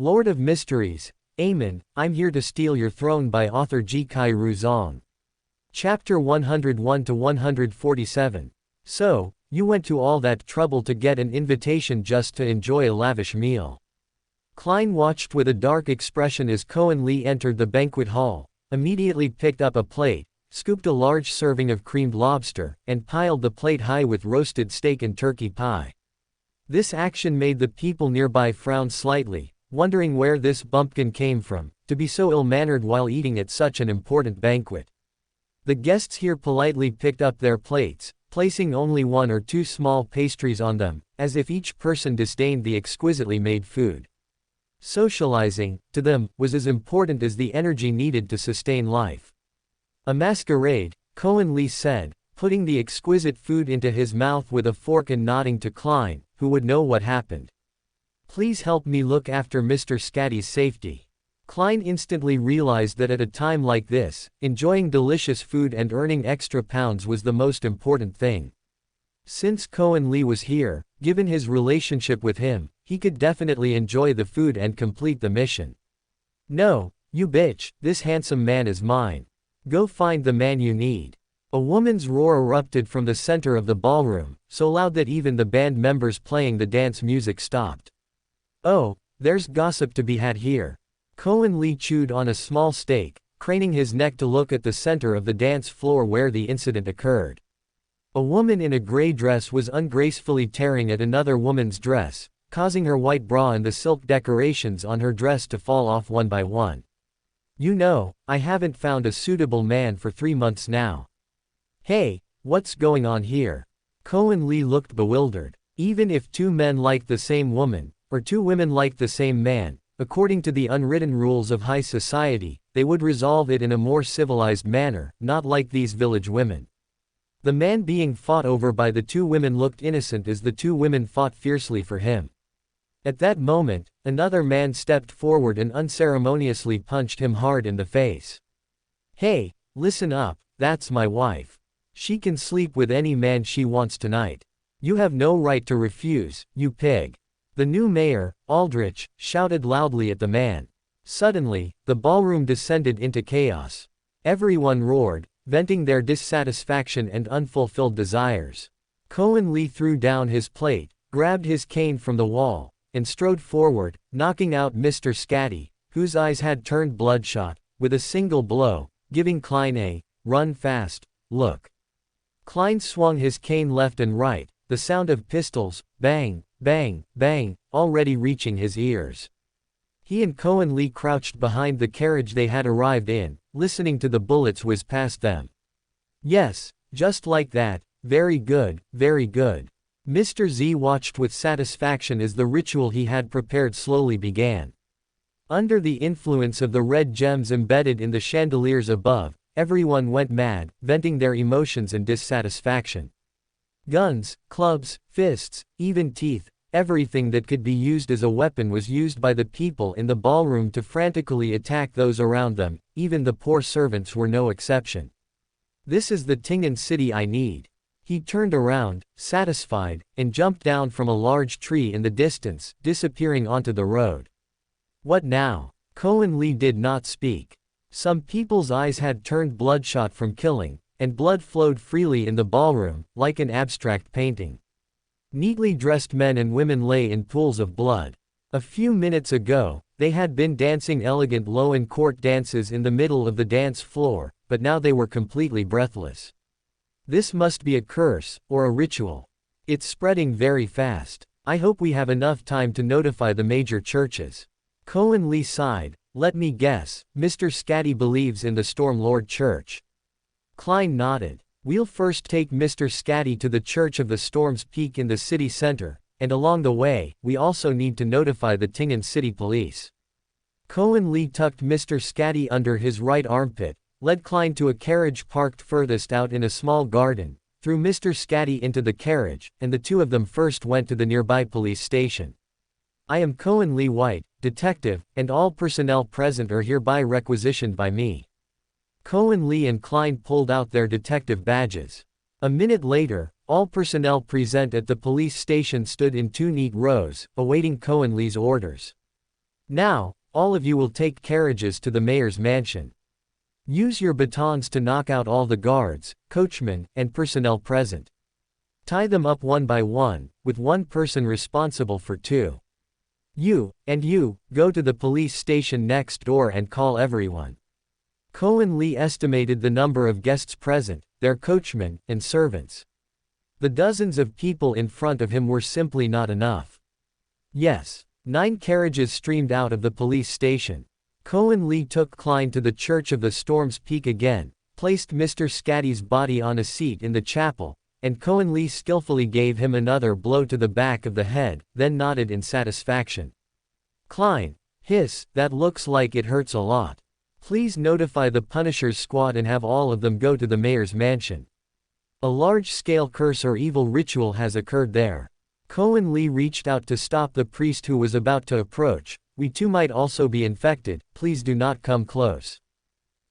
Lord of Mysteries, Amon, I'm Here to Steal Your Throne by author Zhi Chi Rou Zong. Chapter 101-147. So, you went to all that trouble to get an invitation just to enjoy a lavish meal. Klein watched with a dark expression as Kornli entered the banquet hall, immediately picked up a plate, scooped a large serving of creamed lobster, and piled the plate high with roasted steak and turkey pie. This action made the people nearby frown slightly, wondering where this bumpkin came from, to be so ill-mannered while eating at such an important banquet. The guests here politely picked up their plates, placing only one or two small pastries on them, as if each person disdained the exquisitely made food. Socializing, to them, was as important as the energy needed to sustain life. A masquerade, Kornli said, putting the exquisite food into his mouth with a fork and nodding to Klein, who would know what happened. Please help me look after Mr. Scatty's safety. Klein instantly realized that at a time like this, enjoying delicious food and earning extra pounds was the most important thing. Since Kornli was here, given his relationship with him, he could definitely enjoy the food and complete the mission. No, you bitch, this handsome man is mine. Go find the man you need. A woman's roar erupted from the center of the ballroom, so loud that even the band members playing the dance music stopped. Oh, there's gossip to be had here. Kornli chewed on a small steak, craning his neck to look at the center of the dance floor where the incident occurred. A woman in a gray dress was ungracefully tearing at another woman's dress, causing her white bra and the silk decorations on her dress to fall off one by one. You know, I haven't found a suitable man for 3 months now. Hey, what's going on here? Kornli looked bewildered. Even if 2 men liked the same woman, or 2 women liked the same man, according to the unwritten rules of high society, they would resolve it in a more civilized manner, not like these village women. The man being fought over by the 2 women looked innocent as the 2 women fought fiercely for him. At that moment, another man stepped forward and unceremoniously punched him hard in the face. Hey, listen up, that's my wife. She can sleep with any man she wants tonight. You have no right to refuse, you pig. The new mayor, Aldrich, shouted loudly at the man. Suddenly, the ballroom descended into chaos. Everyone roared, venting their dissatisfaction and unfulfilled desires. Kornli threw down his plate, grabbed his cane from the wall, and strode forward, knocking out Mr. Scatty, whose eyes had turned bloodshot, with a single blow, giving Klein a run fast look. Klein swung his cane left and right, the sound of pistols, bang, bang, bang, already reaching his ears. He and Kornli crouched behind the carriage they had arrived in, listening to the bullets whiz past them. Yes, just like that, very good, very good. Mr. Z watched with satisfaction as the ritual he had prepared slowly began. Under the influence of the red gems embedded in the chandeliers above, everyone went mad, venting their emotions and dissatisfaction. Guns, clubs, fists, even teeth, everything that could be used as a weapon was used by the people in the ballroom to frantically attack those around them, even the poor servants were no exception. This is the Tingen city I need. He turned around, satisfied, and jumped down from a large tree in the distance, disappearing onto the road. What now? Kornli did not speak. Some people's eyes had turned bloodshot from killing, and blood flowed freely in the ballroom, like an abstract painting. Neatly dressed men and women lay in pools of blood. A few minutes ago, they had been dancing elegant Loan court dances in the middle of the dance floor, but now they were completely breathless. This must be a curse, or a ritual. It's spreading very fast. I hope we have enough time to notify the major churches. Kornli sighed. Let me guess, Mr. Scatty believes in the Storm Lord Church. Klein nodded. We'll first take Mr. Scatty to the Church of the Storm's Peak in the city center, and along the way, we also need to notify the Tingen City Police. Kornli tucked Mr. Scatty under his right armpit, led Klein to a carriage parked furthest out in a small garden, threw Mr. Scatty into the carriage, and the 2 of them first went to the nearby police station. I am Kornli White, detective, and all personnel present are hereby requisitioned by me. Kornli and Klein pulled out their detective badges. A minute later, all personnel present at the police station stood in 2 neat rows, awaiting Kornli's orders. Now, all of you will take carriages to the mayor's mansion. Use your batons to knock out all the guards, coachmen, and personnel present. Tie them up one by one, with one person responsible for two. You, and you, go to the police station next door and call everyone. Kornli estimated the number of guests present, their coachmen, and servants. The dozens of people in front of him were simply not enough. Yes. 9 carriages streamed out of the police station. Kornli took Klein to the Church of the Storm's Peak again, placed Mr. Scatty's body on a seat in the chapel, and Kornli skillfully gave him another blow to the back of the head, then nodded in satisfaction. Klein, hiss, that looks like it hurts a lot. Please notify the Punisher's squad and have all of them go to the mayor's mansion. A large-scale curse or evil ritual has occurred there. Kornli reached out to stop the priest who was about to approach. We too might also be infected, please do not come close.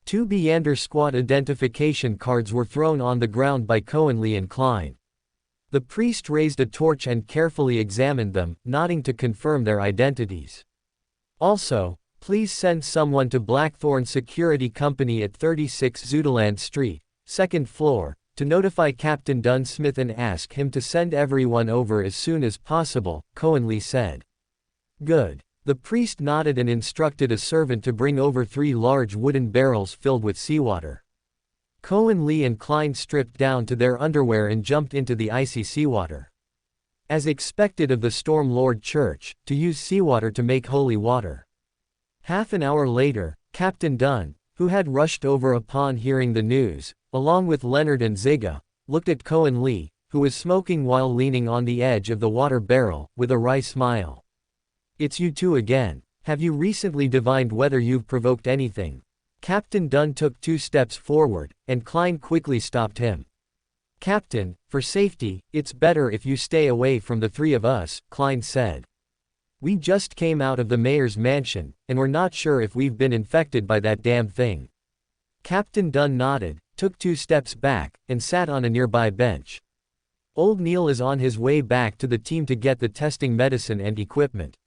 2 Beander squad identification cards were thrown on the ground by Kornli and Klein. The priest raised a torch and carefully examined them, nodding to confirm their identities. Also, please send someone to Blackthorn Security Company at 36 Zudaland Street, 2nd floor, to notify Captain Dunsmith and ask him to send everyone over as soon as possible, Kornli said. Good. The priest nodded and instructed a servant to bring over 3 large wooden barrels filled with seawater. Kornli and Klein stripped down to their underwear and jumped into the icy seawater. As expected of the Storm Lord Church, to use seawater to make holy water. Half an hour later, Captain Dunn, who had rushed over upon hearing the news, along with Leonard and Ziga, looked at Kornli, who was smoking while leaning on the edge of the water barrel, with a wry smile. It's you two again. Have you recently divined whether you've provoked anything? Captain Dunn took 2 steps forward, and Klein quickly stopped him. Captain, for safety, it's better if you stay away from the 3 of us, Klein said. We just came out of the mayor's mansion, and we're not sure if we've been infected by that damn thing. Captain Dunn nodded, took 2 steps back, and sat on a nearby bench. Old Neil is on his way back to the team to get the testing medicine and equipment.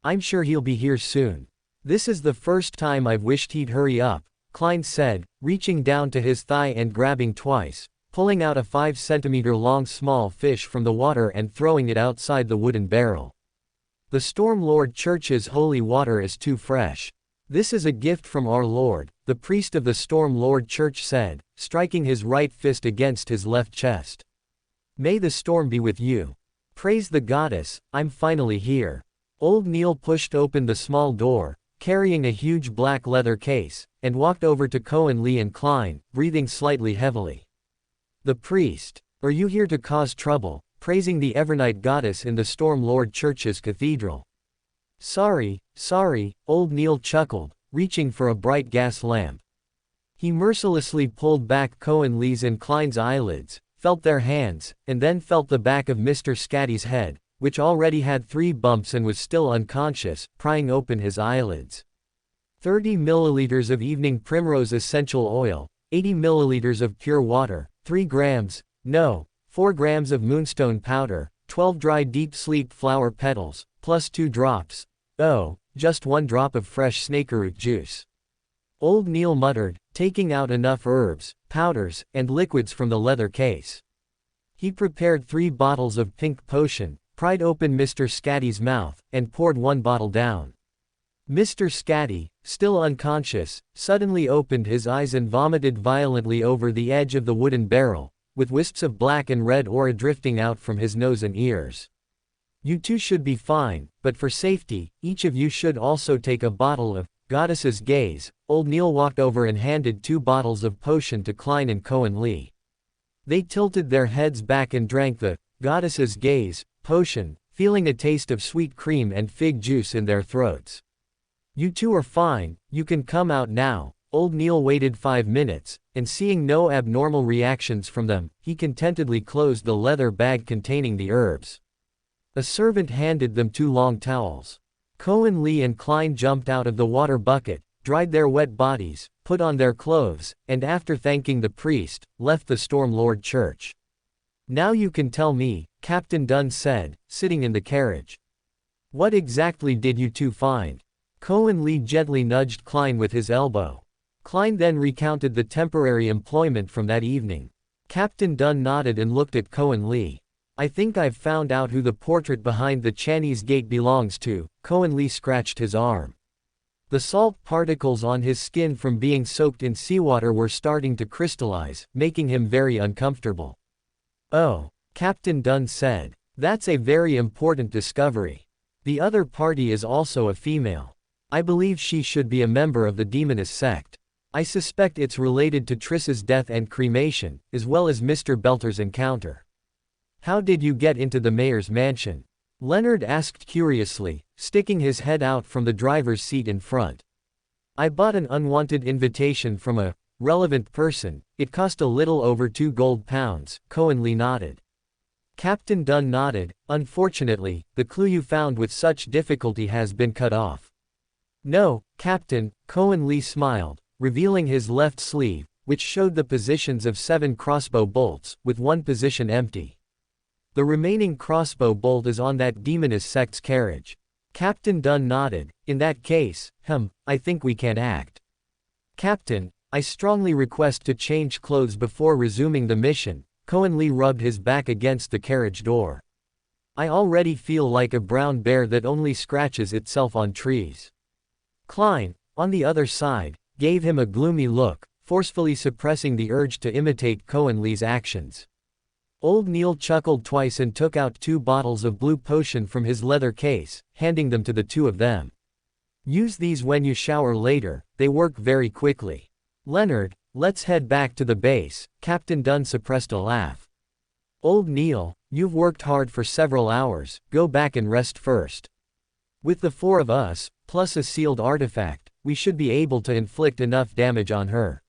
I'm sure he'll be here soon. This is the first time I've wished he'd hurry up, Klein said, reaching down to his thigh and grabbing twice, pulling out a 5-centimeter long small fish from the water and throwing it outside the wooden barrel. The Storm Lord Church's holy water is too fresh. This is a gift from our Lord, the priest of the Storm Lord Church said, striking his right fist against his left chest. May the storm be with you. Praise the goddess, I'm finally here. Old Neil pushed open the small door, carrying a huge black leather case, and walked over to Kornli and Klein, breathing slightly heavily. The priest, are you here to cause trouble, praising the Evernight goddess in the Storm Lord Church's cathedral? Sorry, Old Neil chuckled, reaching for a bright gas lamp. He mercilessly pulled back Kornli's and Klein's eyelids, felt their hands, and then felt the back of Mr. Scatty's head, which already had 3 bumps and was still unconscious, prying open his eyelids. 30 milliliters of evening primrose essential oil, 80 milliliters of pure water, 3 grams, no, 4 grams of moonstone powder, 12 dry deep sleep flower petals, plus 2 drops, oh, just 1 drop of fresh snakeroot juice. Old Neil muttered, taking out enough herbs, powders, and liquids from the leather case. He prepared 3 bottles of pink potion, pried open Mr. Scatty's mouth, and poured 1 bottle down. Mr. Scatty, still unconscious, suddenly opened his eyes and vomited violently over the edge of the wooden barrel, with wisps of black and red aura drifting out from his nose and ears. You two should be fine, but for safety, each of you should also take a bottle of Goddess's Gaze. Old Neil walked over and handed 2 bottles of potion to Klein and Kornli. They tilted their heads back and drank the Goddess's Gaze potion, feeling a taste of sweet cream and fig juice in their throats. You two are fine, you can come out now. Old Neil waited 5 minutes, and seeing no abnormal reactions from them, he contentedly closed the leather bag containing the herbs. A servant handed them 2 long towels. Kornli and Klein jumped out of the water bucket, dried their wet bodies, put on their clothes, and after thanking the priest, left the Storm Lord Church. Now you can tell me, Captain Dunn said, sitting in the carriage. What exactly did you two find? Kornli gently nudged Klein with his elbow. Klein then recounted the temporary employment from that evening. Captain Dunn nodded and looked at Kornli. I think I've found out who the portrait behind the Chinese gate belongs to. Kornli scratched his arm. The salt particles on his skin from being soaked in seawater were starting to crystallize, making him very uncomfortable. Oh, Captain Dunn said. That's a very important discovery. The other party is also a female. I believe she should be a member of the demonist sect. I suspect it's related to Triss's death and cremation, as well as Mr. Belter's encounter. How did you get into the mayor's mansion? Leonard asked curiously, sticking his head out from the driver's seat in front. I bought an unwanted invitation from a relevant person. It cost a little over 2 gold pounds. Kornli nodded. Captain Dunn nodded. Unfortunately, the clue you found with such difficulty has been cut off. No, Captain, Kornli smiled, revealing his left sleeve, which showed the positions of 7 crossbow bolts, with one position empty. The remaining crossbow bolt is on that demonist sect's carriage. Captain Dunn nodded. In that case, I think we can act. Captain, I strongly request to change clothes before resuming the mission. Kornli rubbed his back against the carriage door. I already feel like a brown bear that only scratches itself on trees. Klein, on the other side, gave him a gloomy look, forcefully suppressing the urge to imitate Kornli's actions. Old Neil chuckled twice and took out 2 bottles of blue potion from his leather case, handing them to the 2 of them. Use these when you shower later, they work very quickly. Leonard, let's head back to the base. Captain Dunn suppressed a laugh. Old Neil, you've worked hard for several hours, go back and rest first. With the 4 of us, plus a sealed artifact, we should be able to inflict enough damage on her.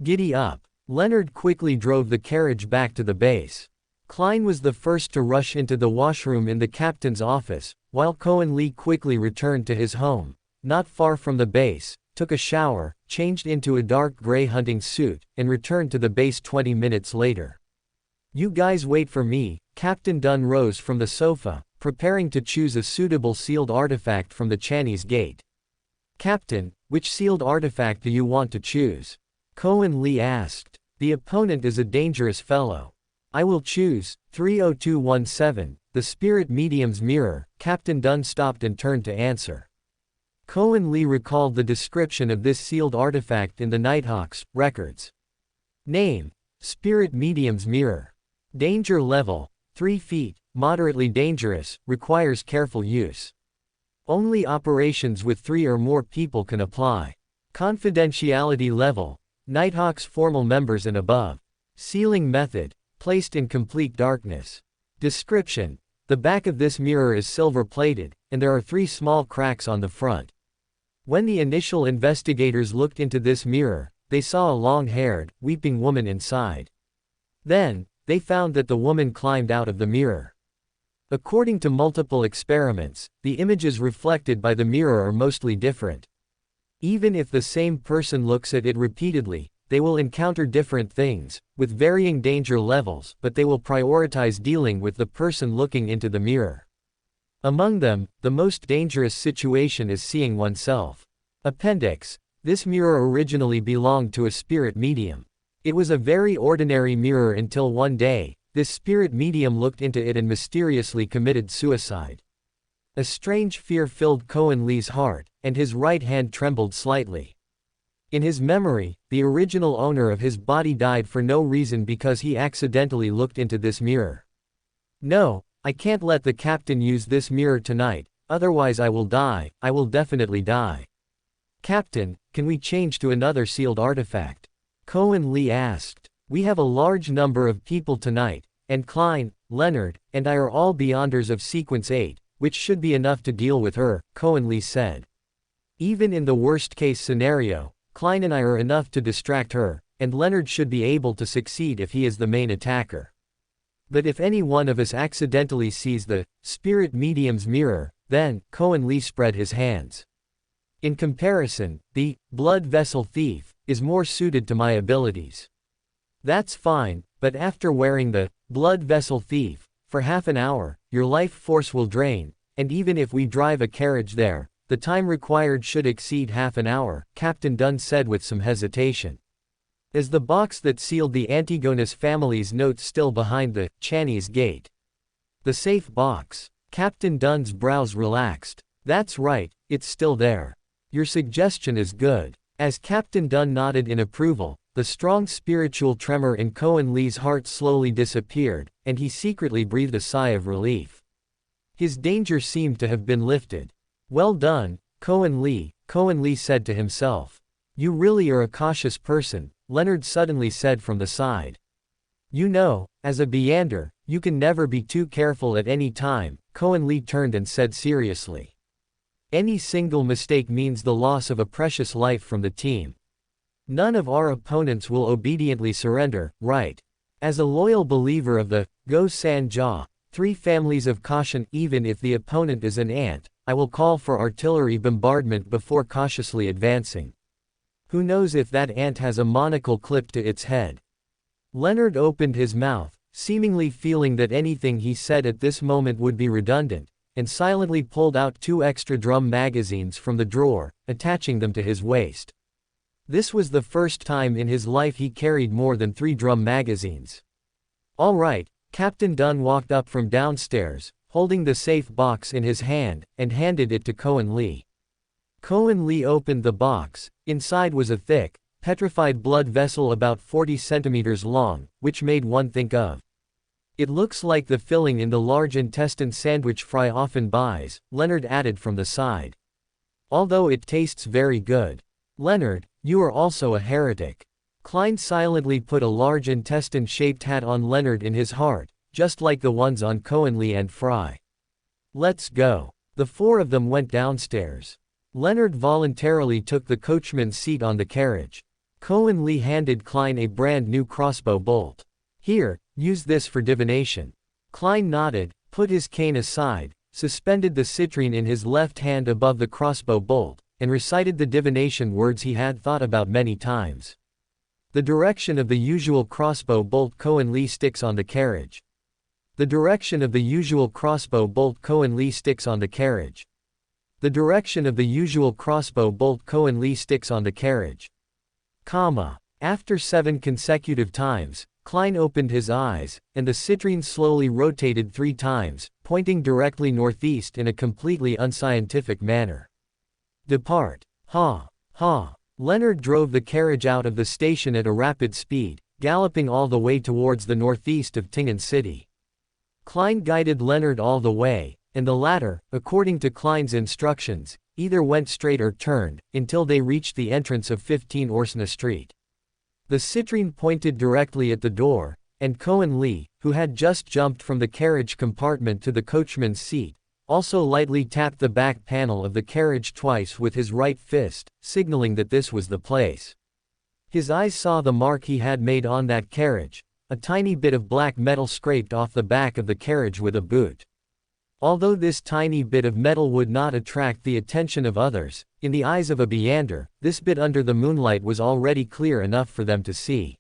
Giddy up. Leonard quickly drove the carriage back to the base. Klein was the first to rush into the washroom in the captain's office, while Kornli quickly returned to his home, not far from the base, took a shower, changed into a dark gray hunting suit, and returned to the base 20 minutes later. You guys wait for me. Captain Dunn rose from the sofa, preparing to choose a suitable sealed artifact from the Chinese gate. Captain, which sealed artifact do you want to choose? Kornli asked. The opponent is a dangerous fellow. I will choose 30217, the Spirit Medium's Mirror. Captain Dunn stopped and turned to answer. Kornli recalled the description of this sealed artifact in the Nighthawk's records. Name: Spirit Medium's Mirror. Danger level: 3 feet, moderately dangerous, requires careful use. Only operations with 3 or more people can apply. Confidentiality level: Nighthawk's formal members and above. Sealing method: placed in complete darkness. Description: the back of this mirror is silver-plated, and there are 3 small cracks on the front. When the initial investigators looked into this mirror, they saw a long-haired, weeping woman inside. Then, they found that the woman climbed out of the mirror. According to multiple experiments, the images reflected by the mirror are mostly different. Even if the same person looks at it repeatedly, they will encounter different things, with varying danger levels, but they will prioritize dealing with the person looking into the mirror. Among them, the most dangerous situation is seeing oneself. Appendix: this mirror originally belonged to a spirit medium. It was a very ordinary mirror until one day, this spirit medium looked into it and mysteriously committed suicide. A strange fear filled Kornli's heart, and his right hand trembled slightly. In his memory, the original owner of his body died for no reason because he accidentally looked into this mirror. No, I can't let the captain use this mirror tonight, otherwise I will die. I will definitely die. Captain, can we change to another sealed artifact? Kornli asked. We have a large number of people tonight, and Klein, Leonard, and I are all beyonders of sequence 8, which should be enough to deal with her, Kornli said. Even in the worst-case scenario, Klein and I are enough to distract her, and Leonard should be able to succeed if he is the main attacker. But if any one of us accidentally sees the spirit medium's mirror, then, Kornli spread his hands. In comparison, the blood vessel thief is more suited to my abilities. That's fine, but after wearing the blood vessel thief for half an hour, your life force will drain, and even if we drive a carriage there, the time required should exceed half an hour, Captain Dunn said with some hesitation. Is the box that sealed the Antigonus family's notes still behind the Chinese gate? The safe box. Captain Dunn's brows relaxed. That's right, it's still there. Your suggestion is good. As Captain Dunn nodded in approval, the strong spiritual tremor in Kornli's heart slowly disappeared, and he secretly breathed a sigh of relief. His danger seemed to have been lifted. Well done, Kornli said to himself. You really are a cautious person, Leonard suddenly said from the side. You know, as a Beander, you can never be too careful at any time, Kornli turned and said seriously. Any single mistake means the loss of a precious life from the team. None of our opponents will obediently surrender, right? As a loyal believer of the Go San Jia, 3 families of caution, even if the opponent is an ant, I will call for artillery bombardment before cautiously advancing. Who knows if that ant has a monocle clipped to its head? Leonard opened his mouth, seemingly feeling that anything he said at this moment would be redundant, and silently pulled out 2 extra drum magazines from the drawer, attaching them to his waist. This was the first time in his life he carried more than 3 drum magazines. All right, Captain Dunn walked up from downstairs, holding the safe box in his hand, and handed it to Kornli. Kornli opened the box. Inside was a thick, petrified blood vessel about 40 centimeters long, which made one think of. It looks like the filling in the large intestine sandwich Fry often buys, Leonard added from the side. Although it tastes very good. Leonard, you are also a heretic. Klein silently put a large intestine-shaped hat on Leonard in his heart, just like the ones on Kornli and Fry. Let's go. The 4 of them went downstairs. Leonard voluntarily took the coachman's seat on the carriage. Kornli handed Klein a brand new crossbow bolt. Here, use this for divination. Klein nodded, put his cane aside, suspended the citrine in his left hand above the crossbow bolt, and recited the divination words he had thought about many times. The direction of the usual crossbow bolt Kornli sticks on the carriage. The direction of the usual crossbow bolt Kornli sticks on the carriage. The direction of the usual crossbow bolt Kornli sticks on the carriage. Comma. After 7 consecutive times, Klein opened his eyes, and the citrine slowly rotated 3 times, pointing directly northeast in a completely unscientific manner. Depart. Ha. Ha. Leonard drove the carriage out of the station at a rapid speed, galloping all the way towards the northeast of Tingen City. Klein guided Leonard all the way, and the latter, according to Klein's instructions, either went straight or turned, until they reached the entrance of 15 Orsna Street. The citrine pointed directly at the door, and Kornli, who had just jumped from the carriage compartment to the coachman's seat, also lightly tapped the back panel of the carriage twice with his right fist, signaling that this was the place. His eyes saw the mark he had made on that carriage, a tiny bit of black metal scraped off the back of the carriage with a boot. Although this tiny bit of metal would not attract the attention of others, in the eyes of a Beander, this bit under the moonlight was already clear enough for them to see.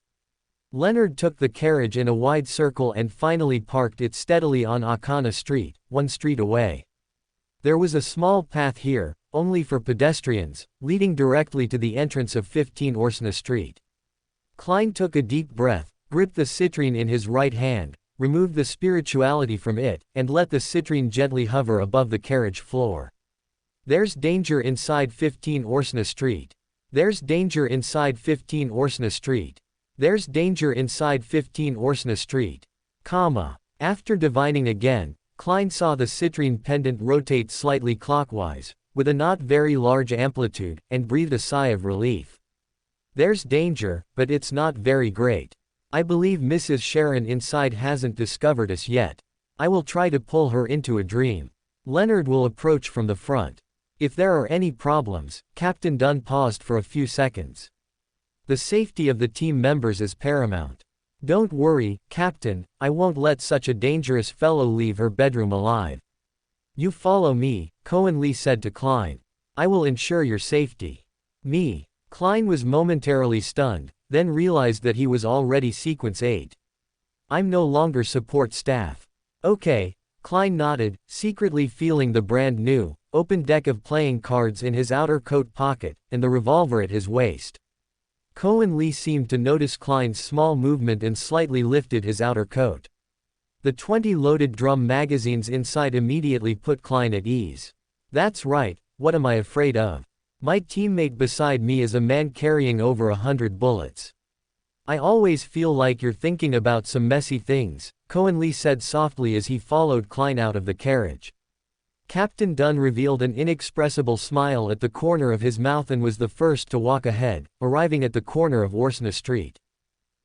Leonard took the carriage in a wide circle and finally parked it steadily on Akana Street, 1 street away. There was a small path here, only for pedestrians, leading directly to the entrance of 15 Orsna Street. Klein took a deep breath, gripped the citrine in his right hand, removed the spirituality from it, and let the citrine gently hover above the carriage floor. There's danger inside 15 Orsna Street. There's danger inside 15 Orsna Street. There's danger inside 15 Orsna Street. Comma. After divining again, Klein saw the citrine pendant rotate slightly clockwise, with a not very large amplitude, and breathed a sigh of relief. There's danger, but it's not very great. I believe Mrs. Sharon inside hasn't discovered us yet. I will try to pull her into a dream. Leonard will approach from the front. If there are any problems, Captain Dunn paused for a few seconds. The safety of the team members is paramount. Don't worry, Captain, I won't let such a dangerous fellow leave her bedroom alive. You follow me, Kornli said to Klein. I will ensure your safety. Me. Klein was momentarily stunned, then realized that he was already Sequence 8. I'm no longer support staff. Okay, Klein nodded, secretly feeling the brand new, open deck of playing cards in his outer coat pocket, and the revolver at his waist. Kornli seemed to notice Klein's small movement and slightly lifted his outer coat. The 20 loaded drum magazines inside immediately put Klein at ease. That's right, what am I afraid of? My teammate beside me is a man carrying over 100 bullets. I always feel like you're thinking about some messy things, Kornli said softly as he followed Klein out of the carriage. Captain Dunn revealed an inexpressible smile at the corner of his mouth and was the first to walk ahead, arriving at the corner of Orsna Street.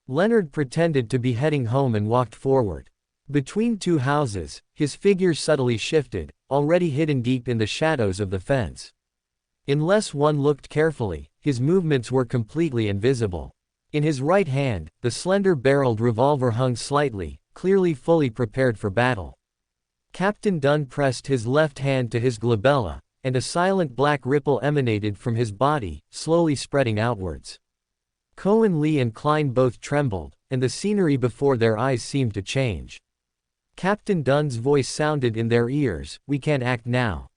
Leonard pretended to be heading home and walked forward. Between two houses, his figure subtly shifted, already hidden deep in the shadows of the fence. Unless one looked carefully, his movements were completely invisible. In his right hand, the slender-barreled revolver hung slightly, clearly fully prepared for battle. Captain Dunn pressed his left hand to his glabella, and a silent black ripple emanated from his body, slowly spreading outwards. Kornli and Klein both trembled, and the scenery before their eyes seemed to change. Captain Dunn's voice sounded in their ears, "We can't act now."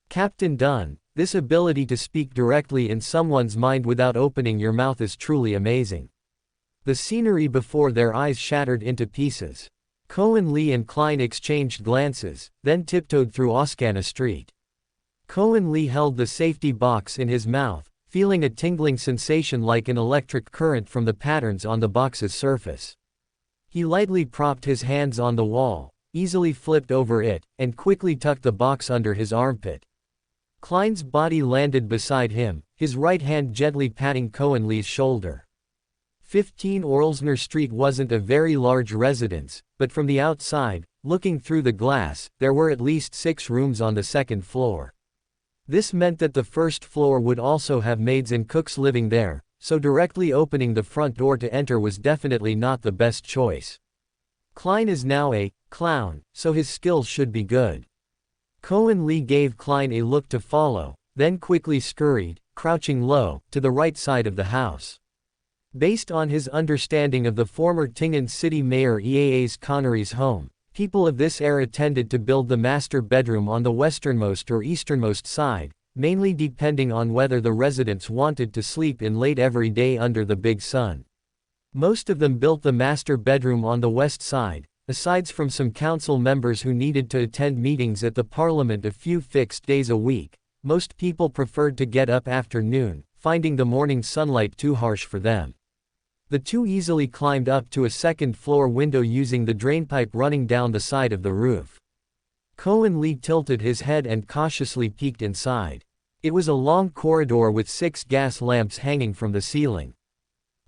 Captain Dunn, this ability to speak directly in someone's mind without opening your mouth is truly amazing. The scenery before their eyes shattered into pieces. Kornli and Klein exchanged glances, then tiptoed through Oskana Street. Kornli held the safety box in his mouth, feeling a tingling sensation like an electric current from the patterns on the box's surface. He lightly propped his hands on the wall, easily flipped over it, and quickly tucked the box under his armpit. Klein's body landed beside him, his right hand gently patting Kornli's shoulder. 15 Orlsner Street wasn't a very large residence, but from the outside, looking through the glass, there were at least 6 rooms on the second floor. This meant that the first floor would also have maids and cooks living there, so directly opening the front door to enter was definitely not the best choice. Klein is now a clown, so his skills should be good. Kornli gave Klein a look to follow, then quickly scurried, crouching low, to the right side of the house. Based on his understanding of the former Tingen city mayor Ea's Connery's home, people of this era tended to build the master bedroom on the westernmost or easternmost side, mainly depending on whether the residents wanted to sleep in late every day under the big sun. Most of them built the master bedroom on the west side, aside from some council members who needed to attend meetings at the parliament a few fixed days a week. Most people preferred to get up after noon, finding the morning sunlight too harsh for them. The two easily climbed up to a second-floor window using the drainpipe running down the side of the roof. Kornli tilted his head and cautiously peeked inside. It was a long corridor with 6 gas lamps hanging from the ceiling.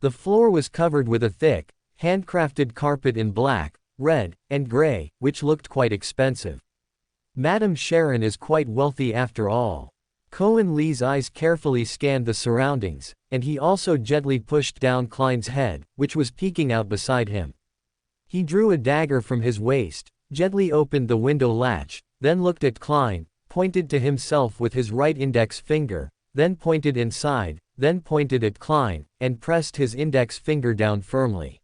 The floor was covered with a thick, handcrafted carpet in black, red, and gray, which looked quite expensive. Madame Sharon is quite wealthy after all. Kornli's eyes carefully scanned the surroundings, and he also gently pushed down Klein's head, which was peeking out beside him. He drew a dagger from his waist, gently opened the window latch, then looked at Klein, pointed to himself with his right index finger, then pointed inside, then pointed at Klein, and pressed his index finger down firmly.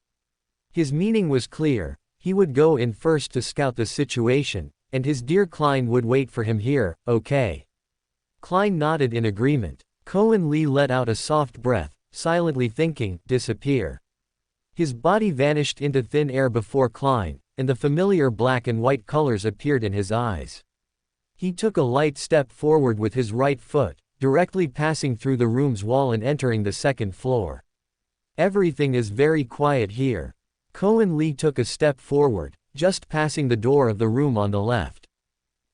His meaning was clear: he would go in first to scout the situation, and his dear Klein would wait for him here, okay? Klein nodded in agreement. Kornli let out a soft breath, silently thinking, disappear. His body vanished into thin air before Klein, and the familiar black and white colors appeared in his eyes. He took a light step forward with his right foot, directly passing through the room's wall and entering the second floor. Everything is very quiet here. Kornli took a step forward, just passing the door of the room on the left.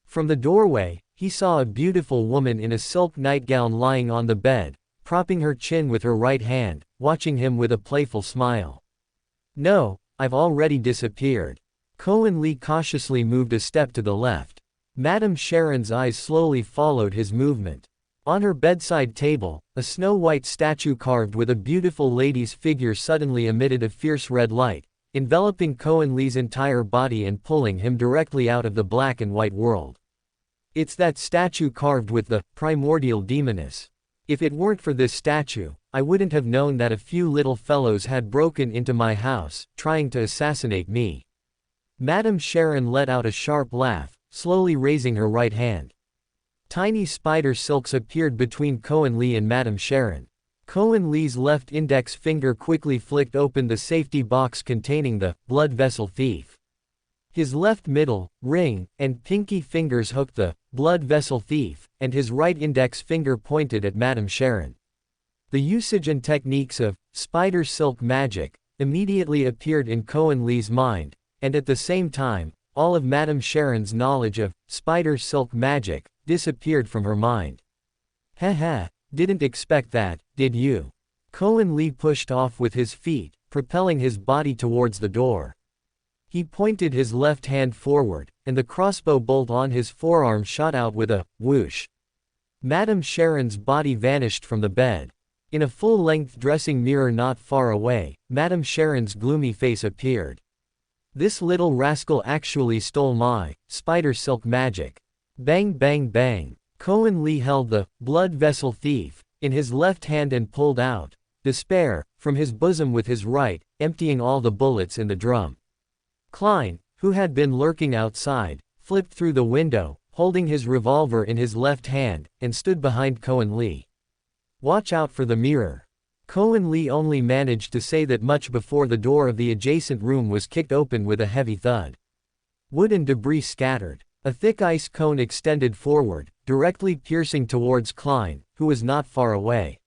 From the doorway, he saw a beautiful woman in a silk nightgown lying on the bed, propping her chin with her right hand, watching him with a playful smile. No, I've already disappeared. Kornli cautiously moved a step to the left. Madame Sharon's eyes slowly followed his movement. On her bedside table, a snow-white statue carved with a beautiful lady's figure suddenly emitted a fierce red light, enveloping Kornli's entire body and pulling him directly out of the black and white world. It's that statue carved with the primordial demoness. If it weren't for this statue, I wouldn't have known that a few little fellows had broken into my house, trying to assassinate me. Madame Sharon let out a sharp laugh, slowly raising her right hand. Tiny spider silks appeared between Kornli and Madame Sharon. Kornli's left index finger quickly flicked open the safety box containing the blood vessel thief. His left middle, ring, and pinky fingers hooked the blood vessel thief, and his right index finger pointed at Madame Sharon. The usage and techniques of spider silk magic immediately appeared in Kornli's mind, and at the same time, all of Madame Sharon's knowledge of spider silk magic disappeared from her mind. Heh, didn't expect that, did you? Kornli pushed off with his feet, propelling his body towards the door. He pointed his left hand forward, and the crossbow bolt on his forearm shot out with a whoosh. Madame Sharon's body vanished from the bed. In a full-length dressing mirror not far away, Madame Sharon's gloomy face appeared. This little rascal actually stole my spider silk magic. Bang bang bang. Kornli held the blood vessel thief in his left hand and pulled out despair from his bosom with his right, emptying all the bullets in the drum. Klein, who had been lurking outside, flipped through the window, holding his revolver in his left hand, and stood behind Kornli. Watch out for the mirror. Kornli only managed to say that much before the door of the adjacent room was kicked open with a heavy thud. Wood and debris scattered. A thick ice cone extended forward, directly piercing towards Klein, who was not far away.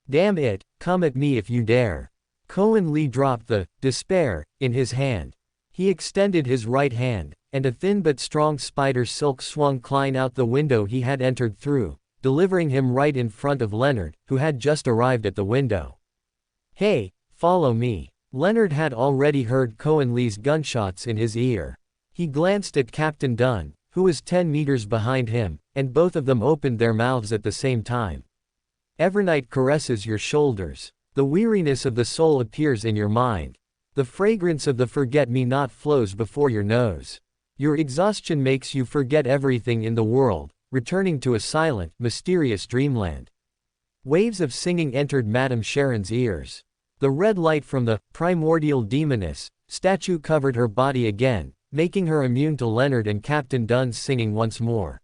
Damn it, come at me if you dare. Kornli dropped the despair in his hand. He extended his right hand, and a thin but strong spider silk swung Klein out the window he had entered through, delivering him right in front of Leonard, who had just arrived at the window. Hey, follow me. Leonard had already heard Kornli's gunshots in his ear. He glanced at Captain Dunn, who was 10 meters behind him, and both of them opened their mouths at the same time. Evernight caresses your shoulders. The weariness of the soul appears in your mind. The fragrance of the forget-me-not flows before your nose. Your exhaustion makes you forget everything in the world, returning to a silent, mysterious dreamland. Waves of singing entered Madame Sharon's ears. The red light from the primordial demoness statue covered her body again, making her immune to Leonard and Captain Dunn's singing once more.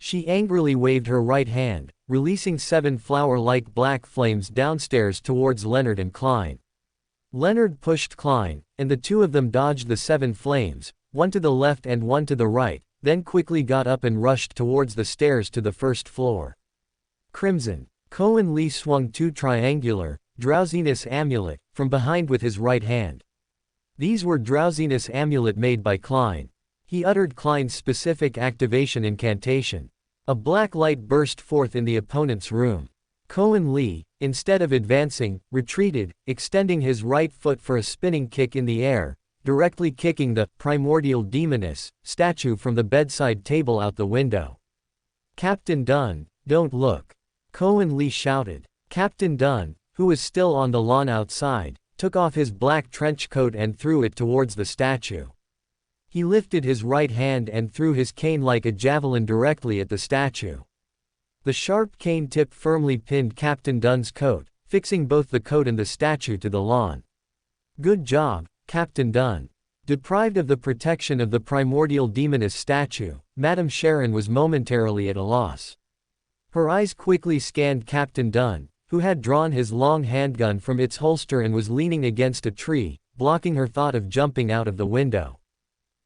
She angrily waved her right hand, releasing 7 flower-like black flames downstairs towards Leonard and Klein. Leonard pushed Klein, and the two of them dodged the 7 flames, one to the left and one to the right, then quickly got up and rushed towards the stairs to the first floor. Crimson. Kornli swung 2 triangular, drowsiness amulet, from behind with his right hand. These were drowsiness amulet made by Klein. He uttered Klein's specific activation incantation. A black light burst forth in the opponent's room. Kornli, instead of advancing, retreated, extending his right foot for a spinning kick in the air, directly kicking the primordial demoness statue from the bedside table out the window. Captain Dunn, don't look. Kornli shouted. Captain Dunn, who was still on the lawn outside, took off his black trench coat and threw it towards the statue. He lifted his right hand and threw his cane like a javelin directly at the statue. The sharp cane tip firmly pinned Captain Dunn's coat, fixing both the coat and the statue to the lawn. Good job, Captain Dunn. Deprived of the protection of the primordial demoness statue, Madame Sharon was momentarily at a loss. Her eyes quickly scanned Captain Dunn, who had drawn his long handgun from its holster and was leaning against a tree, blocking her thought of jumping out of the window.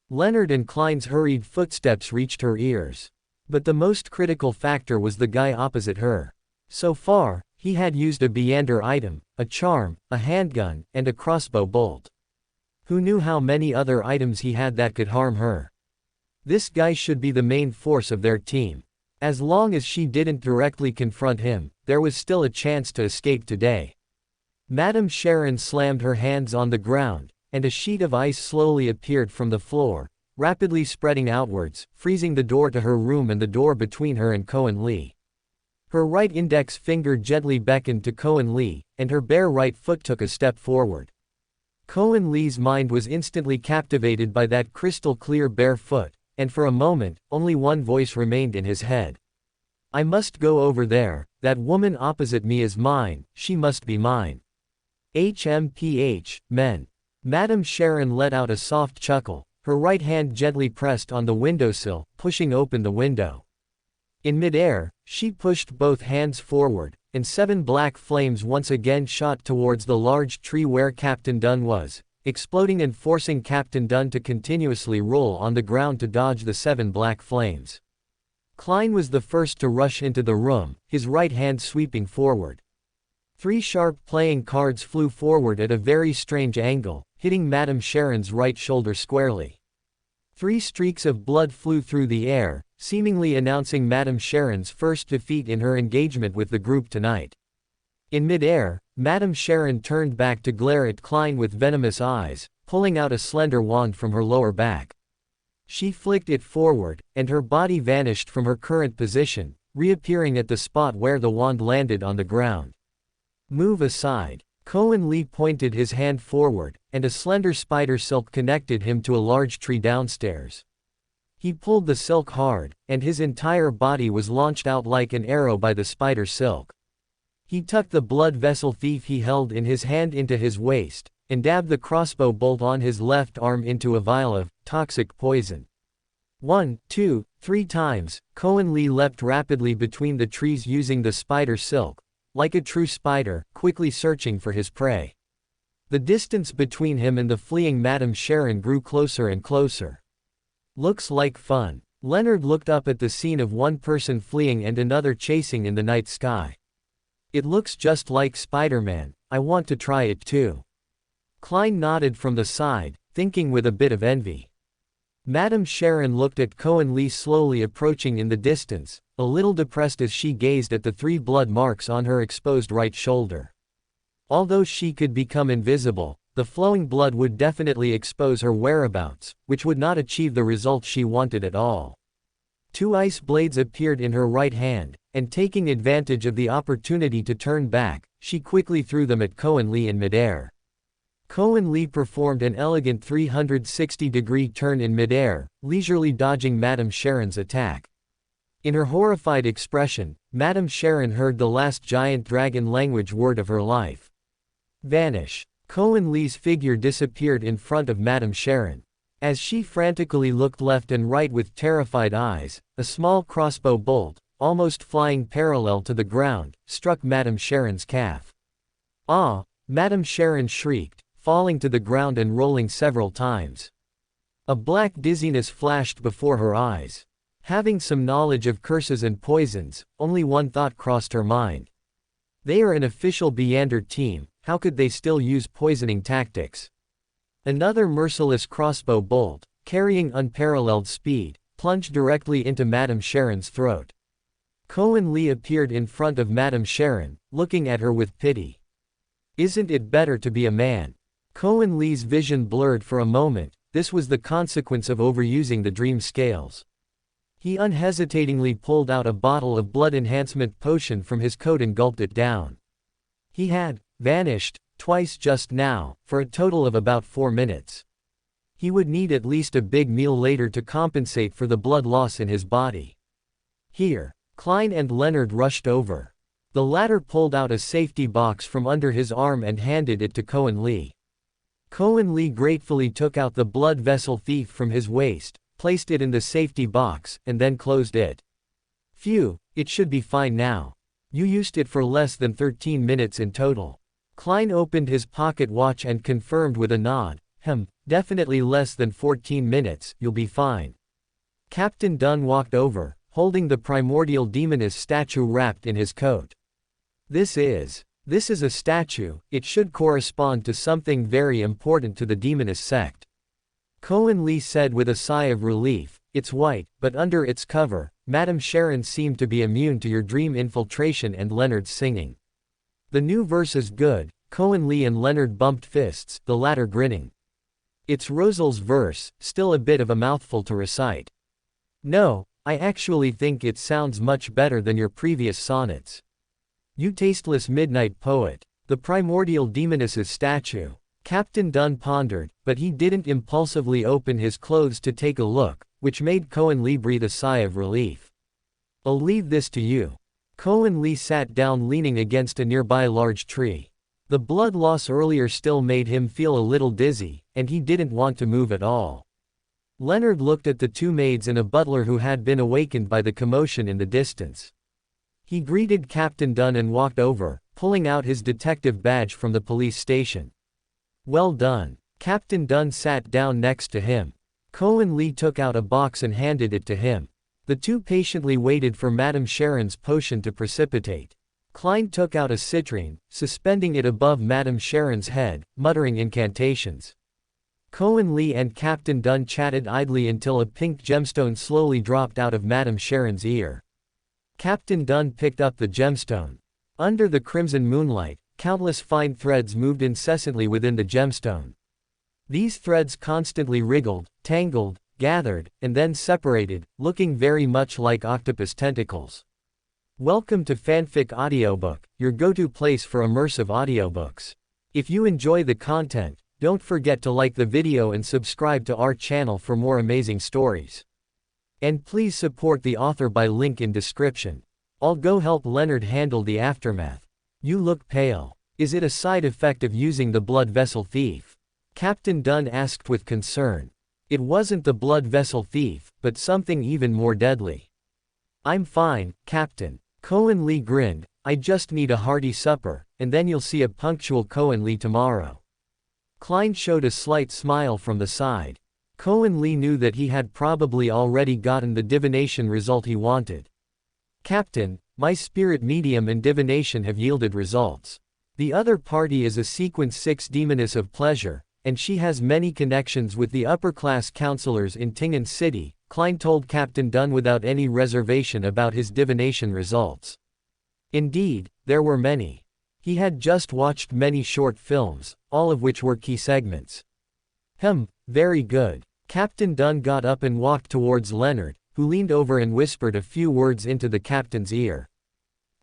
Leonard and Klein's hurried footsteps reached her ears. But the most critical factor was the guy opposite her. So far, he had used a Beander item, a charm, a handgun, and a crossbow bolt. Who knew how many other items he had that could harm her? This guy should be the main force of their team. As long as she didn't directly confront him, there was still a chance to escape today. Madame Sharon slammed her hands on the ground, and a sheet of ice slowly appeared from the floor, rapidly spreading outwards, freezing the door to her room and the door between her and Kornli. Her right index finger gently beckoned to Kornli, and her bare right foot took a step forward. Kornli's mind was instantly captivated by that crystal-clear bare foot, and for a moment, only one voice remained in his head. I must go over there, that woman opposite me is mine, she must be mine. HMPH, men. Madame Sharon let out a soft chuckle, her right hand gently pressed on the windowsill, pushing open the window. In midair, she pushed both hands forward, and 7 black flames once again shot towards the large tree where Captain Dunn was, exploding and forcing Captain Dunn to continuously roll on the ground to dodge the 7 black flames. Klein was the first to rush into the room, his right hand sweeping forward. 3 sharp playing cards flew forward at a very strange angle, hitting Madame Sharon's right shoulder squarely. 3 streaks of blood flew through the air, seemingly announcing Madame Sharon's first defeat in her engagement with the group tonight. In mid-air, Madame Sharon turned back to glare at Klein with venomous eyes, pulling out a slender wand from her lower back. She flicked it forward, and her body vanished from her current position, reappearing at the spot where the wand landed on the ground. Move aside. Kornli pointed his hand forward, and a slender spider silk connected him to a large tree downstairs. He pulled the silk hard, and his entire body was launched out like an arrow by the spider silk. He tucked the blood vessel thief he held in his hand into his waist, and dabbed the crossbow bolt on his left arm into a vial of toxic poison. 1, 2, 3 times, Kornli leapt rapidly between the trees using the spider silk, like a true spider, quickly searching for his prey. The distance between him and the fleeing Madame Sharon grew closer and closer. Looks like fun. Leonard looked up at the scene of one person fleeing and another chasing in the night sky. It looks just like Spider-Man, I want to try it too. Klein nodded from the side, thinking with a bit of envy. Madame Sharon looked at Kornli slowly approaching in the distance, a little depressed as she gazed at the 3 blood marks on her exposed right shoulder. Although she could become invisible, the flowing blood would definitely expose her whereabouts, which would not achieve the result she wanted at all. 2 ice blades appeared in her right hand, and taking advantage of the opportunity to turn back, she quickly threw them at Kornli in midair. Kornli performed an elegant 360-degree turn in midair, leisurely dodging Madame Sharon's attack. In her horrified expression, Madame Sharon heard the last giant dragon language word of her life. Vanish. Kornli's figure disappeared in front of Madame Sharon. As she frantically looked left and right with terrified eyes, a small crossbow bolt, almost flying parallel to the ground, struck Madame Sharon's calf. Ah! Madame Sharon shrieked, falling to the ground and rolling several times. A black dizziness flashed before her eyes. Having some knowledge of curses and poisons, only one thought crossed her mind. They are an official Beander team, how could they still use poisoning tactics? Another merciless crossbow bolt, carrying unparalleled speed, plunged directly into Madame Sharon's throat. Kornli appeared in front of Madame Sharon, looking at her with pity. Isn't it better to be a man? Kornli's vision blurred for a moment, this was the consequence of overusing the dream scales. He unhesitatingly pulled out a bottle of blood enhancement potion from his coat and gulped it down. He had vanished twice just now, for a total of about 4 minutes. He would need at least a big meal later to compensate for the blood loss in his body. Here. Klein and Leonard rushed over. The latter pulled out a safety box from under his arm and handed it to Kornli. Kornli gratefully took out the blood vessel thief from his waist, placed it in the safety box, and then closed it. Phew, it should be fine now. You used it for less than 13 minutes in total. Klein opened his pocket watch and confirmed with a nod, definitely less than 14 minutes, you'll be fine. Captain Dunn walked over, holding the primordial demoness statue wrapped in his coat. This is a statue, it should correspond to something very important to the demoness sect. Kornli said with a sigh of relief, it's white, but under its cover, Madame Sharon seemed to be immune to your dream infiltration and Leonard's singing. The new verse is good. Kornli and Leonard bumped fists, the latter grinning. It's Rosal's verse, still a bit of a mouthful to recite. No, I actually think it sounds much better than your previous sonnets. You tasteless midnight poet. The primordial demoness's statue. Captain Dunn pondered, but he didn't impulsively open his clothes to take a look, which made Kornli breathe a sigh of relief. I'll leave this to you. Kornli sat down leaning against a nearby large tree. The blood loss earlier still made him feel a little dizzy, and he didn't want to move at all. Leonard looked at the two maids and a butler who had been awakened by the commotion in the distance. He greeted Captain Dunn and walked over, pulling out his detective badge from the police station. "Well done." Captain Dunn sat down next to him. Kornli took out a box and handed it to him. The two patiently waited for Madame Sharon's potion to precipitate. Klein took out a citrine, suspending it above Madame Sharon's head, muttering incantations. Kornli and Captain Dunn chatted idly until a pink gemstone slowly dropped out of Madame Sharon's ear. Captain Dunn picked up the gemstone. Under the crimson moonlight, countless fine threads moved incessantly within the gemstone. These threads constantly wriggled, tangled, gathered, and then separated, looking very much like octopus tentacles. Welcome to Fanfic Audiobook, your go-to place for immersive audiobooks. If you enjoy the content, don't forget to like the video and subscribe to our channel for more amazing stories. And please support the author by link in description. I'll go help Leonard handle the aftermath. You look pale. Is it a side effect of using the blood vessel thief? Captain Dunn asked with concern. It wasn't the blood vessel thief, but something even more deadly. I'm fine, Captain. Kornli grinned. I just need a hearty supper, and then you'll see a punctual Kornli tomorrow. Klein showed a slight smile from the side. Kornli knew that he had probably already gotten the divination result he wanted. Captain, my spirit medium and divination have yielded results. The other party is a sequence 6 demoness of pleasure, and she has many connections with the upper-class counselors in Tingen City, Klein told Captain Dunn without any reservation about his divination results. Indeed, there were many. He had just watched many short films, all of which were key segments. Very good. Captain Dunn got up and walked towards Leonard, who leaned over and whispered a few words into the captain's ear.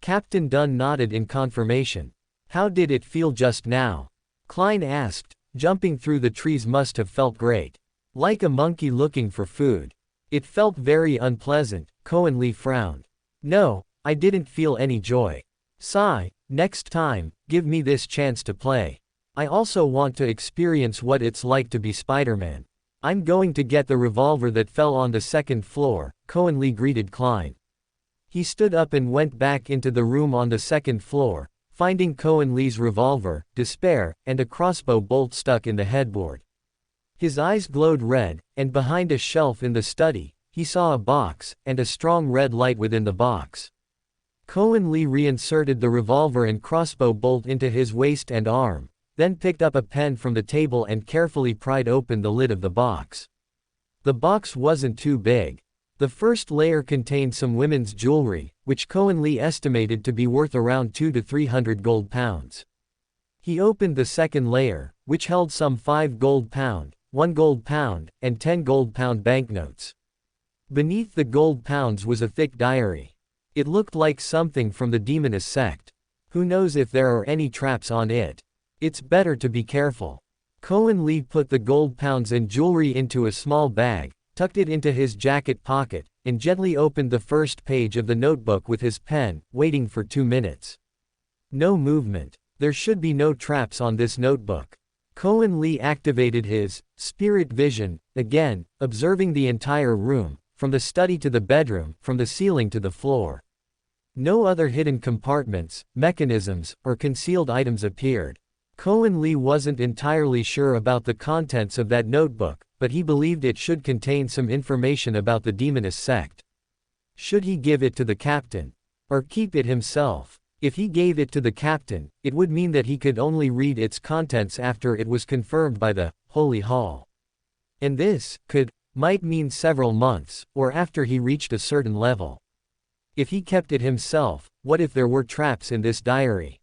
Captain Dunn nodded in confirmation. How did it feel just now? Klein asked. Jumping through the trees must have felt great. Like a monkey looking for food. It felt very unpleasant, Kornli frowned. No, I didn't feel any joy. Sigh, next time, give me this chance to play. I also want to experience what it's like to be Spider-Man. I'm going to get the revolver that fell on the second floor, Kornli greeted Klein. He stood up and went back into the room on the second floor, finding Kornli's revolver, despair, and a crossbow bolt stuck in the headboard. His eyes glowed red, and behind a shelf in the study, he saw a box, and a strong red light within the box. Kornli reinserted the revolver and crossbow bolt into his waist and arm, then picked up a pen from the table and carefully pried open the lid of the box. The box wasn't too big. The first layer contained some women's jewelry, which Kornli estimated to be worth around 200 to 300 gold pounds. He opened the second layer, which held some 5 gold pound, 1 gold pound, and 10 gold pound banknotes. Beneath the gold pounds was a thick diary. It looked like something from the demoness sect. Who knows if there are any traps on it? It's better to be careful. Kornli put the gold pounds and jewelry into a small bag, tucked it into his jacket pocket, and gently opened the first page of the notebook with his pen, waiting for 2 minutes. No movement. There should be no traps on this notebook. Kornli activated his spirit vision, again, observing the entire room, from the study to the bedroom, from the ceiling to the floor. No other hidden compartments, mechanisms, or concealed items appeared. Kornli wasn't entirely sure about the contents of that notebook, but he believed it should contain some information about the demoness sect. Should he give it to the captain? Or keep it himself? If he gave it to the captain, it would mean that he could only read its contents after it was confirmed by the Holy Hall. And this might mean several months, or after he reached a certain level. If he kept it himself, what if there were traps in this diary?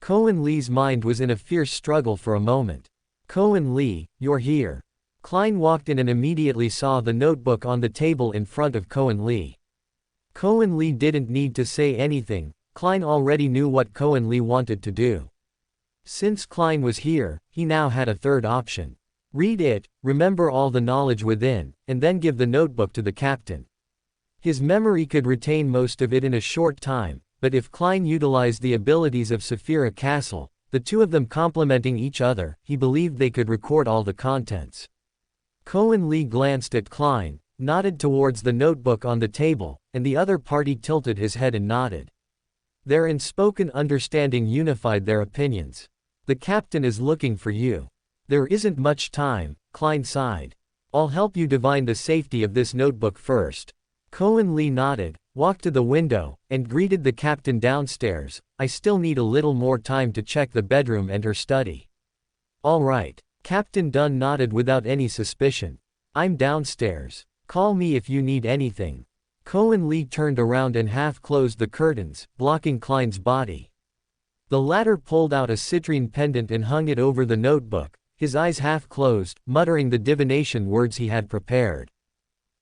Kornli's mind was in a fierce struggle for a moment. Kornli, you're here. Klein walked in and immediately saw the notebook on the table in front of Kornli. Kornli didn't need to say anything. Klein already knew what Kornli wanted to do. Since Klein was here, he now had a third option. Read it, remember all the knowledge within, and then give the notebook to the captain. His memory could retain most of it in a short time, but if Klein utilized the abilities of Saphira Castle, the two of them complementing each other, he believed they could record all the contents. Kornli glanced at Klein, nodded towards the notebook on the table, and the other party tilted his head and nodded. Their unspoken understanding unified their opinions. The captain is looking for you. There isn't much time, Klein sighed. I'll help you divine the safety of this notebook first. Kornli nodded, walked to the window, and greeted the captain downstairs. I still need a little more time to check the bedroom and her study. All right. Captain Dunn nodded without any suspicion. I'm downstairs. Call me if you need anything. Kornli turned around and half-closed the curtains, blocking Klein's body. The latter pulled out a citrine pendant and hung it over the notebook, his eyes half-closed, muttering the divination words he had prepared.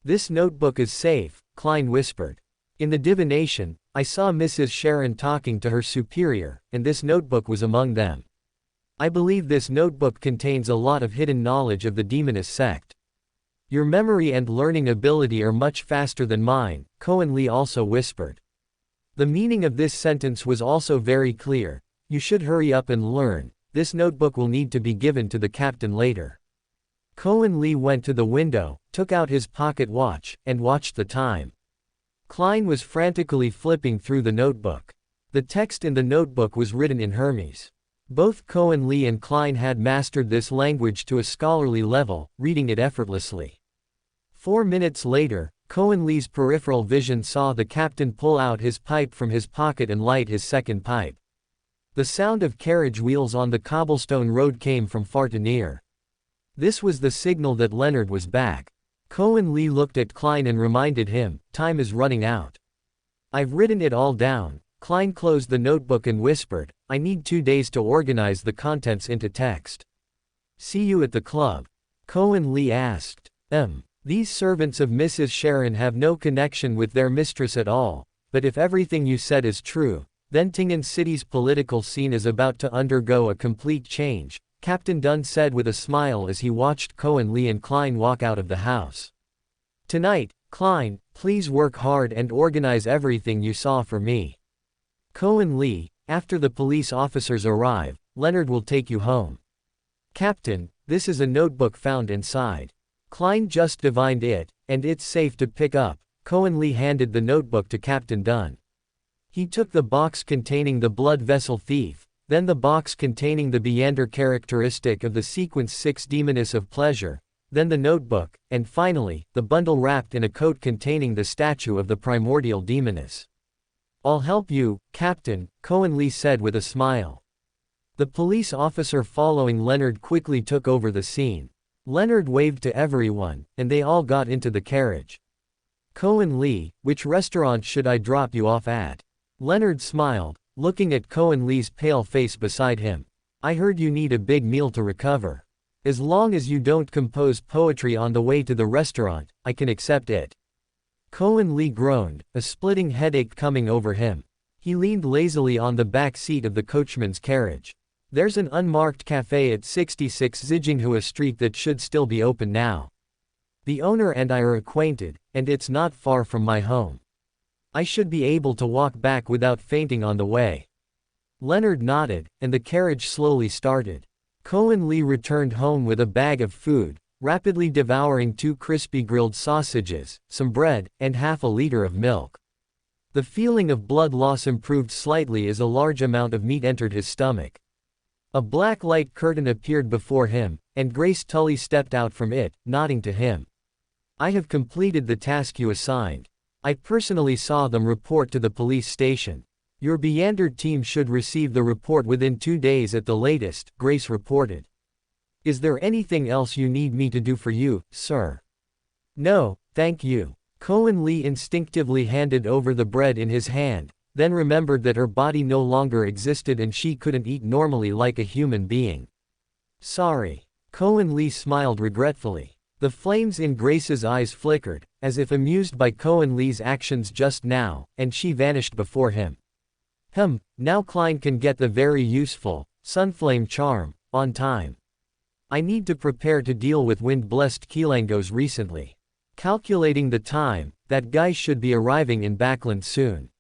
This notebook is safe, Klein whispered. In the divination, I saw Mrs. Sharon talking to her superior, and this notebook was among them. I believe this notebook contains a lot of hidden knowledge of the demonist sect. Your memory and learning ability are much faster than mine, Kornli also whispered. The meaning of this sentence was also very clear. You should hurry up and learn. This notebook will need to be given to the captain later. Kornli went to the window, took out his pocket watch, and watched the time. Klein was frantically flipping through the notebook. The text in the notebook was written in Hermes. Both Kornli and Klein had mastered this language to a scholarly level, reading it effortlessly. 4 minutes later, Kornli's peripheral vision saw the captain pull out his pipe from his pocket and light his second pipe. The sound of carriage wheels on the cobblestone road came from far to near. This was the signal that Leonard was back. Kornli looked at Klein and reminded him, time is running out. I've written it all down. Klein closed the notebook and whispered, I need 2 days to organize the contents into text. See you at the club. Kornli asked. These servants of Mrs. Sharon have no connection with their mistress at all, but if everything you said is true, then Tingen City's political scene is about to undergo a complete change, Captain Dunn said with a smile as he watched Kornli and Klein walk out of the house. Tonight, Klein, please work hard and organize everything you saw for me. Kornli, after the police officers arrive, Leonard will take you home. Captain, this is a notebook found inside. Klein just divined it, and it's safe to pick up. Kornli handed the notebook to Captain Dunn. He took the box containing the blood vessel thief, then the box containing the Beander characteristic of the sequence 6 demoness of pleasure, then the notebook, and finally, the bundle wrapped in a coat containing the statue of the primordial demoness. I'll help you, Captain, Kornli said with a smile. The police officer following Leonard quickly took over the scene. Leonard waved to everyone, and they all got into the carriage. Kornli, which restaurant should I drop you off at? Leonard smiled, looking at Kornli's pale face beside him. I heard you need a big meal to recover. As long as you don't compose poetry on the way to the restaurant, I can accept it. Kornli groaned, a splitting headache coming over him. He leaned lazily on the back seat of the coachman's carriage. There's an unmarked cafe at 66 Zijinghua Street that should still be open now. The owner and I are acquainted, and it's not far from my home. I should be able to walk back without fainting on the way. Leonard nodded, and the carriage slowly started. Kornli returned home with a bag of food, rapidly devouring 2 crispy grilled sausages, some bread, and half a liter of milk. The feeling of blood loss improved slightly as a large amount of meat entered his stomach. A black light curtain appeared before him, and Grace Tully stepped out from it, nodding to him. I have completed the task you assigned. I personally saw them report to the police station. Your Beander team should receive the report within 2 days at the latest, Grace reported. Is there anything else you need me to do for you, sir? No, thank you. Kornli instinctively handed over the bread in his hand, then remembered that her body no longer existed and she couldn't eat normally like a human being. Sorry. Kornli smiled regretfully. The flames in Grace's eyes flickered, as if amused by Kornli's actions just now, and she vanished before him. Now Klein can get the very useful, Sunflame charm, on time. I need to prepare to deal with wind-blessed Kilangos recently. Calculating the time, that guy should be arriving in Backlund soon.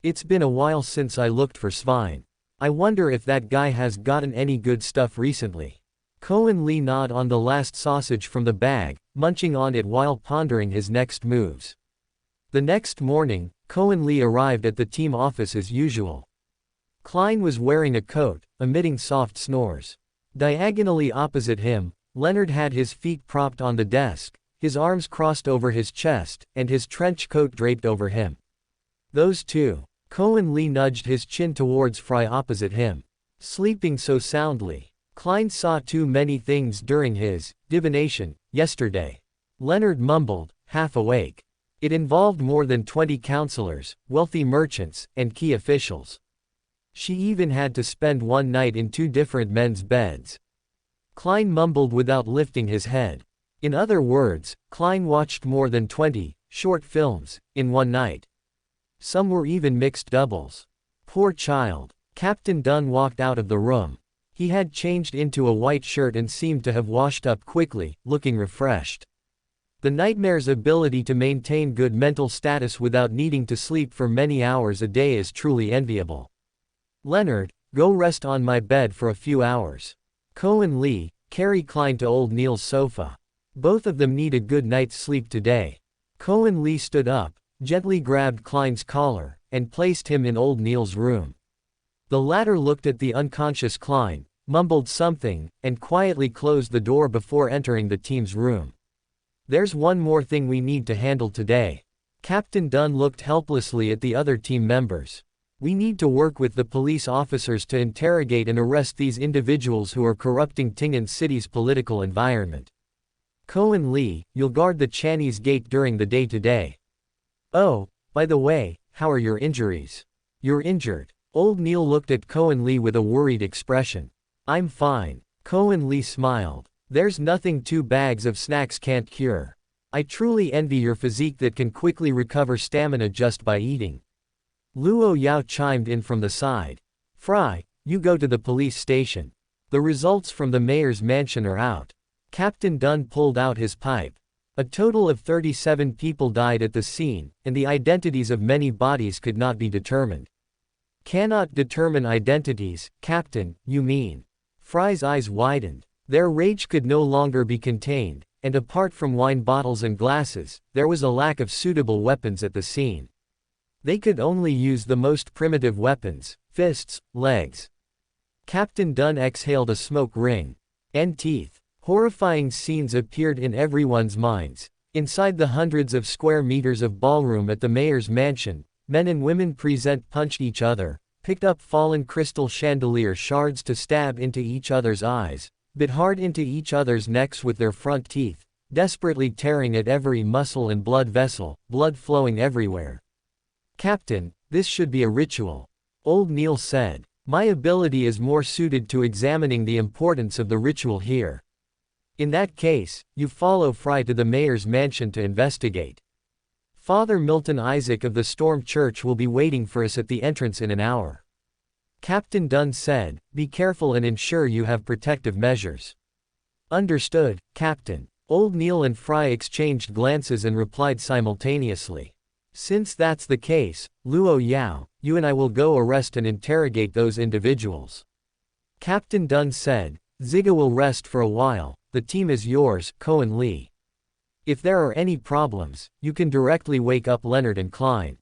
It's been a while since I looked for Svein. I wonder if that guy has gotten any good stuff recently. Kornli gnawed on the last sausage from the bag, munching on it while pondering his next moves. The next morning, Kornli arrived at the team office as usual. Klein was wearing a coat, emitting soft snores. Diagonally opposite him, Leonard had his feet propped on the desk, his arms crossed over his chest, and his trench coat draped over him. Those two. Kornli nudged his chin towards Fry opposite him. Sleeping so soundly. Klein saw too many things during his divination yesterday. Leonard mumbled, half awake. It involved more than 20 counselors, wealthy merchants, and key officials. She even had to spend one night in 2 different men's beds. Klein mumbled without lifting his head. In other words, Klein watched more than 20 short films in one night. Some were even mixed doubles. Poor child. Captain Dunn walked out of the room. He had changed into a white shirt and seemed to have washed up quickly, looking refreshed. The nightmare's ability to maintain good mental status without needing to sleep for many hours a day is truly enviable. Leonard, go rest on my bed for a few hours. Kornli, carry Klein to old Neil's sofa. Both of them need a good night's sleep today. Kornli stood up, gently grabbed Klein's collar, and placed him in old Neil's room. The latter looked at the unconscious Klein, mumbled something, and quietly closed the door before entering the team's room. There's one more thing we need to handle today. Captain Dunn looked helplessly at the other team members. We need to work with the police officers to interrogate and arrest these individuals who are corrupting Tingen City's political environment. Kornli, you'll guard the Chinese gate during the day today. Oh, by the way, how are your injuries? You're injured. Old Neil looked at Kornli with a worried expression. I'm fine. Kornli smiled. There's nothing 2 bags of snacks can't cure. I truly envy your physique that can quickly recover stamina just by eating. Luo Yao chimed in from the side. Fry, you go to the police station. The results from the mayor's mansion are out. Captain Dunn pulled out his pipe. A total of 37 people died at the scene, and the identities of many bodies could not be determined. Cannot determine identities, Captain, you mean? Fry's eyes widened. Their rage could no longer be contained, and apart from wine bottles and glasses, there was a lack of suitable weapons at the scene. They could only use the most primitive weapons, fists, legs. Captain Dunn exhaled a smoke ring. And teeth. Horrifying scenes appeared in everyone's minds. Inside the hundreds of square meters of ballroom at the mayor's mansion, men and women punched each other, picked up fallen crystal chandelier shards to stab into each other's eyes, bit hard into each other's necks with their front teeth, desperately tearing at every muscle and blood vessel, blood flowing everywhere. Captain, this should be a ritual. Old Neil said. My ability is more suited to examining the importance of the ritual here. In that case, you follow Fry to the mayor's mansion to investigate. Father Milton Isaac of the Storm Church will be waiting for us at the entrance in an hour. Captain Dunn said, be careful and ensure you have protective measures. Understood, Captain. Old Neil and Fry exchanged glances and replied simultaneously. Since that's the case, Luo Yao, you and I will go arrest and interrogate those individuals. Captain Dunn said, Ziga will rest for a while, the team is yours, Kornli. If there are any problems, you can directly wake up Leonard and Klein.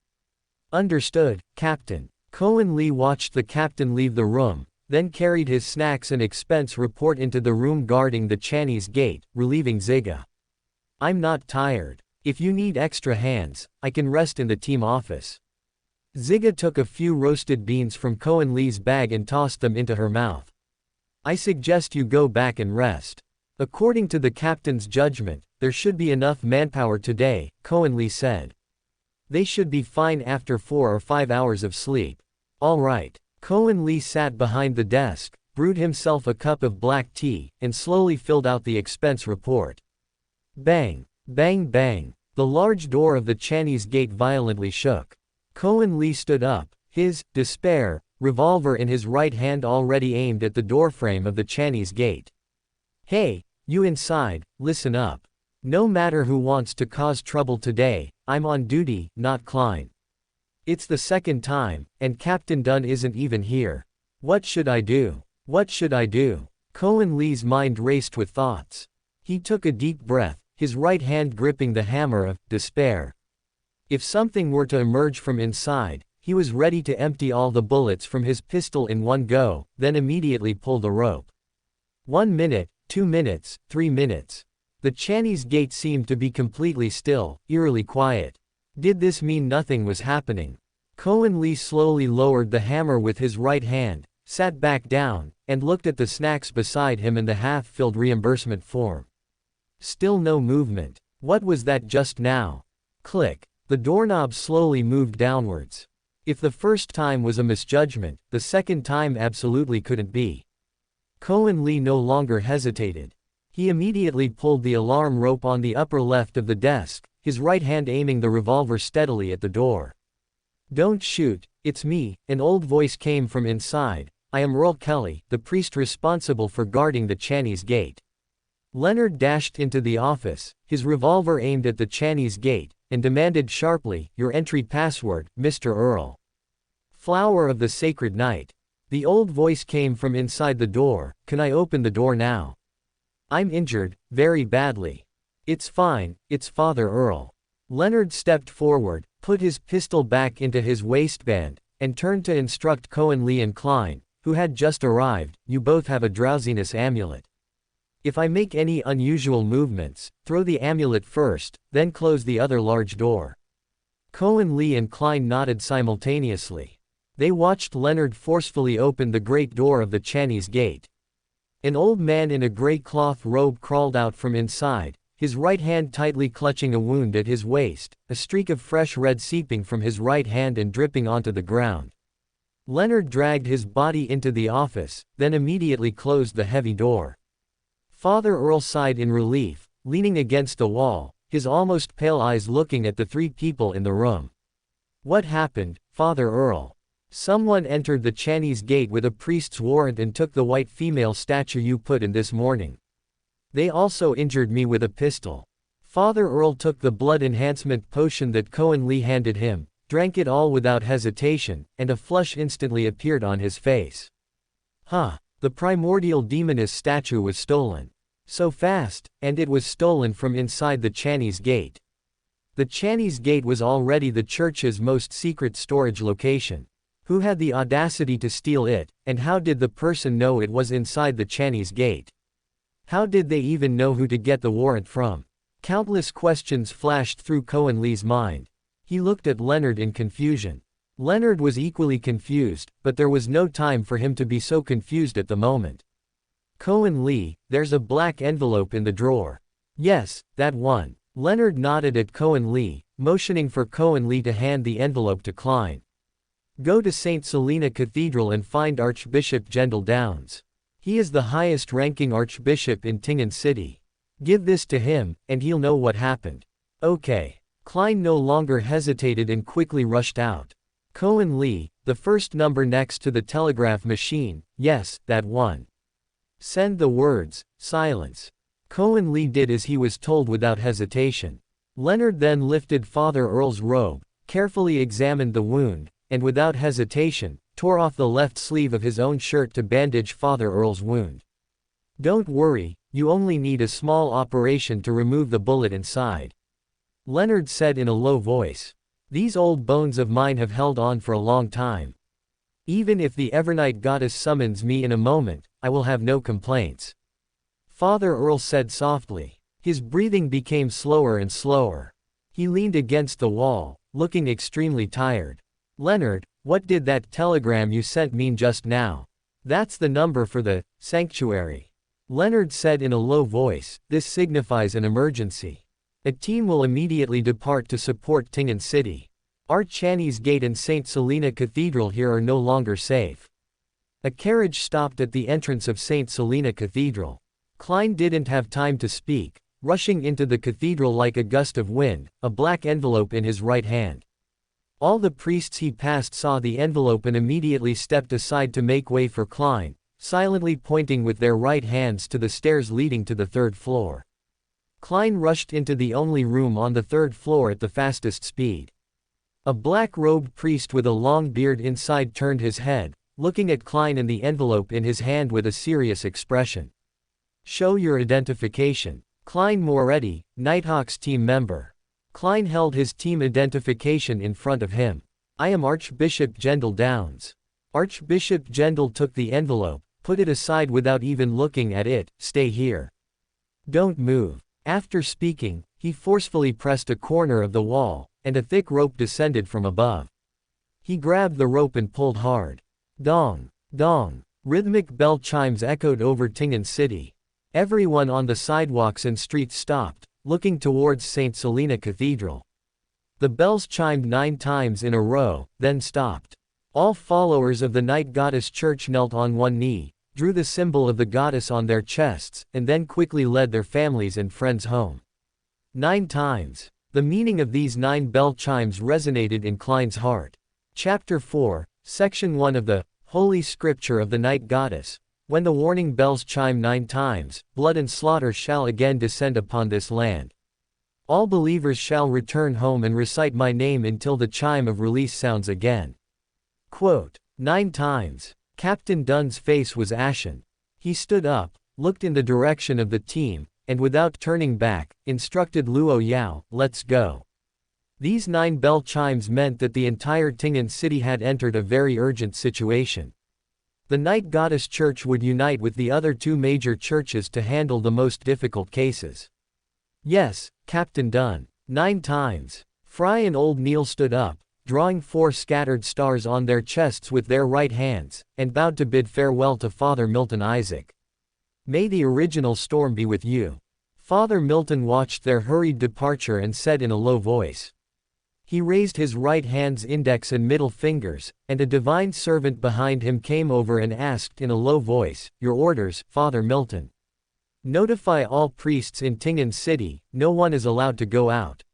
Understood, Captain. Kornli watched the captain leave the room, then carried his snacks and expense report into the room guarding the Chinese gate, relieving Ziga. I'm not tired. If you need extra hands, I can rest in the team office. Ziga took a few roasted beans from Kornli's bag and tossed them into her mouth. I suggest you go back and rest. According to the captain's judgment, there should be enough manpower today, Kornli said. They should be fine after 4 or 5 hours of sleep. All right. Kornli sat behind the desk, brewed himself a cup of black tea, and slowly filled out the expense report. Bang, bang, bang. The large door of the Chinese gate violently shook. Kornli stood up, his despair revolver in his right hand already aimed at the doorframe of the Chinese gate. Hey, you inside, listen up. No matter who wants to cause trouble today, I'm on duty, not Klein. It's the second time, and Captain Dunn isn't even here. What should I do? What should I do? Kornli's mind raced with thoughts. He took a deep breath, his right hand gripping the hammer of despair. If something were to emerge from inside, he was ready to empty all the bullets from his pistol in one go, then immediately pull the rope. 1 minute, 2 minutes, 3 minutes. The Chinese gate seemed to be completely still, eerily quiet. Did this mean nothing was happening? Kornli slowly lowered the hammer with his right hand, sat back down, and looked at the snacks beside him and the half-filled reimbursement form. Still no movement. What was that just now? Click. The doorknob slowly moved downwards. If the first time was a misjudgment, the second time absolutely couldn't be. Kornli no longer hesitated. He immediately pulled the alarm rope on the upper left of the desk, his right hand aiming the revolver steadily at the door. "Don't shoot, it's me," an old voice came from inside. "I am Earl Kelly, the priest responsible for guarding the Chinese gate." Leonard dashed into the office, his revolver aimed at the Chinese gate, and demanded sharply, "Your entry password, Mr. Earl." "Flower of the Sacred Night." The old voice came from inside the door. "Can I open the door now? I'm injured, very badly." "It's fine, it's Father Earl." Leonard stepped forward, put his pistol back into his waistband, and turned to instruct Kornli and Klein, who had just arrived. "You both have a drowsiness amulet. If I make any unusual movements, throw the amulet first, then close the other large door." Kornli and Klein nodded simultaneously. They watched Leonard forcefully open the great door of the Chinese gate. An old man in a gray cloth robe crawled out from inside, his right hand tightly clutching a wound at his waist, a streak of fresh red seeping from his right hand and dripping onto the ground. Leonard dragged his body into the office, then immediately closed the heavy door. Father Earl sighed in relief, leaning against the wall, his almost pale eyes looking at the three people in the room. "What happened, Father Earl?" "Someone entered the Chinese gate with a priest's warrant and took the white female statue you put in this morning. They also injured me with a pistol." Father Earl took the blood enhancement potion that Kornli handed him, drank it all without hesitation, and a flush instantly appeared on his face. "Huh, the primordial demoness statue was stolen. So fast, and it was stolen from inside the Chinese gate." The Chinese gate was already the church's most secret storage location. Who had the audacity to steal it, and how did the person know it was inside the Chinese gate? How did they even know who to get the warrant from? Countless questions flashed through Kornli's mind. He looked at Leonard in confusion. Leonard was equally confused, but there was no time for him to be so confused at the moment. "Kornli, there's a black envelope in the drawer." "Yes, that one." Leonard nodded at Kornli, motioning for Kornli to hand the envelope to Klein. "Go to St. Selena Cathedral and find Archbishop Gendel Downs. He is the highest-ranking archbishop in Tingen City. Give this to him, and he'll know what happened." "Okay." Klein no longer hesitated and quickly rushed out. "Kornli, the first number next to the telegraph machine." "Yes, that one." "Send the words." Silence. Kornli did as he was told without hesitation. Leonard then lifted Father Earl's robe, carefully examined the wound, and without hesitation, tore off the left sleeve of his own shirt to bandage Father Earl's wound. "Don't worry, you only need a small operation to remove the bullet inside," Leonard said in a low voice. "These old bones of mine have held on for a long time. Even if the Evernight goddess summons me in a moment, I will have no complaints." Father Earl said softly. His breathing became slower and slower. He leaned against the wall, looking extremely tired. "Leonard, what did that telegram you sent mean just now?" "That's the number for the sanctuary," Leonard said in a low voice. "This signifies an emergency. A team will immediately depart to support Tingen City. Our Chinese gate and St. Selena Cathedral here are no longer safe." A carriage stopped at the entrance of St. Selena Cathedral. Klein didn't have time to speak, rushing into the cathedral like a gust of wind, a black envelope in his right hand. All the priests he passed saw the envelope and immediately stepped aside to make way for Klein, silently pointing with their right hands to the stairs leading to the third floor. Klein rushed into the only room on the third floor at the fastest speed. A black-robed priest with a long beard inside turned his head, looking at Klein and the envelope in his hand with a serious expression. Show your identification. Klein Moretti, Nighthawk's team member. Klein held his team identification in front of him. I am Archbishop Gendel Downs. Archbishop Gendel took the envelope, put it aside without even looking at it. Stay here. Don't move. After speaking, he forcefully pressed a corner of the wall, and a thick rope descended from above. He grabbed the rope and pulled hard. Dong, dong. Rhythmic bell chimes echoed over Tingen city. Everyone on the sidewalks and streets stopped, looking towards St. Selena Cathedral. The bells chimed 9 times in a row, then stopped. All followers of the Night Goddess Church knelt on one knee, drew the symbol of the goddess on their chests, and then quickly led their families and friends home. 9 times. The meaning of these 9 bell chimes resonated in Klein's heart. Chapter 4, Section 1 of the Holy Scripture of the Night Goddess. When the warning bells chime 9 times, blood and slaughter shall again descend upon this land. All believers shall return home and recite my name until the chime of release sounds again. Quote, 9 times. Captain Dunn's face was ashen. He stood up, looked in the direction of the team, and without turning back, instructed Luo Yao, let's go. These 9 bell chimes meant that the entire Tingen city had entered a very urgent situation. The Night Goddess Church would unite with the other 2 major churches to handle the most difficult cases. Yes, Captain Dunn. 9 times. Fry and Old Neil stood up, drawing 4 scattered stars on their chests with their right hands, and bowed to bid farewell to Father Milton Isaac. May the original storm be with you. Father Milton watched their hurried departure and said in a low voice. He raised his right hand's index and middle fingers, and a divine servant behind him came over and asked in a low voice, your orders, Father Milton. Notify all priests in Tingen city, no one is allowed to go out.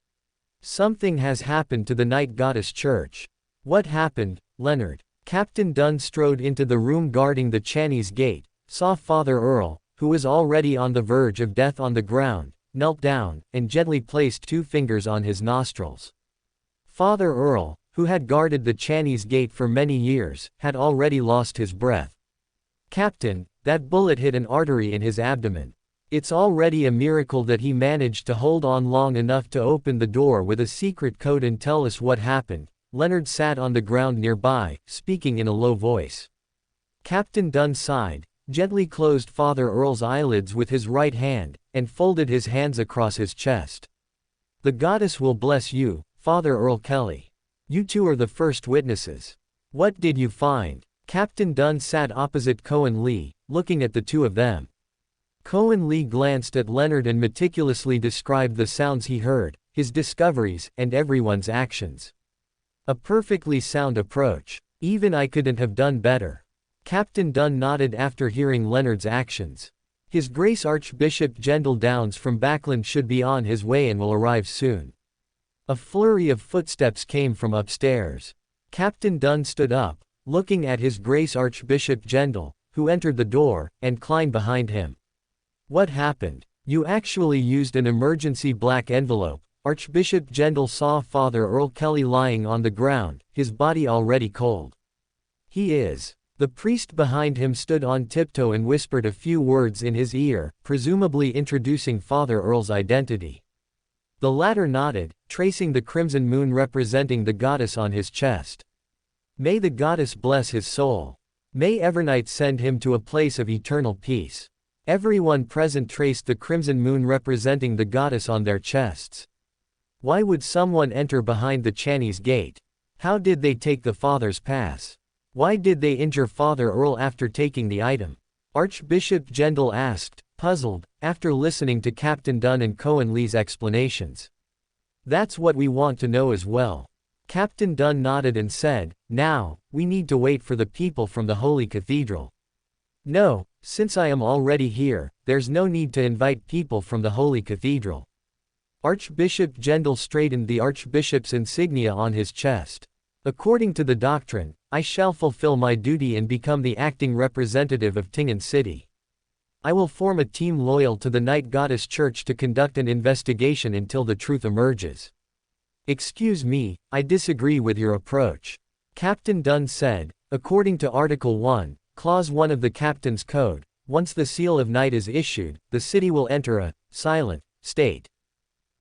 Something has happened to the Night Goddess Church. What happened, Leonard? Captain Dunn strode into the room guarding the Chinese gate, saw Father Earl, who was already on the verge of death on the ground, knelt down, and gently placed 2 fingers on his nostrils. Father Earl, who had guarded the Chinese gate for many years, had already lost his breath. Captain, that bullet hit an artery in his abdomen. It's already a miracle that he managed to hold on long enough to open the door with a secret code and tell us what happened. Leonard sat on the ground nearby, speaking in a low voice. Captain Dunn sighed, gently closed Father Earl's eyelids with his right hand, and folded his hands across his chest. The goddess will bless you, Father Earl Kelly. You 2 are the first witnesses. What did you find? Captain Dunn sat opposite Kornli, looking at the 2 of them. Kornli glanced at Leonard and meticulously described the sounds he heard, his discoveries, and everyone's actions. A perfectly sound approach. Even I couldn't have done better. Captain Dunn nodded after hearing Leonard's actions. His Grace Archbishop Gendel Downs from Backlund should be on his way and will arrive soon. A flurry of footsteps came from upstairs. Captain Dunn stood up, looking at his Grace Archbishop Gendel, who entered the door, and Klein behind him. What happened? You actually used an emergency black envelope. Archbishop Gendel saw Father Earl Kelly lying on the ground, his body already cold. He is. The priest behind him stood on tiptoe and whispered a few words in his ear, presumably introducing Father Earl's identity. The latter nodded, tracing the crimson moon representing the goddess on his chest. May the goddess bless his soul. May Evernight send him to a place of eternal peace. Everyone present traced the crimson moon representing the goddess on their chests. Why would someone enter behind the Chinese gate? How did they take the father's pass? Why did they injure Father Earl after taking the item? Archbishop Gendel asked, puzzled, after listening to Captain Dunn and Kornli's explanations. That's what we want to know as well. Captain Dunn nodded and said, now, we need to wait for the people from the Holy Cathedral. No, since I am already here, there's no need to invite people from the Holy Cathedral. Archbishop Gendel straightened the archbishop's insignia on his chest. According to the doctrine, I shall fulfill my duty and become the acting representative of Tingen City. I will form a team loyal to the Night Goddess Church to conduct an investigation until the truth emerges. Excuse me, I disagree with your approach. Captain Dunn said, According to Article 1, Clause 1 of the Captain's Code, once the Seal of Knight is issued, the city will enter a silent state.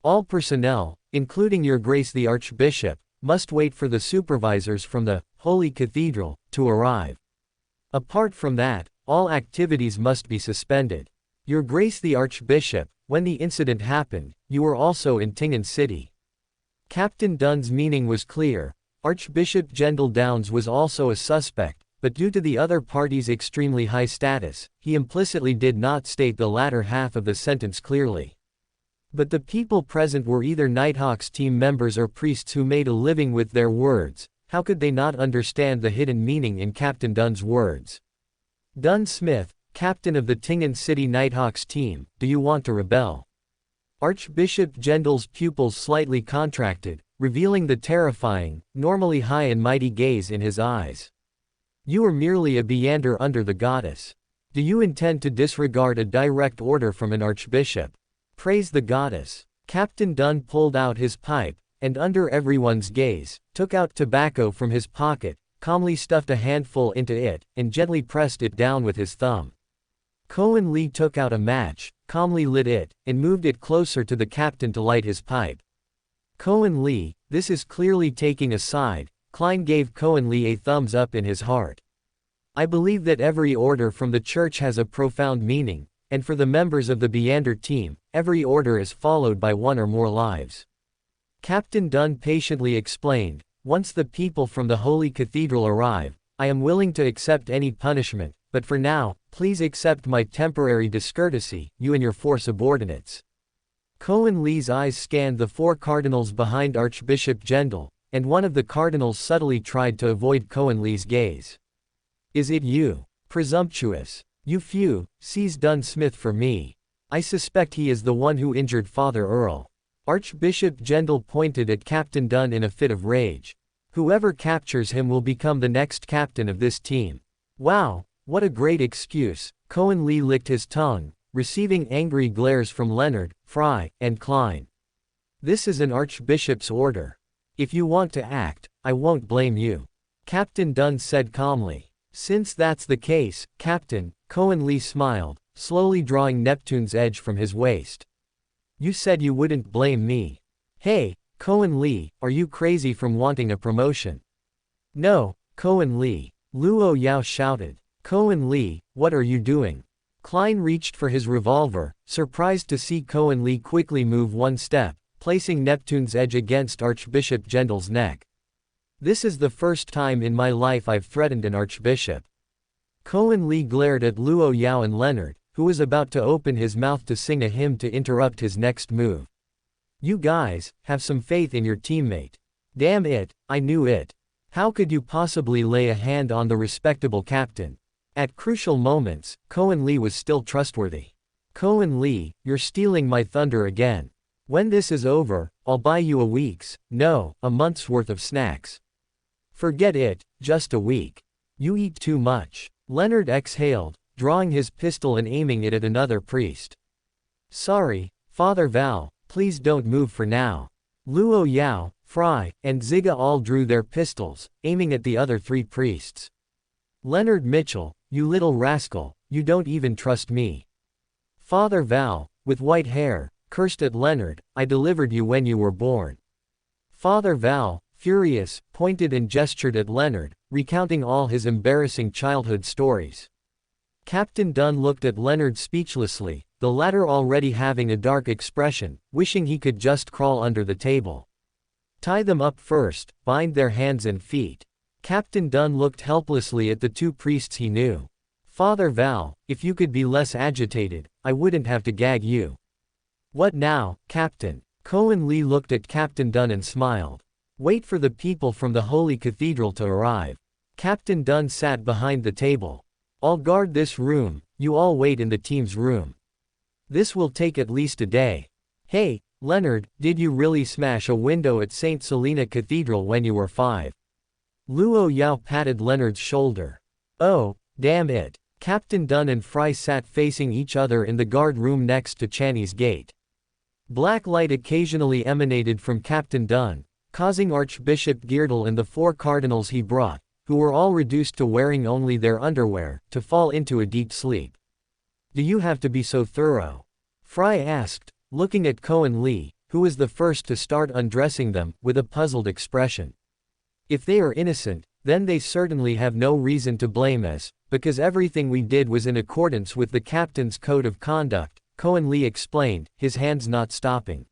All personnel, including Your Grace the Archbishop, must wait for the supervisors from the Holy Cathedral to arrive. Apart from that, all activities must be suspended. Your Grace the Archbishop, when the incident happened, you were also in Tingen City. Captain Dunn's meaning was clear. Archbishop Gendel Downs was also a suspect, but due to the other party's extremely high status, he implicitly did not state the latter half of the sentence clearly. But the people present were either Nighthawk's team members or priests who made a living with their words. How could they not understand the hidden meaning in Captain Dunn's words? Dunn Smith, captain of the Tingen City Nighthawks team, do you want to rebel? Archbishop Gendel's pupils slightly contracted, revealing the terrifying, normally high and mighty gaze in his eyes. You are merely a Beander under the goddess. Do you intend to disregard a direct order from an archbishop? Praise the goddess. Captain Dunn pulled out his pipe, and under everyone's gaze, took out tobacco from his pocket, calmly stuffed a handful into it, and gently pressed it down with his thumb. Kornli took out a match, calmly lit it, and moved it closer to the captain to light his pipe. Kornli, this is clearly taking a side. Klein gave Kornli a thumbs up in his heart. I believe that every order from the church has a profound meaning, and for the members of the Beander team, every order is followed by one or more lives. Captain Dunn patiently explained, once the people from the Holy Cathedral arrive, I am willing to accept any punishment, but for now, please accept my temporary discourtesy, you and your 4 subordinates. Kornli's eyes scanned the 4 cardinals behind Archbishop Gendel, and one of the cardinals subtly tried to avoid Kornli's gaze. Is it you? Presumptuous. You few, seize Dunn Smith for me. I suspect he is the one who injured Father Earl. Archbishop Gendel pointed at Captain Dunn in a fit of rage. Whoever captures him will become the next captain of this team. Wow, what a great excuse. Kornli licked his tongue, receiving angry glares from Leonard, Fry, and Klein. This is an archbishop's order. If you want to act, I won't blame you. Captain Dunn said calmly. Since that's the case, Captain, Kornli smiled, slowly drawing Neptune's edge from his waist. You said you wouldn't blame me. Hey, Kornli, are you crazy from wanting a promotion? No, Kornli, Luo Yao shouted. Kornli, what are you doing? Klein reached for his revolver, surprised to see Kornli quickly move one step, placing Neptune's edge against Archbishop Gendel's neck. This is the first time in my life I've threatened an archbishop. Kornli glared at Luo Yao and Leonard, who was about to open his mouth to sing a hymn to interrupt his next move. You guys, have some faith in your teammate. Damn it, I knew it. How could you possibly lay a hand on the respectable captain? At crucial moments, Kornli was still trustworthy. Kornli, you're stealing my thunder again. When this is over, I'll buy you a week's, no, a month's worth of snacks. Forget it, just a week. You eat too much. Leonard exhaled, drawing his pistol and aiming it at another priest. Sorry, Father Val, please don't move for now. Luo Yao, Fry, and Ziga all drew their pistols, aiming at the other 3 priests. Leonard Mitchell, you little rascal, you don't even trust me. Father Val, with white hair, cursed at Leonard, I delivered you when you were born. Father Val, furious, pointed and gestured at Leonard, recounting all his embarrassing childhood stories. Captain Dunn looked at Leonard speechlessly, the latter already having a dark expression, wishing he could just crawl under the table. Tie them up first, bind their hands and feet. Captain Dunn looked helplessly at the 2 priests he knew. Father Val, if you could be less agitated, I wouldn't have to gag you. What now, Captain? Kornli looked at Captain Dunn and smiled. Wait for the people from the Holy Cathedral to arrive. Captain Dunn sat behind the table. I'll guard this room, you all wait in the team's room. This will take at least a day. Hey, Leonard, did you really smash a window at St. Selena Cathedral when you were 5? Luo Yao patted Leonard's shoulder. Oh, damn it. Captain Dunn and Fry sat facing each other in the guard room next to Channy's gate. Black light occasionally emanated from Captain Dunn, causing Archbishop Geerdel and the 4 cardinals he brought, who were all reduced to wearing only their underwear, to fall into a deep sleep. Do you have to be so thorough? Fry asked, looking at Kornli, who was the first to start undressing them, with a puzzled expression. If they are innocent, then they certainly have no reason to blame us, because everything we did was in accordance with the captain's code of conduct, Kornli explained, his hands not stopping.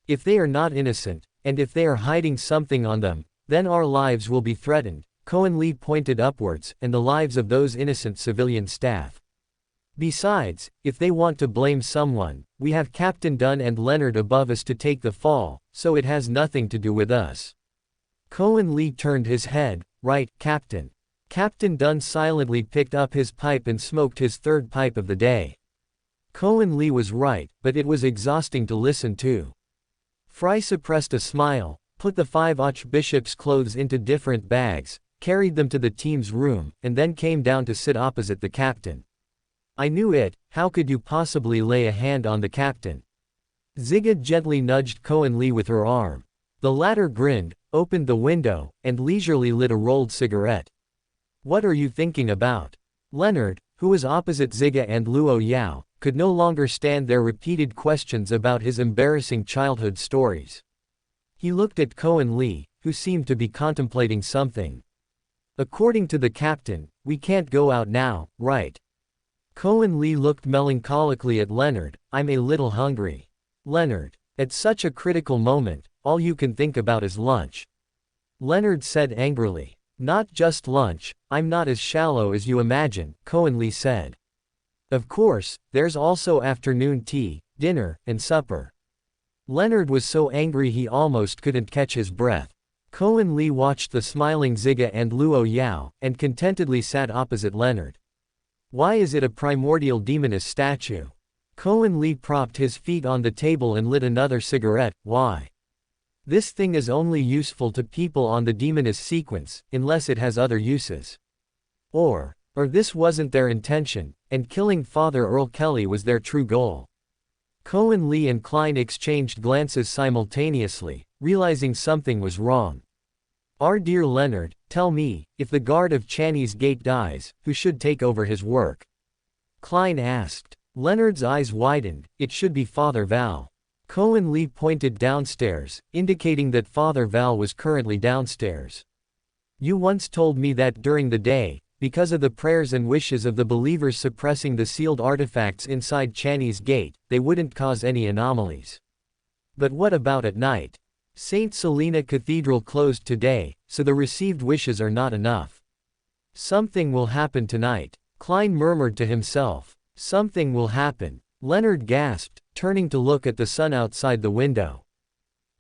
If they are not innocent, and if they are hiding something on them, then our lives will be threatened. Kornli pointed upwards, and the lives of those innocent civilian staff. Besides, if they want to blame someone, we have Captain Dunn and Leonard above us to take the fall, so it has nothing to do with us. Kornli turned his head. Right, Captain. Captain Dunn silently picked up his pipe and smoked his third pipe of the day. Kornli was right, but it was exhausting to listen to. Fry suppressed a smile, put the 5 archbishops' clothes into different bags, carried them to the team's room, and then came down to sit opposite the captain. I knew it, how could you possibly lay a hand on the captain? Zhiga gently nudged Kornli with her arm. The latter grinned, opened the window, and leisurely lit a rolled cigarette. What are you thinking about? Leonard, who was opposite Zhiga and Luo Yao, could no longer stand their repeated questions about his embarrassing childhood stories. He looked at Kornli, who seemed to be contemplating something. According to the captain, we can't go out now, right? Kornli looked melancholically at Leonard. I'm a little hungry. Leonard, at such a critical moment, all you can think about is lunch. Leonard said angrily. Not just lunch, I'm not as shallow as you imagine, Kornli said. Of course, there's also afternoon tea, dinner, and supper. Leonard was so angry he almost couldn't catch his breath. Kornli watched the smiling Zhiga and Luo Yao, and contentedly sat opposite Leonard. Why is it a primordial demoness statue? Kornli propped his feet on the table and lit another cigarette. Why? This thing is only useful to people on the demoness sequence, unless it has other uses. Or this wasn't their intention, and killing Father Earl Kelly was their true goal. Kornli and Klein exchanged glances simultaneously, realizing something was wrong. Our dear Leonard, tell me, if the guard of Channy's gate dies, who should take over his work? Klein asked. Leonard's eyes widened. It should be Father Val. Kornli pointed downstairs, indicating that Father Val was currently downstairs. You once told me that during the day, because of the prayers and wishes of the believers suppressing the sealed artifacts inside Channy's gate, they wouldn't cause any anomalies. But what about at night? St. Selena Cathedral closed today, so the received wishes are not enough. Something will happen tonight, Klein murmured to himself. Something will happen. Leonard gasped, turning to look at the sun outside the window.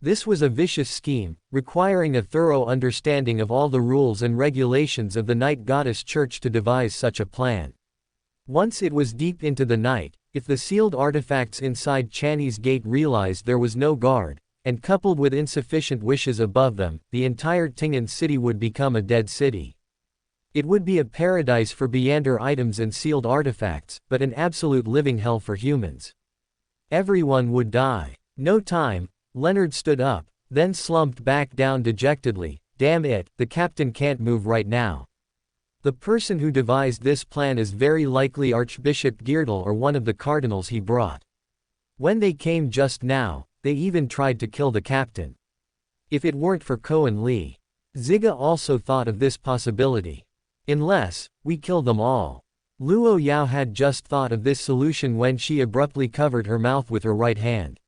This was a vicious scheme, requiring a thorough understanding of all the rules and regulations of the Night Goddess Church to devise such a plan. Once it was deep into the night, if the sealed artifacts inside Channy's gate realized there was no guard, and coupled with insufficient wishes above them, the entire Tingen city would become a dead city. It would be a paradise for Beander items and sealed artifacts, but an absolute living hell for humans. Everyone would die. No time. Leonard stood up, then slumped back down dejectedly. Damn it, the captain can't move right now. The person who devised this plan is very likely Archbishop Geerdel or one of the cardinals he brought. When they came just now, they even tried to kill the captain. If it weren't for Kornli. Zhiga also thought of this possibility. Unless we kill them all. Luo Yao had just thought of this solution when she abruptly covered her mouth with her right hand.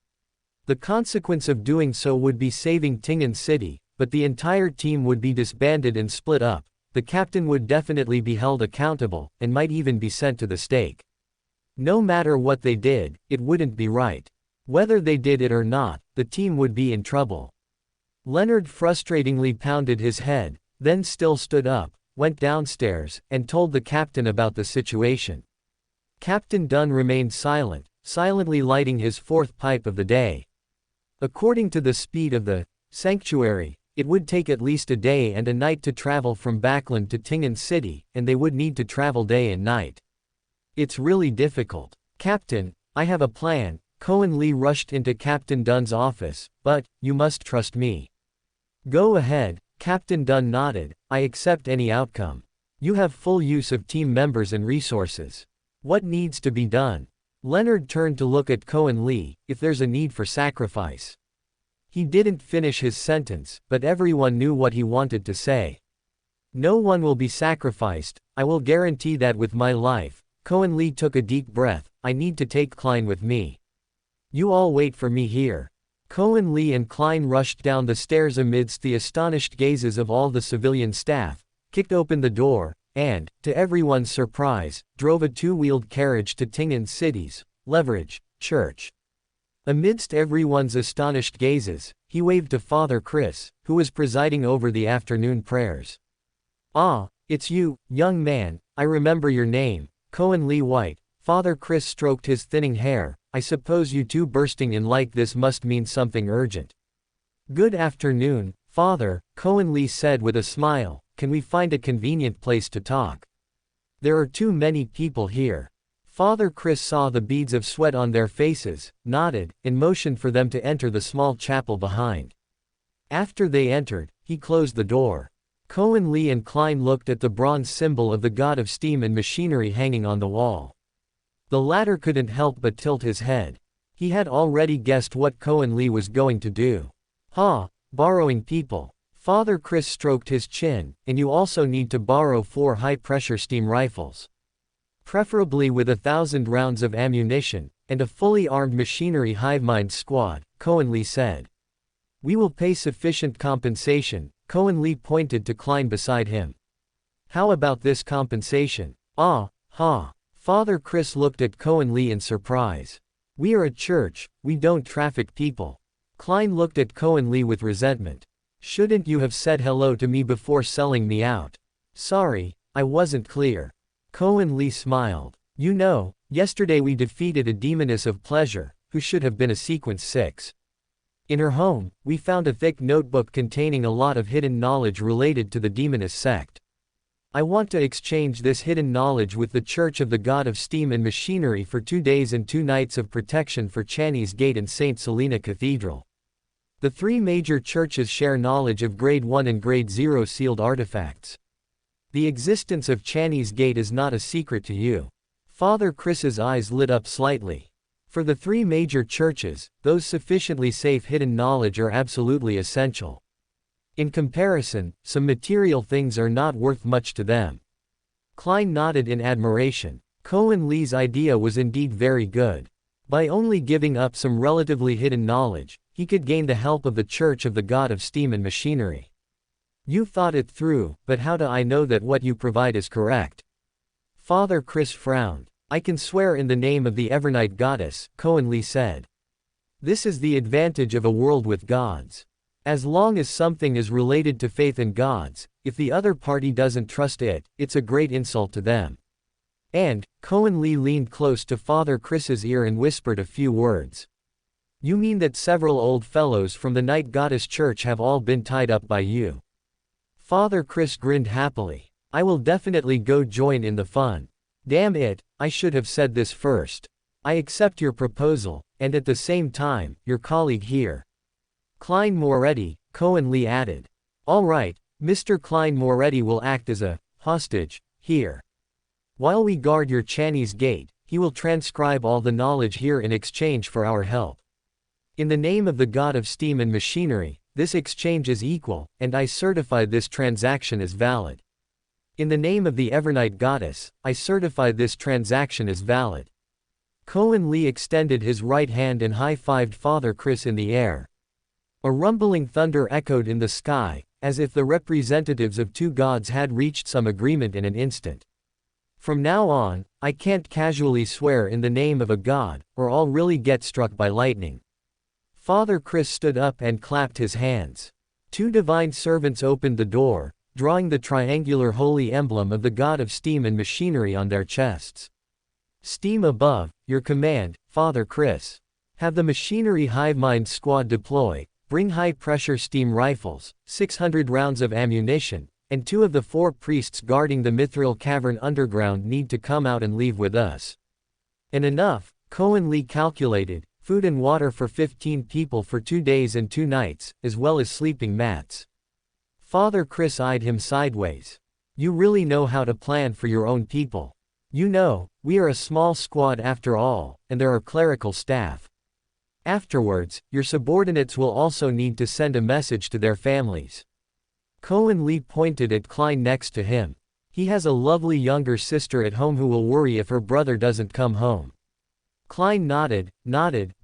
The consequence of doing so would be saving Tingen City, but the entire team would be disbanded and split up. The captain would definitely be held accountable, and might even be sent to the stake. No matter what they did, it wouldn't be right. Whether they did it or not, the team would be in trouble. Leonard frustratingly pounded his head, then still stood up, went downstairs, and told the captain about the situation. Captain Dunn remained silent, silently lighting his fourth pipe of the day. According to the speed of the sanctuary, it would take at least a day and a night to travel from Backlund to Tingen City, and they would need to travel day and night. It's really difficult. Captain, I have a plan. Kornli rushed into Captain Dunn's office, but, you must trust me. Go ahead, Captain Dunn nodded. I accept any outcome. You have full use of team members and resources. What needs to be done? Leonard turned to look at Kornli. If there's a need for sacrifice. He didn't finish his sentence, but everyone knew what he wanted to say. No one will be sacrificed, I will guarantee that with my life. Kornli took a deep breath. I need to take Klein with me. You all wait for me here. Kornli and Klein rushed down the stairs amidst the astonished gazes of all the civilian staff, kicked open the door, and, to everyone's surprise, drove a two-wheeled carriage to Tingen City's Leverage Church. Amidst everyone's astonished gazes, he waved to Father Chris, who was presiding over the afternoon prayers. Ah, it's you, young man, I remember your name, Kornli White. Father Chris stroked his thinning hair. I suppose you two bursting in like this must mean something urgent. Good afternoon, Father, Kornli said with a smile. Can we find a convenient place to talk? There are too many people here. Father Chris saw the beads of sweat on their faces, nodded, and motioned for them to enter the small chapel behind. After they entered, he closed the door. Kornli and Klein looked at the bronze symbol of the god of steam and machinery hanging on the wall. The latter couldn't help but tilt his head. He had already guessed what Kornli was going to do. Borrowing people. Father Chris stroked his chin, and you also need to borrow 4 high-pressure steam rifles. Preferably with 1,000 rounds of ammunition, and a fully armed machinery hive-mind squad, Kornli said. We will pay sufficient compensation, Kornli pointed to Klein beside him. How about this compensation? Father Chris looked at Kornli in surprise. We are a church, we don't traffic people. Klein looked at Kornli with resentment. Shouldn't you have said hello to me before selling me out? Sorry, I wasn't clear. Kornli smiled. You know, yesterday we defeated a demoness of pleasure, who should have been a sequence 6. In her home, we found a thick notebook containing a lot of hidden knowledge related to the demoness sect. I want to exchange this hidden knowledge with the Church of the God of Steam and Machinery for 2 days and 2 nights of protection for Chinese Gate and St. Selena Cathedral. The 3 major churches share knowledge of Grade 1 and Grade 0 sealed artifacts. The existence of Chinese Gate is not a secret to you. Father Chris's eyes lit up slightly. For the 3 major churches, those sufficiently safe hidden knowledge are absolutely essential. In comparison, some material things are not worth much to them. Klein nodded in admiration. Kornli's idea was indeed very good. By only giving up some relatively hidden knowledge, he could gain the help of the Church of the God of Steam and Machinery. You've thought it through, but how do I know that what you provide is correct? Father Chris frowned. I can swear in the name of the Evernight Goddess, Kornli said. This is the advantage of a world with gods. As long as something is related to faith in gods, if the other party doesn't trust it, it's a great insult to them. And, Kornli leaned close to Father Chris's ear and whispered a few words. You mean that several old fellows from the Night Goddess Church have all been tied up by you? Father Chris grinned happily. I will definitely go join in the fun. Damn it, I should have said this first. I accept your proposal, and at the same time, your colleague here. Klein Moretti, Kornli added. All right, Mr. Klein Moretti will act as a hostage here. While we guard your Chinese Gate, he will transcribe all the knowledge here in exchange for our help. In the name of the God of Steam and Machinery, this exchange is equal, and I certify this transaction is valid. In the name of the Evernight Goddess, I certify this transaction is valid. Kornli extended his right hand and high-fived Father Chris in the air. A rumbling thunder echoed in the sky, as if the representatives of 2 gods had reached some agreement in an instant. From now on, I can't casually swear in the name of a god, or I'll really get struck by lightning. Father Chris stood up and clapped his hands. 2 divine servants opened the door, drawing the triangular holy emblem of the God of Steam and Machinery on their chests. Steam above, your command, Father Chris. Have the machinery hive-mind squad deploy, bring high-pressure steam rifles, 600 rounds of ammunition, and 2 of the 4 priests guarding the Mithril Cavern underground need to come out and leave with us. And enough, Kornli calculated, food and water for 15 people for 2 days and 2 nights, as well as sleeping mats. Father Chris eyed him sideways. You really know how to plan for your own people. You know, we are a small squad after all, and there are clerical staff. Afterwards, your subordinates will also need to send a message to their families. Kornli pointed at Klein next to him. He has a lovely younger sister at home who will worry if her brother doesn't come home. Klein nodded,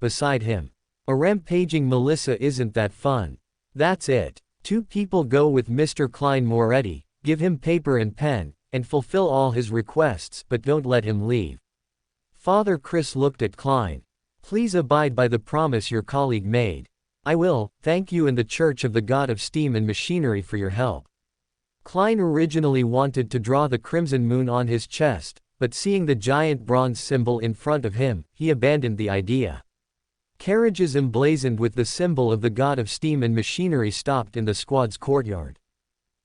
beside him. A rampaging Melissa isn't that fun. That's it. 2 people go with Mr. Klein Moretti, give him paper and pen, and fulfill all his requests, but don't let him leave. Father Chris looked at Klein. Please abide by the promise your colleague made. I will, thank you and the Church of the God of Steam and Machinery for your help. Klein originally wanted to draw the crimson moon on his chest, but seeing the giant bronze symbol in front of him, he abandoned the idea. Carriages emblazoned with the symbol of the God of Steam and Machinery stopped in the squad's courtyard.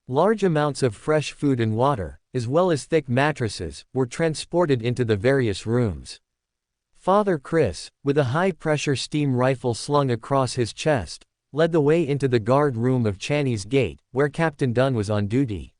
Large amounts of fresh food and water, as well as thick mattresses, were transported into the various rooms. Father Chris, with a high-pressure steam rifle slung across his chest, led the way into the guard room of Channy's Gate, where Captain Dunn was on duty.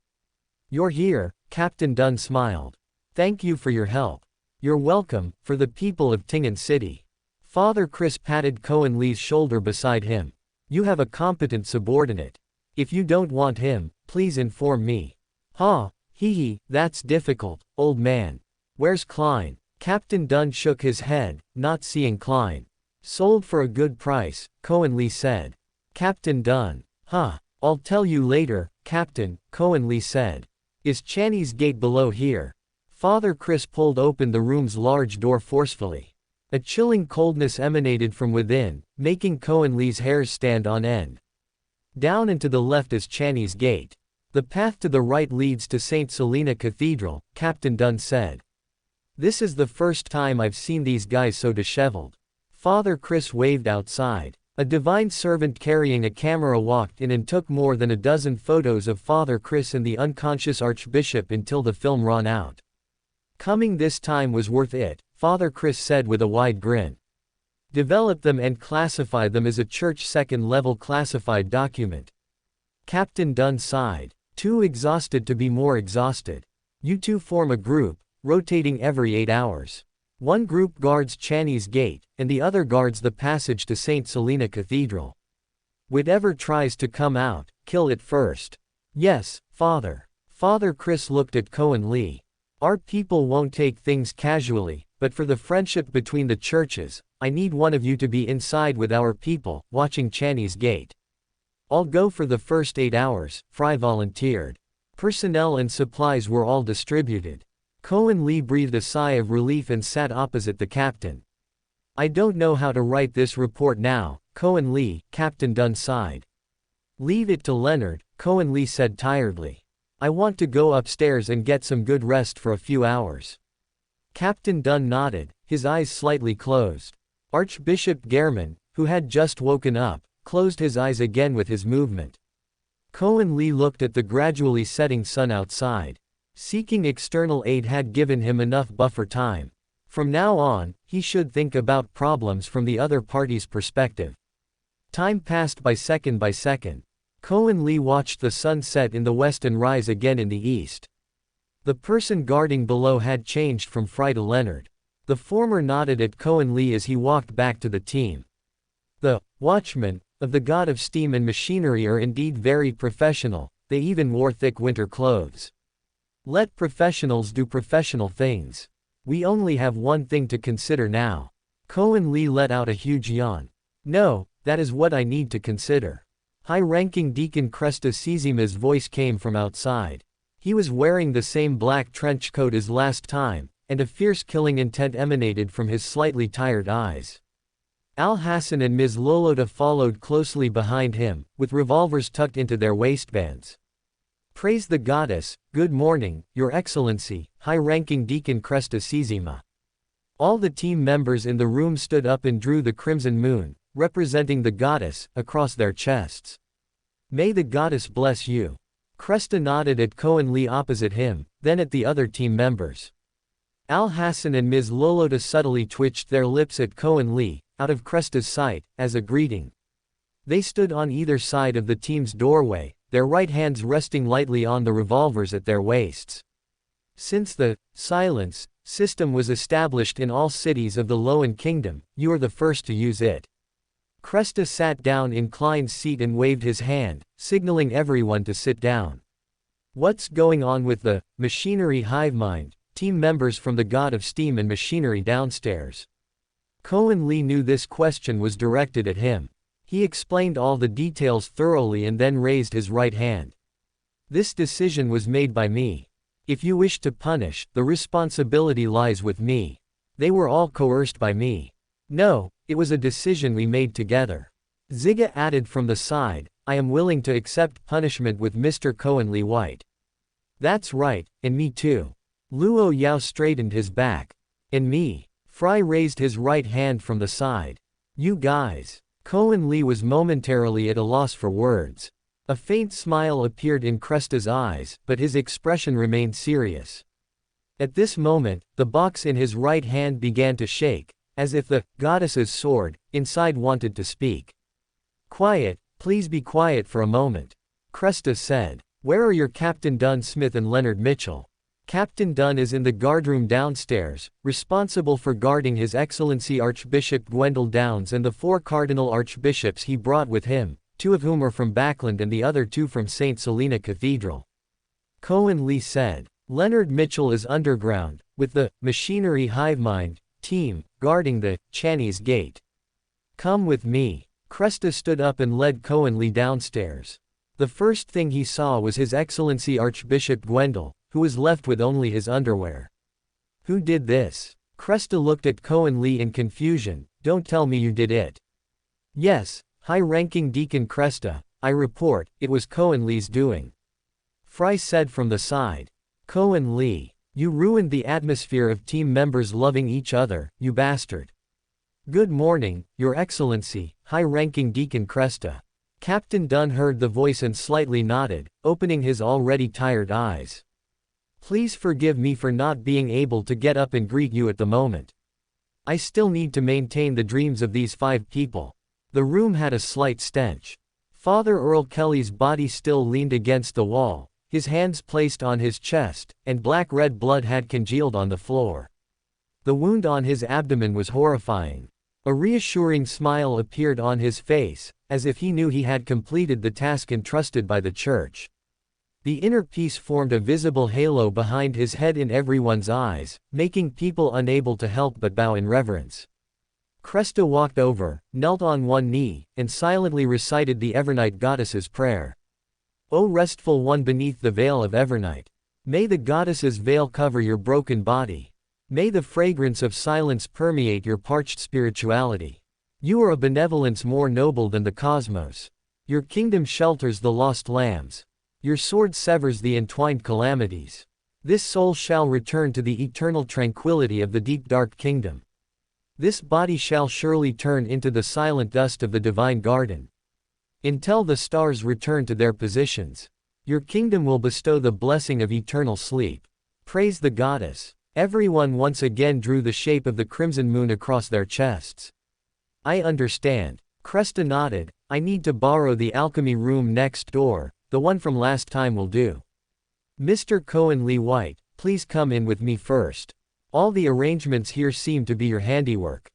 You're here, Captain Dunn smiled. Thank you for your help. You're welcome, for the people of Tingen City. Father Chris patted Kornli's shoulder beside him. You have a competent subordinate. If you don't want him, please inform me. Hee, that's difficult, old man. Where's Klein? Captain Dunn shook his head, not seeing Klein. Sold for a good price, Kornli said. Captain Dunn. I'll tell you later, Captain, Kornli said. Is Channy's Gate below here? Father Chris pulled open the room's large door forcefully. A chilling coldness emanated from within, making Kornli's hairs stand on end. Down and to the left is Channy's Gate. The path to the right leads to St. Selena Cathedral, Captain Dunn said. This is the first time I've seen these guys so disheveled. Father Chris waved outside. A divine servant carrying a camera walked in and took more than a dozen photos of Father Chris and the unconscious archbishop until the film ran out. Coming this time was worth it, Father Chris said with a wide grin. Develop them and classify them as a church second-level classified document. Captain Dunn sighed. Too exhausted to be more exhausted. You two form a group, rotating every 8 hours. One group guards Channy's Gate, and the other guards the passage to St. Selena Cathedral. Whatever tries to come out, kill it first. Yes, Father. Father Chris looked at Kornli. Our people won't take things casually, but for the friendship between the churches, I need one of you to be inside with our people, watching Channy's Gate. I'll go for the first 8 hours, Fry volunteered. Personnel and supplies were all distributed. Kornli breathed a sigh of relief and sat opposite the captain. I don't know how to write this report now, Kornli, Captain Dunn sighed. Leave it to Leonard, Kornli said tiredly. I want to go upstairs and get some good rest for a few hours. Captain Dunn nodded, his eyes slightly closed. Archbishop Gehrman, who had just woken up, closed his eyes again with his movement. Kornli looked at the gradually setting sun outside. Seeking external aid had given him enough buffer time. From now on, he should think about problems from the other party's perspective. Time passed by second. Kornli watched the sun set in the west and rise again in the east. The person guarding below had changed from Fry to Leonard. The former nodded at Kornli as he walked back to the team. The watchmen of the God of Steam and Machinery are indeed very professional, they even wore thick winter clothes. Let professionals do professional things. We only have one thing to consider now. Kornli let out a huge yawn. No, that is what I need to consider. High-ranking Deacon Cresta Sizima's voice came from outside. He was wearing the same black trench coat as last time, and a fierce killing intent emanated from his slightly tired eyes. Al-Hassan and Ms. Lolota followed closely behind him, with revolvers tucked into their waistbands. Praise the goddess, good morning, your excellency, high-ranking Deacon Cresta Sizima. All the team members in the room stood up and drew the crimson moon, representing the goddess, across their chests. May the goddess bless you. Cresta nodded at Kornli opposite him, then at the other team members. Al-Hassan and Ms. Lolota subtly twitched their lips at Kornli, out of Cresta's sight, as a greeting. They stood on either side of the team's doorway, their right hands resting lightly on the revolvers at their waists. Since the silence system was established in all cities of the LotM Kingdom, you are the first to use it. Cresta sat down in Klein's seat and waved his hand, signaling everyone to sit down. What's going on with the machinery hive mind, team members from the God of Steam and Machinery downstairs? Kornli knew this question was directed at him. He explained all the details thoroughly and then raised his right hand. This decision was made by me. If you wish to punish, the responsibility lies with me. They were all coerced by me. No, it was a decision we made together. Ziga added from the side, I am willing to accept punishment with Mr. Kornli White. That's right, and me too. Luo Yao straightened his back. And me. Fry raised his right hand from the side. You guys. Kornli was momentarily at a loss for words. A faint smile appeared in Cresta's eyes, but his expression remained serious. At this moment, the box in his right hand began to shake, as if the goddess's sword inside wanted to speak. Quiet, please be quiet for a moment. Cresta said. Where are your Captain Dunn Smith and Leonard Mitchell? Captain Dunn is in the guardroom downstairs, responsible for guarding His Excellency Archbishop Gwendol Downs and the 4 cardinal archbishops he brought with him, 2 of whom are from Backlund and the other 2 from St. Selena Cathedral. Kornli said. Leonard Mitchell is underground, with the machinery hive mind team guarding the Chinese gate. Come with me. Cresta stood up and led Kornli downstairs. The first thing he saw was His Excellency Archbishop Gwendol, who was left with only his underwear. Who did this? Cresta looked at Kornli in confusion. Don't tell me you did it. Yes, high-ranking Deacon Cresta, I report, it was Kornli's doing. Fry said from the side. Kornli, you ruined the atmosphere of team members loving each other, you bastard. Good morning, Your Excellency, high-ranking Deacon Cresta. Captain Dunn heard the voice and slightly nodded, opening his already tired eyes. Please forgive me for not being able to get up and greet you at the moment. I still need to maintain the dreams of these 5 people. The room had a slight stench. Father Earl Kelly's body still leaned against the wall, his hands placed on his chest, and black-red blood had congealed on the floor. The wound on his abdomen was horrifying. A reassuring smile appeared on his face, as if he knew he had completed the task entrusted by the church. The inner peace formed a visible halo behind his head in everyone's eyes, making people unable to help but bow in reverence. Cresta walked over, knelt on one knee, and silently recited the Evernight Goddess's prayer. O restful one beneath the veil of Evernight, may the goddess's veil cover your broken body. May the fragrance of silence permeate your parched spirituality. You are a benevolence more noble than the cosmos. Your kingdom shelters the lost lambs. Your sword severs the entwined calamities. This soul shall return to the eternal tranquility of the deep dark kingdom. This body shall surely turn into the silent dust of the divine garden. Until the stars return to their positions, your kingdom will bestow the blessing of eternal sleep. Praise the goddess. Everyone once again drew the shape of the crimson moon across their chests. I understand. Cresta nodded. I need to borrow the alchemy room next door. The one from last time will do. Mr. Kornli White, please come in with me first. All the arrangements here seem to be your handiwork.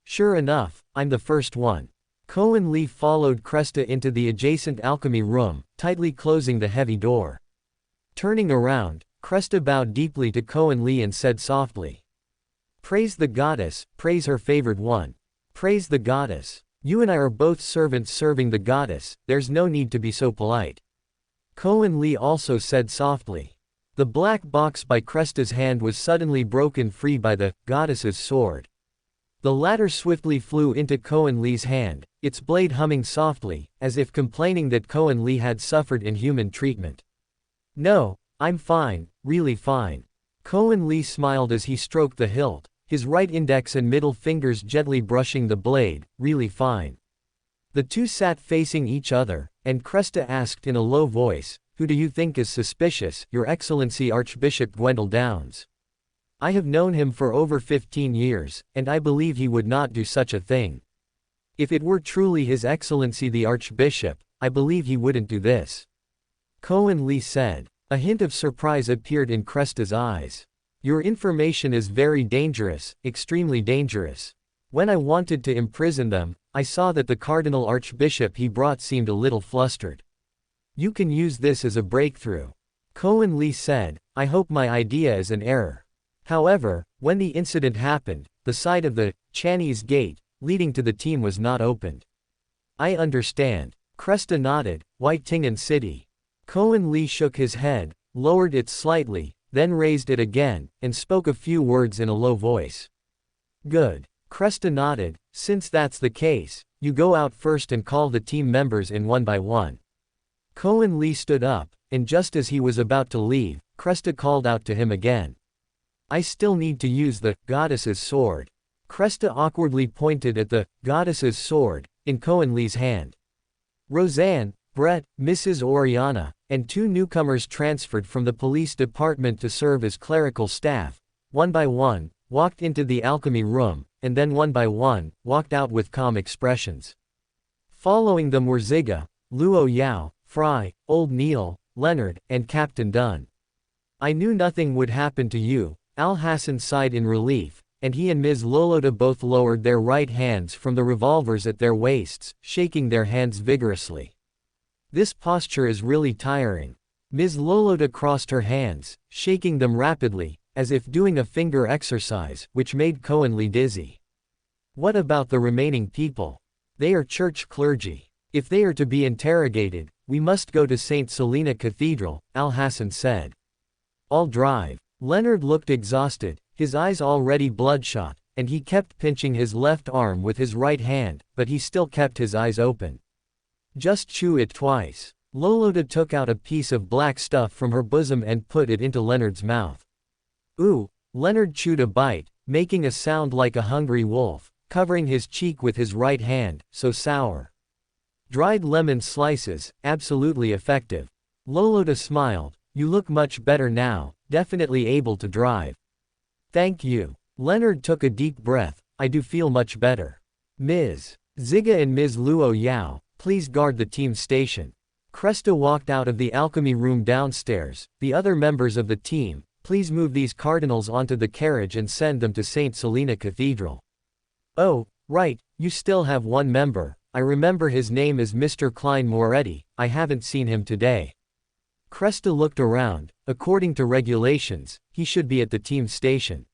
Sure enough, I'm the first one. Kornli followed Cresta into the adjacent alchemy room, tightly closing the heavy door. Turning around, Cresta bowed deeply to Kornli and said softly. Praise the goddess, praise her favored one. Praise the goddess. You and I are both servants serving the goddess, there's no need to be so polite. Kornli also said softly. The black box by Cresta's hand was suddenly broken free by the goddess's sword. The latter swiftly flew into Kornli's hand, its blade humming softly, as if complaining that Kornli had suffered inhuman treatment. No, I'm fine, really fine. Kornli smiled as he stroked the hilt, his right index and middle fingers gently brushing the blade, really fine. The two sat facing each other, and Cresta asked in a low voice, Who do you think is suspicious, Your Excellency Archbishop Gwendol Downs? I have known him for over 15 years, and I believe he would not do such a thing. If it were truly His Excellency the Archbishop, I believe he wouldn't do this. Kornli said. A hint of surprise appeared in Cresta's eyes. Your information is very dangerous, extremely dangerous. When I wanted to imprison them, I saw that the Cardinal Archbishop he brought seemed a little flustered. You can use this as a breakthrough. Kornli said, I hope my idea is an error. However, when the incident happened, the side of the Chinese gate leading to the team was not opened. I understand. Cresta nodded. White Tingen City. Kornli shook his head, lowered it slightly, then raised it again, and spoke a few words in a low voice. Good. Cresta nodded. Since that's the case, you go out first and call the team members in one by one. Kornli stood up, and just as he was about to leave, Cresta called out to him again. I still need to use the goddess's sword. Cresta awkwardly pointed at the goddess's sword in Kornli's hand. Roseanne, Brett, Mrs. Oriana, and 2 newcomers transferred from the police department to serve as clerical staff, one by one, walked into the alchemy room, and then one by one, walked out with calm expressions. Following them were Ziga, Luo Yao, Fry, Old Neil, Leonard, and Captain Dunn. I knew nothing would happen to you, Al Hassan sighed in relief, and he and Ms. Lolota both lowered their right hands from the revolvers at their waists, shaking their hands vigorously. This posture is really tiring. Ms. Lolota crossed her hands, shaking them rapidly, as if doing a finger exercise, which made Kornli dizzy. What about the remaining people? They are church clergy. If they are to be interrogated, we must go to St. Selena Cathedral, Al Hassan said. I'll drive. Leonard looked exhausted, his eyes already bloodshot, and he kept pinching his left arm with his right hand, but he still kept his eyes open. Just chew it twice. Lolota took out a piece of black stuff from her bosom and put it into Leonard's mouth. Ooh, Leonard chewed a bite, making a sound like a hungry wolf, covering his cheek with his right hand, so sour. Dried lemon slices, absolutely effective. Lolota smiled. You look much better now, definitely able to drive. Thank you. Leonard took a deep breath. I do feel much better. Ms. Ziga and Ms. Luo Yao, please guard the team station. Cresta walked out of the alchemy room downstairs. The other members of the team, please move these cardinals onto the carriage and send them to St. Selena Cathedral. Oh, right, you still have one member. I remember his name is Mr. Klein Moretti. I haven't seen him today. Cresta looked around. According to regulations, he should be at the team station.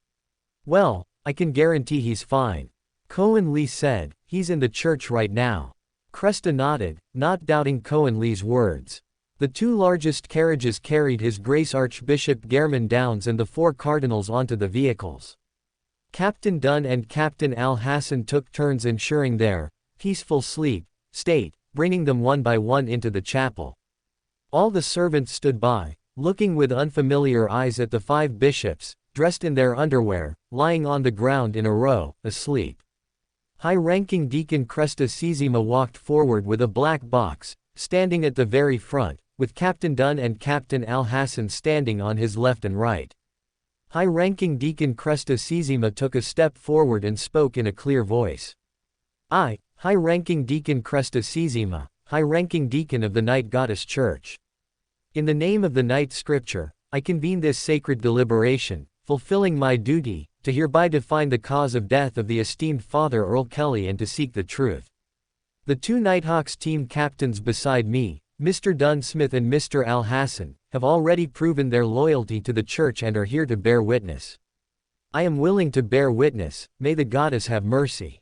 Well, I can guarantee he's fine. Kornli said, he's in the church right now. Cresta nodded, not doubting Kornli's words. The 2 largest carriages carried His Grace Archbishop German Downs and the 4 cardinals onto the vehicles. Captain Dunn and Captain Al Hassan took turns ensuring their peaceful state, bringing them one by one into the chapel. All the servants stood by, looking with unfamiliar eyes at the 5 bishops, dressed in their underwear, lying on the ground in a row, asleep. High-ranking Deacon Cresta Sizima walked forward with a black box, standing at the very front, with Captain Dunn and Captain Al Hassan standing on his left and right. High-ranking Deacon Cresta Sizima took a step forward and spoke in a clear voice. I, High-ranking Deacon Cresta Sizima, High-ranking Deacon of the Night Goddess Church. In the name of the Night Scripture, I convene this sacred deliberation, fulfilling my duty, to hereby define the cause of death of the esteemed Father Earl Kelly and to seek the truth. The 2 Nighthawks team captains beside me, Mr. Dunn Smith and Mr. Al Hassan, have already proven their loyalty to the church and are here to bear witness. I am willing to bear witness, may the goddess have mercy.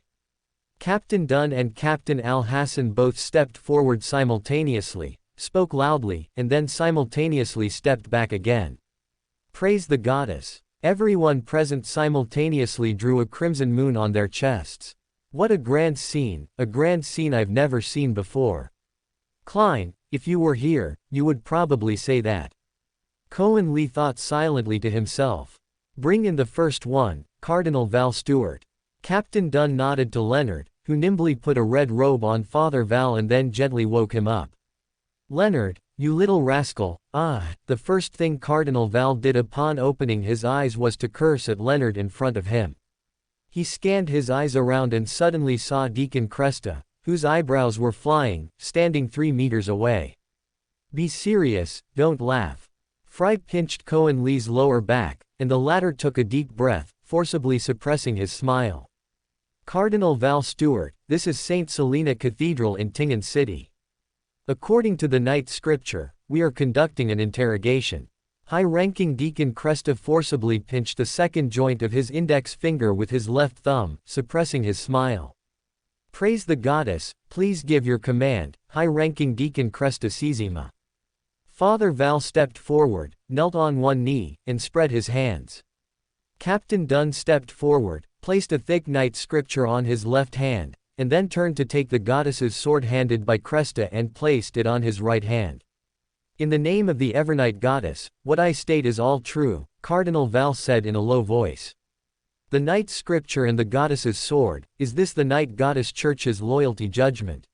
Captain Dunn and Captain Al Hassan both stepped forward simultaneously, spoke loudly, and then simultaneously stepped back again. Praise the goddess. Everyone present simultaneously drew a crimson moon on their chests. What a grand scene I've never seen before. Klein, if you were here, you would probably say that. Kornli thought silently to himself. Bring in the first one, Cardinal Val Stewart. Captain Dunn nodded to Leonard, who nimbly put a red robe on Father Val and then gently woke him up. Leonard, you little rascal. The first thing Cardinal Val did upon opening his eyes was to curse at Leonard in front of him. He scanned his eyes around and suddenly saw Deacon Cresta, whose eyebrows were flying, standing 3 meters away. Be serious, don't laugh. Fry pinched Kornli's lower back, and the latter took a deep breath, forcibly suppressing his smile. Cardinal Val Stewart, this is St. Selena Cathedral in Tingen City. According to the night scripture, we are conducting an interrogation. High-ranking Deacon Cresta forcibly pinched the second joint of his index finger with his left thumb, suppressing his smile. Praise the goddess, please give your command, high-ranking Deacon Cresta Sizima. Father Val stepped forward, knelt on one knee, and spread his hands. Captain Dunn stepped forward, placed a thick night scripture on his left hand, and then turned to take the goddess's sword handed by Cresta and placed it on his right hand. In the name of the Evernight Goddess, what I state is all true, Cardinal Val said in a low voice. The night scripture and the goddess's sword, is this the night goddess church's loyalty judgment?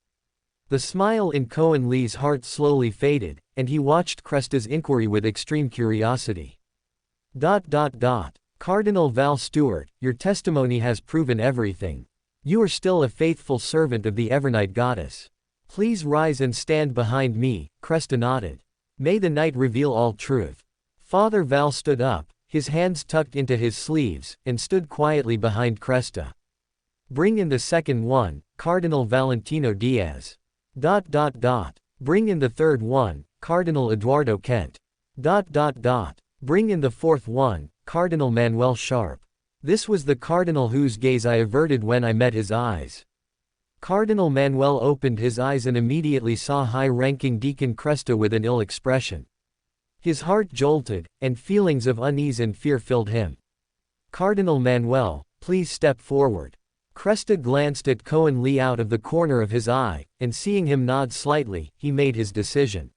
The smile in Kornli's heart slowly faded, and he watched Cresta's inquiry with extreme curiosity. Cardinal Val Stewart, your testimony has proven everything. You are still a faithful servant of the Evernight Goddess. Please rise and stand behind me, Cresta nodded. May the night reveal all truth. Father Val stood up, his hands tucked into his sleeves, and stood quietly behind Cresta. Bring in the second one, Cardinal Valentino Diaz. Bring in the third one, Cardinal Eduardo Kent. Bring in the fourth one, Cardinal Manuel Sharp. This was the cardinal whose gaze I averted when I met his eyes. Cardinal Manuel opened his eyes and immediately saw high-ranking Deacon Cresta with an ill expression. His heart jolted, and feelings of unease and fear filled him. Cardinal Manuel, please step forward. Cresta glanced at Kornli out of the corner of his eye, and seeing him nod slightly, he made his decision.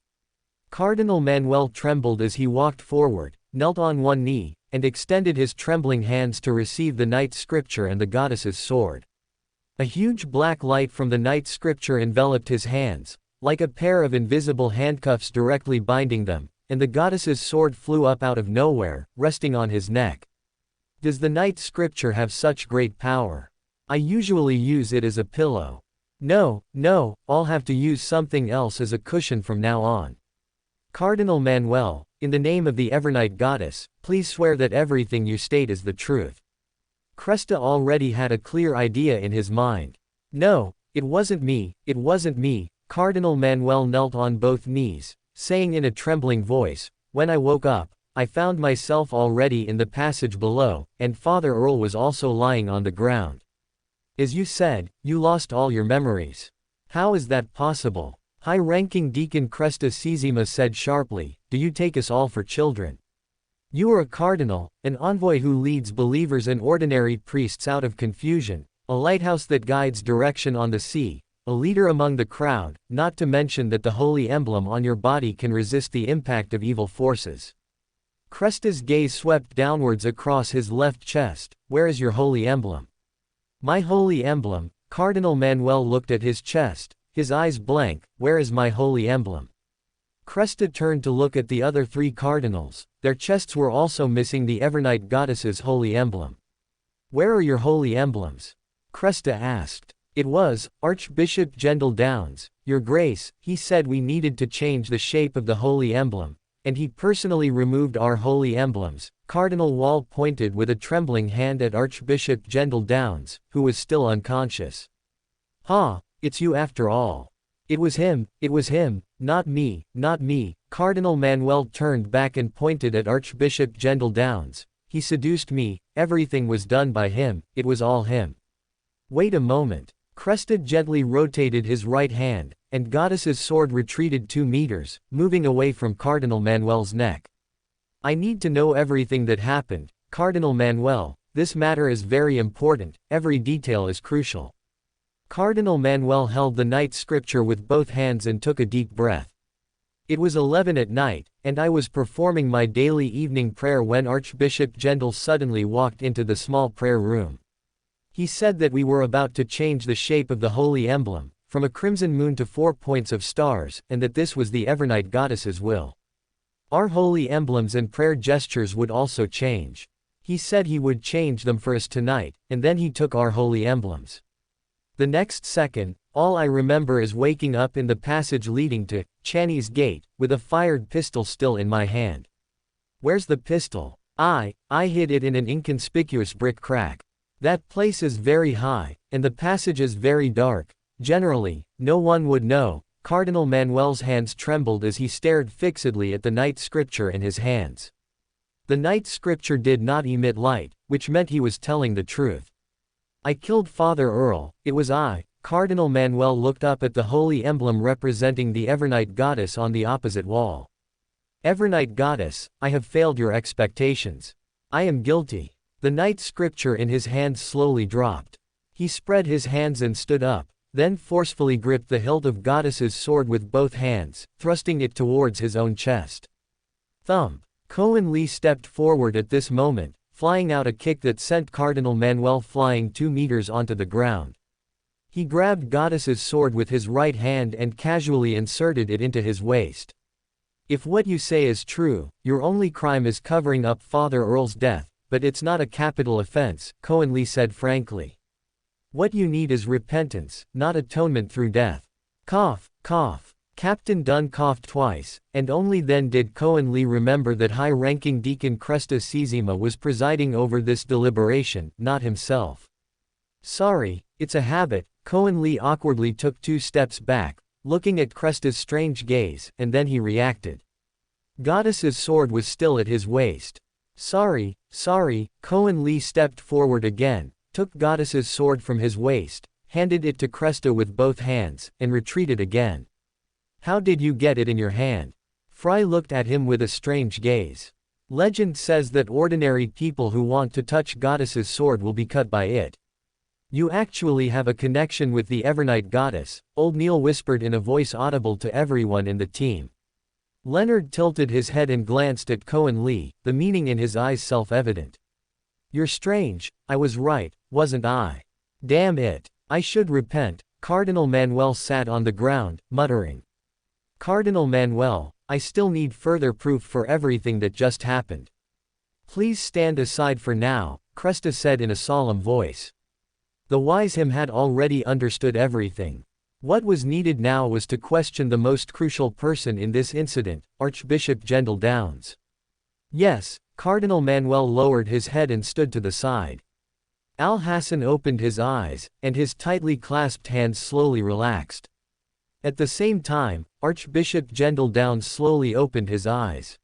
Cardinal Manuel trembled as he walked forward, knelt on one knee, and extended his trembling hands to receive the night scripture and the goddess's sword. A huge black light from the night scripture enveloped his hands, like a pair of invisible handcuffs directly binding them, and the goddess's sword flew up out of nowhere, resting on his neck. Does the night scripture have such great power? I usually use it as a pillow. No, I'll have to use something else as a cushion from now on. Cardinal Manuel, in the name of the Evernight Goddess, please swear that everything you state is the truth. Cresta already had a clear idea in his mind. No, it wasn't me. Cardinal Manuel knelt on both knees, saying in a trembling voice, when I woke up, I found myself already in the passage below, and Father Earl was also lying on the ground. As you said, you lost all your memories. How is that possible? High-ranking Deacon Cresta Sizima said sharply, do you take us all for children? You are a cardinal, an envoy who leads believers and ordinary priests out of confusion, a lighthouse that guides direction on the sea, a leader among the crowd, not to mention that the holy emblem on your body can resist the impact of evil forces. Cresta's gaze swept downwards across his left chest. Where is your holy emblem? My holy emblem. Cardinal Manuel looked at his chest, his eyes blank. Where is my holy emblem? Cresta turned to look at the other 3 cardinals. Their chests were also missing the Evernight Goddess's holy emblem. Where are your holy emblems? Cresta asked. It was, Archbishop Gendel Downs, Your Grace, he said we needed to change the shape of the holy emblem, and he personally removed our holy emblems. Cardinal Wall pointed with a trembling hand at Archbishop Gendel Downs, who was still unconscious. It's you after all. It was him, not me. Cardinal Manuel turned back and pointed at Archbishop Gendel Downs. He seduced me, everything was done by him, it was all him. Wait a moment. Cresta gently rotated his right hand, and Goddess's sword retreated 2 meters, moving away from Cardinal Manuel's neck. I need to know everything that happened, Cardinal Manuel, this matter is very important, every detail is crucial. Cardinal Manuel held the night scripture with both hands and took a deep breath. It was 11 at night, and I was performing my daily evening prayer when Archbishop Gendel suddenly walked into the small prayer room. He said that we were about to change the shape of the holy emblem, from a crimson moon to 4 points of stars, and that this was the Evernight Goddess's will. Our holy emblems and prayer gestures would also change. He said he would change them for us tonight, and then he took our holy emblems. The next second, all I remember is waking up in the passage leading to Channy's gate, with a fired pistol still in my hand. Where's the pistol? I hid it in an inconspicuous brick crack. That place is very high, and the passage is very dark. Generally, no one would know. Cardinal Manuel's hands trembled as he stared fixedly at the night scripture in his hands. The night scripture did not emit light, which meant he was telling the truth. I killed Father Earl, it was I. Cardinal Manuel looked up at the holy emblem representing the Evernight goddess on the opposite wall. Evernight goddess, I have failed your expectations. I am guilty. The night scripture in his hands slowly dropped. He spread his hands and stood up, then forcefully gripped the hilt of Goddess's sword with both hands, thrusting it towards his own chest. Thump! Kornli stepped forward at this moment, flying out a kick that sent Cardinal Manuel flying 2 meters onto the ground. He grabbed Goddess's sword with his right hand and casually inserted it into his waist. If what you say is true, your only crime is covering up Father Earl's death, but it's not a capital offense, Kornli said frankly. What you need is repentance, not atonement through death. Cough, cough. Captain Dunn coughed twice, and only then did Kornli remember that high-ranking Deacon Cresta Sizima was presiding over this deliberation, not himself. Sorry, it's a habit. Kornli awkwardly took 2 steps back, looking at Cresta's strange gaze, and then he reacted. Goddess's sword was still at his waist. Sorry. Kornli stepped forward again, took Goddess's sword from his waist, handed it to Cresta with both hands, and retreated again. How did you get it in your hand? Fry looked at him with a strange gaze. Legend says that ordinary people who want to touch Goddess's sword will be cut by it. You actually have a connection with the Evernight goddess, Old Neil whispered in a voice audible to everyone in the team. Leonard tilted his head and glanced at Kornli, the meaning in his eyes self-evident. You're strange, I was right, wasn't I? Damn it, I should repent. Cardinal Manuel sat on the ground, muttering. Cardinal Manuel, I still need further proof for everything that just happened. Please stand aside for now, Cresta said in a solemn voice. The wise him had already understood everything. What was needed now was to question the most crucial person in this incident, Archbishop Gendel Downs. Yes, Cardinal Manuel lowered his head and stood to the side. Al Hassan opened his eyes, and his tightly clasped hands slowly relaxed. At the same time, Archbishop Gendel Downs slowly opened his eyes.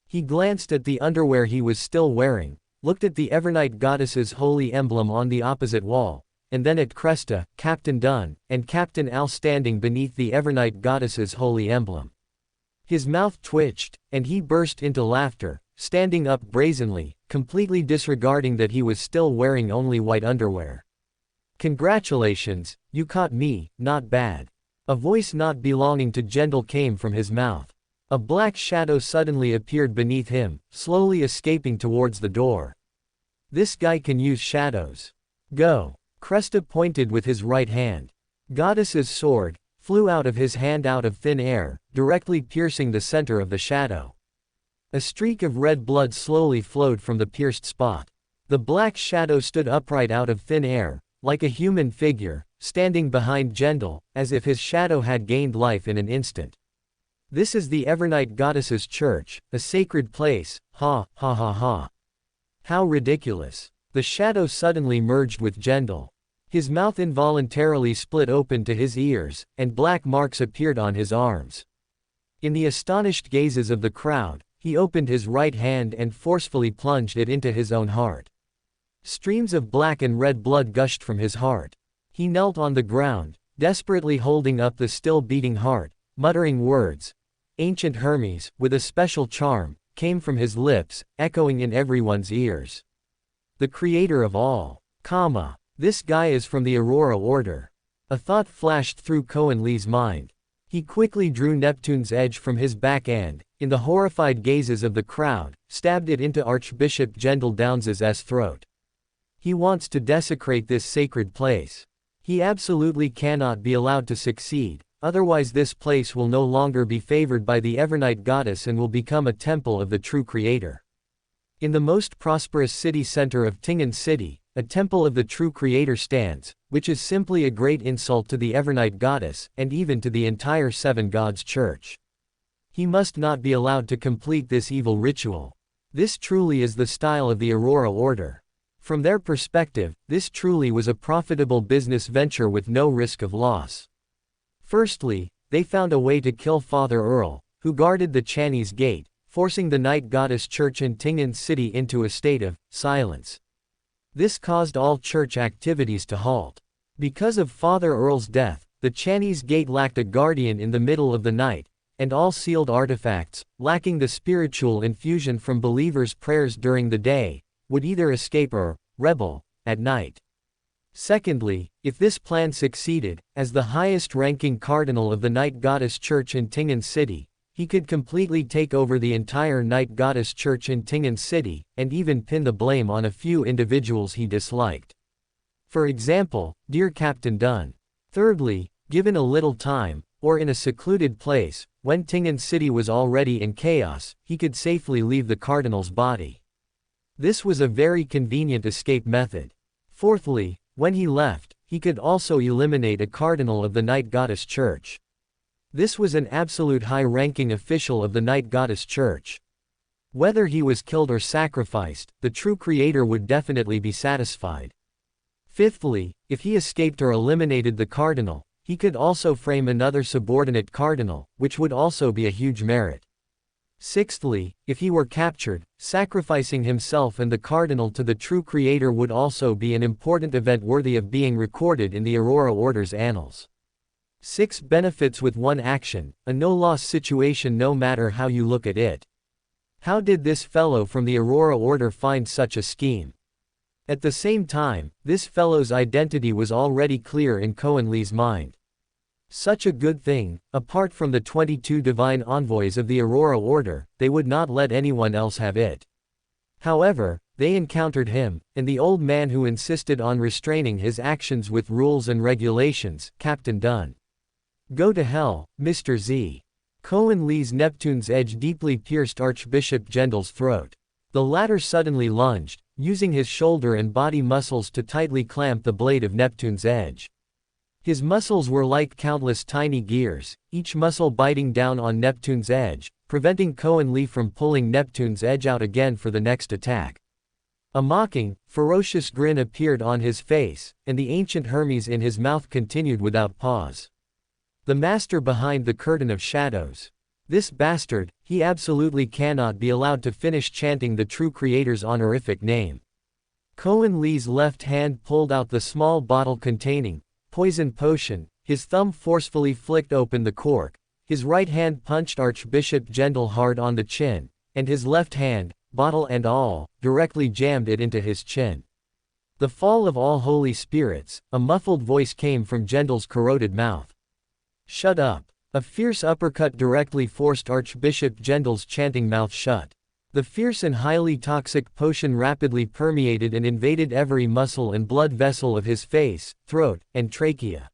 He glanced at the underwear he was still wearing, looked at the Evernight goddess's holy emblem on the opposite wall, and then at Cresta, Captain Dunn, and Captain Al standing beneath the Evernight goddess's holy emblem. His mouth twitched, and he burst into laughter, standing up brazenly, completely disregarding that he was still wearing only white underwear. Congratulations, you caught me, not bad. A voice not belonging to Gendel came from his mouth. A black shadow suddenly appeared beneath him, slowly escaping towards the door. This guy can use shadows. Go. Cresta pointed with his right hand. Goddess's sword flew out of his hand out of thin air, directly piercing the center of the shadow. A streak of red blood slowly flowed from the pierced spot. The black shadow stood upright out of thin air, like a human figure, standing behind Gendel, as if his shadow had gained life in an instant. This is the Evernight goddess's church, a sacred place, ha ha ha ha. How ridiculous. The shadow suddenly merged with Gendel. His mouth involuntarily split open to his ears, and black marks appeared on his arms. In the astonished gazes of the crowd, he opened his right hand and forcefully plunged it into his own heart. Streams of black and red blood gushed from his heart. He knelt on the ground, desperately holding up the still beating heart, muttering words. Ancient Hermes, with a special charm, came from his lips, echoing in everyone's ears. The creator of all. This guy is from the Aurora Order. A thought flashed through Kornli's mind. He quickly drew Neptune's edge from his back and, in the horrified gazes of the crowd, stabbed it into Archbishop Gendel Downs's throat. He wants to desecrate this sacred place. He absolutely cannot be allowed to succeed, otherwise this place will no longer be favored by the Evernight goddess and will become a temple of the true creator. In the most prosperous city center of Tingen City, a temple of the true creator stands, which is simply a great insult to the Evernight goddess, and even to the entire Seven Gods Church. He must not be allowed to complete this evil ritual. This truly is the style of the Aurora Order. From their perspective, this truly was a profitable business venture with no risk of loss. Firstly, they found a way to kill Father Earl, who guarded the Chinese gate, forcing the Night Goddess Church in Tingen City into a state of silence. This caused all church activities to halt. Because of Father Earl's death, the Chinese gate lacked a guardian in the middle of the night, and all sealed artifacts, lacking the spiritual infusion from believers' prayers during the day, would either escape or rebel at night. Secondly, if this plan succeeded, as the highest-ranking cardinal of the Night Goddess Church in Tingen City, he could completely take over the entire Night Goddess Church in Tingen City, and even pin the blame on a few individuals he disliked. For example, dear Captain Dunn. Thirdly, given a little time, or in a secluded place, when Tingen City was already in chaos, he could safely leave the cardinal's body. This was a very convenient escape method. Fourthly, when he left, he could also eliminate a cardinal of the Night Goddess Church. This was an absolute high-ranking official of the Night Goddess Church. Whether he was killed or sacrificed, the true creator would definitely be satisfied. Fifthly, if he escaped or eliminated the cardinal, he could also frame another subordinate cardinal, which would also be a huge merit. Sixthly, if he were captured, sacrificing himself and the cardinal to the true creator would also be an important event worthy of being recorded in the Aurora Order's annals. 6 benefits with one action, a no-loss situation no matter how you look at it. How did this fellow from the Aurora Order find such a scheme? At the same time, this fellow's identity was already clear in Kornli's mind. Such a good thing, apart from the 22 divine envoys of the Aurora Order, they would not let anyone else have it. However, they encountered him, and the old man who insisted on restraining his actions with rules and regulations, Captain Dunn. Go to hell, Mr. Z. Kornli's Neptune's edge deeply pierced Archbishop Gendel's throat. The latter suddenly lunged, using his shoulder and body muscles to tightly clamp the blade of Neptune's edge. His muscles were like countless tiny gears, each muscle biting down on Neptune's edge, preventing Kornli from pulling Neptune's edge out again for the next attack. A mocking, ferocious grin appeared on his face, and the ancient Hermes in his mouth continued without pause. The master behind the curtain of shadows. This bastard, he absolutely cannot be allowed to finish chanting the true creator's honorific name. Kornli's left hand pulled out the small bottle containing poison potion, his thumb forcefully flicked open the cork, his right hand punched Archbishop Gendel hard on the chin, and his left hand, bottle and all, directly jammed it into his chin. The fall of all holy spirits, a muffled voice came from Gendel's corroded mouth. Shut up. A fierce uppercut directly forced Archbishop Gendel's chanting mouth shut. The fierce and highly toxic potion rapidly permeated and invaded every muscle and blood vessel of his face, throat, and trachea.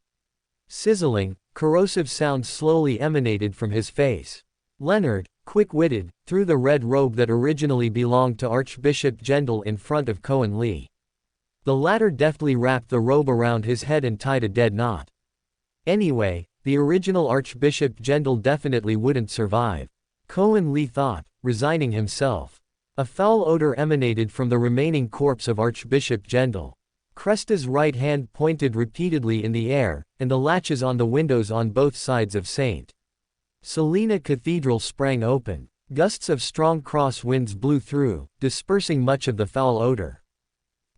Sizzling, corrosive sounds slowly emanated from his face. Leonard, quick-witted, threw the red robe that originally belonged to Archbishop Gendel in front of Kornli. The latter deftly wrapped the robe around his head and tied a dead knot. Anyway, the original Archbishop Gendel definitely wouldn't survive. Kornli thought, resigning himself. A foul odor emanated from the remaining corpse of Archbishop Gendel. Cresta's right hand pointed repeatedly in the air, and the latches on the windows on both sides of St. Selena Cathedral sprang open. Gusts of strong cross winds blew through, dispersing much of the foul odor.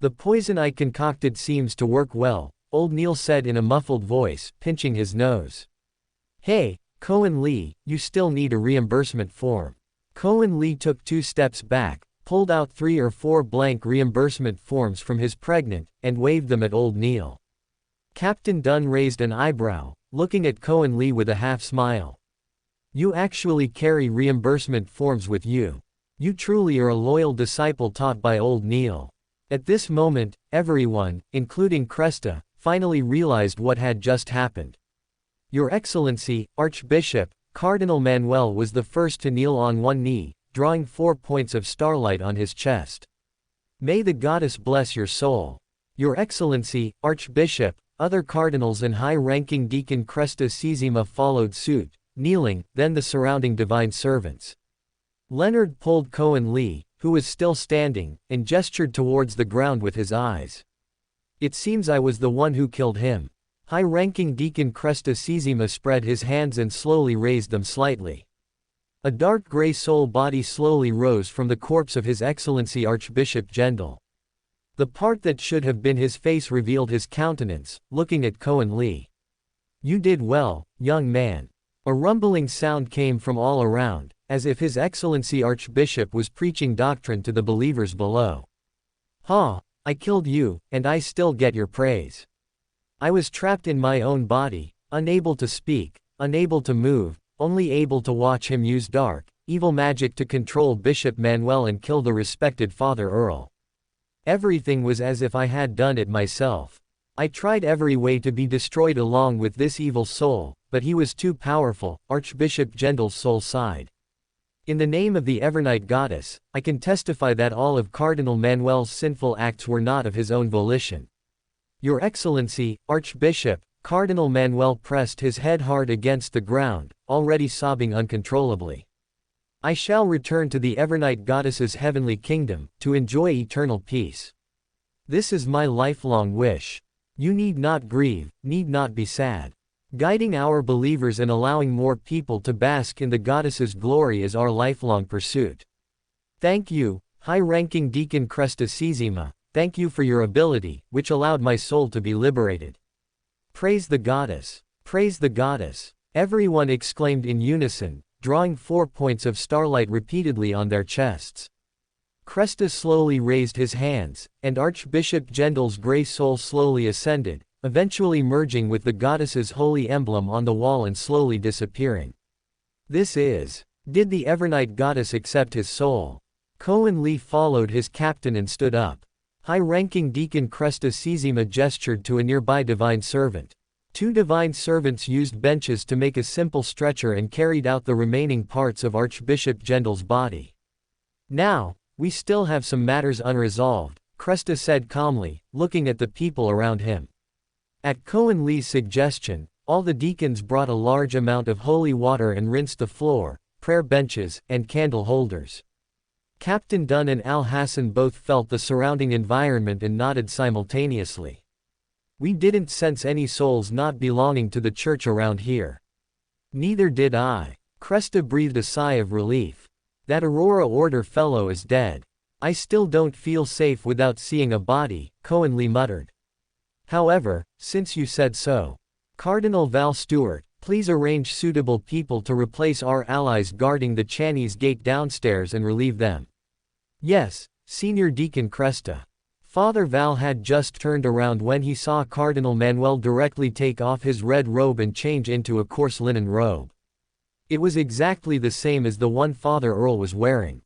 The poison I concocted seems to work well, old Neil said in a muffled voice, pinching his nose. Hey, Kornli, you still need a reimbursement form. Kornli took 2 steps back, pulled out 3 or 4 blank reimbursement forms from his pregnant, and waved them at old Neil. Captain Dunn raised an eyebrow, looking at Kornli with a half-smile. You actually carry reimbursement forms with you. You truly are a loyal disciple taught by old Neil. At this moment, everyone, including Cresta, finally realized what had just happened. Your Excellency, Archbishop, Cardinal Manuel was the first to kneel on one knee, drawing 4 points of starlight on his chest. May the goddess bless your soul. Your Excellency, Archbishop, other cardinals and high-ranking deacon Cresta Sisima followed suit, kneeling, then the surrounding divine servants. Leonard pulled Kornli, who was still standing, and gestured towards the ground with his eyes. It seems I was the one who killed him. High-ranking deacon Cresta Sisima spread his hands and slowly raised them slightly. A dark gray soul body slowly rose from the corpse of His Excellency Archbishop Gendel. The part that should have been his face revealed his countenance, looking at Kornli. You did well, young man. A rumbling sound came from all around, as if His Excellency Archbishop was preaching doctrine to the believers below. Ha! I killed you, and I still get your praise. I was trapped in my own body, unable to speak, unable to move, only able to watch him use dark, evil magic to control Bishop Manuel and kill the respected Father Earl. Everything was as if I had done it myself. I tried every way to be destroyed along with this evil soul, but he was too powerful. Archbishop Gendel's soul sighed. In the name of the Evernight Goddess, I can testify that all of Cardinal Manuel's sinful acts were not of his own volition. Your Excellency, Archbishop, Cardinal Manuel pressed his head hard against the ground, already sobbing uncontrollably. I shall return to the Evernight Goddess's heavenly kingdom, to enjoy eternal peace. This is my lifelong wish. You need not grieve, need not be sad. Guiding our believers and allowing more people to bask in the Goddess's glory is our lifelong pursuit. Thank you, high-ranking Deacon Cresta Sisima, thank you for your ability, which allowed my soul to be liberated. Praise the Goddess! Praise the Goddess! Everyone exclaimed in unison, drawing 4 points of starlight repeatedly on their chests. Cresta slowly raised his hands, and Archbishop Gendel's gray soul slowly ascended, eventually merging with the Goddess's holy emblem on the wall and slowly disappearing. This is. Did the Evernight Goddess accept his soul? Kornli followed his captain and stood up. High-ranking Deacon Cresta Sisima gestured to a nearby divine servant. 2 divine servants used benches to make a simple stretcher and carried out the remaining parts of Archbishop Gendel's body. Now, we still have some matters unresolved, Cresta said calmly, looking at the people around him. At Kornli's suggestion, all the deacons brought a large amount of holy water and rinsed the floor, prayer benches, and candle holders. Captain Dunn and Al Hassan both felt the surrounding environment and nodded simultaneously. We didn't sense any souls not belonging to the church around here. Neither did I. Cresta breathed a sigh of relief. That Aurora Order fellow is dead. I still don't feel safe without seeing a body, Kornli muttered. However, since you said so, Cardinal Val Stewart, please arrange suitable people to replace our allies guarding the Chinese gate downstairs and relieve them. Yes, Senior Deacon Cresta. Father Val had just turned around when he saw Cardinal Manuel directly take off his red robe and change into a coarse linen robe. It was exactly the same as the one Father Earl was wearing.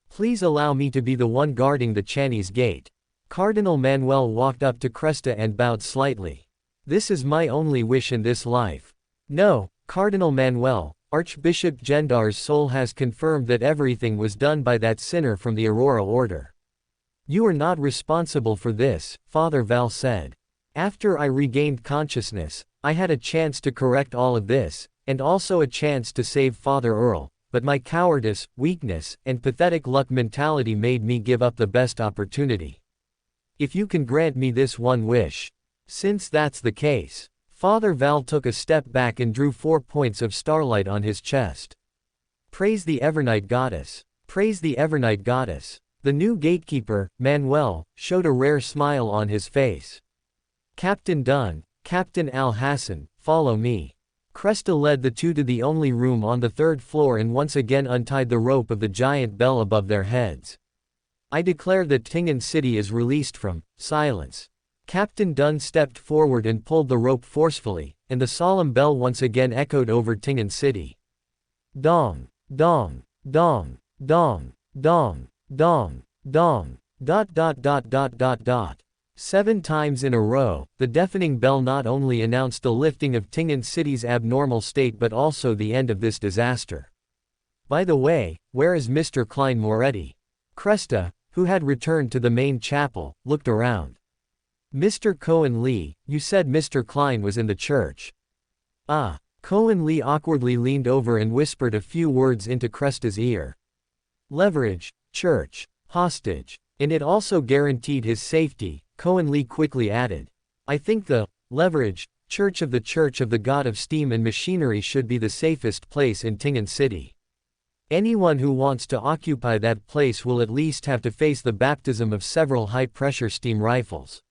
Please allow me to be the one guarding the Chinese gate. Cardinal Manuel walked up to Cresta and bowed slightly. This is my only wish in this life. No, Cardinal Manuel, Archbishop Gendar's soul has confirmed that everything was done by that sinner from the Aurora Order. You are not responsible for this, Father Val said. After I regained consciousness, I had a chance to correct all of this, and also a chance to save Father Earl, but my cowardice, weakness, and pathetic luck mentality made me give up the best opportunity. If you can grant me this one wish. Since that's the case. Father Val took a step back and drew 4 points of starlight on his chest. Praise the Evernight Goddess. Praise the Evernight Goddess. The new gatekeeper, Manuel, showed a rare smile on his face. Captain Dunn, Captain Al Hassan, follow me. Cresta led the 2 to the only room on the 3rd floor and once again untied the rope of the giant bell above their heads. I declare that Tingen City is released from silence. Captain Dunn stepped forward and pulled the rope forcefully, and the solemn bell once again echoed over Tingen City. Dong, dong, dong, dong, dong, dong, dong, ... 7 times in a row, the deafening bell not only announced the lifting of Tingen City's abnormal state but also the end of this disaster. By the way, where is Mr. Klein Moretti? Cresta, who had returned to the main chapel, looked around. Mr. Kornli, you said Mr. Klein was in the church. Ah. Kornli awkwardly leaned over and whispered a few words into Kresta's ear. Leverage, church, hostage. And it also guaranteed his safety, Kornli quickly added. I think the leverage, church of the god of steam and machinery should be the safest place in Tingen City. Anyone who wants to occupy that place will at least have to face the baptism of several high-pressure steam rifles.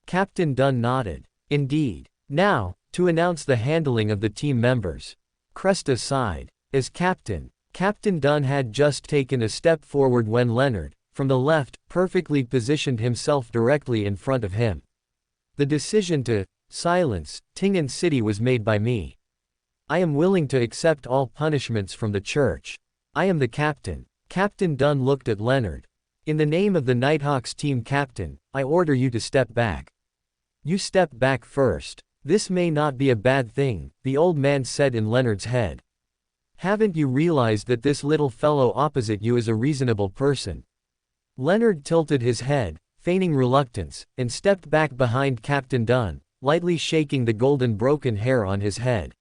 Captain Dunn nodded. Indeed. Now, to announce the handling of the team members. Kresta sighed. As captain, Captain Dunn had just taken a step forward when Leonard, from the left, perfectly positioned himself directly in front of him. The decision to silence Tingen City was made by me. I am willing to accept all punishments from the church. I am the captain. Captain Dunn looked at Leonard. In the name of the Nighthawks team captain, I order you to step back. You step back first. This may not be a bad thing, the old man said in Leonard's head. Haven't you realized that this little fellow opposite you is a reasonable person? Leonard tilted his head, feigning reluctance, and stepped back behind Captain Dunn, lightly shaking the golden broken hair on his head.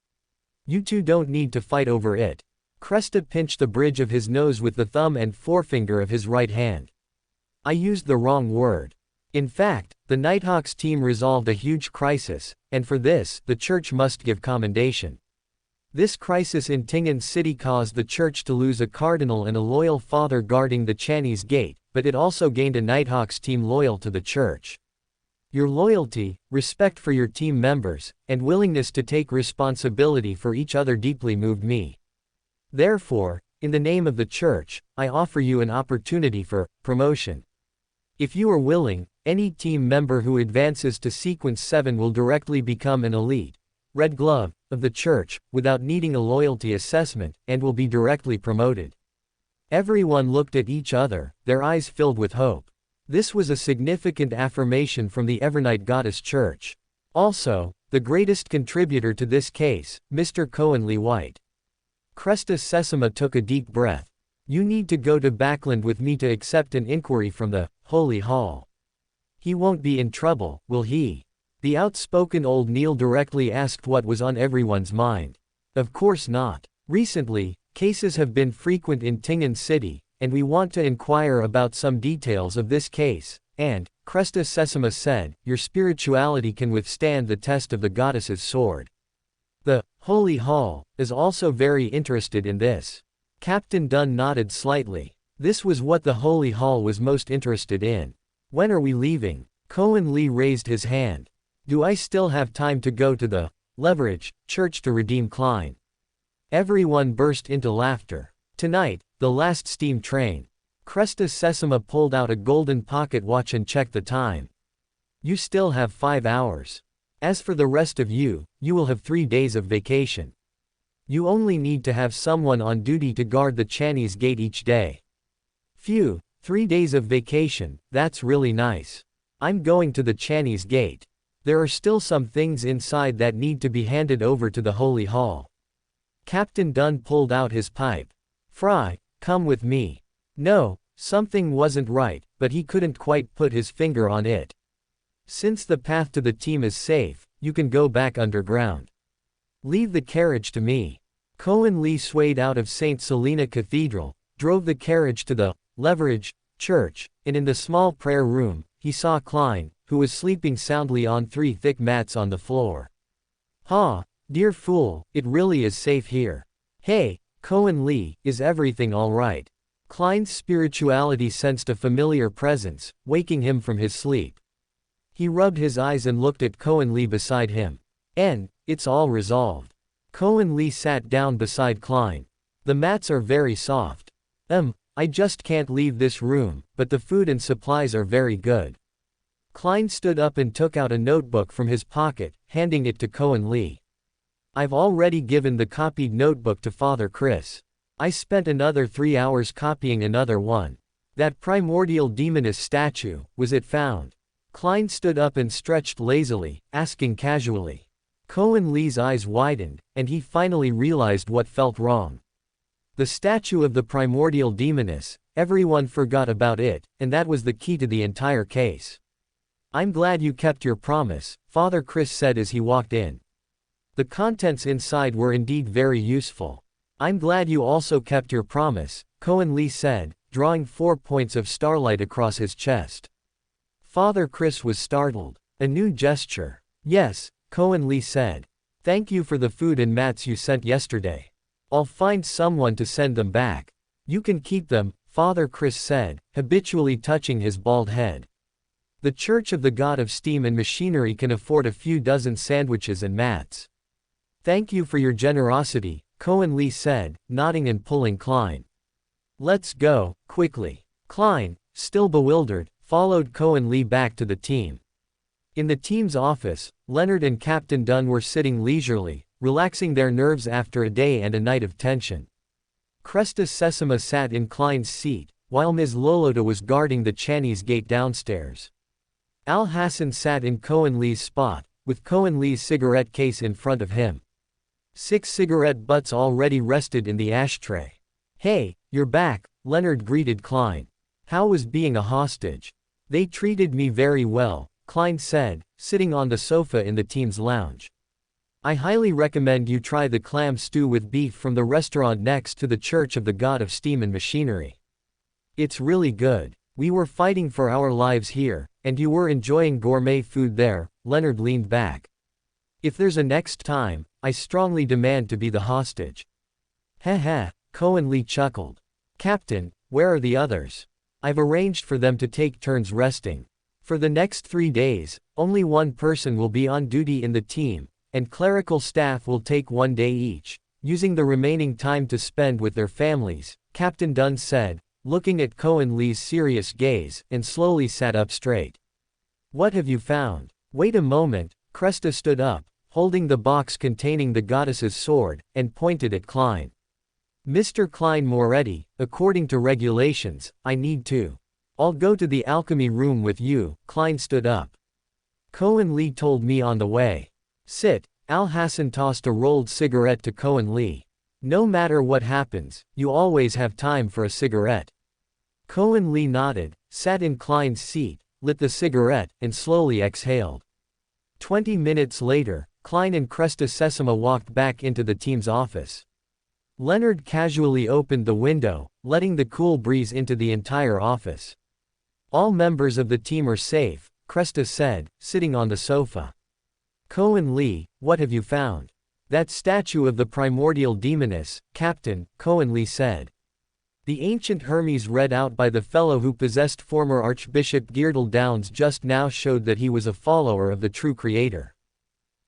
You two don't need to fight over it. Kresta pinched the bridge of his nose with the thumb and forefinger of his right hand. I used the wrong word. In fact, the Nighthawks team resolved a huge crisis, and for this, the church must give commendation. This crisis in Tingen City caused the church to lose a cardinal and a loyal father guarding the Chinese gate, but it also gained a Nighthawks team loyal to the church. Your loyalty, respect for your team members, and willingness to take responsibility for each other deeply moved me. Therefore, in the name of the church, I offer you an opportunity for promotion. If you are willing, any team member who advances to Sequence 7 will directly become an elite Red Glove of the church, without needing a loyalty assessment, and will be directly promoted. Everyone looked at each other, their eyes filled with hope. This was a significant affirmation from the Evernight Goddess Church. Also, the greatest contributor to this case, Mr. Kornli White. Kresta Sesama took a deep breath. You need to go to Backlund with me to accept an inquiry from the Holy Hall. He won't be in trouble, will he? The outspoken old Neil directly asked what was on everyone's mind. Of course not. Recently, cases have been frequent in Tingen City, and we want to inquire about some details of this case, and, Kresta Sesama said, your spirituality can withstand the test of the goddess's sword. The Holy Hall is also very interested in this. Captain Dunn nodded slightly. This was what the Holy Hall was most interested in. When are we leaving? Kornli raised his hand. Do I still have time to go to the leverage church to redeem Klein? Everyone burst into laughter. Tonight, the last steam train. Kresta Sesama pulled out a golden pocket watch and checked the time. You still have 5 hours. As for the rest of you, you will have 3 days of vacation. You only need to have someone on duty to guard the Chinese gate each day. Phew, 3 days of vacation, that's really nice. I'm going to the Chinese gate. There are still some things inside that need to be handed over to the Holy Hall. Captain Dunn pulled out his pipe. Fry, come with me. No, something wasn't right, but he couldn't quite put his finger on it. Since the path to the team is safe, you can go back underground. Leave the carriage to me. Kornli swayed out of St. Selena Cathedral, drove the carriage to the leverage church, and in the small prayer room, he saw Klein, who was sleeping soundly on 3 thick mats on the floor. Ha, dear fool, it really is safe here. Hey, Kornli, is everything all right? Klein's spirituality sensed a familiar presence, waking him from his sleep. He rubbed his eyes and looked at Kornli beside him. It's all resolved. Kornli sat down beside Klein. The mats are very soft. I just can't leave this room, but the food and supplies are very good. Klein stood up and took out a notebook from his pocket, handing it to Kornli. I've already given the copied notebook to Father Chris. I spent another 3 hours copying another one. That primordial demoness statue, was it found? Klein stood up and stretched lazily, asking casually. Kornli's eyes widened, and he finally realized what felt wrong. The statue of the primordial demoness, everyone forgot about it, and that was the key to the entire case. I'm glad you kept your promise, Father Chris said as he walked in. The contents inside were indeed very useful. I'm glad you also kept your promise, Kornli said, drawing 4 points of starlight across his chest. Father Chris was startled. A new gesture. Yes, Kornli said. Thank you for the food and mats you sent yesterday. I'll find someone to send them back. You can keep them, Father Chris said, habitually touching his bald head. The Church of the God of Steam and Machinery can afford a few dozen sandwiches and mats. Thank you for your generosity, Kornli said, nodding and pulling Klein. Let's go, quickly. Klein, still bewildered, followed Kornli back to the team. In the team's office, Leonard and Captain Dunn were sitting leisurely, relaxing their nerves after a day and a night of tension. Cresta Sesama sat in Klein's seat, while Ms. Lolota was guarding the Chinese gate downstairs. Al Hassan sat in Kornli's spot, with Kornli's cigarette case in front of him. 6 cigarette butts already rested in the ashtray. Hey, you're back, Leonard greeted Klein. How was being a hostage? They treated me very well, Klein said, sitting on the sofa in the team's lounge. I highly recommend you try the clam stew with beef from the restaurant next to the Church of the God of Steam and Machinery. It's really good. We were fighting for our lives here, and you were enjoying gourmet food there, Leonard leaned back. If there's a next time, I strongly demand to be the hostage. Heh, Kornli chuckled. Captain, where are the others? I've arranged for them to take turns resting. For the next 3 days, only one person will be on duty in the team, and clerical staff will take 1 day each, using the remaining time to spend with their families, Captain Dunn said, looking at Kornli's serious gaze, and slowly sat up straight. What have you found? Wait a moment, Cresta stood up, holding the box containing the goddess's sword, and pointed at Klein. Mr. Klein Moretti, according to regulations, I need to. I'll go to the alchemy room with you, Klein stood up. Kornli told me on the way. Sit, Al Hassan tossed a rolled cigarette to Kornli. No matter what happens, you always have time for a cigarette. Kornli nodded, sat in Klein's seat, lit the cigarette, and slowly exhaled. 20 minutes later, Klein and Cresta Sesama walked back into the team's office. Leonard casually opened the window, letting the cool breeze into the entire office. All members of the team are safe, Cresta said, sitting on the sofa. Kornli, what have you found? That statue of the primordial demoness, Captain, Kornli said. The ancient Hermes read out by the fellow who possessed former Archbishop Geardle Downs just now showed that he was a follower of the true creator.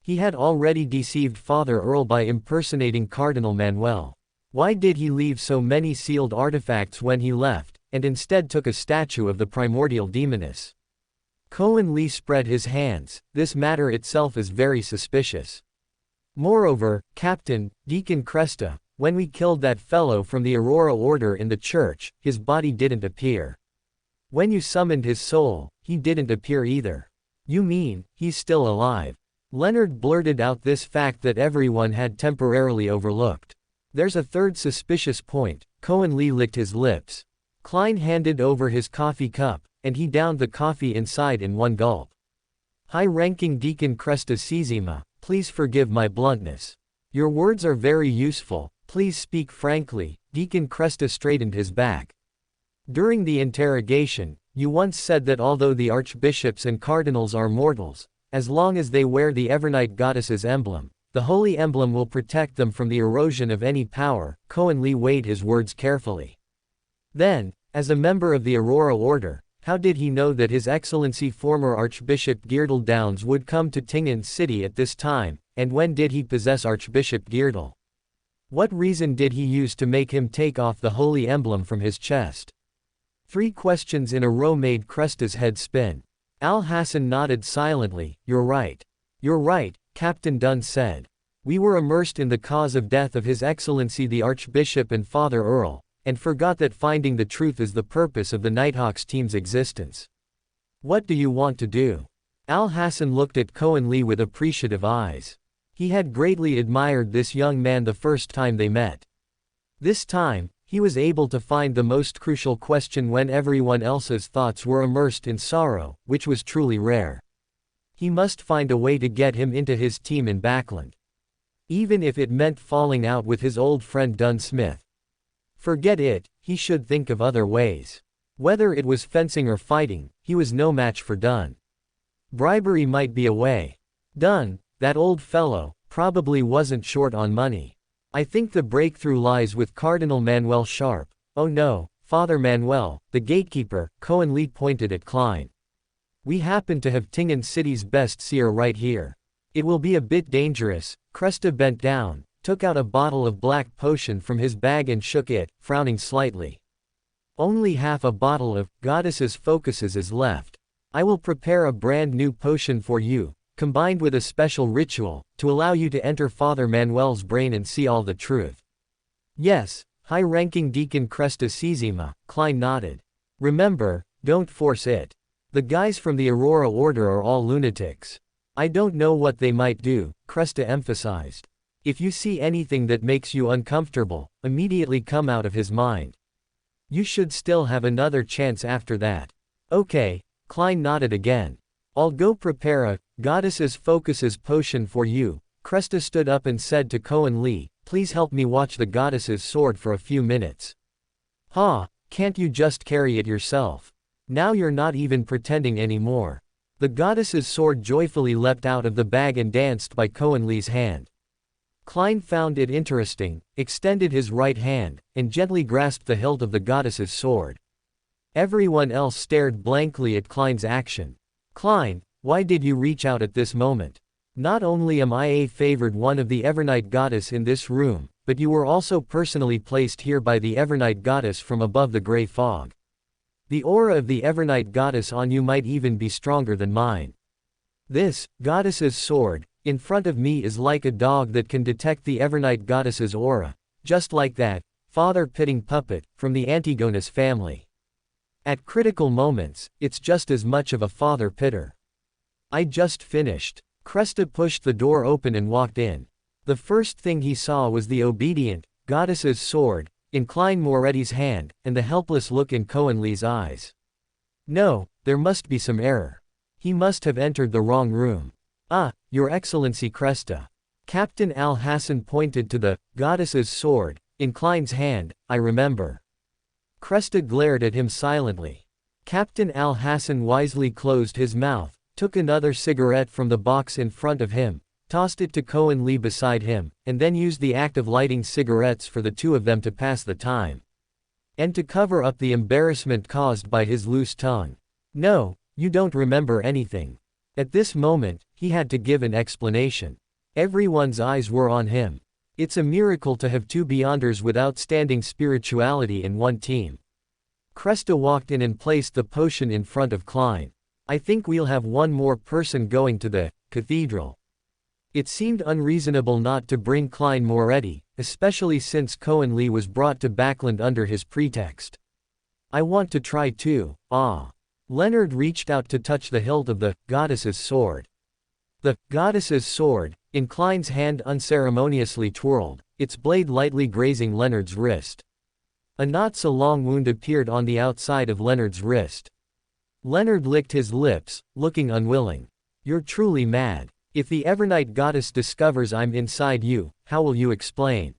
He had already deceived Father Earl by impersonating Cardinal Manuel. Why did he leave so many sealed artifacts when he left, and instead took a statue of the primordial demoness? Kornli spread his hands. This matter itself is very suspicious. Moreover, Captain, Deacon Cresta, when we killed that fellow from the Aurora Order in the church, his body didn't appear. When you summoned his soul, he didn't appear either. You mean, he's still alive? Leonard blurted out this fact that everyone had temporarily overlooked. There's a third suspicious point, Kornli licked his lips. Klein handed over his coffee cup, and he downed the coffee inside in one gulp. High-ranking Deacon Cresta Sesama, please forgive my bluntness. Your words are very useful, please speak frankly, Deacon Cresta straightened his back. During the interrogation, you once said that although the archbishops and cardinals are mortals, as long as they wear the Evernight goddess's emblem, the holy emblem will protect them from the erosion of any power. Kornli weighed his words carefully. Then, as a member of the Aurora Order, how did he know that His Excellency former Archbishop Geardle Downs would come to Tingen City at this time, and when did he possess Archbishop Geardle? What reason did he use to make him take off the holy emblem from his chest? 3 questions in a row made Cresta's head spin. Al Hassan nodded silently. You're right. You're right, Captain Dunn said. We were immersed in the cause of death of His Excellency the Archbishop and Father Earl, and forgot that finding the truth is the purpose of the Nighthawks team's existence. What do you want to do? Al Hassan looked at Kornli with appreciative eyes. He had greatly admired this young man the first time they met. This time, He was able to find the most crucial question when everyone else's thoughts were immersed in sorrow, which was truly rare. He must find a way to get him into his team in Backlund. Even if it meant falling out with his old friend Dunn Smith. Forget it, he should think of other ways. Whether it was fencing or fighting, he was no match for Dunn. Bribery might be a way. Dunn, that old fellow, probably wasn't short on money. I think the breakthrough lies with Cardinal Manuel Sharp. Oh no, Father Manuel, the gatekeeper, Kornli pointed at Klein. We happen to have Tingen City's best seer right here. It will be a bit dangerous. Cresta bent down, took out a bottle of black potion from his bag and shook it, frowning slightly. Only half a bottle of Goddess's Focuses is left. I will prepare a brand new potion for you, combined with a special ritual, to allow you to enter Father Manuel's brain and see all the truth. Yes, high-ranking Deacon Cresta Sizima, Klein nodded. Remember, don't force it. The guys from the Aurora Order are all lunatics. I don't know what they might do, Cresta emphasized. If you see anything that makes you uncomfortable, immediately come out of his mind. You should still have another chance after that. Okay, Klein nodded again. I'll go prepare a Goddess's Focuses potion for you. Cresta stood up and said to Kornli, please help me watch the Goddess's sword for a few minutes. Ha, can't you just carry it yourself? Now you're not even pretending anymore. The Goddess's sword joyfully leapt out of the bag and danced by Kornli's hand. Klein found it interesting, extended his right hand, and gently grasped the hilt of the Goddess's sword. Everyone else stared blankly at Klein's action. Klein, why did you reach out at this moment? Not only am I a favored one of the Evernight Goddess in this room, but you were also personally placed here by the Evernight Goddess from above the gray fog. The aura of the Evernight Goddess on you might even be stronger than mine. This Goddess's sword, in front of me is like a dog that can detect the Evernight Goddess's aura, just like that, Father Pitting Puppet, from the Antigonus family. At critical moments, it's just as much of a father pitter. I just finished. Cresta pushed the door open and walked in. The first thing he saw was the obedient Goddess's sword in Klein Moretti's hand, and the helpless look in Kornli's eyes. No, there must be some error. He must have entered the wrong room. Ah, Your Excellency Cresta. Captain Al-Hassan pointed to the Goddess's sword in Klein's hand. I remember. Cresta glared at him silently. Captain Al-Hassan wisely closed his mouth, took another cigarette from the box in front of him, tossed it to Kornli beside him, and then used the act of lighting cigarettes for the two of them to pass the time. And to cover up the embarrassment caused by his loose tongue. No, you don't remember anything. At this moment, he had to give an explanation. Everyone's eyes were on him. It's a miracle to have two Beyonders with outstanding spirituality in one team. Cresta walked in and placed the potion in front of Klein. I think we'll have one more person going to the cathedral. It seemed unreasonable not to bring Klein Moretti, especially since Kornli was brought to Backlund under his pretext. I want to try too. Ah. Leonard reached out to touch the hilt of the Goddess's sword. The Goddess's sword, in Klein's hand unceremoniously twirled, its blade lightly grazing Leonard's wrist. A not-so-long wound appeared on the outside of Leonard's wrist. Leonard licked his lips, looking unwilling. You're truly mad. If the Evernight Goddess discovers I'm inside you, how will you explain?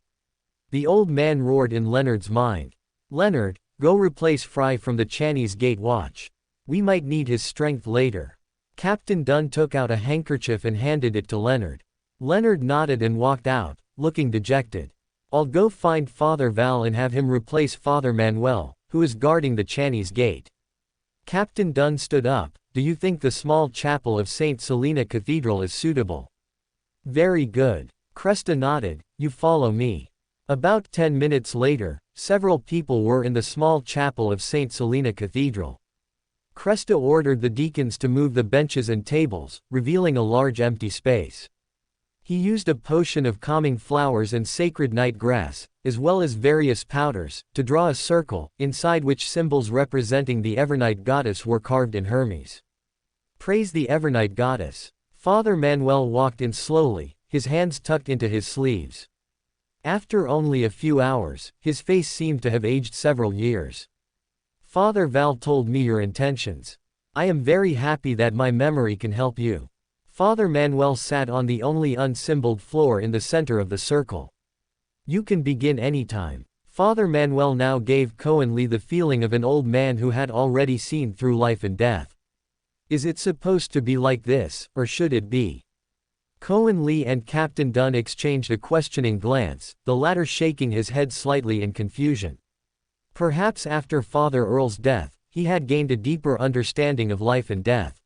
The old man roared in Leonard's mind. Leonard, go replace Fry from the Chinese Gate Watch. We might need his strength later. Captain Dunn took out a handkerchief and handed it to Leonard. Leonard nodded and walked out, looking dejected. I'll go find Father Val and have him replace Father Manuel, who is guarding the Chinese Gate. Captain Dunn stood up. Do you think the small chapel of St. Selena Cathedral is suitable? Very good. Cresta nodded. You follow me. About 10 minutes later, several people were in the small chapel of St. Selena Cathedral. Cresta ordered the deacons to move the benches and tables, revealing a large empty space. He used a potion of calming flowers and sacred night grass, as well as various powders, to draw a circle, inside which symbols representing the Evernight Goddess were carved in Hermes. Praise the Evernight Goddess. Father Manuel walked in slowly, his hands tucked into his sleeves. After only a few hours, his face seemed to have aged several years. Father Val told me your intentions. I am very happy that my memory can help you. Father Manuel sat on the only unsymboled floor in the center of the circle. You can begin anytime. Father Manuel now gave Kornli the feeling of an old man who had already seen through life and death. Is it supposed to be like this, or should it be? Kornli and Captain Dunn exchanged a questioning glance, the latter shaking his head slightly in confusion. Perhaps after Father Earl's death, he had gained a deeper understanding of life and death.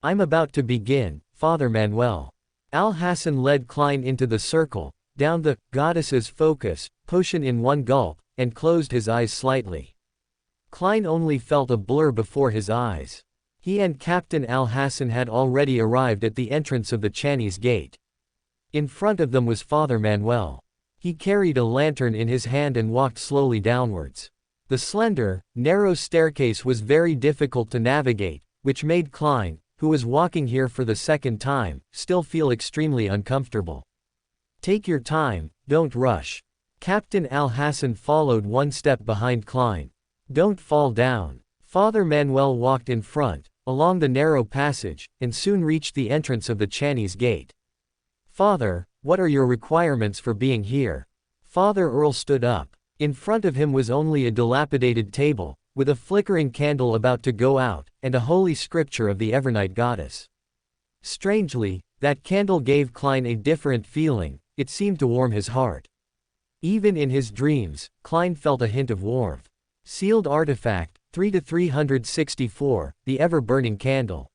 I'm about to begin, Father Manuel. Al-Hassan led Klein into the circle, down the goddess's focus potion in one gulp, and closed his eyes slightly. Klein only felt a blur before his eyes. He and Captain Al-Hassan had already arrived at the entrance of the Chinese gate. In front of them was Father Manuel. He carried a lantern in his hand and walked slowly downwards. The slender, narrow staircase was very difficult to navigate, which made Klein, who was walking here for the second time, still feel extremely uncomfortable. Take your time, don't rush. Captain Al-Hassan followed one step behind Klein. Don't fall down. Father Manuel walked in front, along the narrow passage, and soon reached the entrance of the Chinese gate. Father, what are your requirements for being here? Father Earl stood up. In front of him was only a dilapidated table, with a flickering candle about to go out, and a holy scripture of the Evernight goddess. Strangely, that candle gave Klein a different feeling, it seemed to warm his heart. Even in his dreams, Klein felt a hint of warmth. Sealed artifact, 3-364, the ever-burning candle.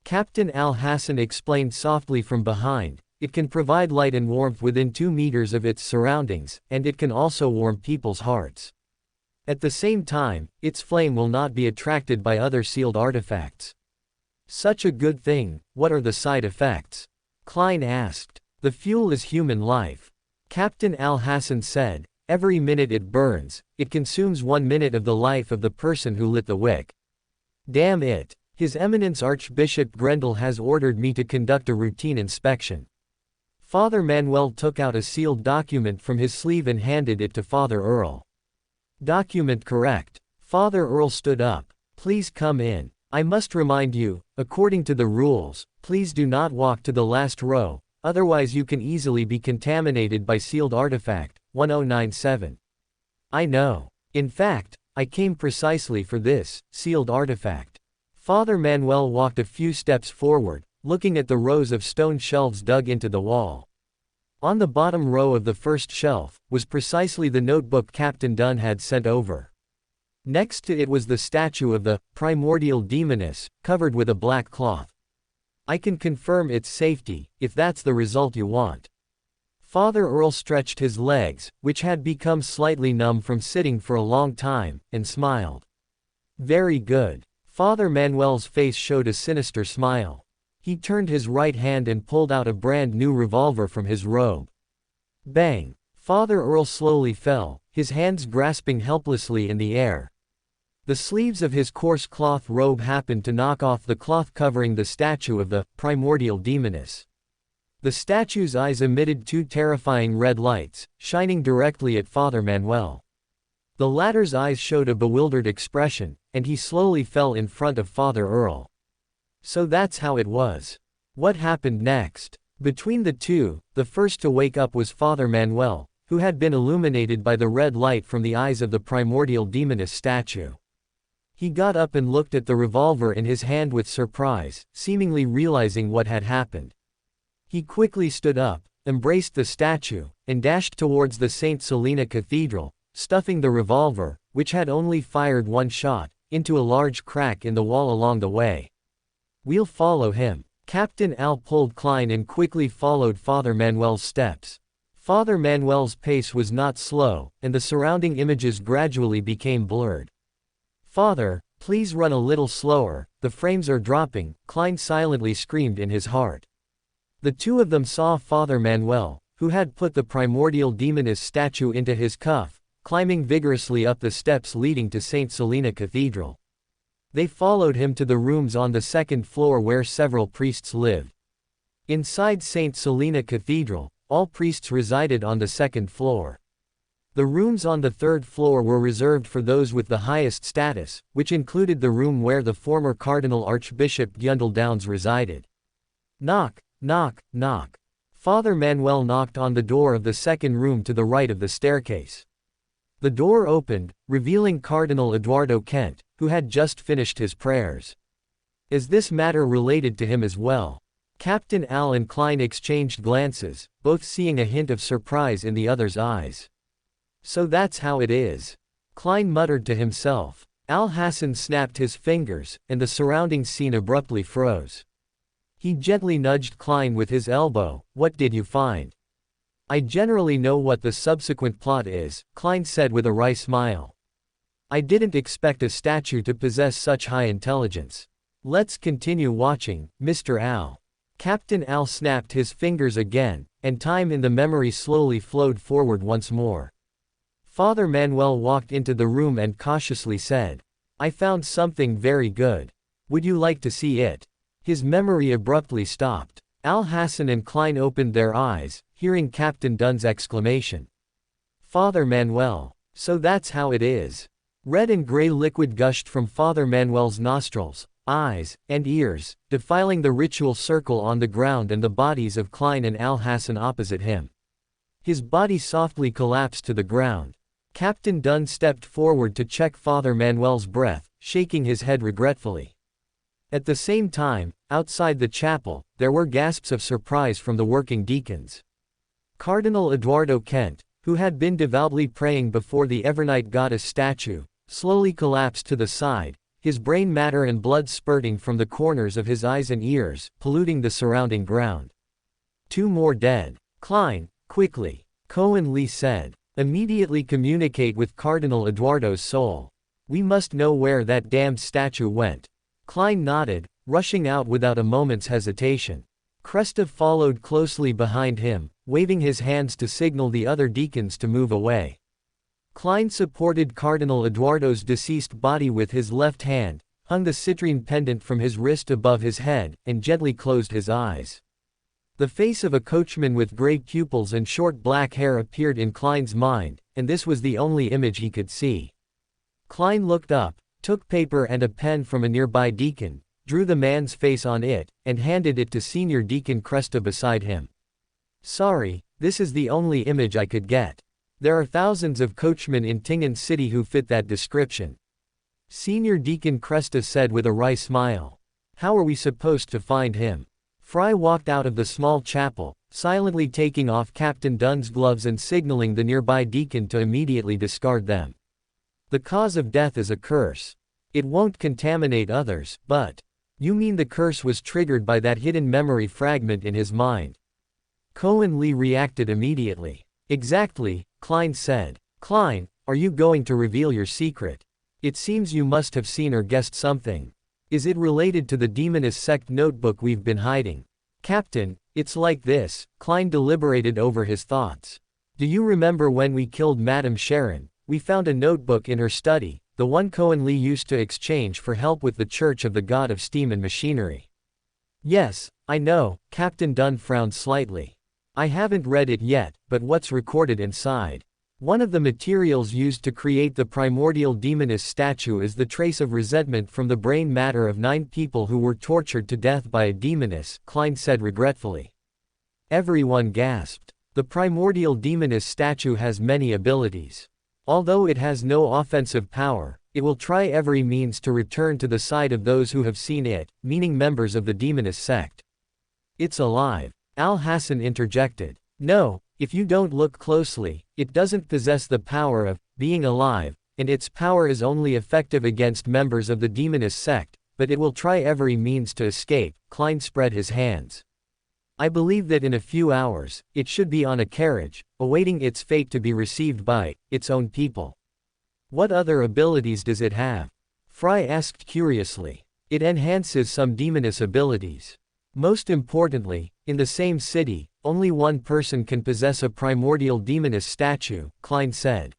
Captain Al-Hassan explained softly from behind, it can provide light and warmth within 2 meters of its surroundings, and it can also warm people's hearts. At the same time, its flame will not be attracted by other sealed artifacts. Such a good thing, what are the side effects? Klein asked. The fuel is human life. Captain Al-Hassan said, every minute it burns, it consumes 1 minute of the life of the person who lit the wick. Damn it. His Eminence Archbishop Grendel has ordered me to conduct a routine inspection. Father Manuel took out a sealed document from his sleeve and handed it to Father Earl. Document correct. Father Earl stood up. Please come in. I must remind you, according to the rules, please do not walk to the last row, otherwise you can easily be contaminated by sealed artifact. 1097. I know. In fact, I came precisely for this, sealed artifact. Father Manuel walked a few steps forward, looking at the rows of stone shelves dug into the wall. On the bottom row of the first shelf, was precisely the notebook Captain Dunn had sent over. Next to it was the statue of the primordial demoness, covered with a black cloth. I can confirm its safety, if that's the result you want. Father Earl stretched his legs, which had become slightly numb from sitting for a long time, and smiled. Very good. Father Manuel's face showed a sinister smile. He turned his right hand and pulled out a brand new revolver from his robe. Bang! Father Earl slowly fell, his hands grasping helplessly in the air. The sleeves of his coarse cloth robe happened to knock off the cloth covering the statue of the primordial demoness. The statue's eyes emitted 2 terrifying red lights, shining directly at Father Manuel. The latter's eyes showed a bewildered expression, and he slowly fell in front of Father Earl. So that's how it was. What happened next? Between the two, the first to wake up was Father Manuel, who had been illuminated by the red light from the eyes of the primordial demoness statue. He got up and looked at the revolver in his hand with surprise, seemingly realizing what had happened. He quickly stood up, embraced the statue, and dashed towards the St. Selena Cathedral, stuffing the revolver, which had only fired 1 shot, into a large crack in the wall along the way. We'll follow him. Captain Al pulled Klein and quickly followed Father Manuel's steps. Father Manuel's pace was not slow, and the surrounding images gradually became blurred. Father, please run a little slower, the frames are dropping, Klein silently screamed in his heart. The two of them saw Father Manuel, who had put the primordial demoness statue into his cuff, climbing vigorously up the steps leading to St. Selena Cathedral. They followed him to the rooms on the 2nd floor where several priests lived. Inside St. Selena Cathedral, all priests resided on the second floor. The rooms on the third floor were reserved for those with the highest status, which included the room where the former Cardinal Archbishop Gyundal Downs resided. Knock, knock, knock. Father Manuel knocked on the door of the second room to the right of the staircase. The door opened, revealing Cardinal Eduardo Kent, who had just finished his prayers. Is this matter related to him as well? Captain Al and Klein exchanged glances, both seeing a hint of surprise in the other's eyes. So that's how it is. Klein muttered to himself. Al Hassan snapped his fingers, and the surrounding scene abruptly froze. He gently nudged Klein with his elbow. What did you find? I generally know what the subsequent plot is, Klein said with a wry smile. I didn't expect a statue to possess such high intelligence. Let's continue watching, Mr. Al. Captain Al snapped his fingers again, and time in the memory slowly flowed forward once more. Father Manuel walked into the room and cautiously said, I found something very good. Would you like to see it? His memory abruptly stopped. Al Hassan and Klein opened their eyes, hearing Captain Dunn's exclamation. Father Manuel. So that's how it is. Red and gray liquid gushed from Father Manuel's nostrils, eyes, and ears, defiling the ritual circle on the ground and the bodies of Klein and Al Hassan opposite him. His body softly collapsed to the ground. Captain Dunn stepped forward to check Father Manuel's breath, shaking his head regretfully. At the same time, outside the chapel, there were gasps of surprise from the working deacons. Cardinal Eduardo Kent, who had been devoutly praying before the Evernight goddess statue, slowly collapsed to the side, his brain matter and blood spurting from the corners of his eyes and ears, polluting the surrounding ground. 2 more dead. Klein, quickly. Kornli said. Immediately communicate with Cardinal Eduardo's soul. We must know where that damned statue went. Klein nodded, rushing out without a moment's hesitation. Kresta followed closely behind him, waving his hands to signal the other deacons to move away. Klein supported Cardinal Eduardo's deceased body with his left hand, hung the citrine pendant from his wrist above his head, and gently closed his eyes. The face of a coachman with gray pupils and short black hair appeared in Klein's mind, and this was the only image he could see. Klein looked up, took paper and a pen from a nearby deacon, drew the man's face on it, and handed it to Senior Deacon Kresta beside him. Sorry, this is the only image I could get. There are thousands of coachmen in Tingen City who fit that description. Senior Deacon Kresta said with a wry smile. How are we supposed to find him? Fry walked out of the small chapel, silently taking off Captain Dunn's gloves and signaling the nearby deacon to immediately discard them. The cause of death is a curse. It won't contaminate others, but... You mean the curse was triggered by that hidden memory fragment in his mind? Kornli reacted immediately. Exactly, Klein said. Klein, are you going to reveal your secret? It seems you must have seen or guessed something. Is it related to the demonist sect notebook we've been hiding? Captain, it's like this. Klein deliberated over his thoughts. Do you remember when we killed Madame Sharon? We found a notebook in her study, the one Kornli used to exchange for help with the Church of the God of Steam and Machinery. Yes, I know, Captain Dunn frowned slightly. I haven't read it yet, but what's recorded inside? One of the materials used to create the primordial demoness statue is the trace of resentment from the brain matter of 9 people who were tortured to death by a demoness, Klein said regretfully. Everyone gasped. The primordial demoness statue has many abilities. Although it has no offensive power, it will try every means to return to the side of those who have seen it, meaning members of the demoness sect. It's alive. Al Hassan interjected. No, if you don't look closely, it doesn't possess the power of being alive, and its power is only effective against members of the demoness sect, but it will try every means to escape. Klein spread his hands. I believe that in a few hours, it should be on a carriage, awaiting its fate to be received by its own people. What other abilities does it have? Fry asked curiously. It enhances some demoness abilities. Most importantly, in the same city, only one person can possess a primordial demoness statue, Klein said.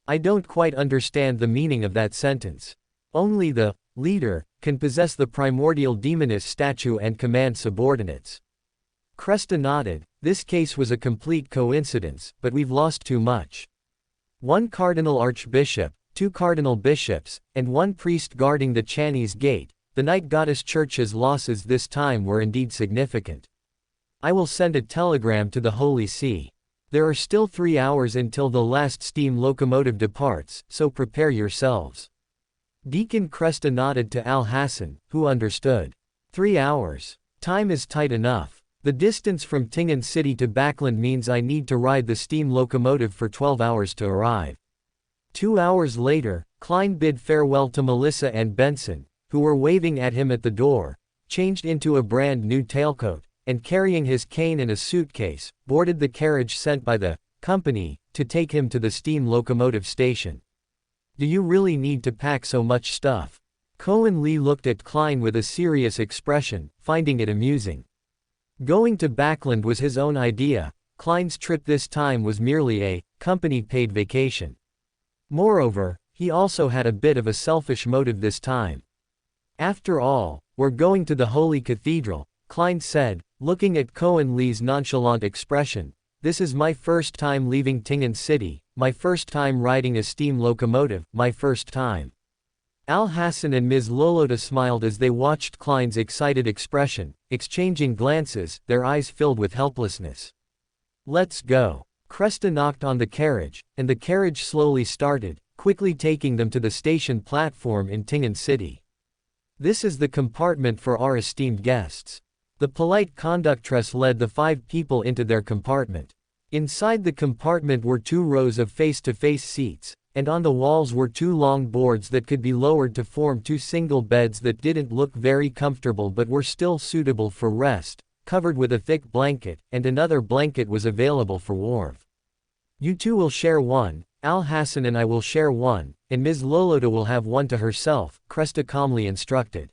I don't quite understand the meaning of that sentence. Only the leader can possess the primordial demoness statue and command subordinates. Kresta nodded, This case was a complete coincidence, but we've lost too much. One cardinal archbishop, 2 cardinal bishops, and 1 priest guarding the Chinese gate. The Night Goddess Church's losses this time were indeed significant. I will send a telegram to the Holy See. There are still 3 hours until the last steam locomotive departs, so prepare yourselves. Deacon Cresta nodded to Al-Hassan, who understood. 3 hours. Time is tight enough. The distance from Tingen city to Backlund means I need to ride the steam locomotive for 12 hours to arrive. 2 hours later, Klein bid farewell to Melissa and Benson, who were waving at him at the door, changed into a brand new tailcoat, and carrying his cane and a suitcase, boarded the carriage sent by the company to take him to the steam locomotive station. Do you really need to pack so much stuff? Kornli looked at Klein with a serious expression, finding it amusing. Going to Backlund was his own idea. Klein's trip this time was merely a company-paid vacation. Moreover, he also had a bit of a selfish motive this time. After all, we're going to the Holy Cathedral, Klein said, looking at Kornli's nonchalant expression. This is my first time leaving Tingen city, my first time riding a steam locomotive, my first time. Al-Hassan and Ms. Lolota smiled as they watched Klein's excited expression, exchanging glances, their eyes filled with helplessness. Let's go. Cresta knocked on the carriage, and the carriage slowly started, quickly taking them to the station platform in Tingen city. This is the compartment for our esteemed guests. The polite conductress led the 5 people into their compartment. Inside the compartment were 2 rows of face-to-face seats, and on the walls were 2 long boards that could be lowered to form 2 single beds that didn't look very comfortable but were still suitable for rest, covered with a thick blanket, and another blanket was available for warmth. You 2 will share one, Al-Hassan and I will share one, and Ms. Lolota will have one to herself, Cresta calmly instructed.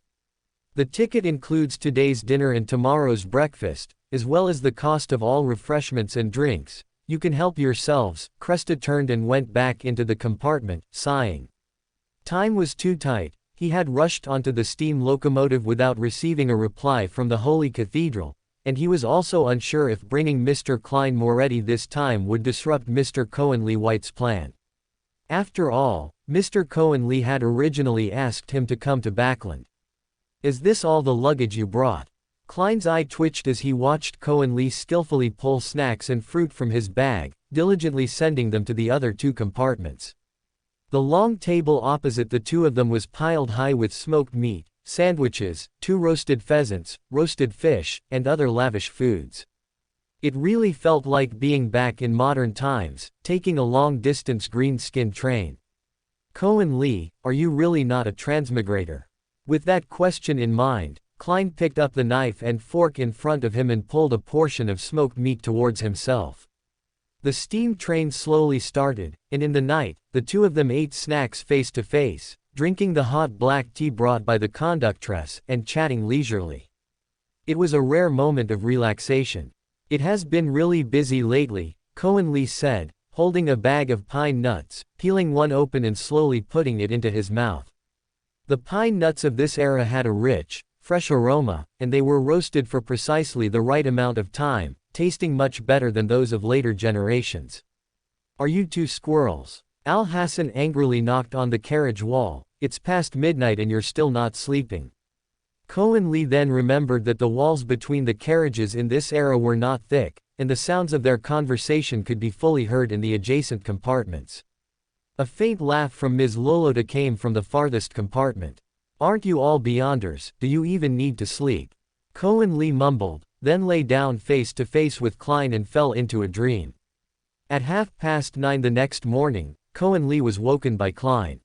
The ticket includes today's dinner and tomorrow's breakfast, as well as the cost of all refreshments and drinks. You can help yourselves. Cresta turned and went back into the compartment, sighing. Time was too tight. He had rushed onto the steam locomotive without receiving a reply from the Holy Cathedral, and he was also unsure if bringing Mr. Klein Moretti this time would disrupt Mr. Kornli White's plan. After all, Mr. Kornli had originally asked him to come to Backlund. Is this all the luggage you brought? Klein's eye twitched as he watched Kornli skillfully pull snacks and fruit from his bag, diligently sending them to the other 2 compartments. The long table opposite the 2 of them was piled high with smoked meat, sandwiches, 2 roasted pheasants, roasted fish, and other lavish foods. It really felt like being back in modern times, taking a long-distance green-skin train. Kornli, are you really not a transmigrator? With that question in mind, Klein picked up the knife and fork in front of him and pulled a portion of smoked meat towards himself. The steam train slowly started, and in the night, the 2 of them ate snacks face to face, drinking the hot black tea brought by the conductress, and chatting leisurely. It was a rare moment of relaxation. It has been really busy lately, Kornli said, holding a bag of pine nuts, peeling one open and slowly putting it into his mouth. The pine nuts of this era had a rich, fresh aroma, and they were roasted for precisely the right amount of time, tasting much better than those of later generations. Are you 2 squirrels? Al-Hassan angrily knocked on the carriage wall. It's past midnight and you're still not sleeping. Kornli then remembered that the walls between the carriages in this era were not thick, and the sounds of their conversation could be fully heard in the adjacent compartments. A faint laugh from Ms. Lolota came from the farthest compartment. Aren't you all beyonders? Do you even need to sleep? Kornli mumbled, then lay down face to face with Klein and fell into a dream. At 9:30 the next morning, Kornli was woken by Klein.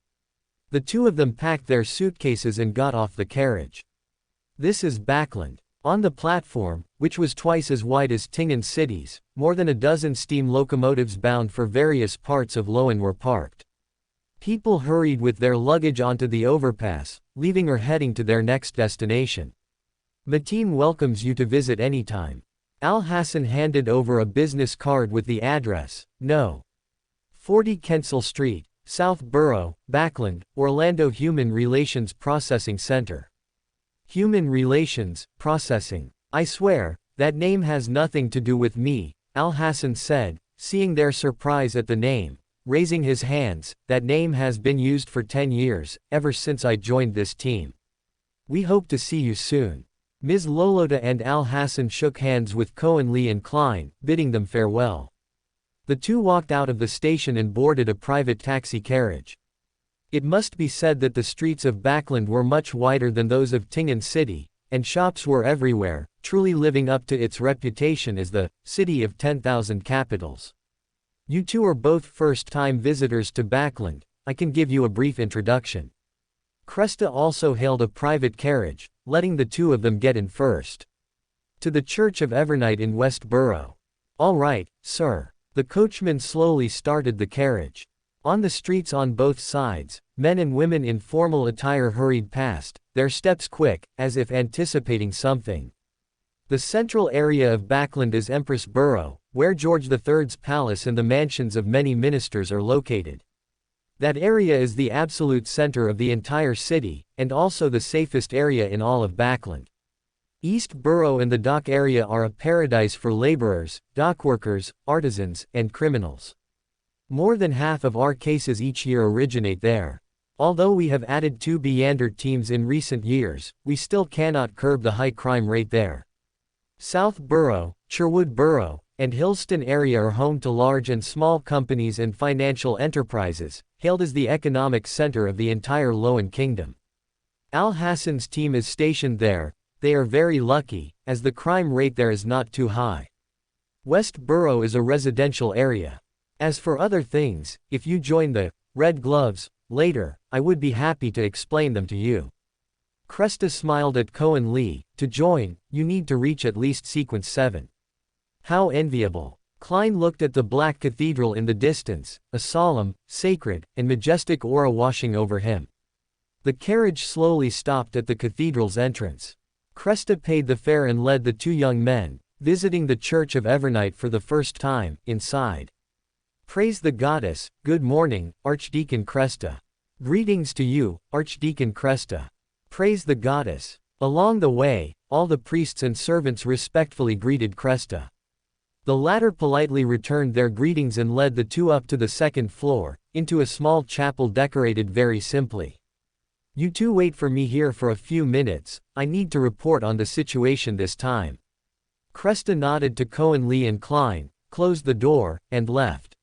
The 2 of them packed their suitcases and got off the carriage. This is Backlund. On the platform, which was twice as wide as Tingen city's, more than a dozen steam locomotives bound for various parts of LotM were parked. People hurried with their luggage onto the overpass, leaving or heading to their next destination. Mateen welcomes you to visit anytime. Al-Hassan handed over a business card with the address, No. 40 Kensal Street, South Borough, Backlund, Orlando. Human Relations Processing Center. Human Relations, Processing. I swear, That name has nothing to do with me, Al-Hassan said, seeing their surprise at the name. Raising his hands, that name has been used for 10 years, ever since I joined this team. We hope to see you soon. Ms. Lolota and Al-Hassan shook hands with Kornli and Klein, bidding them farewell. The two walked out of the station and boarded a private taxi carriage. It must be said that the streets of Backlund were much wider than those of Tingen city, and shops were everywhere, truly living up to its reputation as the city of 10,000 capitals. You two are both first-time visitors to Backlund. I can give you a brief introduction. Cresta also hailed a private carriage, letting the two of them get in first. To the Church of Evernight in West Borough. All right, sir. The coachman slowly started the carriage. On the streets on both sides, men and women in formal attire hurried past, their steps quick, as if anticipating something. The central area of Backlund is Empress Borough, where George III's palace and the mansions of many ministers are located. That area is the absolute center of the entire city, and also the safest area in all of Backlund. East Borough and the dock area are a paradise for laborers, dockworkers, artisans, and criminals. More than half of our cases each year originate there. Although we have added 2 Beander teams in recent years, we still cannot curb the high crime rate there. South Borough, Sherwood Borough, and Hillston area are home to large and small companies and financial enterprises, hailed as the economic center of the entire Loan Kingdom. Al-Hassan's team is stationed there. They are very lucky, as the crime rate there is not too high. West Borough is a residential area. As for other things, if you join the Red Gloves later, I would be happy to explain them to you. Cresta smiled at Kornli. To join, you need to reach at least sequence 7. How enviable. Klein looked at the black cathedral in the distance, a solemn, sacred, and majestic aura washing over him. The carriage slowly stopped at the cathedral's entrance. Cresta paid the fare and led the two young men, visiting the Church of Evernight for the first time, inside. Praise the goddess. Good morning, Archdeacon Cresta. Greetings to you, Archdeacon Cresta. Praise the goddess. Along the way, all the priests and servants respectfully greeted Cresta. The latter politely returned their greetings and led the two up to the second floor, into a small chapel decorated very simply. You two wait for me here for a few minutes, I need to report on the situation this time. Cresta nodded to Kornli and Klein, closed the door, and left.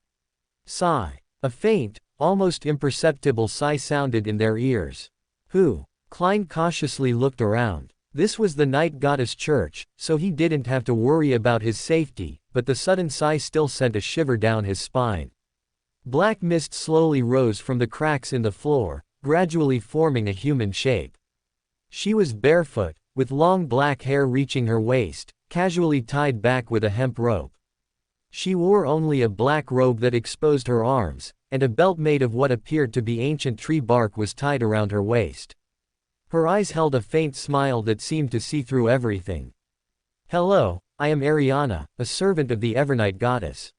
Sigh. A faint, almost imperceptible sigh sounded in their ears. Who? Klein cautiously looked around. This was the night goddess church, so he didn't have to worry about his safety, but the sudden sigh still sent a shiver down his spine. Black mist slowly rose from the cracks in the floor, gradually forming a human shape. She was barefoot, with long black hair reaching her waist, casually tied back with a hemp rope. She wore only a black robe that exposed her arms, and a belt made of what appeared to be ancient tree bark was tied around her waist. Her eyes held a faint smile that seemed to see through everything. Hello, I am Ariana, a servant of the Evernight goddess.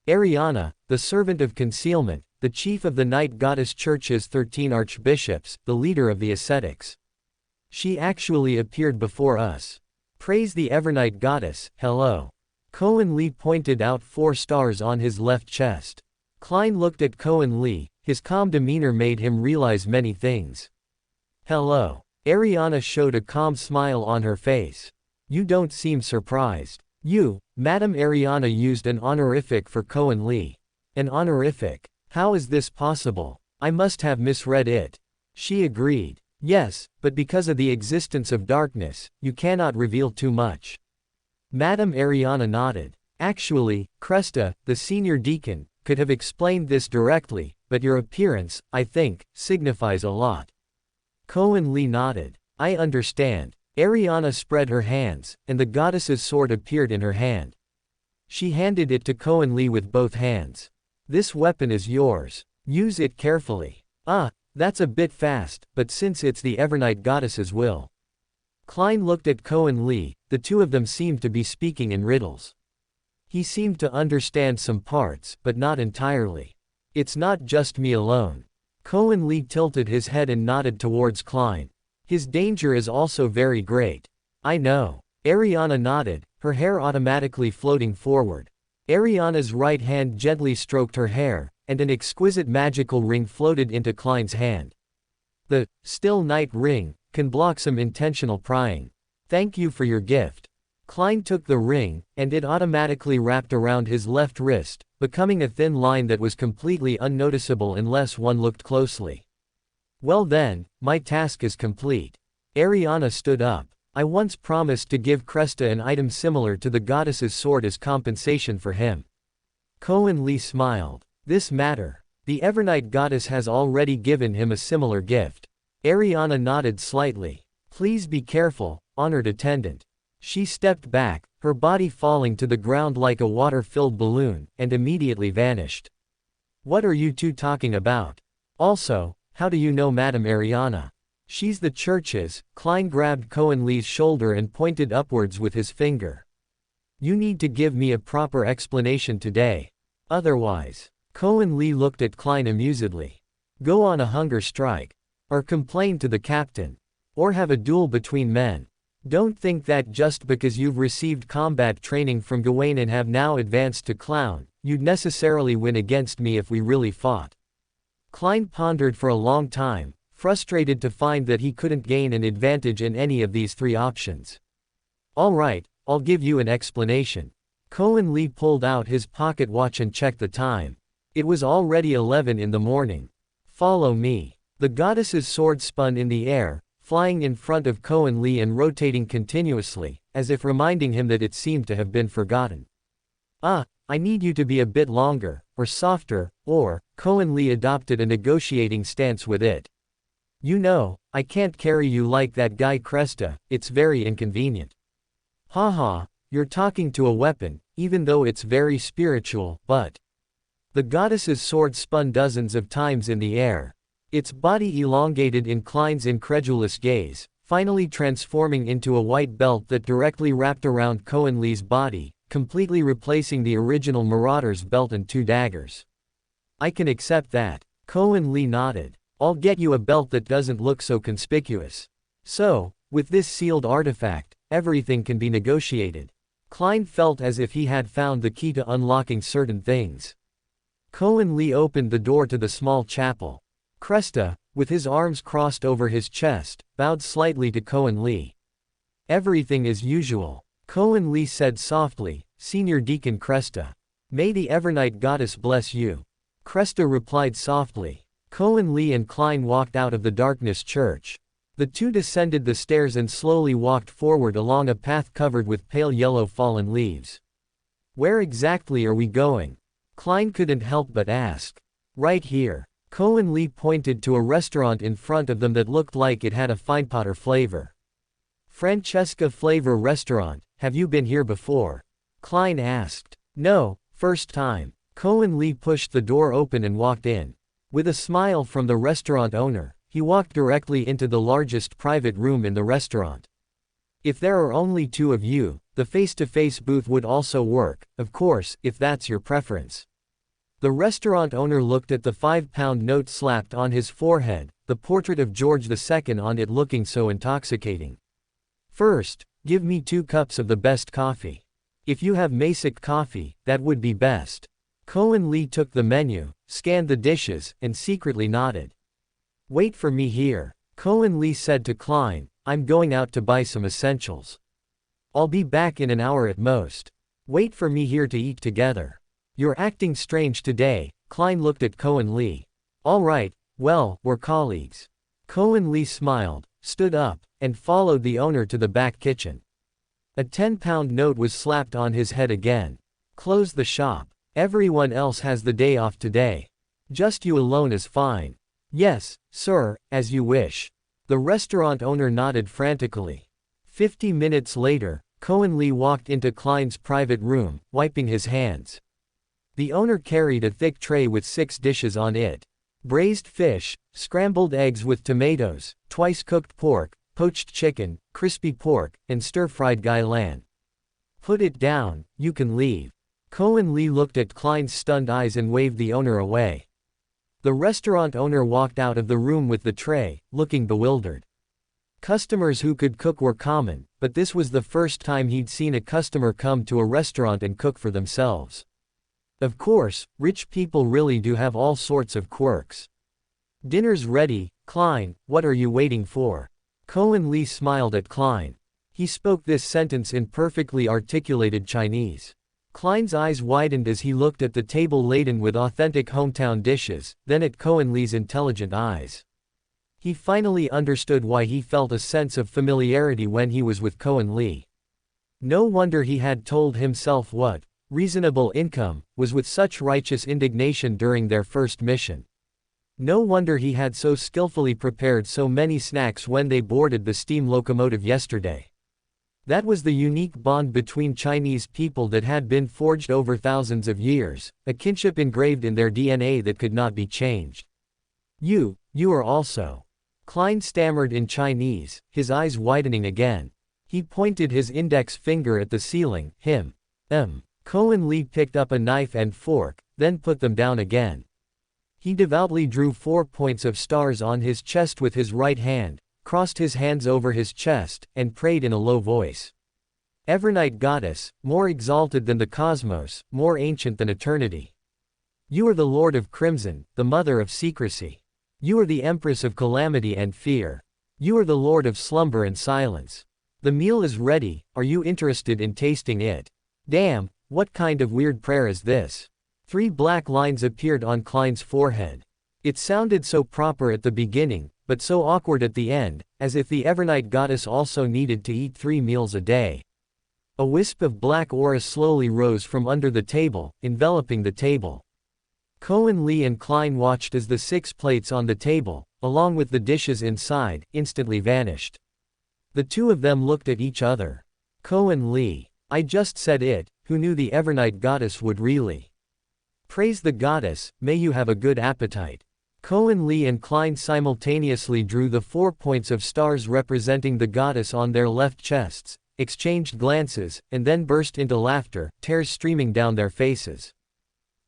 Ariana, the servant of concealment, the chief of the night goddess church's 13 archbishops, the leader of the ascetics. She actually appeared before us. Praise the Evernight goddess. Hello. Kornli pointed out 4 stars on his left chest. Klein looked at Kornli. His calm demeanor made him realize many things. Hello. Ariana showed a calm smile on her face. You don't seem surprised. You, Madam Ariana used an honorific for Kornli. An honorific? How is this possible? I must have misread it. She agreed. Yes, but because of the existence of darkness, you cannot reveal too much. Madam Ariana nodded. Actually, Cresta, the senior deacon, could have explained this directly, but your appearance, I think, signifies a lot. Kornli nodded. I understand. Ariana spread her hands, and the goddess's sword appeared in her hand. She handed it to Kornli with both hands. This weapon is yours. Use it carefully. Ah, that's a bit fast, but since it's the Evernight goddess's will. Klein looked at Kornli. The two of them seemed to be speaking in riddles. He seemed to understand some parts, but not entirely. It's not just me alone. Kornli tilted his head and nodded towards Klein. His danger is also very great. I know. Ariana nodded, her hair automatically floating forward. Ariana's right hand gently stroked her hair, and an exquisite magical ring floated into Klein's hand. The still night ring can block some intentional prying. Thank you for your gift. Klein took the ring, and it automatically wrapped around his left wrist, becoming a thin line that was completely unnoticeable unless one looked closely. Well then, my task is complete. Ariana stood up. I once promised to give Cresta an item similar to the goddess's sword as compensation for him. Kornli smiled. This matter. The Evernight goddess has already given him a similar gift. Ariana nodded slightly. Please be careful, honored attendant. She stepped back, her body falling to the ground like a water-filled balloon, and immediately vanished. What are you two talking about? Also, how do you know Madame Ariana? She's the church's. Klein grabbed Kornli's shoulder and pointed upwards with his finger. You need to give me a proper explanation today. Otherwise. Kornli looked at Klein amusedly. Go on a hunger strike. Or complain to the captain. Or have a duel between men. Don't think that just because you've received combat training from Gawain and have now advanced to clown, you'd necessarily win against me if we really fought. Klein pondered for a long time, frustrated to find that he couldn't gain an advantage in any of these three options. All right, I'll give you an explanation. Kornli pulled out his pocket watch and checked the time. It was already 11 in the morning. Follow me. The goddess's sword spun in the air, flying in front of Kornli and rotating continuously, as if reminding him that it seemed to have been forgotten. I need you to be a bit longer, or softer, or, Kornli adopted a negotiating stance with it. You know, I can't carry you like that guy Cresta, it's very inconvenient. Haha, you're talking to a weapon, even though it's very spiritual, but. The goddess's sword spun dozens of times in the air. Its body elongated in Klein's incredulous gaze, finally transforming into a white belt that directly wrapped around Kornli's body, completely replacing the original Marauder's belt and two daggers. I can accept that. Kornli nodded. I'll get you a belt that doesn't look so conspicuous. So, with this sealed artifact, everything can be negotiated. Klein felt as if he had found the key to unlocking certain things. Kornli opened the door to the small chapel. Cresta, with his arms crossed over his chest, bowed slightly to Kornli. Everything as usual. Kornli said softly, Senior Deacon Cresta. May the Evernight goddess bless you. Cresta replied softly. Kornli and Klein walked out of the darkness church. The two descended the stairs and slowly walked forward along a path covered with pale yellow fallen leaves. Where exactly are we going? Klein couldn't help but ask. Right here. Kornli pointed to a restaurant in front of them that looked like it had a Finepotter flavor. Francesca Flavor Restaurant, have you been here before? Klein asked. No, first time. Kornli pushed the door open and walked in. With a smile from the restaurant owner, he walked directly into the largest private room in the restaurant. If there are only two of you, the face-to-face booth would also work, of course, if that's your preference. The restaurant owner looked at the £5 note slapped on his forehead, the portrait of George II on it looking so intoxicating. First, give me 2 cups of the best coffee. If you have Masic coffee, that would be best. Kornli took the menu, scanned the dishes, and secretly nodded. Wait for me here, Kornli said to Klein, I'm going out to buy some essentials. I'll be back in an hour at most. Wait for me here to eat together. You're acting strange today, Klein looked at Kornli. All right, well, we're colleagues. Kornli smiled, stood up, and followed the owner to the back kitchen. A £10 note was slapped on his head again. Close the shop. Everyone else has the day off today. Just you alone is fine. Yes, sir, as you wish. The restaurant owner nodded frantically. 50 minutes later, Kornli walked into Klein's private room, wiping his hands. The owner carried a thick tray with 6 dishes on it. Braised fish, scrambled eggs with tomatoes, twice-cooked pork, poached chicken, crispy pork, and stir-fried gailan. Put it down, you can leave. Kornli looked at Klein's stunned eyes and waved the owner away. The restaurant owner walked out of the room with the tray, looking bewildered. Customers who could cook were common, but this was the first time he'd seen a customer come to a restaurant and cook for themselves. Of course, rich people really do have all sorts of quirks. Dinner's ready, Klein, what are you waiting for? Kornli smiled at Klein. He spoke this sentence in perfectly articulated Chinese. Klein's eyes widened as he looked at the table laden with authentic hometown dishes, then at Kornli's intelligent eyes. He finally understood why he felt a sense of familiarity when he was with Kornli. No wonder he had told himself what reasonable income was with such righteous indignation during their first mission. No wonder he had so skillfully prepared so many snacks when they boarded the steam locomotive yesterday. That was the unique bond between Chinese people that had been forged over thousands of years, a kinship engraved in their DNA that could not be changed. You are also. Klein stammered in Chinese, his eyes widening again. He pointed his index finger at the ceiling, him. Kornli picked up a knife and fork, then put them down again. He devoutly drew 4 points of stars on his chest with his right hand, crossed his hands over his chest, and prayed in a low voice. Evernight goddess, more exalted than the cosmos, more ancient than eternity. You are the Lord of Crimson, the Mother of Secrecy. You are the Empress of Calamity and Fear. You are the Lord of Slumber and Silence. The meal is ready, are you interested in tasting it? Damn, what kind of weird prayer is this? 3 black lines appeared on Klein's forehead. It sounded so proper at the beginning, but so awkward at the end, as if the Evernight goddess also needed to eat 3 meals a day. A wisp of black aura slowly rose from under the table, enveloping the table. Kornli and Klein watched as the 6 plates on the table, along with the dishes inside, instantly vanished. The two of them looked at each other. Kornli, I just said it, who knew the Evernight goddess would really? Praise the goddess, may you have a good appetite. Kornli and Klein simultaneously drew the 4 points of stars representing the goddess on their left chests, exchanged glances, and then burst into laughter, tears streaming down their faces.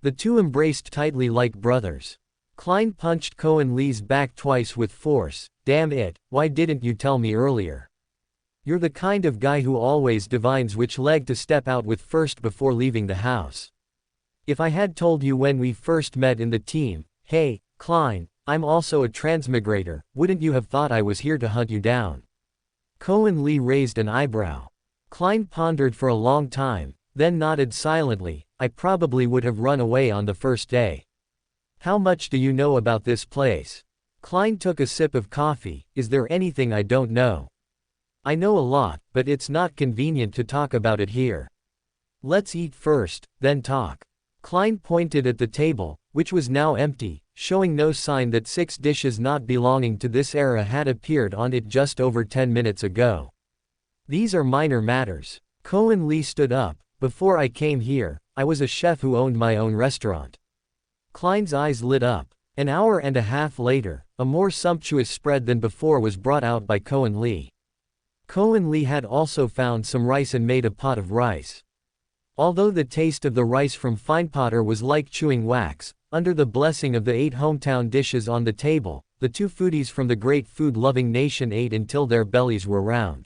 The two embraced tightly like brothers. Klein punched Kornli's back twice with force. Damn it, why didn't you tell me earlier? You're the kind of guy who always divines which leg to step out with first before leaving the house. If I had told you when we first met in the team, hey, Klein, I'm also a transmigrator, wouldn't you have thought I was here to hunt you down? Kornli raised an eyebrow. Klein pondered for a long time, then nodded silently. I probably would have run away on the first day. How much do you know about this place? Klein took a sip of coffee. Is there anything I don't know? I know a lot, but it's not convenient to talk about it here. Let's eat first, then talk. Klein pointed at the table, which was now empty, showing no sign that 6 dishes not belonging to this era had appeared on it just over 10 minutes ago. These are minor matters. Kornli stood up. Before I came here, I was a chef who owned my own restaurant. Klein's eyes lit up. An hour and a half later, a more sumptuous spread than before was brought out by Kornli. Kornli had also found some rice and made a pot of rice. Although the taste of the rice from Finepotter was like chewing wax, under the blessing of the 8 hometown dishes on the table, the 2 foodies from the great food-loving nation ate until their bellies were round.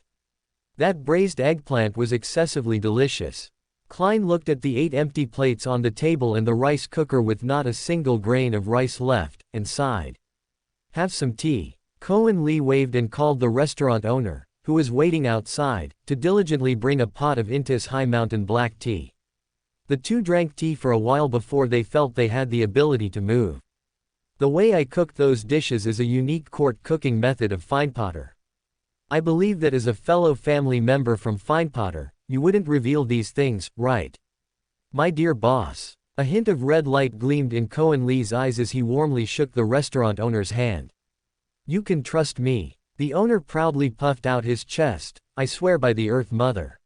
That braised eggplant was excessively delicious. Klein looked at the 8 empty plates on the table and the rice cooker with not a single grain of rice left, and sighed. Have some tea. Kornli waved and called the restaurant owner, who was waiting outside, to diligently bring a pot of Intis High Mountain black tea. The two drank tea for a while before they felt they had the ability to move. The way I cooked those dishes is a unique court cooking method of Finepotter. I believe that as a fellow family member from Finepotter, you wouldn't reveal these things, right? My dear boss. A hint of red light gleamed in Kornli's eyes as he warmly shook the restaurant owner's hand. You can trust me. The owner proudly puffed out his chest. I swear by the Earth Mother.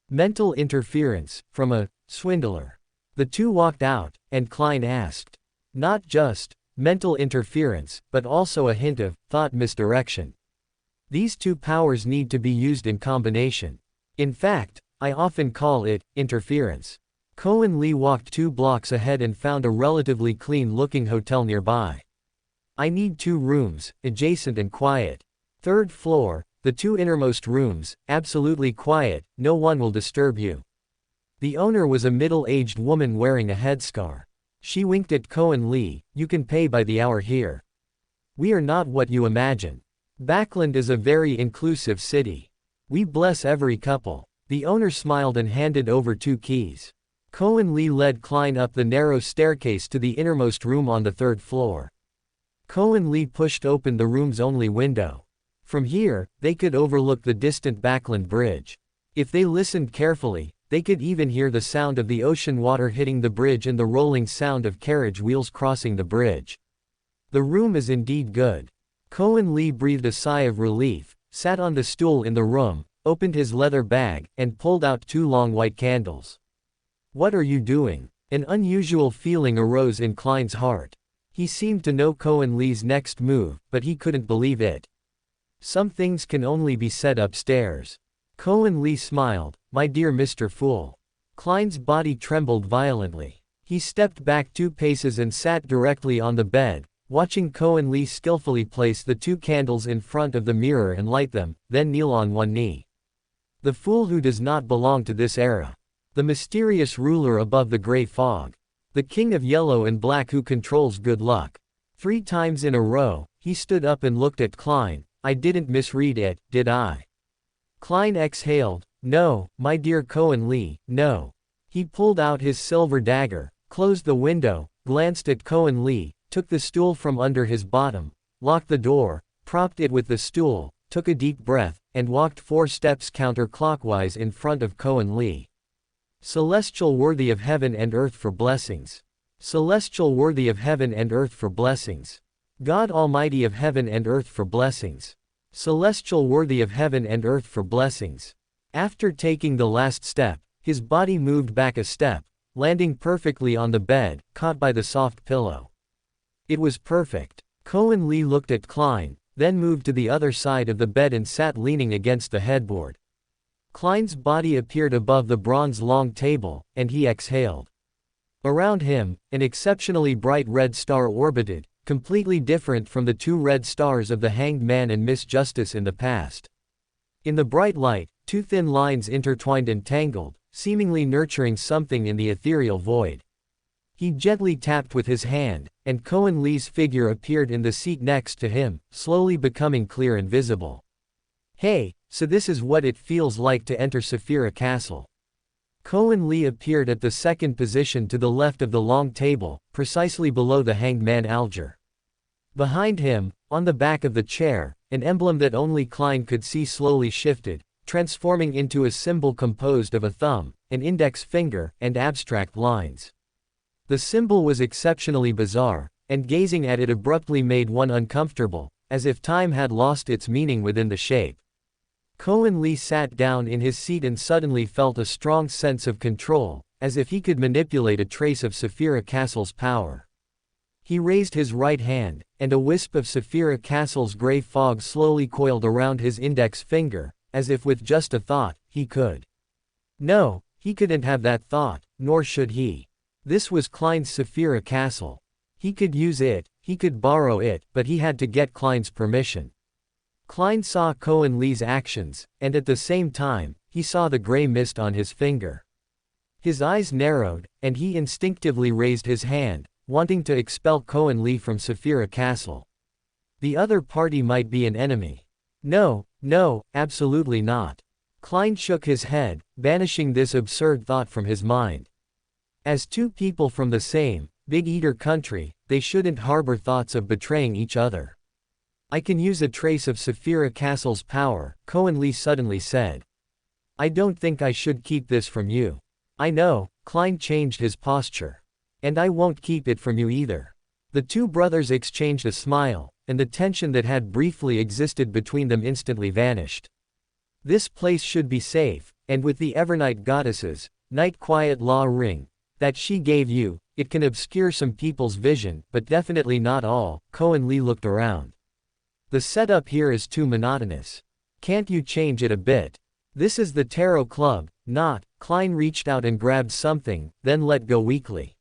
Mental interference, from a swindler. The two walked out, and Klein asked. Not just mental interference, but also a hint of thought misdirection. These two powers need to be used in combination. In fact, I often call it interference. Kornli walked 2 blocks ahead and found a relatively clean-looking hotel nearby. I need 2 rooms, adjacent and quiet. 3rd floor, The two innermost rooms, absolutely quiet, no one will disturb you. The owner was a middle-aged woman wearing a headscarf. She winked at Kornli, you can pay by the hour here. We are not what you imagine. Backlund is a very inclusive city. We bless every couple. The owner smiled and handed over 2 keys. Kornli led Klein up the narrow staircase to the innermost room on the 3rd floor. Kornli pushed open the room's only window. From here, they could overlook the distant Backlund bridge. If they listened carefully, they could even hear the sound of the ocean water hitting the bridge and the rolling sound of carriage wheels crossing the bridge. The room is indeed good. Kornli breathed a sigh of relief, sat on the stool in the room, opened his leather bag, and pulled out 2 long white candles. What are you doing? An unusual feeling arose in Klein's heart. He seemed to know Kornli's next move, but he couldn't believe it. Some things can only be said upstairs. Kornli smiled, my dear Mr. Fool. Klein's body trembled violently. He stepped back 2 paces and sat directly on the bed, watching Kornli skillfully place the 2 candles in front of the mirror and light them, then kneel on one knee. The fool who does not belong to this era. The mysterious ruler above the gray fog. The king of yellow and black who controls good luck. 3 times in a row, he stood up and looked at Klein. I didn't misread it, did I? Klein exhaled. No, my dear Kornli, no. He pulled out his silver dagger, closed the window, glanced at Kornli, took the stool from under his bottom, locked the door, propped it with the stool, took a deep breath, and walked 4 steps counterclockwise in front of Kornli. Celestial worthy of heaven and earth for blessings. Celestial worthy of heaven and earth for blessings. God Almighty of heaven and earth for blessings. Celestial worthy of heaven and earth for blessings. After taking the last step, his body moved back a step, landing perfectly on the bed, caught by the soft pillow. It was perfect. Kornli looked at Klein, then moved to the other side of the bed and sat leaning against the headboard. Klein's body appeared above the bronze long table, and he exhaled. Around him, an exceptionally bright red star orbited, completely different from the 2 red stars of the Hanged Man and Miss Justice in the past. In the bright light, 2 thin lines intertwined and tangled, seemingly nurturing something in the ethereal void. He gently tapped with his hand, and Kornli's figure appeared in the seat next to him, slowly becoming clear and visible. Hey, so this is what it feels like to enter Saphira Castle. Kornli appeared at the 2nd position to the left of the long table, precisely below the Hanged Man Alger. Behind him, on the back of the chair, an emblem that only Klein could see slowly shifted, transforming into a symbol composed of a thumb, an index finger, and abstract lines. The symbol was exceptionally bizarre, and gazing at it abruptly made one uncomfortable, as if time had lost its meaning within the shape. Kornli sat down in his seat and suddenly felt a strong sense of control, as if he could manipulate a trace of Saphira Castle's power. He raised his right hand, and a wisp of Saphira Castle's gray fog slowly coiled around his index finger, as if with just a thought, he could. No, he couldn't have that thought, nor should he. This was Klein's Saphira Castle. He could use it, he could borrow it, but he had to get Klein's permission. Klein saw Kornli's actions, and at the same time, he saw the gray mist on his finger. His eyes narrowed, and he instinctively raised his hand, wanting to expel Kornli from Saphira Castle. The other party might be an enemy. No, no, absolutely not. Klein shook his head, banishing this absurd thought from his mind. As 2 people from the same, Big Eater country, they shouldn't harbor thoughts of betraying each other. I can use a trace of Saphira Castle's power, Kornli suddenly said. I don't think I should keep this from you. I know, Klein changed his posture. And I won't keep it from you either. The 2 brothers exchanged a smile, and the tension that had briefly existed between them instantly vanished. This place should be safe, and with the Evernight Goddesses, Night Quiet Law ring, that she gave you, it can obscure some people's vision, but definitely not all. Kornli looked around. The setup here is too monotonous. Can't you change it a bit? This is the Tarot Club, not. Klein reached out and grabbed something, then let go weakly.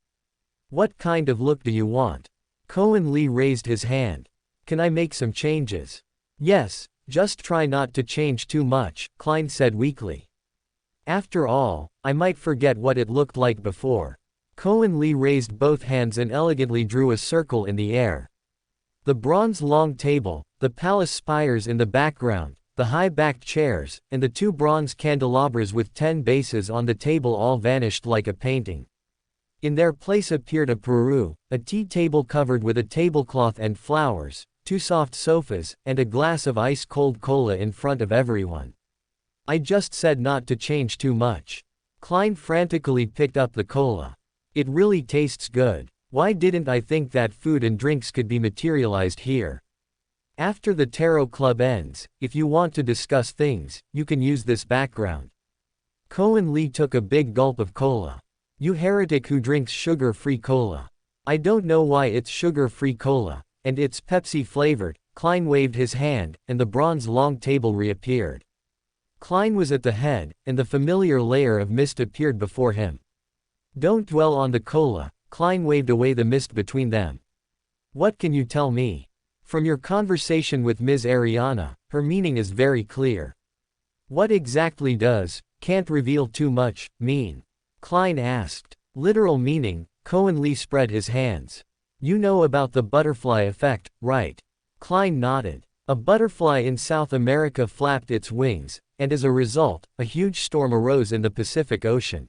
What kind of look do you want? Kornli raised his hand. Can I make some changes? Yes, Just try not to change too much, Klein said weakly. After all, I might forget what it looked like before. Kornli raised both hands and elegantly drew a circle in the air. The bronze long table, the palace spires in the background, the high-backed chairs, and the 2 bronze candelabras with 10 bases on the table all vanished like a painting. In their place appeared a Peru, a tea table covered with a tablecloth and flowers, 2 soft sofas, and a glass of ice-cold cola in front of everyone. I just said not to change too much. Klein frantically picked up the cola. It really tastes good. Why didn't I think that food and drinks could be materialized here? After the tarot club ends, if you want to discuss things, you can use this background. Kornli took a big gulp of cola. You heretic who drinks sugar-free cola. I don't know why it's sugar-free cola, and it's Pepsi flavored. Klein waved his hand, and the bronze long table reappeared. Klein was at the head, and the familiar layer of mist appeared before him. Don't dwell on the cola, Klein waved away the mist between them. What can you tell me? From your conversation with Ms. Ariana, her meaning is very clear. What exactly does, can't reveal too much, mean? Klein asked. Literal meaning, Kornli spread his hands. You know about the butterfly effect, right? Klein nodded. A butterfly in South America flapped its wings, and as a result, a huge storm arose in the Pacific Ocean.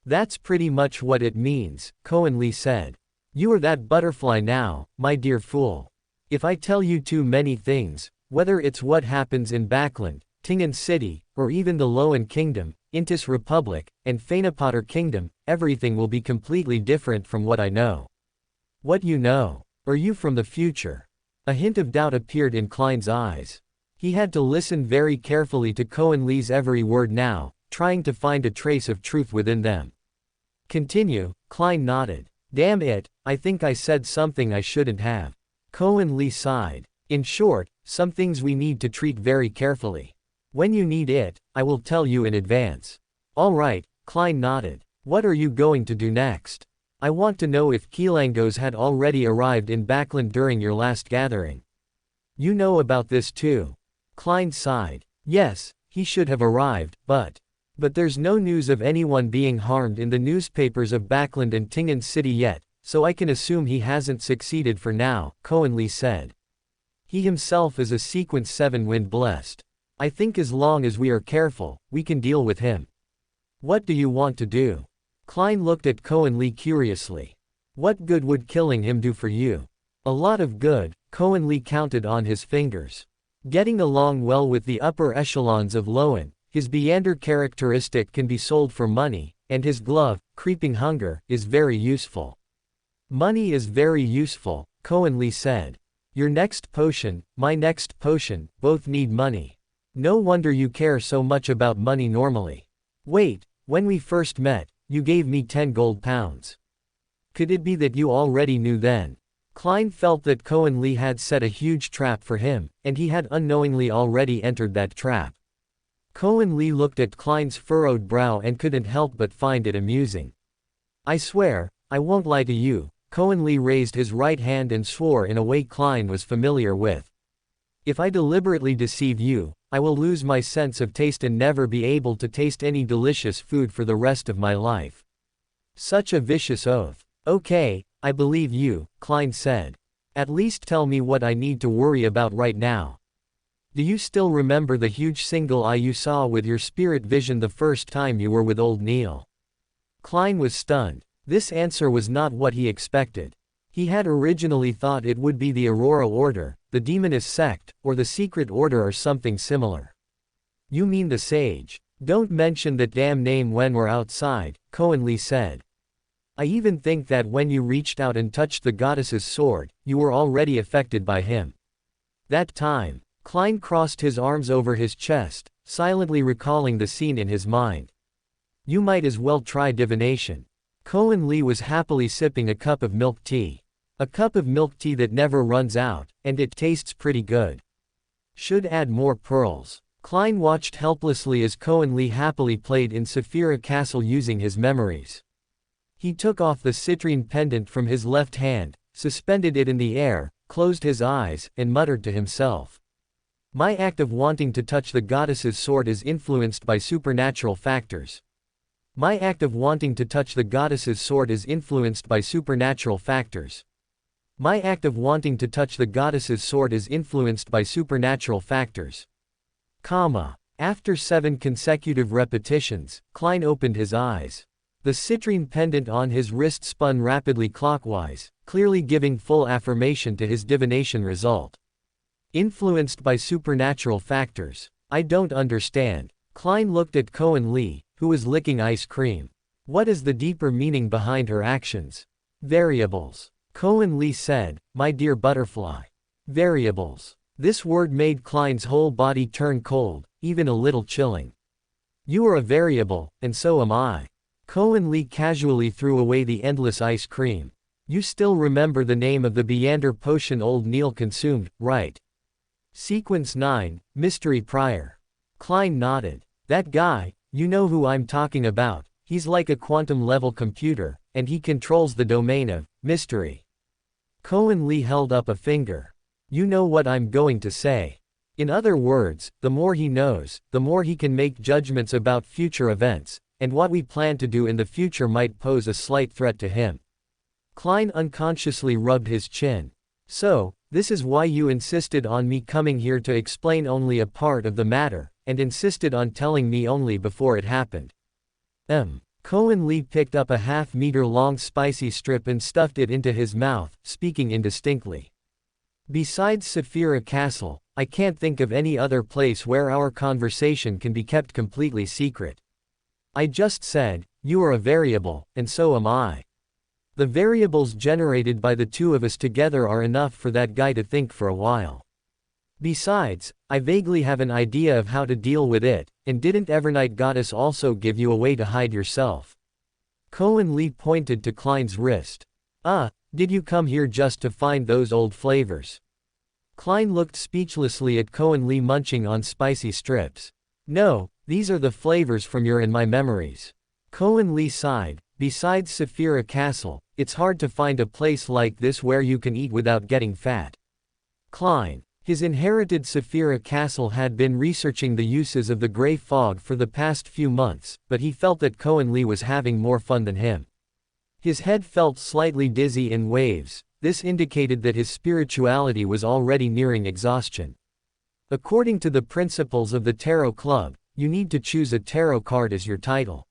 That's pretty much what it means, Kornli said. You are that butterfly now, my dear fool. If I tell you too many things, whether it's what happens in Backlund, Tingen City, or even the LotM Kingdom, Intis Republic, and Fainapotter Kingdom, everything will be completely different from what I know. What you know? Are you from the future? A hint of doubt appeared in Klein's eyes. He had to listen very carefully to Kornli's every word now, trying to find a trace of truth within them. Continue, Klein nodded. Damn it, I think I said something I shouldn't have. Kornli sighed. In short, some things we need to treat very carefully. When you need it, I will tell you in advance. All right, Klein nodded. What are you going to do next? I want to know if Kilangos had already arrived in Backlund during your last gathering. You know about this too. Klein sighed. Yes, he should have arrived, but there's no news of anyone being harmed in the newspapers of Backlund and Tingen City yet, so I can assume he hasn't succeeded for now, Kornli said. He himself is a sequence 7 wind blessed. I think as long as we are careful, we can deal with him. What do you want to do? Klein looked at Kornli curiously. What good would killing him do for you? A lot of good, Kornli counted on his fingers. Getting along well with the upper echelons of LotM, his Beander characteristic can be sold for money, and his glove, creeping hunger, is very useful. Money is very useful, Kornli said. Your next potion, my next potion, both need money. No wonder you care so much about money normally. Wait, when we first met, you gave me 10 gold pounds. Could it be that you already knew then? Klein felt that Kornli had set a huge trap for him, and he had unknowingly already entered that trap. Kornli looked at Klein's furrowed brow and couldn't help but find it amusing. I swear, I won't lie to you, Kornli raised his right hand and swore in a way Klein was familiar with. If I deliberately deceive you, I will lose my sense of taste and never be able to taste any delicious food for the rest of my life. Such a vicious oath. Okay, I believe you, Klein said. At least tell me what I need to worry about right now. Do you still remember the huge single eye you saw with your spirit vision the first time you were with old Neil? Klein was stunned. This answer was not what he expected. He had originally thought it would be the Aurora Order, the Demonist sect, or the Secret Order or something similar. You mean the Sage? Don't mention that damn name when we're outside, Kornli said. I even think that when you reached out and touched the goddess's sword, you were already affected by him. That time. Klein crossed his arms over his chest, silently recalling the scene in his mind. You might as well try divination. Kornli was happily sipping a cup of milk tea. A cup of milk tea that never runs out, and it tastes pretty good. Should add more pearls. Klein watched helplessly as Kornli happily played in Saphira Castle using his memories. He took off the citrine pendant from his left hand, suspended it in the air, closed his eyes, and muttered to himself. My act of wanting to touch the goddess's sword is influenced by supernatural factors. My act of wanting to touch the goddess's sword is influenced by supernatural factors. My act of wanting to touch the goddess's sword is influenced by supernatural factors. Comma. After 7 consecutive repetitions, Klein opened his eyes. The citrine pendant on his wrist spun rapidly clockwise, clearly giving full affirmation to his divination result. Influenced by supernatural factors. I don't understand. Klein looked at Kornli, who was licking ice cream. What is the deeper meaning behind her actions? Variables. Kornli said, my dear butterfly. Variables. This word made Klein's whole body turn cold, even a little chilling. You are a variable, and so am I. Kornli casually threw away the endless ice cream. You still remember the name of the Beander potion old Neil consumed, right? Sequence 9, Mystery Prior. Klein nodded. That guy, you know who I'm talking about, he's like a quantum-level computer, and he controls the domain of mystery. Kornli held up a finger. You know what I'm going to say. In other words, the more he knows, the more he can make judgments about future events, and what we plan to do in the future might pose a slight threat to him. Klein unconsciously rubbed his chin. So, this is why you insisted on me coming here to explain only a part of the matter, and insisted on telling me only before it happened. Kornli picked up a half-meter-long spicy strip and stuffed it into his mouth, speaking indistinctly. Besides Saphira Castle, I can't think of any other place where our conversation can be kept completely secret. I just said, you are a variable, and so am I. The variables generated by the two of us together are enough for that guy to think for a while. Besides, I vaguely have an idea of how to deal with it, and didn't Evernight Goddess also give you a way to hide yourself? Kornli pointed to Klein's wrist. Did you come here just to find those old flavors? Klein looked speechlessly at Kornli munching on spicy strips. No, these are the flavors from your and my memories. Kornli sighed. Besides Saphira Castle, it's hard to find a place like this where you can eat without getting fat. Klein. His inherited Saphira Castle had been researching the uses of the gray fog for the past few months, but he felt that Kornli was having more fun than him. His head felt slightly dizzy in waves. This indicated that his spirituality was already nearing exhaustion. According to the principles of the Tarot Club, you need to choose a tarot card as your title.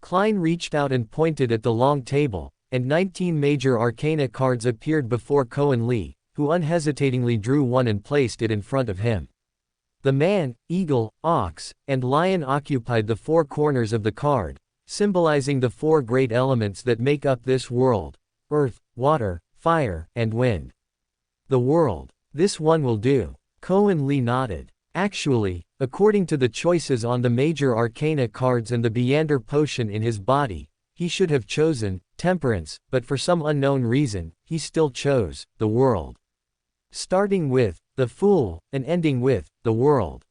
Klein reached out and pointed at the long table, and 19 major arcana cards appeared before Kornli, who unhesitatingly drew one and placed it in front of him. The man, eagle, ox, and lion occupied the 4 corners of the card, symbolizing the 4 great elements that make up this world: earth, water, fire, and wind. The world. This one will do. Kornli nodded. Actually, according to the choices on the major arcana cards and the Beander potion in his body, he should have chosen temperance, but for some unknown reason, he still chose the world. Starting with the Fool, and ending with the world.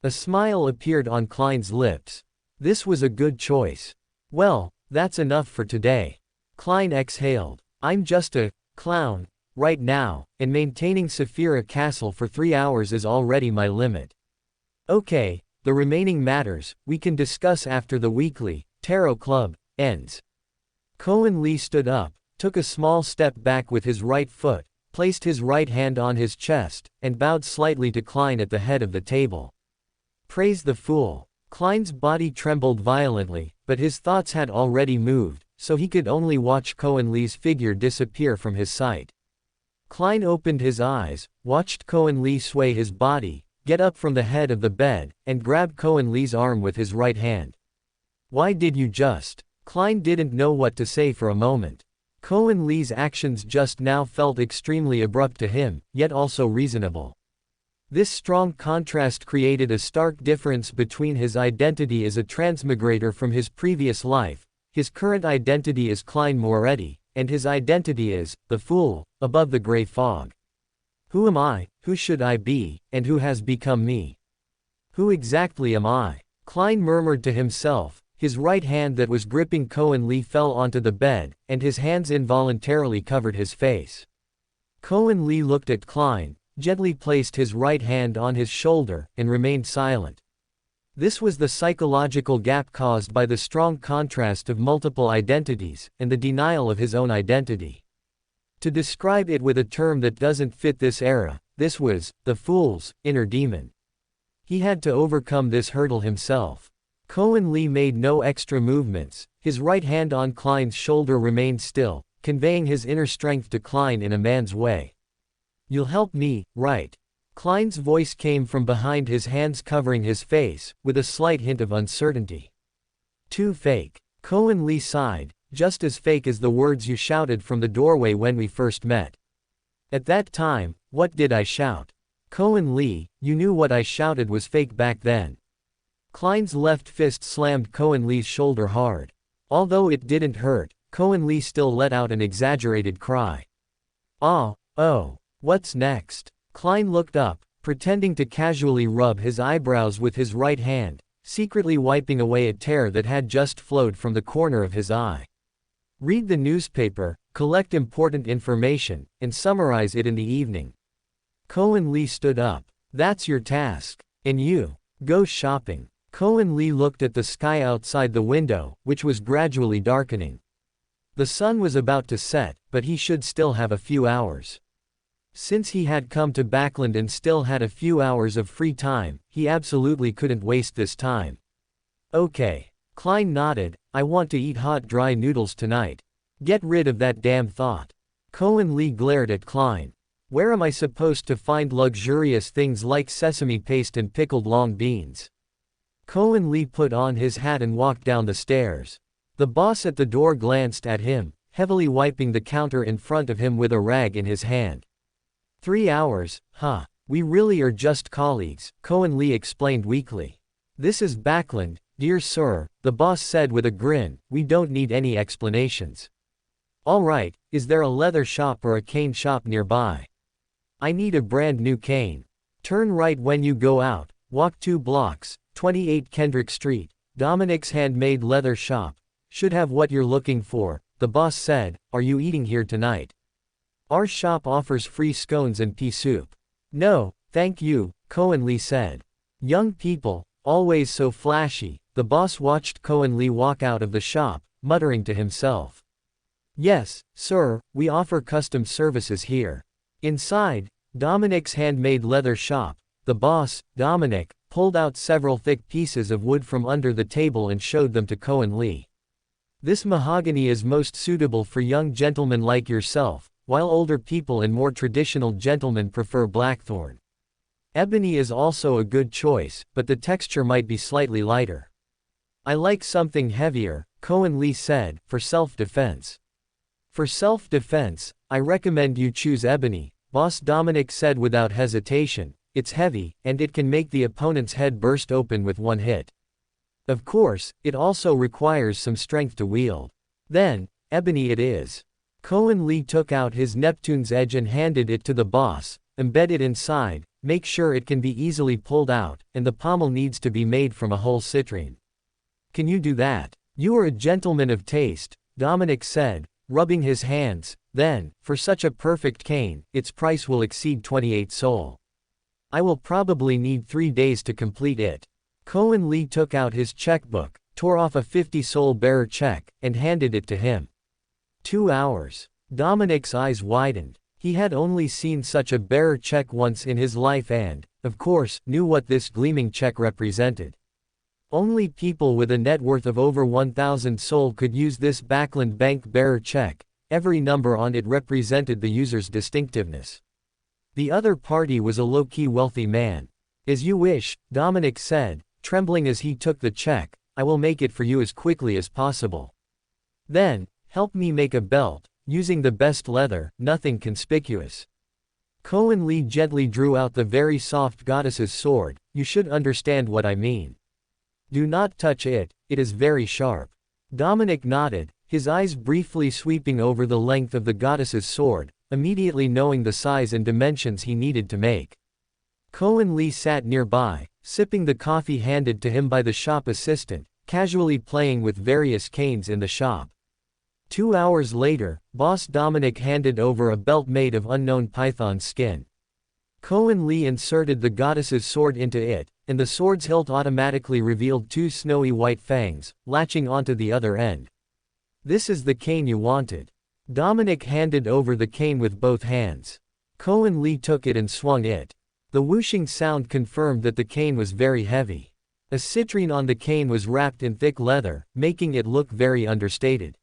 A smile appeared on Klein's lips. This was a good choice. Well, that's enough for today. Klein exhaled. I'm just a clown right now, and maintaining Saphira Castle for 3 hours is already my limit. Okay, the remaining matters we can discuss after the weekly Tarot Club ends. Kornli stood up, took a small step back with his right foot, placed his right hand on his chest, and bowed slightly to Klein at the head of the table. Praise the Fool. Klein's body trembled violently, but his thoughts had already moved, so he could only watch Kornli's figure disappear from his sight. Klein opened his eyes, watched Kornli sway his body, get up from the head of the bed, and grab Kornli's arm with his right hand. Why did you just? Klein didn't know what to say for a moment. Kornli's actions just now felt extremely abrupt to him, yet also reasonable. This strong contrast created a stark difference between his identity as a transmigrator from his previous life, his current identity as Klein Moretti, and his identity as the Fool, above the gray fog. Who am I, who should I be, and who has become me? Who exactly am I? Klein murmured to himself. His right hand that was gripping Kornli fell onto the bed, and his hands involuntarily covered his face. Kornli looked at Klein, gently placed his right hand on his shoulder, and remained silent. This was the psychological gap caused by the strong contrast of multiple identities, and the denial of his own identity. To describe it with a term that doesn't fit this era, this was the fool's inner demon. He had to overcome this hurdle himself. Kornli made no extra movements, his right hand on Klein's shoulder remained still, conveying his inner strength to Klein in a man's way. "You'll help me, right?" Klein's voice came from behind his hands covering his face, with a slight hint of uncertainty. "Too fake." Kornli sighed, "just as fake as the words you shouted from the doorway when we first met." "At that time, what did I shout?" "Kornli, you knew what I shouted was fake back then." Klein's left fist slammed Kornli's shoulder hard. Although it didn't hurt, Kornli still let out an exaggerated cry. Oh, what's next?" Klein looked up, pretending to casually rub his eyebrows with his right hand, secretly wiping away a tear that had just flowed from the corner of his eye. "Read the newspaper, collect important information, and summarize it in the evening." Kornli stood up. "That's your task. And you? Go shopping." Kornli looked at the sky outside the window, which was gradually darkening. The sun was about to set, but he should still have a few hours. Since he had come to Backlund and still had a few hours of free time, he absolutely couldn't waste this time. "Okay." Klein nodded, "I want to eat hot dry noodles tonight. Get rid of that damn thought." Kornli glared at Klein. "Where am I supposed to find luxurious things like sesame paste and pickled long beans?" Kornli put on his hat and walked down the stairs. The boss at the door glanced at him, heavily wiping the counter in front of him with a rag in his hand. 3 hours, huh? We really are just colleagues, Kornli explained weakly. "This is Backlund, dear sir," the boss said with a grin, "we don't need any explanations." "All right, is there a leather shop or a cane shop nearby?" "I need a brand new cane. Turn right when you go out, walk 2 blocks, 28 Kendrick Street, Dominic's handmade leather shop. Should have what you're looking for," the boss said. "Are you eating here tonight?" "Our shop offers free scones and pea soup." "No, thank you," Kornli said. "Young people, always so flashy." The boss watched Kornli walk out of the shop, muttering to himself. "Yes, sir, we offer custom services here." Inside Dominic's handmade leather shop, the boss, Dominic, pulled out several thick pieces of wood from under the table and showed them to Kornli. "This mahogany is most suitable for young gentlemen like yourself, while older people and more traditional gentlemen prefer blackthorn. Ebony is also a good choice, but the texture might be slightly lighter." "I like something heavier," Kornli said, "for self-defense." "For self-defense, I recommend you choose ebony," Boss Dominic said without hesitation. "It's heavy, and it can make the opponent's head burst open with one hit. Of course, it also requires some strength to wield." "Then, ebony it is." Kornli took out his Neptune's edge and handed it to the boss. "Embed it inside, make sure it can be easily pulled out, and the pommel needs to be made from a whole citrine." "Can you do that?" "You are a gentleman of taste," Dominic said, rubbing his hands. "Then, for such a perfect cane, its price will exceed 28 sol. I will probably need 3 days to complete it." Kornli took out his checkbook, tore off a 50 sol bearer check, and handed it to him. 2 hours. Dominic's eyes widened. He had only seen such a bearer check once in his life and, of course, knew what this gleaming check represented. Only people with a net worth of over 1,000 sol could use this Backlund bank bearer check. Every number on it represented the user's distinctiveness. The other party was a low-key wealthy man. "As you wish," Dominic said, trembling as he took the check. "I will make it for you as quickly as possible. Then, help me make a belt, using the best leather, nothing conspicuous." Kornli gently drew out the very soft goddess's sword. "You should understand what I mean. Do not touch it, it is very sharp." Dominic nodded, his eyes briefly sweeping over the length of the goddess's sword, immediately knowing the size and dimensions he needed to make. Kornli sat nearby, sipping the coffee handed to him by the shop assistant, casually playing with various canes in the shop. 2 hours later, Boss Dominic handed over a belt made of unknown python skin. Kornli inserted the goddess's sword into it, and the sword's hilt automatically revealed two snowy white fangs, latching onto the other end. This is the cane you wanted. Dominic handed over the cane with both hands. Kornli took it and swung it. The whooshing sound confirmed that the cane was very heavy. A citrine on the cane was wrapped in thick leather, making it look very understated.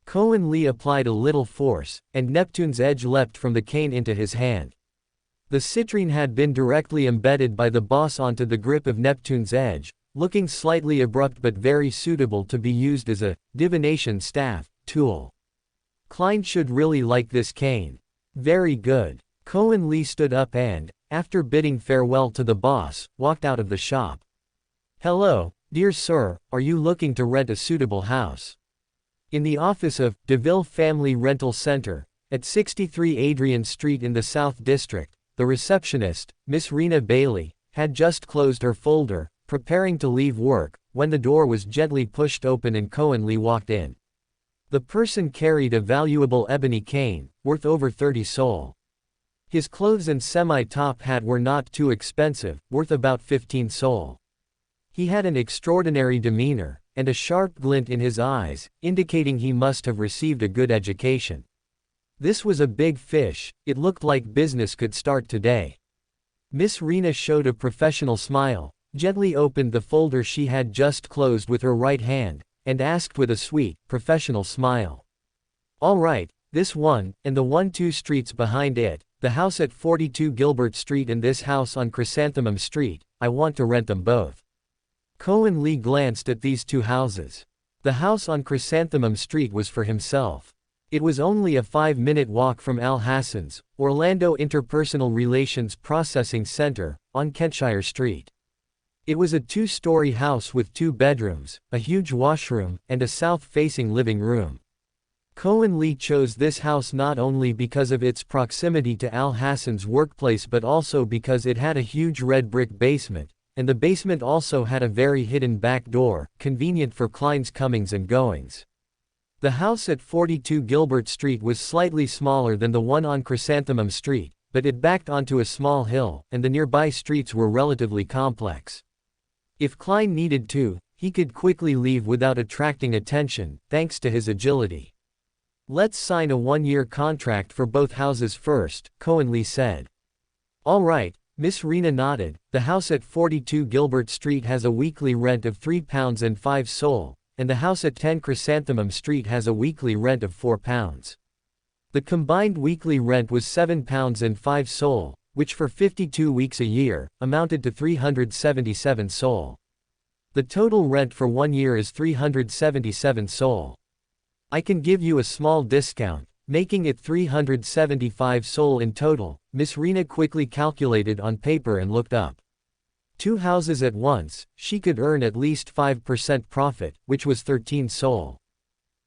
Kornli applied a little force, and Neptune's edge leapt from the cane into his hand. The citrine had been directly embedded by the boss onto the grip of Neptune's edge, looking slightly abrupt but very suitable to be used as a divination staff tool. Klein should really like this cane. Very good. Kornli stood up and, after bidding farewell to the boss, walked out of the shop. Hello, dear sir, are you looking to rent a suitable house? In the office of DeVille Family Rental Center, at 63 Adrian Street in the South District, the receptionist, Miss Rena Bailey, had just closed her folder, preparing to leave work, when the door was gently pushed open and Kornli walked in. The person carried a valuable ebony cane, worth over 30 sol. His clothes and semi-top hat were not too expensive, worth about 15 sol. He had an extraordinary demeanor, and a sharp glint in his eyes, indicating he must have received a good education. This was a big fish, it looked like business could start today. Miss Rena showed a professional smile, gently opened the folder she had just closed with her right hand, and asked with a sweet, professional smile. All right, this one, and the one 2 streets behind it, the house at 42 Gilbert Street and this house on Chrysanthemum Street, I want to rent them both. Kornli glanced at these 2 houses. The house on Chrysanthemum Street was for himself. It was only a 5-minute walk from Al Hassan's, Orlando Interpersonal Relations Processing Center, on Kentshire Street. It was a 2-story house with 2 bedrooms, a huge washroom, and a south-facing living room. Kornli chose this house not only because of its proximity to Al Hassan's workplace but also because it had a huge red brick basement, and the basement also had a very hidden back door, convenient for Klein's comings and goings. The house at 42 Gilbert Street was slightly smaller than the one on Chrysanthemum Street, but it backed onto a small hill, and the nearby streets were relatively complex. If Klein needed to, he could quickly leave without attracting attention, thanks to his agility. Let's sign a 1-year contract for both houses first, Kornli said. All right, Miss Rena nodded. The house at 42 Gilbert Street has a weekly rent of £3 and 5 sol, and the house at 10 Chrysanthemum Street has a weekly rent of £4. The combined weekly rent was £7 and 5 sol, which for 52 weeks a year, amounted to 377 sol. The total rent for 1 year is 377 sol. I can give you a small discount, making it 375 sol in total, Miss Rena quickly calculated on paper and looked up. 2 houses at once, she could earn at least 5% profit, which was 13 sol.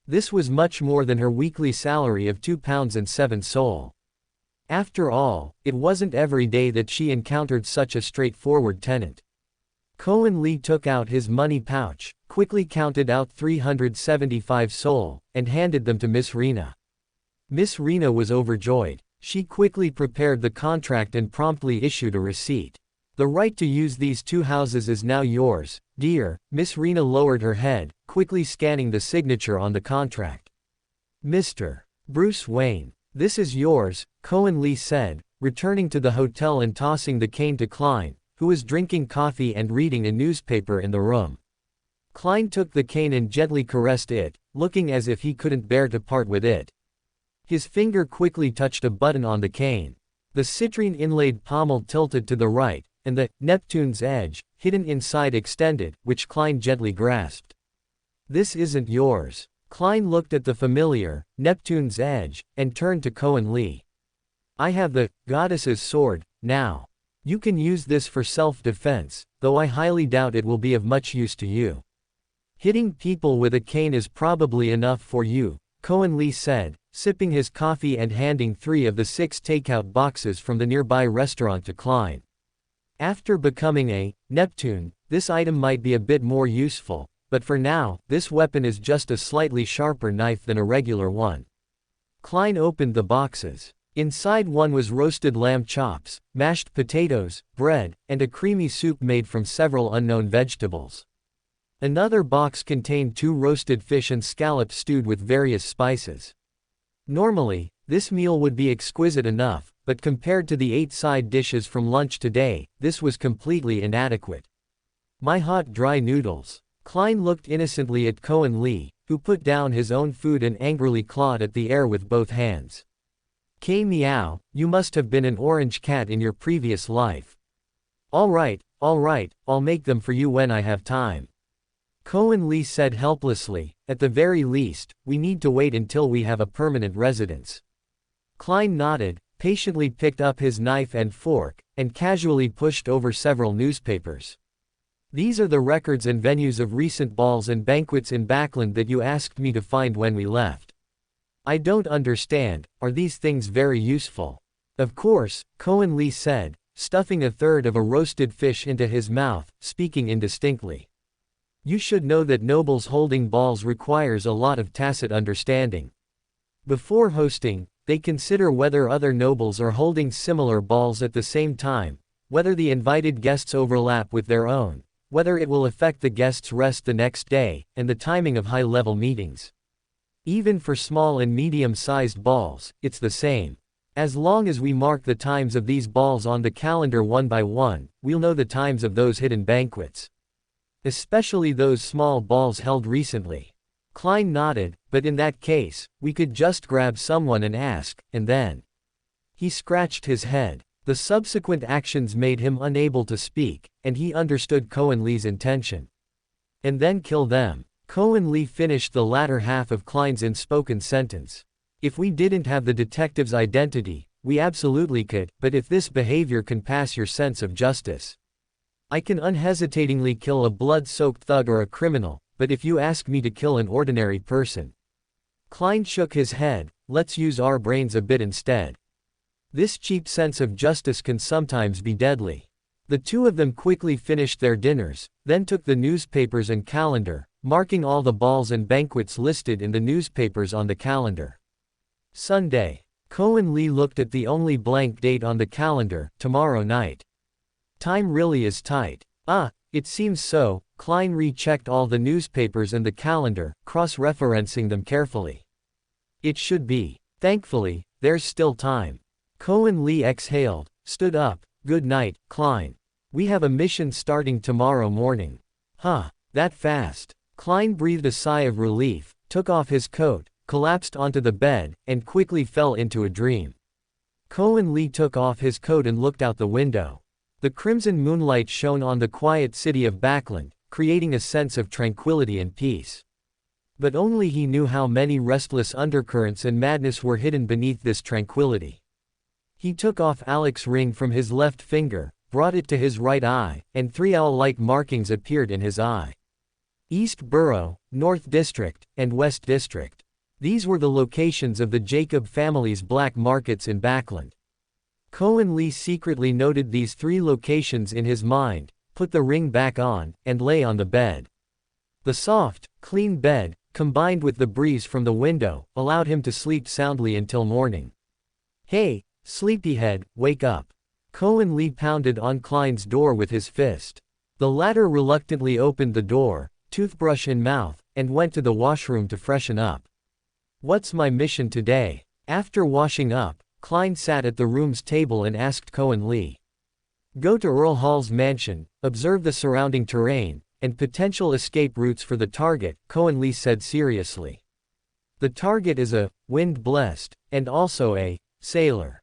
This was much more than her weekly salary of £2 and 7 sol. After all, it wasn't every day that she encountered such a straightforward tenant. Kornli took out his money pouch, quickly counted out 375 sol, and handed them to Miss Rena. Miss Rena was overjoyed. She quickly prepared the contract and promptly issued a receipt. The right to use these 2 houses is now yours, dear. Miss Rena lowered her head, quickly scanning the signature on the contract. Mr. Bruce Wayne, this is yours, Kornli said, returning to the hotel and tossing the cane to Klein, who was drinking coffee and reading a newspaper in the room. Klein took the cane and gently caressed it, looking as if he couldn't bear to part with it. His finger quickly touched a button on the cane. The citrine inlaid pommel tilted to the right, and the Neptune's edge, hidden inside, extended, which Klein gently grasped. This isn't yours. Klein looked at the familiar Neptune's edge, and turned to Kornli. I have the goddess's sword, now. You can use this for self-defense, though I highly doubt it will be of much use to you. Hitting people with a cane is probably enough for you, Kornli said, sipping his coffee and handing 3 of the 6 takeout boxes from the nearby restaurant to Klein. After becoming a Neptune, this item might be a bit more useful, but for now, this weapon is just a slightly sharper knife than a regular one. Klein opened the boxes. Inside one was roasted lamb chops, mashed potatoes, bread, and a creamy soup made from several unknown vegetables. Another box contained 2 roasted fish and scallops stewed with various spices. Normally, this meal would be exquisite enough, but compared to the 8 side dishes from lunch today, this was completely inadequate. My hot dry noodles. Klein looked innocently at Kornli, who put down his own food and angrily clawed at the air with both hands. Meow, you must have been an orange cat in your previous life. All right, I'll make them for you when I have time. Kornli said helplessly, at the very least, we need to wait until we have a permanent residence. Klein nodded, patiently picked up his knife and fork, and casually pushed over several newspapers. These are the records and venues of recent balls and banquets in Backlund that you asked me to find when we left. I don't understand, are these things very useful? Of course, Kornli said, stuffing a third of a roasted fish into his mouth, speaking indistinctly. You should know that nobles holding balls requires a lot of tacit understanding. Before hosting, they consider whether other nobles are holding similar balls at the same time, whether the invited guests overlap with their own, whether it will affect the guests' rest the next day, and the timing of high-level meetings. Even for small and medium-sized balls, it's the same. As long as we mark the times of these balls on the calendar one by one, we'll know the times of those hidden banquets. Especially those small balls held recently. Klein nodded, but in that case, we could just grab someone and ask, and then. He scratched his head. The subsequent actions made him unable to speak, and he understood Kornli's intention. And then kill them. Kornli finished the latter half of Klein's unspoken sentence. If we didn't have the detective's identity, we absolutely could, but if this behavior can pass your sense of justice. I can unhesitatingly kill a blood-soaked thug or a criminal, but if you ask me to kill an ordinary person. Klein shook his head, let's use our brains a bit instead. This cheap sense of justice can sometimes be deadly. The two of them quickly finished their dinners, then took the newspapers and calendar, marking all the balls and banquets listed in the newspapers on the calendar. Sunday. Kornli looked at the only blank date on the calendar, tomorrow night. Time really is tight. It seems so. Klein rechecked all the newspapers and the calendar, cross-referencing them carefully. It should be. Thankfully, there's still time. Kornli exhaled, stood up. Good night, Klein. We have a mission starting tomorrow morning. That fast? Klein breathed a sigh of relief, took off his coat, collapsed onto the bed, and quickly fell into a dream. Kornli took off his coat and looked out the window. The crimson moonlight shone on the quiet city of Backlund, creating a sense of tranquility and peace. But only he knew how many restless undercurrents and madness were hidden beneath this tranquility. He took off Alex's ring from his left finger, brought it to his right eye, and 3 owl-like markings appeared in his eye. East Borough, North District, and West District. These were the locations of the Jacob family's black markets in Backlund. Kornli secretly noted these 3 locations in his mind, put the ring back on, and lay on the bed. The soft, clean bed, combined with the breeze from the window, allowed him to sleep soundly until morning. Hey, sleepyhead, wake up. Kornli pounded on Klein's door with his fist. The latter reluctantly opened the door, toothbrush in mouth, and went to the washroom to freshen up. What's my mission today? After washing up, Klein sat at the room's table and asked Kornli. Go to Earl Hall's mansion, observe the surrounding terrain, and potential escape routes for the target, Kornli said seriously. The target is a wind-blessed, and also a sailor.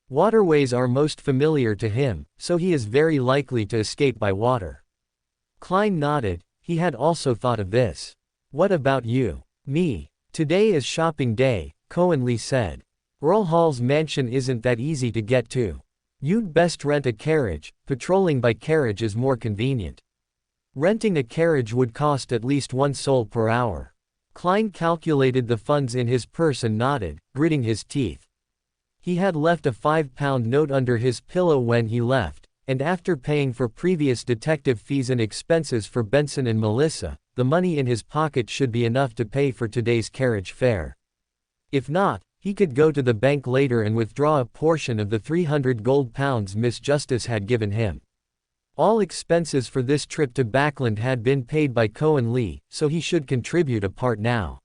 Waterways are most familiar to him, so he is very likely to escape by water. Klein nodded, he had also thought of this. What about you? Me. Today is shopping day, Kornli said. Earl Hall's mansion isn't that easy to get to. You'd best rent a carriage, patrolling by carriage is more convenient. Renting a carriage would cost at least 1 sol per hour. Klein calculated the funds in his purse and nodded, gritting his teeth. He had left a 5-pound note under his pillow when he left, and after paying for previous detective fees and expenses for Benson and Melissa, the money in his pocket should be enough to pay for today's carriage fare. If not, He could go to the bank later and withdraw a portion of the 300 gold pounds Miss Justice had given him. All expenses for this trip to Backlund had been paid by Kornli, so he should contribute a part now.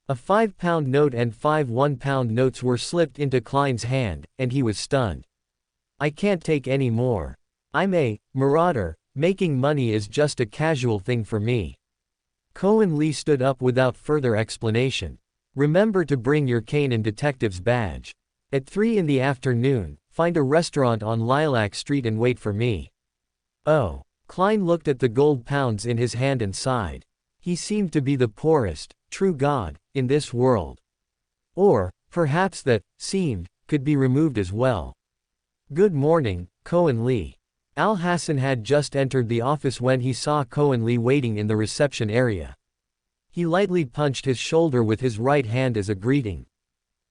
A £5 note and 5 £1 notes were slipped into Klein's hand, and he was stunned. I can't take any more. I'm a marauder, making money is just a casual thing for me. Kornli stood up without further explanation. Remember to bring your cane and detective's badge. At 3 in the afternoon, find a restaurant on Lilac Street and wait for me. Oh. Klein looked at the gold pounds in his hand and sighed. He seemed to be the poorest, true god, in this world. Or, perhaps that, seemed, could be removed as well. Good morning, Kornli. Al Hassan had just entered the office when he saw Kornli waiting in the reception area. He lightly punched his shoulder with his right hand as a greeting.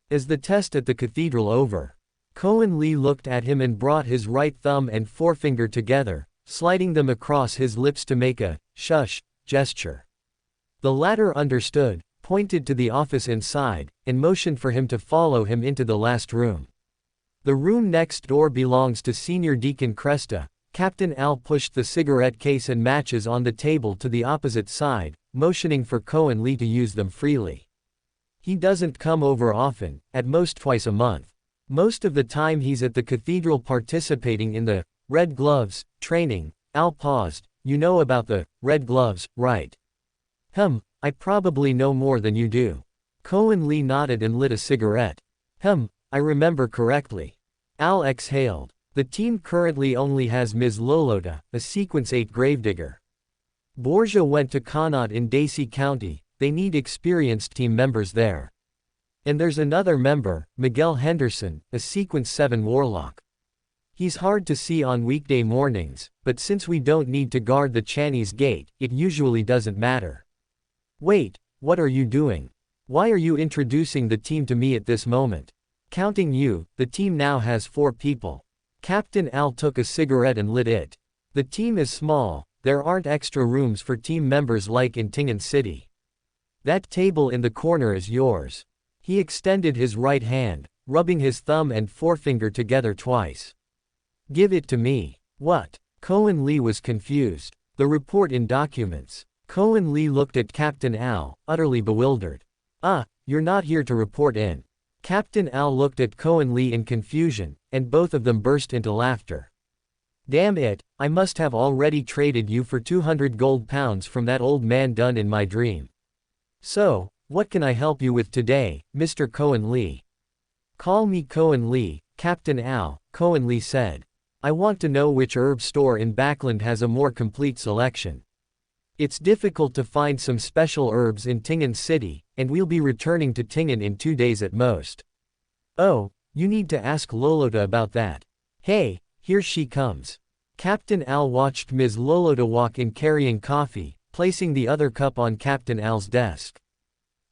Is the test at the cathedral over? Kornli looked at him and brought his right thumb and forefinger together, sliding them across his lips to make a shush gesture. The latter understood, pointed to the office inside, and motioned for him to follow him into the last room. The room next door belongs to Senior Deacon Cresta. Captain Al pushed the cigarette case and matches on the table to the opposite side, motioning for Kornli to use them freely. He doesn't come over often, at most twice a month. Most of the time he's at the cathedral participating in the Red Gloves training. Al paused. You know about the Red Gloves, right? I probably know more than you do. Kornli nodded and lit a cigarette. I remember correctly. Al exhaled. The team currently only has Ms. Lolota, a Sequence 8 gravedigger. Borgia went to Connaught in Dacey County. They need experienced team members there. And there's another member, Miguel Henderson, a Sequence 7 warlock. He's hard to see on weekday mornings, but since we don't need to guard the Chinese gate, it usually doesn't matter. Wait, what are you doing? Why are you introducing the team to me at this moment? Counting you, the team now has 4 people. Captain Al took a cigarette and lit it. The team is small, there aren't extra rooms for team members like in Tingen City. That table in the corner is yours. He extended his right hand, rubbing his thumb and forefinger together twice. Give it to me. What? Kornli was confused. The report in documents. Kornli looked at Captain Al, utterly bewildered. You're not here to report in. Captain Al looked at Kornli in confusion, and both of them burst into laughter. Damn it, I must have already traded you for 200 gold pounds from that old man done in my dream. So, what can I help you with today, Mr. Kornli? Call me Kornli, Captain Al, Kornli said. I want to know which herb store in Backlund has a more complete selection. It's difficult to find some special herbs in Tingen City, and we'll be returning to Tingen in 2 days at most. Oh, you need to ask Lolota about that. Hey, here she comes. Captain Al watched Ms. Lolota walk in carrying coffee, placing the other cup on Captain Al's desk.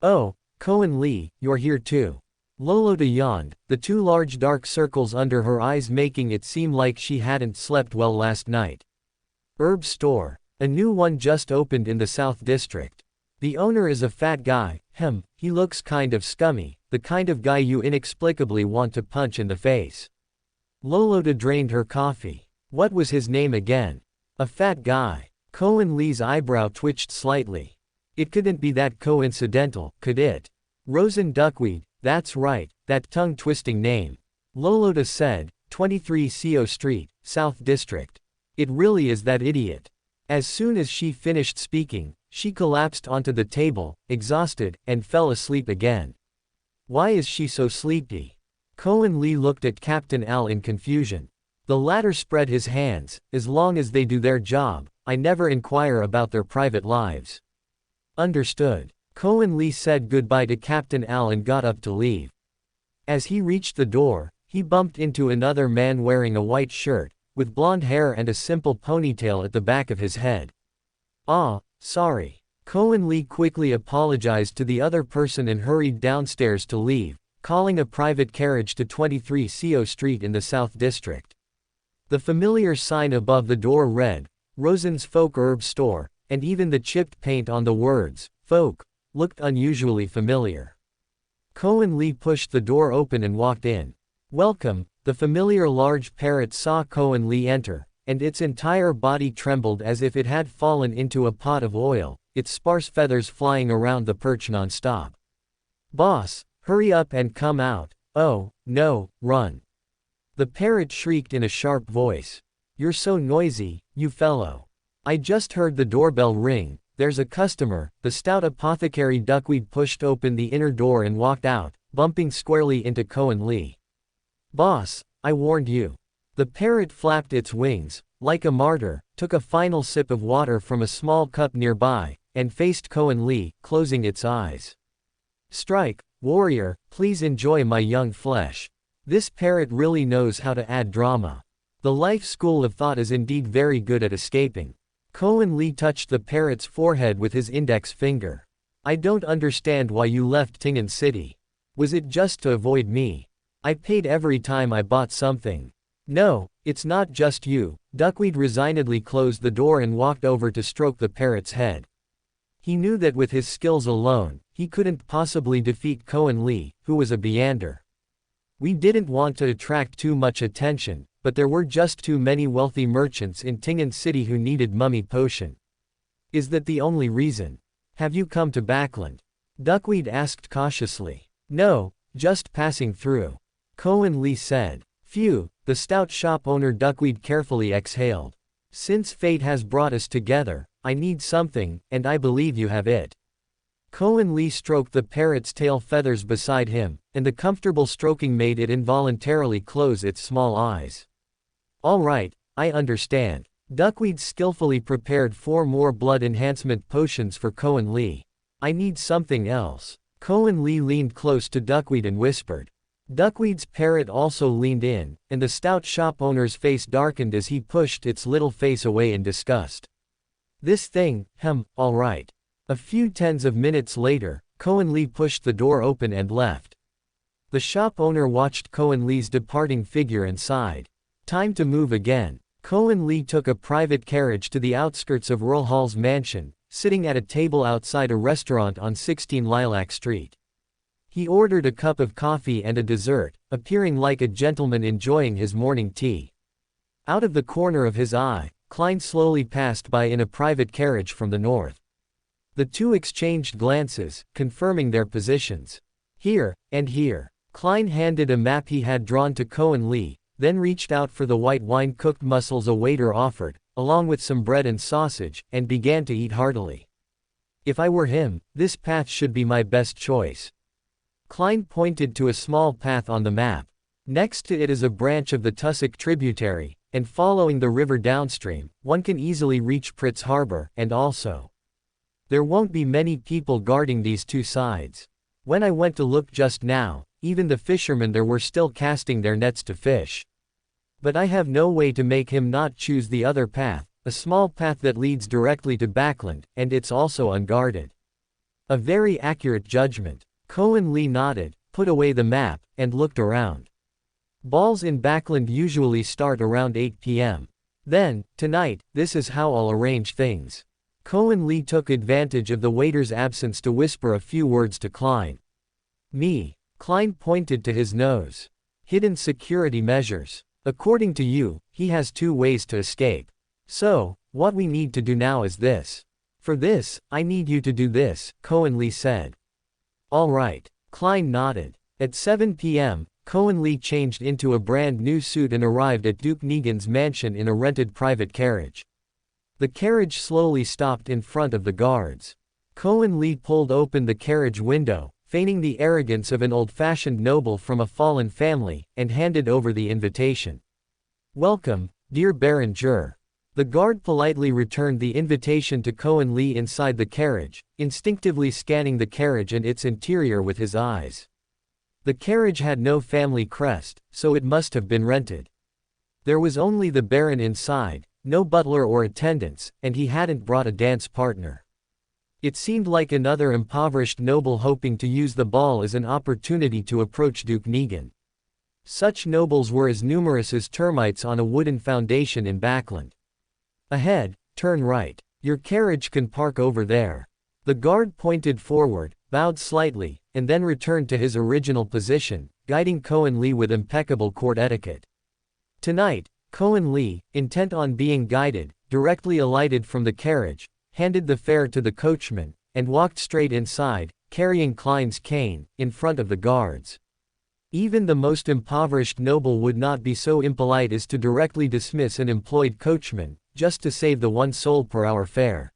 Oh, Kornli, you're here too. Lolota yawned, the 2 large dark circles under her eyes making it seem like she hadn't slept well last night. Herb store. A new one just opened in the South District. The owner is a fat guy. He looks kind of scummy, the kind of guy you inexplicably want to punch in the face. Lolota drained her coffee. What was his name again? A fat guy. Kornli's eyebrow twitched slightly. It couldn't be that coincidental, could it? Rosen Duckweed, that's right, that tongue-twisting name. Lolota said, 23 Co Street, South District. It really is that idiot. As soon as she finished speaking, she collapsed onto the table, exhausted, and fell asleep again. Why is she so sleepy? Kornli looked at Captain Al in confusion. The latter spread his hands. As long as they do their job, I never inquire about their private lives. Understood. Kornli said goodbye to Captain Al and got up to leave. As he reached the door, he bumped into another man wearing a white shirt, with blonde hair and a simple ponytail at the back of his head. Sorry. Kornli quickly apologized to the other person and hurried downstairs to leave, calling a private carriage to 23 Co Street in the South District. The familiar sign above the door read, Rosen's Folk Herb Store, and even the chipped paint on the words, folk, looked unusually familiar. Kornli pushed the door open and walked in. Welcome, the familiar large parrot saw Kornli enter, and its entire body trembled as if it had fallen into a pot of oil, its sparse feathers flying around the perch non-stop. Boss, hurry up and come out. Oh, no, run. The parrot shrieked in a sharp voice. You're so noisy, you fellow. I just heard the doorbell ring. There's a customer. The stout apothecary duckweed pushed open the inner door and walked out, bumping squarely into Kornli. Boss, I warned you. The parrot flapped its wings, like a martyr, took a final sip of water from a small cup nearby, and faced Kornli, closing its eyes. Strike, warrior, please enjoy my young flesh. This parrot really knows how to add drama. The life school of thought is indeed very good at escaping. Kornli touched the parrot's forehead with his index finger. I don't understand why you left Tingen City. Was it just to avoid me? I paid every time I bought something. No, it's not just you. Duckweed resignedly closed the door and walked over to stroke the parrot's head. He knew that with his skills alone, he couldn't possibly defeat Kornli, who was a meander. We didn't want to attract too much attention, but there were just too many wealthy merchants in Tingen City who needed mummy potion. Is that the only reason? Have you come to Backlund? Duckweed asked cautiously. No, just passing through. Kornli said. Phew, the stout shop owner Duckweed carefully exhaled. Since fate has brought us together, I need something, and I believe you have it. Kornli stroked the parrot's tail feathers beside him, and the comfortable stroking made it involuntarily close its small eyes. All right, I understand. Duckweed skillfully prepared 4 more blood enhancement potions for Kornli. I need something else. Kornli leaned close to Duckweed and whispered. Duckweed's parrot also leaned in, and the stout shop owner's face darkened as he pushed its little face away in disgust. This thing, all right. A few tens of minutes later, Kornli pushed the door open and left. The shop owner watched Kornli's departing figure and sighed. Time to move again. Kornli took a private carriage to the outskirts of Rhosid's mansion, sitting at a table outside a restaurant on 16 Lilac Street. He ordered a cup of coffee and a dessert, appearing like a gentleman enjoying his morning tea. Out of the corner of his eye, Klein slowly passed by in a private carriage from the north. The two exchanged glances, confirming their positions. Here, and here. Klein handed a map he had drawn to Kornli, then reached out for the white wine-cooked mussels a waiter offered, along with some bread and sausage, and began to eat heartily. If I were him, this path should be my best choice. Klein pointed to a small path on the map. Next to it is a branch of the Tussock tributary, and following the river downstream, one can easily reach Pritz Harbor, and also. There won't be many people guarding these two sides. When I went to look just now, even the fishermen there were still casting their nets to fish. But I have no way to make him not choose the other path, a small path that leads directly to Backlund, and it's also unguarded. A very accurate judgment. Kornli nodded, put away the map, and looked around. Balls in Backlund usually start around 8 p.m. Then, tonight, this is how I'll arrange things. Kornli took advantage of the waiter's absence to whisper a few words to Klein. Me. Klein pointed to his nose. Hidden security measures. According to you, he has 2 ways to escape. So, what we need to do now is this. For this, I need you to do this, Kornli said. All right. Klein nodded. At 7 p.m., Kornli changed into a brand new suit and arrived at Duke Negan's mansion in a rented private carriage. The carriage slowly stopped in front of the guards. Kornli pulled open the carriage window, feigning the arrogance of an old-fashioned noble from a fallen family, and handed over the invitation. Welcome, dear Baron Jur. The guard politely returned the invitation to Kornli inside the carriage, instinctively scanning the carriage and its interior with his eyes. The carriage had no family crest, so it must have been rented. There was only the Baron inside, no butler or attendants, and he hadn't brought a dance partner. It seemed like another impoverished noble hoping to use the ball as an opportunity to approach Duke Negan. Such nobles were as numerous as termites on a wooden foundation in Backlund. Ahead, turn right. Your carriage can park over there. The guard pointed forward, bowed slightly, and then returned to his original position, guiding Kornli with impeccable court etiquette. Tonight, Kornli, intent on being guided, directly alighted from the carriage, handed the fare to the coachman, and walked straight inside, carrying Klein's cane, in front of the guards. Even the most impoverished noble would not be so impolite as to directly dismiss an employed coachman, just to save the 1 sol per hour fare.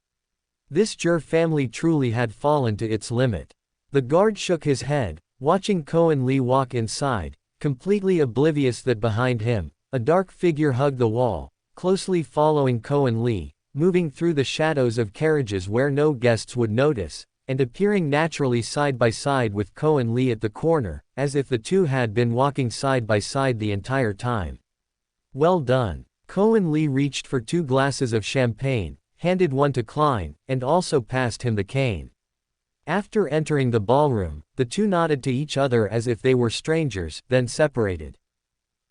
This Zhi family truly had fallen to its limit. The guard shook his head, watching Kornli walk inside, completely oblivious that behind him, a dark figure hugged the wall, closely following Kornli, moving through the shadows of carriages where no guests would notice, and appearing naturally side by side with Kornli at the corner, as if the two had been walking side by side the entire time. Well done. Kornli reached for 2 glasses of champagne, handed one to Klein, and also passed him the cane. After entering the ballroom, the two nodded to each other as if they were strangers, then separated.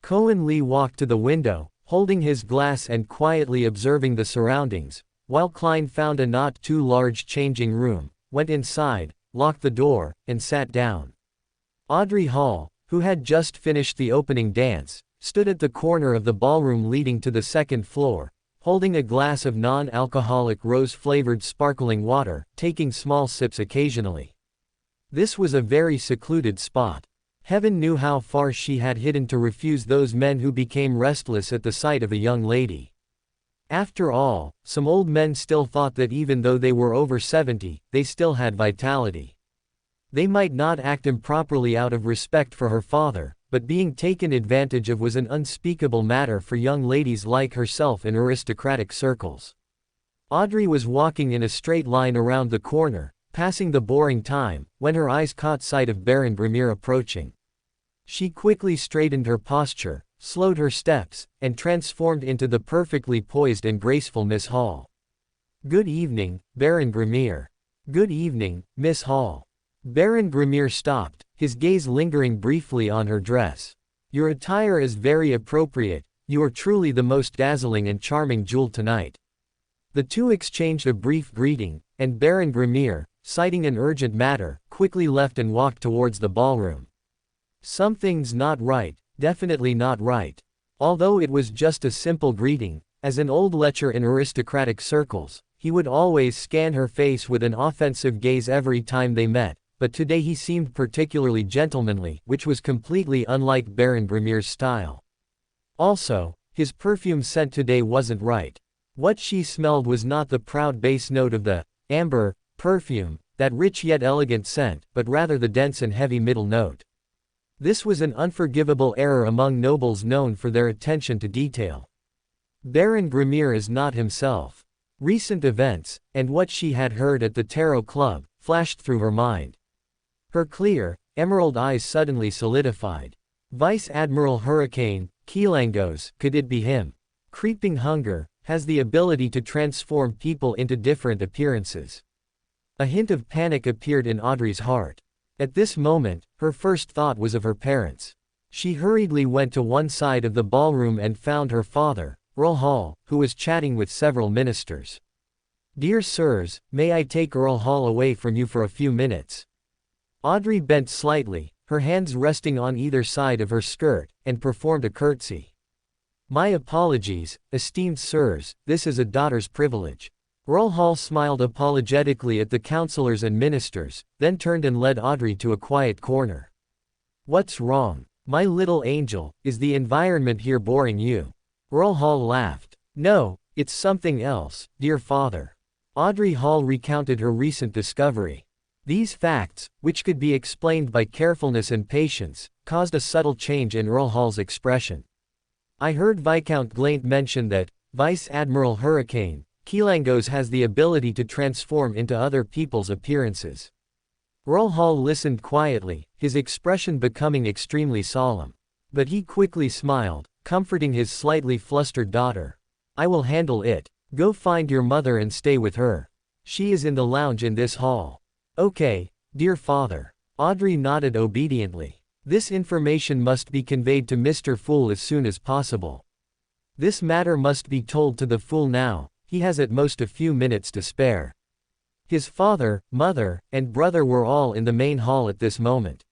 Kornli walked to the window, holding his glass and quietly observing the surroundings, while Klein found a not too large changing room, went inside, locked the door, and sat down. Audrey Hall, who had just finished the opening dance, stood at the corner of the ballroom leading to the 2nd floor, holding a glass of non-alcoholic rose-flavored sparkling water, taking small sips occasionally. This was a very secluded spot. Heaven knew how far she had hidden to refuse those men who became restless at the sight of a young lady. After all, some old men still thought that even though they were over 70, they still had vitality. They might not act improperly out of respect for her father, but being taken advantage of was an unspeakable matter for young ladies like herself in aristocratic circles. Audrey was walking in a straight line around the corner, passing the boring time, when her eyes caught sight of Baron Grimir approaching. She quickly straightened her posture, slowed her steps, and transformed into the perfectly poised and graceful Miss Hall. "Good evening, Baron Grimir." "Good evening, Miss Hall." Baron Grimir stopped, his gaze lingering briefly on her dress. "Your attire is very appropriate, you are truly the most dazzling and charming jewel tonight." The two exchanged a brief greeting, and Baron Grimir, citing an urgent matter, quickly left and walked towards the ballroom. Something's not right, definitely not right. Although it was just a simple greeting, as an old lecher in aristocratic circles, he would always scan her face with an offensive gaze every time they met, but today he seemed particularly gentlemanly, which was completely unlike Baron Grimir's style. Also, his perfume scent today wasn't right. What she smelled was not the proud bass note of the amber perfume, that rich yet elegant scent, but rather the dense and heavy middle note. This was an unforgivable error among nobles known for their attention to detail. Baron Grimir is not himself. Recent events, and what she had heard at the Tarot Club, flashed through her mind. Her clear, emerald eyes suddenly solidified. Vice Admiral Hurricane, Kilangos, could it be him? Creeping hunger has the ability to transform people into different appearances. A hint of panic appeared in Audrey's heart. At this moment, her first thought was of her parents. She hurriedly went to one side of the ballroom and found her father, Earl Hall, who was chatting with several ministers. "Dear sirs, may I take Earl Hall away from you for a few minutes?" Audrey bent slightly, her hands resting on either side of her skirt, and performed a curtsy. "My apologies, esteemed sirs, this is a daughter's privilege." Earl Hall smiled apologetically at the councillors and ministers, then turned and led Audrey to a quiet corner. "What's wrong, my little angel? Is the environment here boring you?" Earl Hall laughed. "No, it's something else, dear father." Audrey Hall recounted her recent discovery. These facts, which could be explained by carefulness and patience, caused a subtle change in Earl Hall's expression. "I heard Viscount Glaint mention that Vice Admiral Hurricane Kilangos has the ability to transform into other people's appearances." Earl Hall listened quietly, his expression becoming extremely solemn. But he quickly smiled, comforting his slightly flustered daughter. "I will handle it. Go find your mother and stay with her. She is in the lounge in this hall." "Okay, dear father." Audrey nodded obediently. "This information must be conveyed to Mr. Fool as soon as possible. This matter must be told to the Fool now. He has at most a few minutes to spare." His father, mother, and brother were all in the main hall at this moment.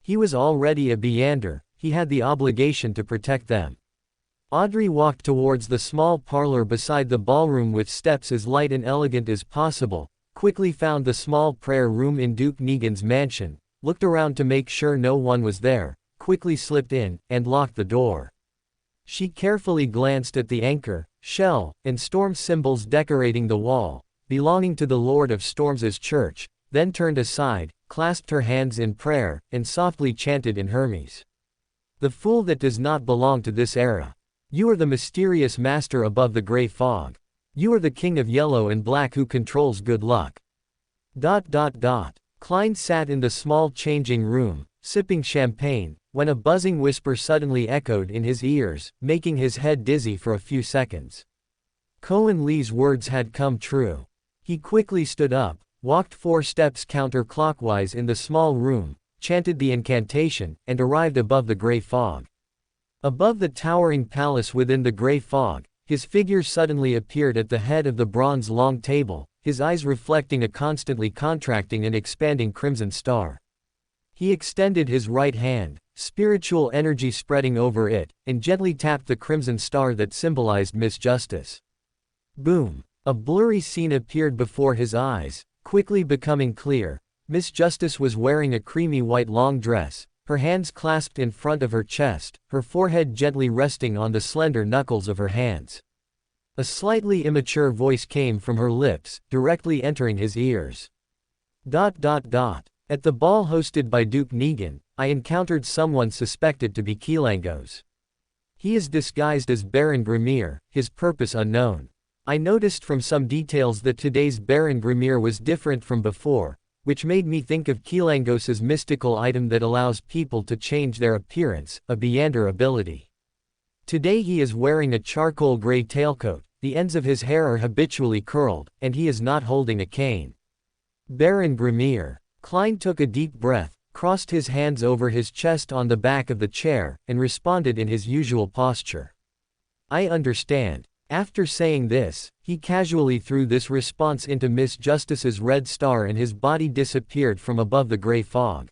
He was already a Beander, he had the obligation to protect them. Audrey walked towards the small parlor beside the ballroom with steps as light and elegant as possible, quickly found the small prayer room in Duke Negan's mansion, looked around to make sure no one was there, quickly slipped in, and locked the door. She carefully glanced at the anchor, shell, and storm symbols decorating the wall, belonging to the Lord of Storms' church, then turned aside, clasped her hands in prayer, and softly chanted in Hermes. The fool that does not belong to this era. You are the mysterious master above the gray fog. You are the king of yellow and black who controls good luck. Klein sat in the small changing room, sipping champagne, when a buzzing whisper suddenly echoed in his ears, making his head dizzy for a few seconds. Kornli's words had come true. He quickly stood up, walked 4 steps counterclockwise in the small room, chanted the incantation, and arrived above the gray fog. Above the towering palace within the gray fog, his figure suddenly appeared at the head of the bronze long table, his eyes reflecting a constantly contracting and expanding crimson star. He extended his right hand, spiritual energy spreading over it, and gently tapped the crimson star that symbolized Miss Justice. Boom! A blurry scene appeared before his eyes, quickly becoming clear. Miss Justice was wearing a creamy white long dress, her hands clasped in front of her chest, her forehead gently resting on the slender knuckles of her hands. A slightly immature voice came from her lips, directly entering his ears. At the ball hosted by Duke Negan, I encountered someone suspected to be Keelangos. He is disguised as Baron Grimir, his purpose unknown. I noticed from some details that today's Baron Grimir was different from before, which made me think of Keelangos's mystical item that allows people to change their appearance, a Beander ability. Today he is wearing a charcoal gray tailcoat, the ends of his hair are habitually curled, and he is not holding a cane. Baron Grimir. Klein took a deep breath, crossed his hands over his chest on the back of the chair, and responded in his usual posture. I understand. After saying this, he casually threw this response into Miss Justice's red star and his body disappeared from above the gray fog.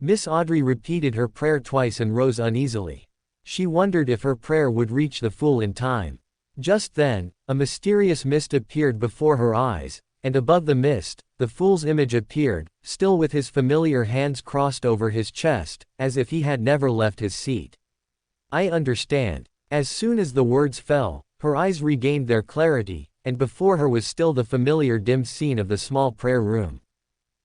Miss Audrey repeated her prayer twice and rose uneasily. She wondered if her prayer would reach the fool in time. Just then, a mysterious mist appeared before her eyes, and above the mist, the fool's image appeared, still with his familiar hands crossed over his chest, as if he had never left his seat. I understand. As soon as the words fell, her eyes regained their clarity, and before her was still the familiar dim scene of the small prayer room.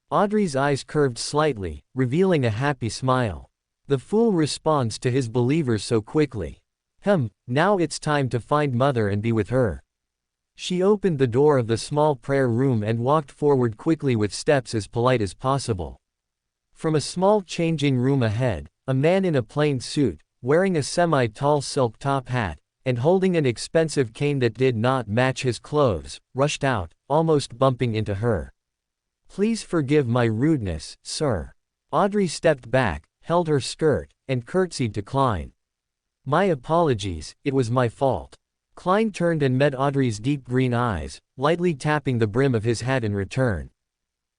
Audrey's eyes curved slightly, revealing a happy smile. The fool responds to his believers so quickly. Now it's time to find Mother and be with her. She opened the door of the small prayer room and walked forward quickly with steps as polite as possible. From a small changing room ahead, a man in a plain suit, wearing a semi-tall silk top hat, and holding an expensive cane that did not match his clothes, rushed out, almost bumping into her. Please forgive my rudeness, sir. Audrey stepped back, held her skirt, and curtsied to Klein. My apologies, it was my fault. Klein turned and met Audrey's deep green eyes, lightly tapping the brim of his hat in return.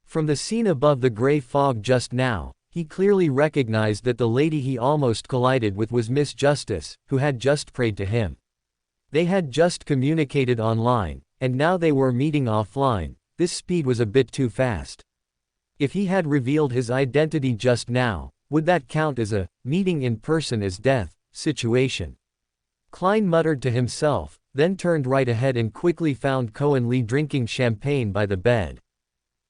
From the scene above the gray fog just now, he clearly recognized that the lady he almost collided with was Miss Justice, who had just prayed to him. They had just communicated online, and now they were meeting offline. This speed was a bit too fast. If he had revealed his identity just now, would that count as a meeting in person as death situation? Klein muttered to himself, then turned right ahead and quickly found Kornli drinking champagne by the bed.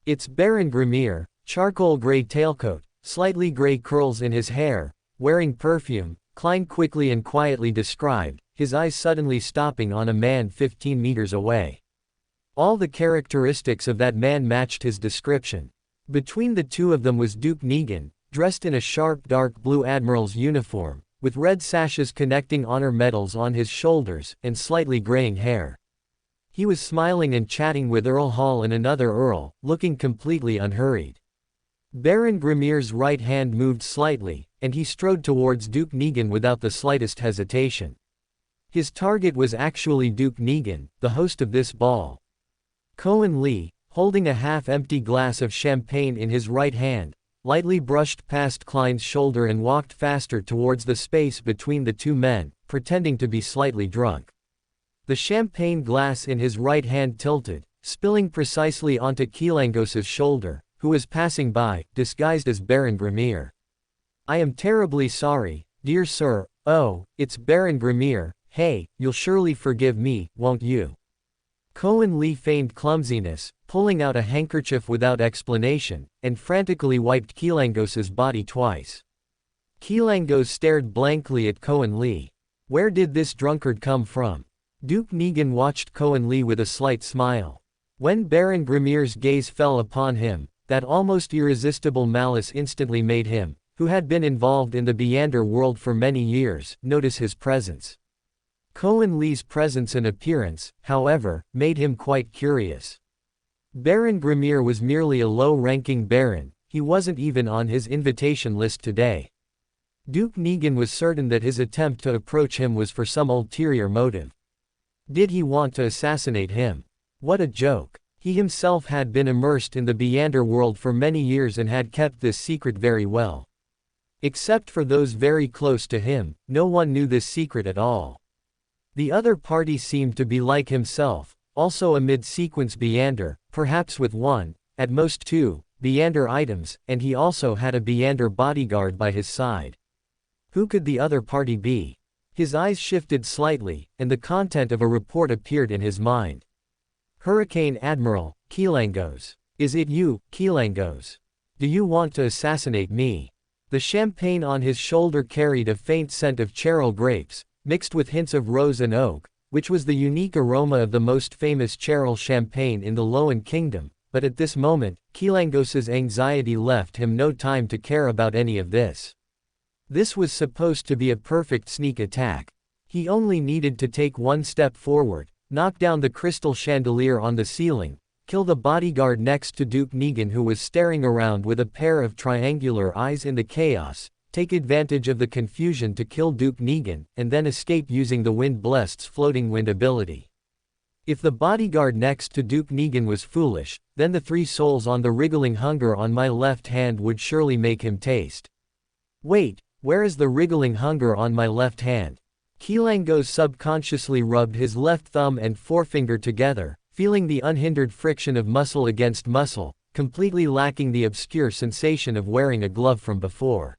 It's Baron Grimir, charcoal gray tailcoat, slightly gray curls in his hair, wearing perfume, Klein quickly and quietly described, his eyes suddenly stopping on a man 15 meters away. All the characteristics of that man matched his description. Between the two of them was Duke Negan, dressed in a sharp dark blue admiral's uniform, with red sashes connecting honor medals on his shoulders, and slightly graying hair. He was smiling and chatting with Earl Hall and another Earl, looking completely unhurried. Baron Grimir's right hand moved slightly, and he strode towards Duke Negan without the slightest hesitation. His target was actually Duke Negan, the host of this ball. Kornli, holding a half-empty glass of champagne in his right hand, lightly brushed past Klein's shoulder and walked faster towards the space between the two men, pretending to be slightly drunk. The champagne glass in his right hand tilted, spilling precisely onto Keelangos's shoulder, who was passing by, disguised as Baron Grimir. "I am terribly sorry, dear sir. Oh, it's Baron Grimir. Hey, you'll surely forgive me, won't you?" Kornli feigned clumsiness, pulling out a handkerchief without explanation, and frantically wiped Keelangos's body twice. Keelangos stared blankly at Kornli. Where did this drunkard come from? Duke Tingen watched Kornli with a slight smile. When Baron Grimir's gaze fell upon him, that almost irresistible malice instantly made him, who had been involved in the Beyonder world for many years, notice his presence. Kornli's presence and appearance, however, made him quite curious. Baron Grimir was merely a low-ranking baron, he wasn't even on his invitation list today. Duke Tingen was certain that his attempt to approach him was for some ulterior motive. Did he want to assassinate him? What a joke. He himself had been immersed in the Beyonder world for many years and had kept this secret very well. Except for those very close to him, no one knew this secret at all. The other party seemed to be like himself, also a mid-sequence Beyonder, perhaps with one, at most two, Beyonder items, and he also had a Beyonder bodyguard by his side. Who could the other party be? His eyes shifted slightly, and the content of a report appeared in his mind. Hurricane Admiral, Keelangos. Is it you, Keelangos? Do you want to assassinate me? The champagne on his shoulder carried a faint scent of Cheryl grapes, mixed with hints of rose and oak, which was the unique aroma of the most famous Cheryl champagne in the LotM Kingdom, but at this moment, Keelangos's anxiety left him no time to care about any of this. This was supposed to be a perfect sneak attack. He only needed to take one step forward, knock down the crystal chandelier on the ceiling, kill the bodyguard next to Duke Tingen who was staring around with a pair of triangular eyes in the chaos, take advantage of the confusion to kill Duke Tingen, and then escape using the Wind Blessed's floating wind ability. If the bodyguard next to Duke Tingen was foolish, then the 3 souls on the wriggling hunger on my left hand would surely make him taste. Wait, where is the wriggling hunger on my left hand? Keelangos subconsciously rubbed his left thumb and forefinger together, feeling the unhindered friction of muscle against muscle, completely lacking the obscure sensation of wearing a glove from before.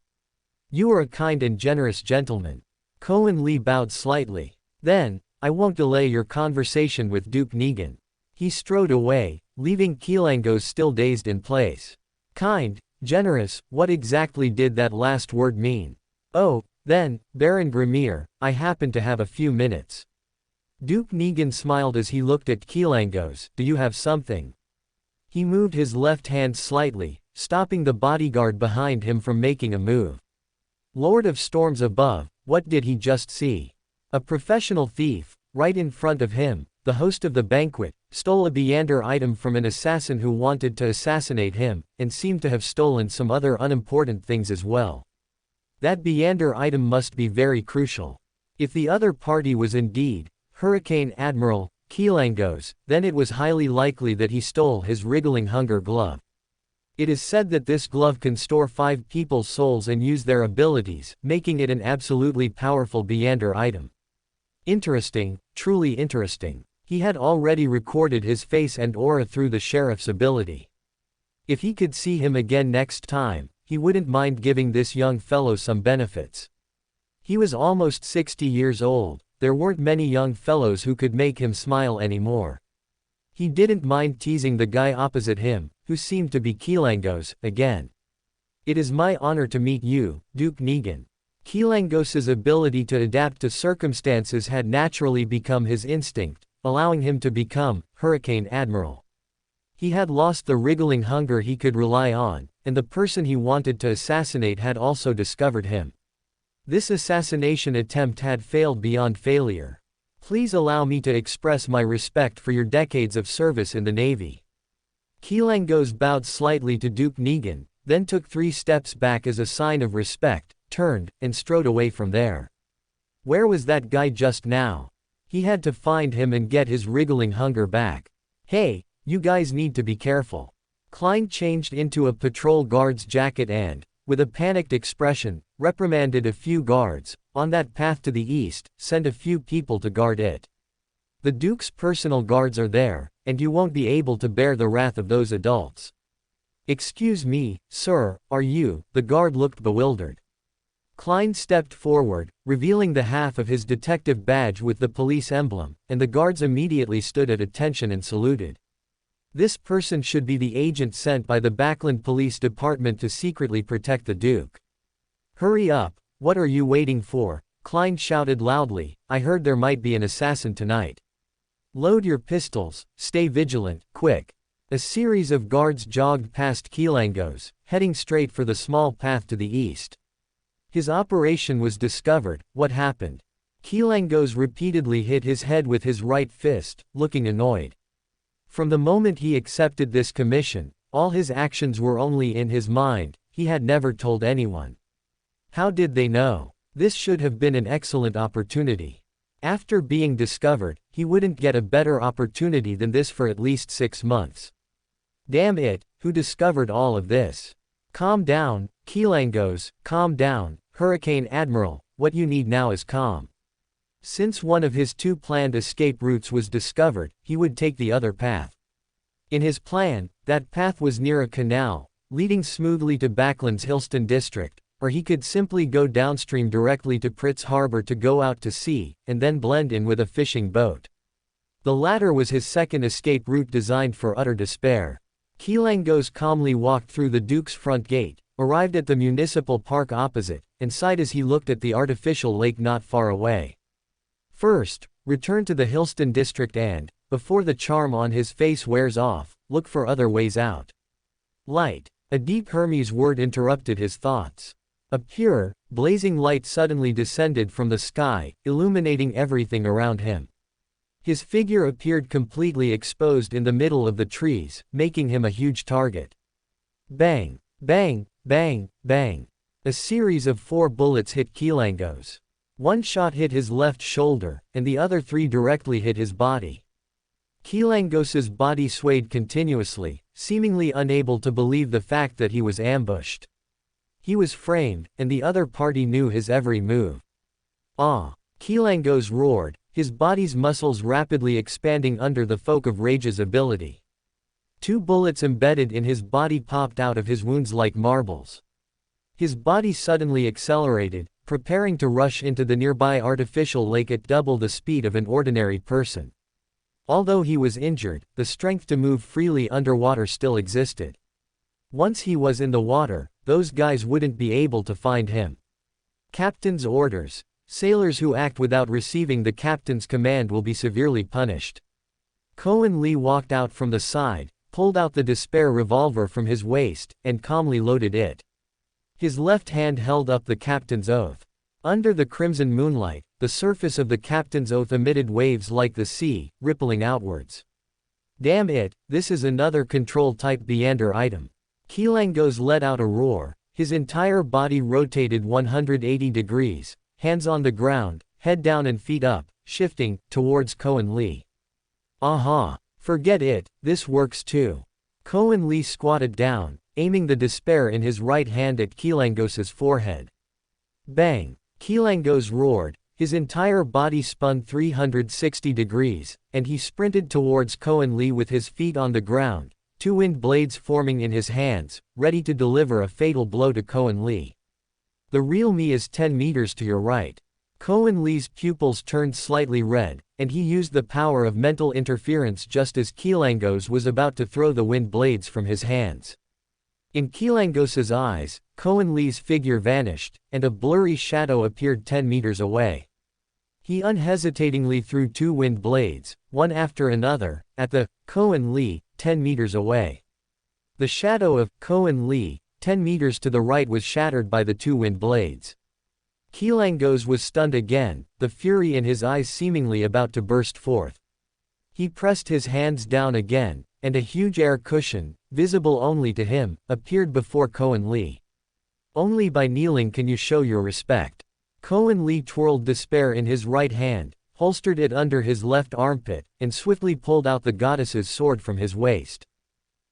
You are a kind and generous gentleman. Kornli bowed slightly. Then, I won't delay your conversation with Duke Tingen. He strode away, leaving Keelangos still dazed in place. Kind, generous, what exactly did that last word mean? Oh, then, Baron Grimir, I happen to have a few minutes. Duke Tingen smiled as he looked at Keelangos. Do you have something? He moved his left hand slightly, stopping the bodyguard behind him from making a move. Lord of Storms above, what did he just see? A professional thief, right in front of him, the host of the banquet, stole a Beyonder item from an assassin who wanted to assassinate him, and seemed to have stolen some other unimportant things as well. That Beyonder item must be very crucial. If the other party was indeed Hurricane Admiral Keelangos, then it was highly likely that he stole his wriggling hunger glove. It is said that this glove can store 5 people's souls and use their abilities, making it an absolutely powerful Beyonder item. Interesting, truly interesting. He had already recorded his face and aura through the sheriff's ability. If he could see him again next time, he wouldn't mind giving this young fellow some benefits. He was almost 60 years old, there weren't many young fellows who could make him smile anymore. He didn't mind teasing the guy opposite him, who seemed to be Keelangos, again. It is my honor to meet you, Duke Tingen. Keelangos's ability to adapt to circumstances had naturally become his instinct, allowing him to become Hurricane Admiral. He had lost the wriggling hunger he could rely on, and the person he wanted to assassinate had also discovered him. This assassination attempt had failed beyond failure. Please allow me to express my respect for your decades of service in the Navy. Keelangos bowed slightly to Duke Tingen, then took 3 steps back as a sign of respect, turned, and strode away from there. Where was that guy just now? He had to find him and get his wriggling hunger back. Hey, You guys need to be careful. Klein changed into a patrol guard's jacket and, with a panicked expression, reprimanded a few guards. On that path to the east, send a few people to guard it. The Duke's personal guards are there, and you won't be able to bear the wrath of those adults. Excuse me, sir, are you? The guard looked bewildered. Klein stepped forward, revealing the half of his detective badge with the police emblem, and the guards immediately stood at attention and saluted. This person should be the agent sent by the Backlund Police Department to secretly protect the Duke. Hurry up, what are you waiting for? Klein shouted loudly, I heard there might be an assassin tonight. Load your pistols, stay vigilant, quick. A series of guards jogged past Kilangos, heading straight for the small path to the east. His operation was discovered. What happened? Kilangos repeatedly hit his head with his right fist, looking annoyed. From the moment he accepted this commission, all his actions were only in his mind. He had never told anyone. How did they know? This should have been an excellent opportunity. After being discovered, he wouldn't get a better opportunity than this for at least 6 months. Damn it, who discovered all of this? Calm down, Kilangos, calm down, Hurricane Admiral, what you need now is calm. Since one of his 2 planned escape routes was discovered, he would take the other path. In his plan, that path was near a canal, leading smoothly to Backlund's Hillston district, or he could simply go downstream directly to Pritz Harbor to go out to sea, and then blend in with a fishing boat. The latter was his second escape route designed for utter despair. Kilangos calmly walked through the Duke's front gate, arrived at the municipal park opposite, and sighed as he looked at the artificial lake not far away. First, return to the Hillston district and, before the charm on his face wears off, look for other ways out. Light. A deep Hermes word interrupted his thoughts. A pure, blazing light suddenly descended from the sky, illuminating everything around him. His figure appeared completely exposed in the middle of the trees, making him a huge target. Bang, bang, bang, bang. A series of 4 bullets hit Kilangos. One shot hit his left shoulder, and the other 3 directly hit his body. Kilangos's body swayed continuously, seemingly unable to believe the fact that he was ambushed. He was framed, and the other party knew his every move. Ah! Kilangos roared, his body's muscles rapidly expanding under the Folk of Rage's ability. 2 bullets embedded in his body popped out of his wounds like marbles. His body suddenly accelerated, preparing to rush into the nearby artificial lake at double the speed of an ordinary person. Although he was injured, the strength to move freely underwater still existed. Once he was in the water, those guys wouldn't be able to find him. Captain's orders. Sailors who act without receiving the captain's command will be severely punished. Kornli walked out from the side, pulled out the despair revolver from his waist, and calmly loaded it. His left hand held up the captain's oath. Under the crimson moonlight, the surface of the captain's oath emitted waves like the sea, rippling outwards. Damn it, this is another control-type Beander item. Kilangos let out a roar, his entire body rotated 180 degrees, hands on the ground, head down and feet up, shifting, towards Kornli. Aha! Forget it, this works too. Kornli squatted down, aiming the despair in his right hand at Kilangos's forehead. Bang! Kilangos roared, his entire body spun 360 degrees, and he sprinted towards Kornli with his feet on the ground, 2 wind blades forming in his hands, ready to deliver a fatal blow to Kornli. The real me is 10 meters to your right. Kornli's pupils turned slightly red, and he used the power of mental interference just as Kilangos was about to throw the wind blades from his hands. In Kilangos's eyes, Kornli's figure vanished, and a blurry shadow appeared 10 meters away. He unhesitatingly threw 2 wind blades, one after another, at the Kornli, 10 meters away. The shadow of Kornli, 10 meters to the right was shattered by the 2 wind blades. Kilangos was stunned again, the fury in his eyes seemingly about to burst forth. He pressed his hands down again, and a huge air cushion, visible only to him, appeared before Kornli. Only by kneeling can you show your respect. Kornli twirled despair in his right hand, holstered it under his left armpit, and swiftly pulled out the goddess's sword from his waist.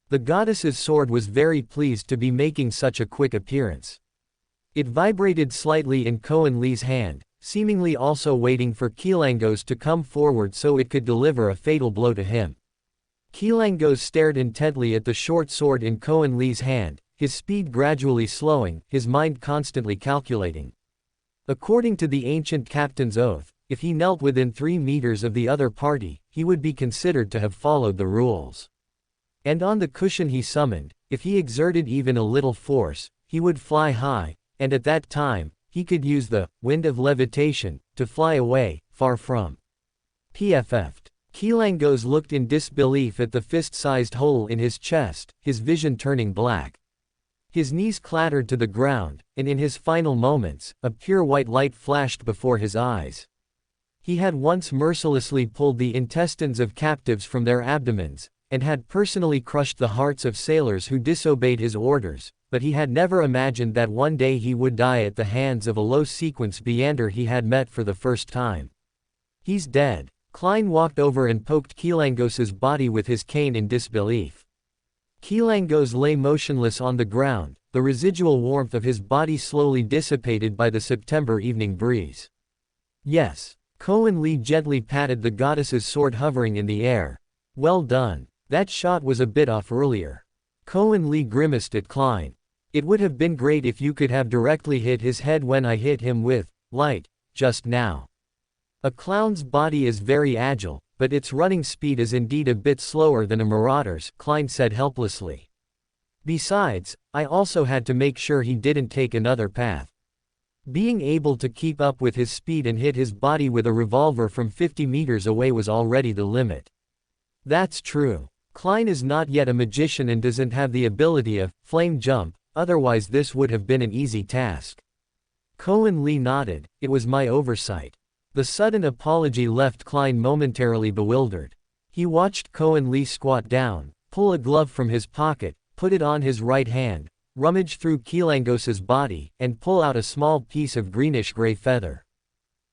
The goddess's sword was very pleased to be making such a quick appearance. It vibrated slightly in Kornli's hand, seemingly also waiting for Keelangos to come forward so it could deliver a fatal blow to him. Keelangos stared intently at the short sword in Kornli's hand, his speed gradually slowing, his mind constantly calculating. According to the ancient captain's oath, if he knelt within 3 meters of the other party, he would be considered to have followed the rules. And on the cushion he summoned, if he exerted even a little force, he would fly high, and at that time, he could use the wind of levitation to fly away, far from. PFF'd. Keelangos looked in disbelief at the fist-sized hole in his chest, his vision turning black. His knees clattered to the ground, and in his final moments, a pure white light flashed before his eyes. He had once mercilessly pulled the intestines of captives from their abdomens, and had personally crushed the hearts of sailors who disobeyed his orders, but he had never imagined that one day he would die at the hands of a low-sequence Beander he had met for the first time. He's dead. Klein walked over and poked Keelangos's body with his cane in disbelief. Keelangos lay motionless on the ground, the residual warmth of his body slowly dissipated by the September evening breeze. Yes. Kornli gently patted the goddess's sword hovering in the air. Well done. That shot was a bit off earlier. Kornli grimaced at Klein. It would have been great if you could have directly hit his head when I hit him with light, just now. A clown's body is very agile, but its running speed is indeed a bit slower than a marauder's, Klein said helplessly. Besides, I also had to make sure he didn't take another path. Being able to keep up with his speed and hit his body with a revolver from 50 meters away was already the limit. That's true. Klein is not yet a magician and doesn't have the ability of flame jump, otherwise this would have been an easy task. Kornli nodded. It was my oversight. The sudden apology left Klein momentarily bewildered. He watched Kornli squat down, pull a glove from his pocket, put it on his right hand, rummage through Keelangos's body, and pull out a small piece of greenish-gray feather.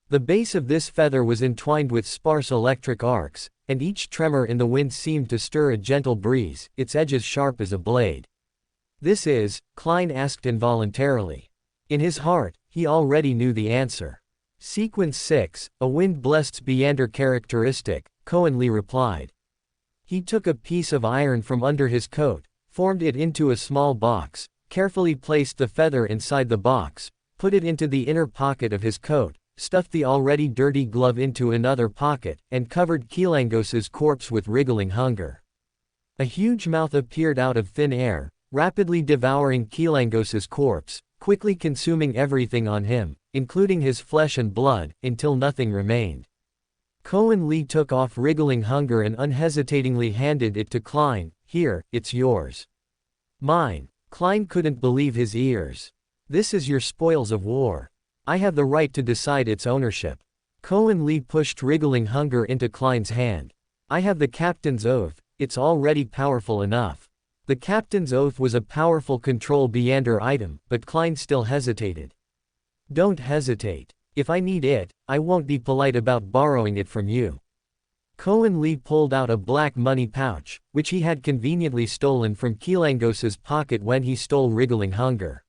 The base of this feather was entwined with sparse electric arcs, and each tremor in the wind seemed to stir a gentle breeze, its edges sharp as a blade. This is, Klein asked involuntarily. In his heart, he already knew the answer. Sequence 6, a wind-blessed Beander characteristic, Kornli replied. He took a piece of iron from under his coat, formed it into a small box, carefully placed the feather inside the box, put it into the inner pocket of his coat, stuffed the already dirty glove into another pocket, and covered Keelangos's corpse with wriggling hunger. A huge mouth appeared out of thin air, rapidly devouring Keelangos's corpse, quickly consuming everything on him, including his flesh and blood, until nothing remained. Kornli took off wriggling hunger and unhesitatingly handed it to Klein. Here, it's yours. Mine. Klein couldn't believe his ears. This is your spoils of war. I have the right to decide its ownership. Kornli pushed wriggling hunger into Klein's hand. I have the captain's oath, it's already powerful enough. The captain's oath was a powerful control Beander item, but Klein still hesitated. Don't hesitate. If I need it, I won't be polite about borrowing it from you. Kornli pulled out a black money pouch, which he had conveniently stolen from Keelangos's pocket when he stole wriggling hunger.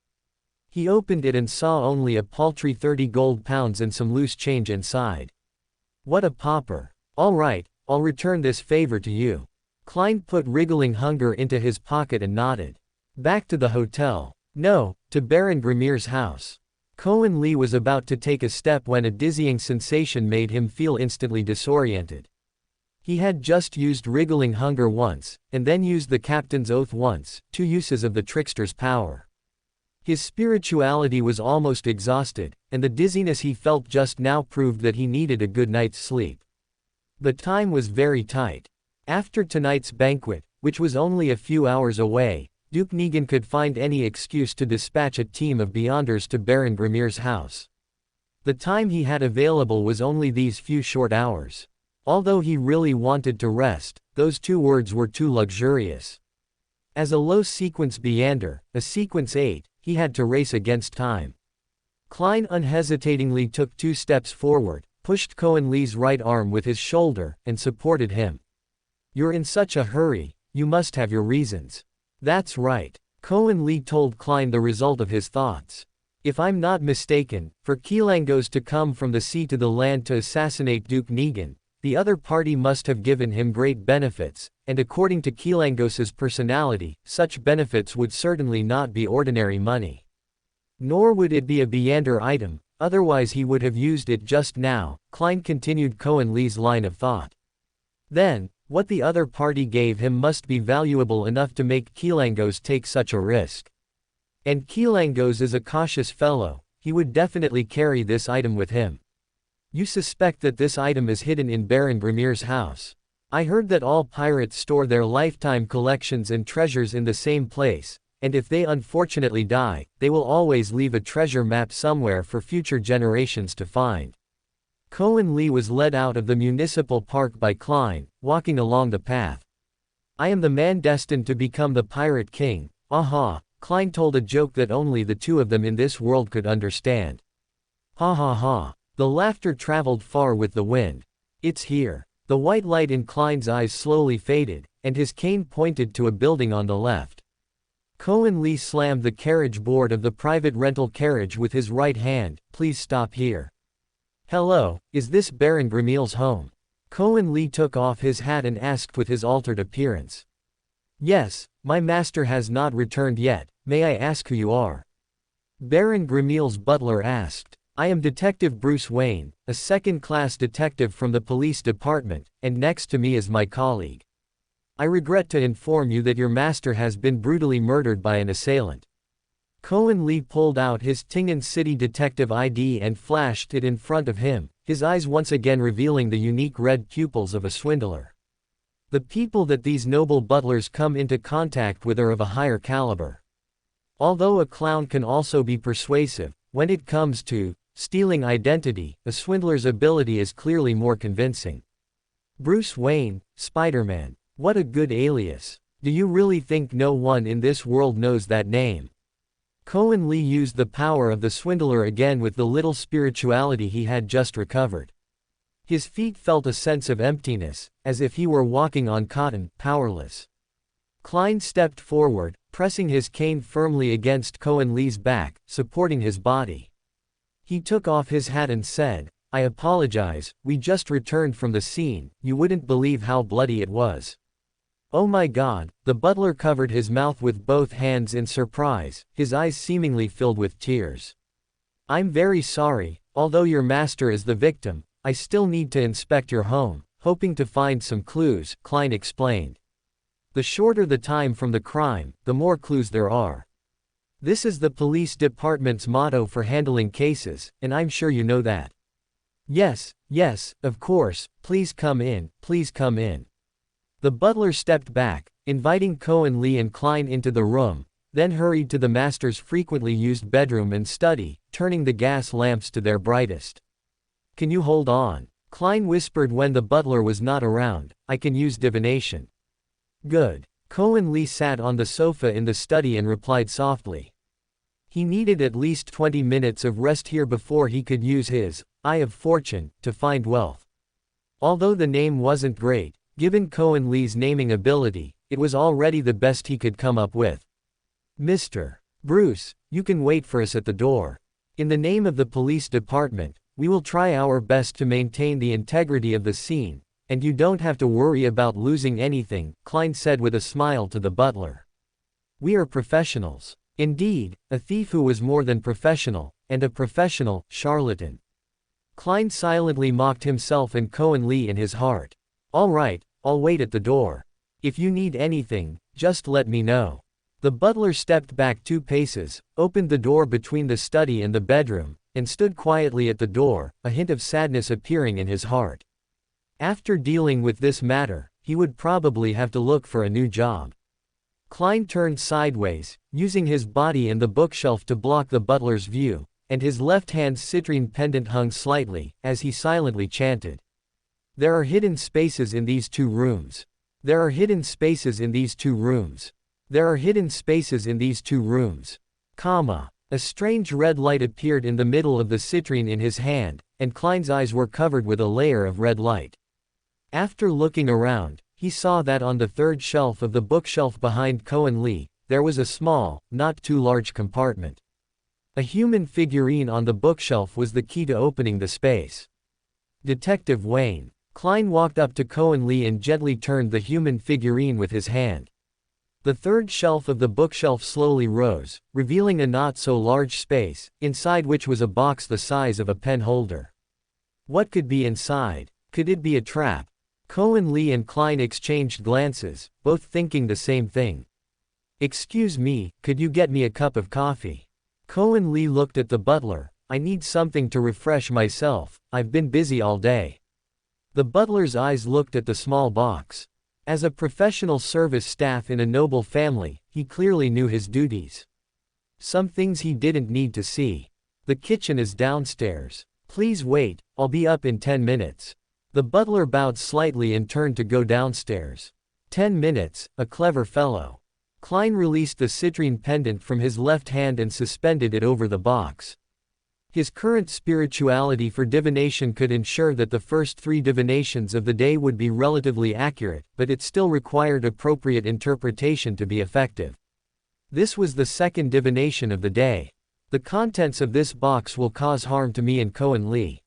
He opened it and saw only a paltry 30 gold pounds and some loose change inside. What a pauper. All right, I'll return this favor to you. Klein put wriggling hunger into his pocket and nodded. Back to the hotel. No, to Baron Grimir's house. Kornli was about to take a step when a dizzying sensation made him feel instantly disoriented. He had just used wriggling hunger once, and then used the captain's oath once, 2 uses of the trickster's power. His spirituality was almost exhausted, and the dizziness he felt just now proved that he needed a good night's sleep. The time was very tight. After tonight's banquet, which was only a few hours away, Duke Negan could find any excuse to dispatch a team of Beyonders to Baron Grimir's house. The time he had available was only these few short hours. Although he really wanted to rest, those 2 words were too luxurious. As a low-sequence Beander, a sequence 8, he had to race against time. Klein unhesitatingly took 2 steps forward, pushed Kornli's right arm with his shoulder, and supported him. "You're in such a hurry, you must have your reasons." "That's right." Kornli told Klein the result of his thoughts. "If I'm not mistaken, for Keelangos to come from the sea to the land to assassinate Duke Negan, the other party must have given him great benefits, and according to Keelangos's personality, such benefits would certainly not be ordinary money. Nor would it be a Beyonder item, otherwise he would have used it just now." Klein continued Kornli's line of thought. "Then, what the other party gave him must be valuable enough to make Keelangos take such a risk. And Keelangos is a cautious fellow, he would definitely carry this item with him. You suspect that this item is hidden in Baron Grimir's house. I heard that all pirates store their lifetime collections and treasures in the same place, and if they unfortunately die, they will always leave a treasure map somewhere for future generations to find." Kornli was led out of the municipal park by Klein, walking along the path. "I am the man destined to become the Pirate King, aha." Klein told a joke that only the two of them in this world could understand. "Ha ha ha." The laughter traveled far with the wind. "It's here." The white light in Klein's eyes slowly faded, and his cane pointed to a building on the left. Kornli slammed the carriage board of the private rental carriage with his right hand. "Please stop here." "Hello, is this Baron Grimir's home?" Kornli took off his hat and asked with his altered appearance. "Yes, my master has not returned yet. May I ask who you are?" Baron Grimir's butler asked. "I am Detective Bruce Wayne, a second-class detective from the police department, and next to me is my colleague. I regret to inform you that your master has been brutally murdered by an assailant." Kornli pulled out his Tingen City Detective ID and flashed it in front of him, his eyes once again revealing the unique red pupils of a swindler. The people that these noble butlers come into contact with are of a higher caliber. Although a clown can also be persuasive, when it comes to stealing identity, a swindler's ability is clearly more convincing. Bruce Wayne, Spider-Man. What a good alias. Do you really think no one in this world knows that name? Kornli used the power of the swindler again with the little spirituality he had just recovered. His feet felt a sense of emptiness, as if he were walking on cotton, powerless. Klein stepped forward, pressing his cane firmly against Kornli's back, supporting his body. He took off his hat and said, "I apologize, we just returned from the scene, you wouldn't believe how bloody it was." "Oh my God," the butler covered his mouth with both hands in surprise, his eyes seemingly filled with tears. "I'm very sorry, although your master is the victim, I still need to inspect your home, hoping to find some clues," Klein explained. "The shorter the time from the crime, the more clues there are. This is the police department's motto for handling cases, and I'm sure you know that." Yes, of course, please come in, please come in." The butler stepped back, inviting Kornli and Klein into the room, then hurried to the master's frequently used bedroom and study, turning the gas lamps to their brightest. "Can you hold on?" Klein whispered when the butler was not around. "I can use divination." "Good." Kornli sat on the sofa in the study and replied softly. He needed at least 20 minutes of rest here before he could use his Eye of Fortune to find wealth. Although the name wasn't great, given Kornli's naming ability, it was already the best he could come up with. "Mr. Bruce, you can wait for us at the door. In the name of the police department, we will try our best to maintain the integrity of the scene, and you don't have to worry about losing anything," Klein said with a smile to the butler. "We are professionals." Indeed, a thief who was more than professional, and a professional charlatan. Klein silently mocked himself and Kornli in his heart. "All right, I'll wait at the door. If you need anything, just let me know." The butler stepped back 2 paces, opened the door between the study and the bedroom, and stood quietly at the door, a hint of sadness appearing in his heart. After dealing with this matter, he would probably have to look for a new job. Klein turned sideways, using his body and the bookshelf to block the butler's view, and his left hand's citrine pendant hung slightly, as he silently chanted. "There are hidden spaces in these 2 rooms. There are hidden spaces in these 2 rooms. There are hidden spaces in these 2 rooms. Comma. A strange red light appeared in the middle of the citrine in his hand, and Klein's eyes were covered with a layer of red light. After looking around, he saw that on the third shelf of the bookshelf behind Kornli, there was a small, not too large compartment. A human figurine on the bookshelf was the key to opening the space. Detective Wayne. Klein walked up to Kornli and gently turned the human figurine with his hand. The third shelf of the bookshelf slowly rose, revealing a not-so-large space, inside which was a box the size of a pen holder. What could be inside? Could it be a trap? Kornli and Klein exchanged glances, both thinking the same thing. "Excuse me, could you get me a cup of coffee?" Kornli looked at the butler. "I need something to refresh myself, I've been busy all day." The butler's eyes looked at the small box. As a professional service staff in a noble family, he clearly knew his duties. Some things he didn't need to see. "The kitchen is downstairs. Please wait, I'll be up in 10 minutes. The butler bowed slightly and turned to go downstairs. 10 minutes, a clever fellow. Klein released the citrine pendant from his left hand and suspended it over the box. His current spirituality for divination could ensure that the first 3 divinations of the day would be relatively accurate, but it still required appropriate interpretation to be effective. This was the second divination of the day. "The contents of this box will cause harm to me and Kornli."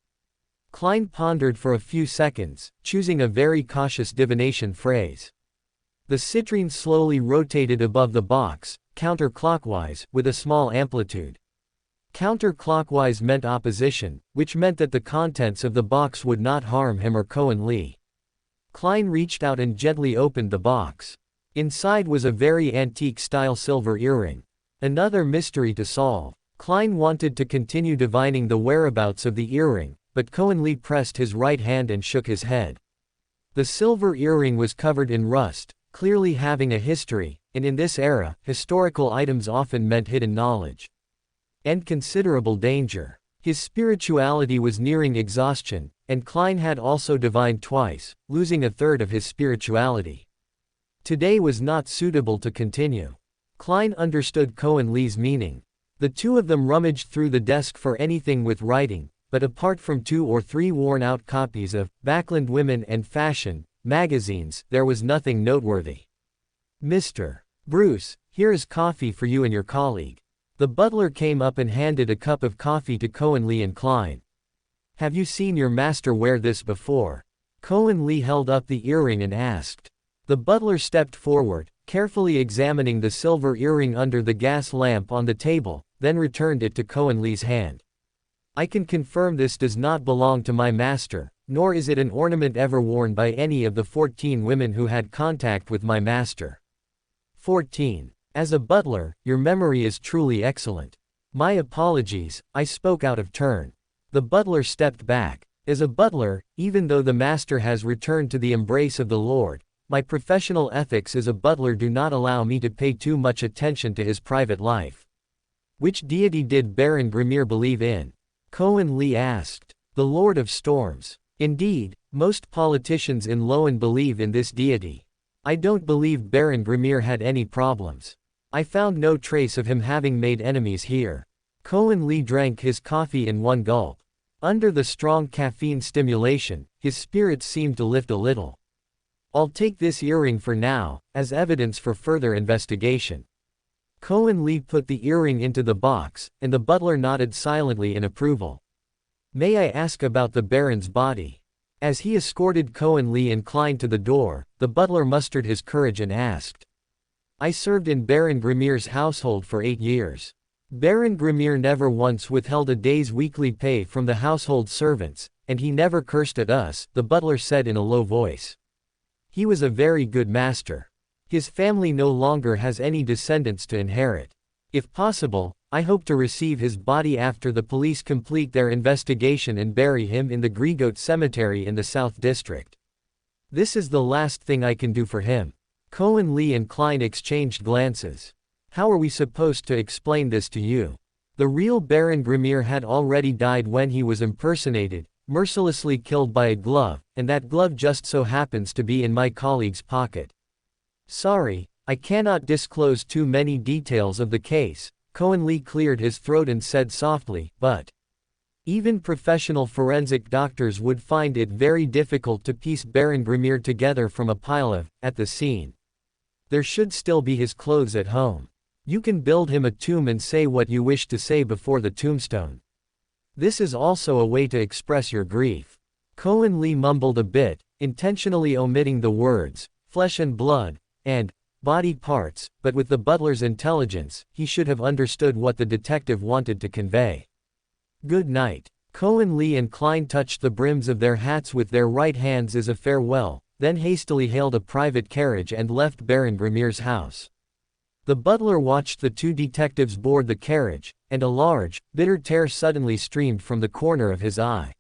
Klein pondered for a few seconds, choosing a very cautious divination phrase. The citrine slowly rotated above the box, counterclockwise, with a small amplitude. Counterclockwise meant opposition, which meant that the contents of the box would not harm him or Kornli. Klein reached out and gently opened the box. Inside was a very antique-style silver earring. Another mystery to solve. Klein wanted to continue divining the whereabouts of the earring, but Kornli pressed his right hand and shook his head. The silver earring was covered in rust, clearly having a history, and in this era, historical items often meant hidden knowledge. And considerable danger. His spirituality was nearing exhaustion, and Klein had also divined twice, losing a third of his spirituality. Today was not suitable to continue. Klein understood Kornli's meaning. The two of them rummaged through the desk for anything with writing, but apart from 2 or 3 worn-out copies of Backlund Women and Fashion magazines, there was nothing noteworthy. "Mr. Bruce, here is coffee for you and your colleague." The butler came up and handed a cup of coffee to Kornli and Klein. "Have you seen your master wear this before?" Kornli held up the earring and asked. The butler stepped forward, carefully examining the silver earring under the gas lamp on the table, then returned it to Kornli's hand. "I can confirm this does not belong to my master, nor is it an ornament ever worn by any of the 14 women who had contact with my master." 14. As a butler, your memory is truly excellent. "My apologies, I spoke out of turn." The butler stepped back. As a butler, even though the master has returned to the embrace of the Lord, my professional ethics as a butler do not allow me to pay too much attention to his private life. "Which deity did Baron Grimir believe in?" Kornli asked. "The Lord of Storms." "Indeed, most politicians in LotM believe in this deity. I don't believe Baron Grimir had any problems. I found no trace of him having made enemies here." Kornli drank his coffee in one gulp. Under the strong caffeine stimulation, his spirits seemed to lift a little. "I'll take this earring for now, as evidence for further investigation." Kornli put the earring into the box, and the butler nodded silently in approval. "May I ask about the Baron's body?" As he escorted Kornli and Klein to the door, the butler mustered his courage and asked. "I served in Baron Grimir's household for 8 years. Baron Grimir never once withheld a day's weekly pay from the household servants, and he never cursed at us," the butler said in a low voice. "He was a very good master. His family no longer has any descendants to inherit. If possible, I hope to receive his body after the police complete their investigation and bury him in the Grigote Cemetery in the South District. This is the last thing I can do for him." Kornli and Klein exchanged glances. "How are we supposed to explain this to you? The real Baron Grimir had already died when he was impersonated, mercilessly killed by a glove, and that glove just so happens to be in my colleague's pocket." "Sorry, I cannot disclose too many details of the case," Kornli cleared his throat and said softly, but even professional forensic doctors would find it very difficult to piece Baron Grimir together from a pile of, at the scene. There should still be his clothes at home. You can build him a tomb and say what you wish to say before the tombstone. This is also a way to express your grief. Kornli mumbled a bit, intentionally omitting the words, flesh and blood, and body parts, but with the butler's intelligence, he should have understood what the detective wanted to convey. Good night. Kornli and Klein touched the brims of their hats with their right hands as a farewell, then hastily hailed a private carriage and left Baron Grimir's house. The butler watched the two detectives board the carriage, and a large, bitter tear suddenly streamed from the corner of his eye.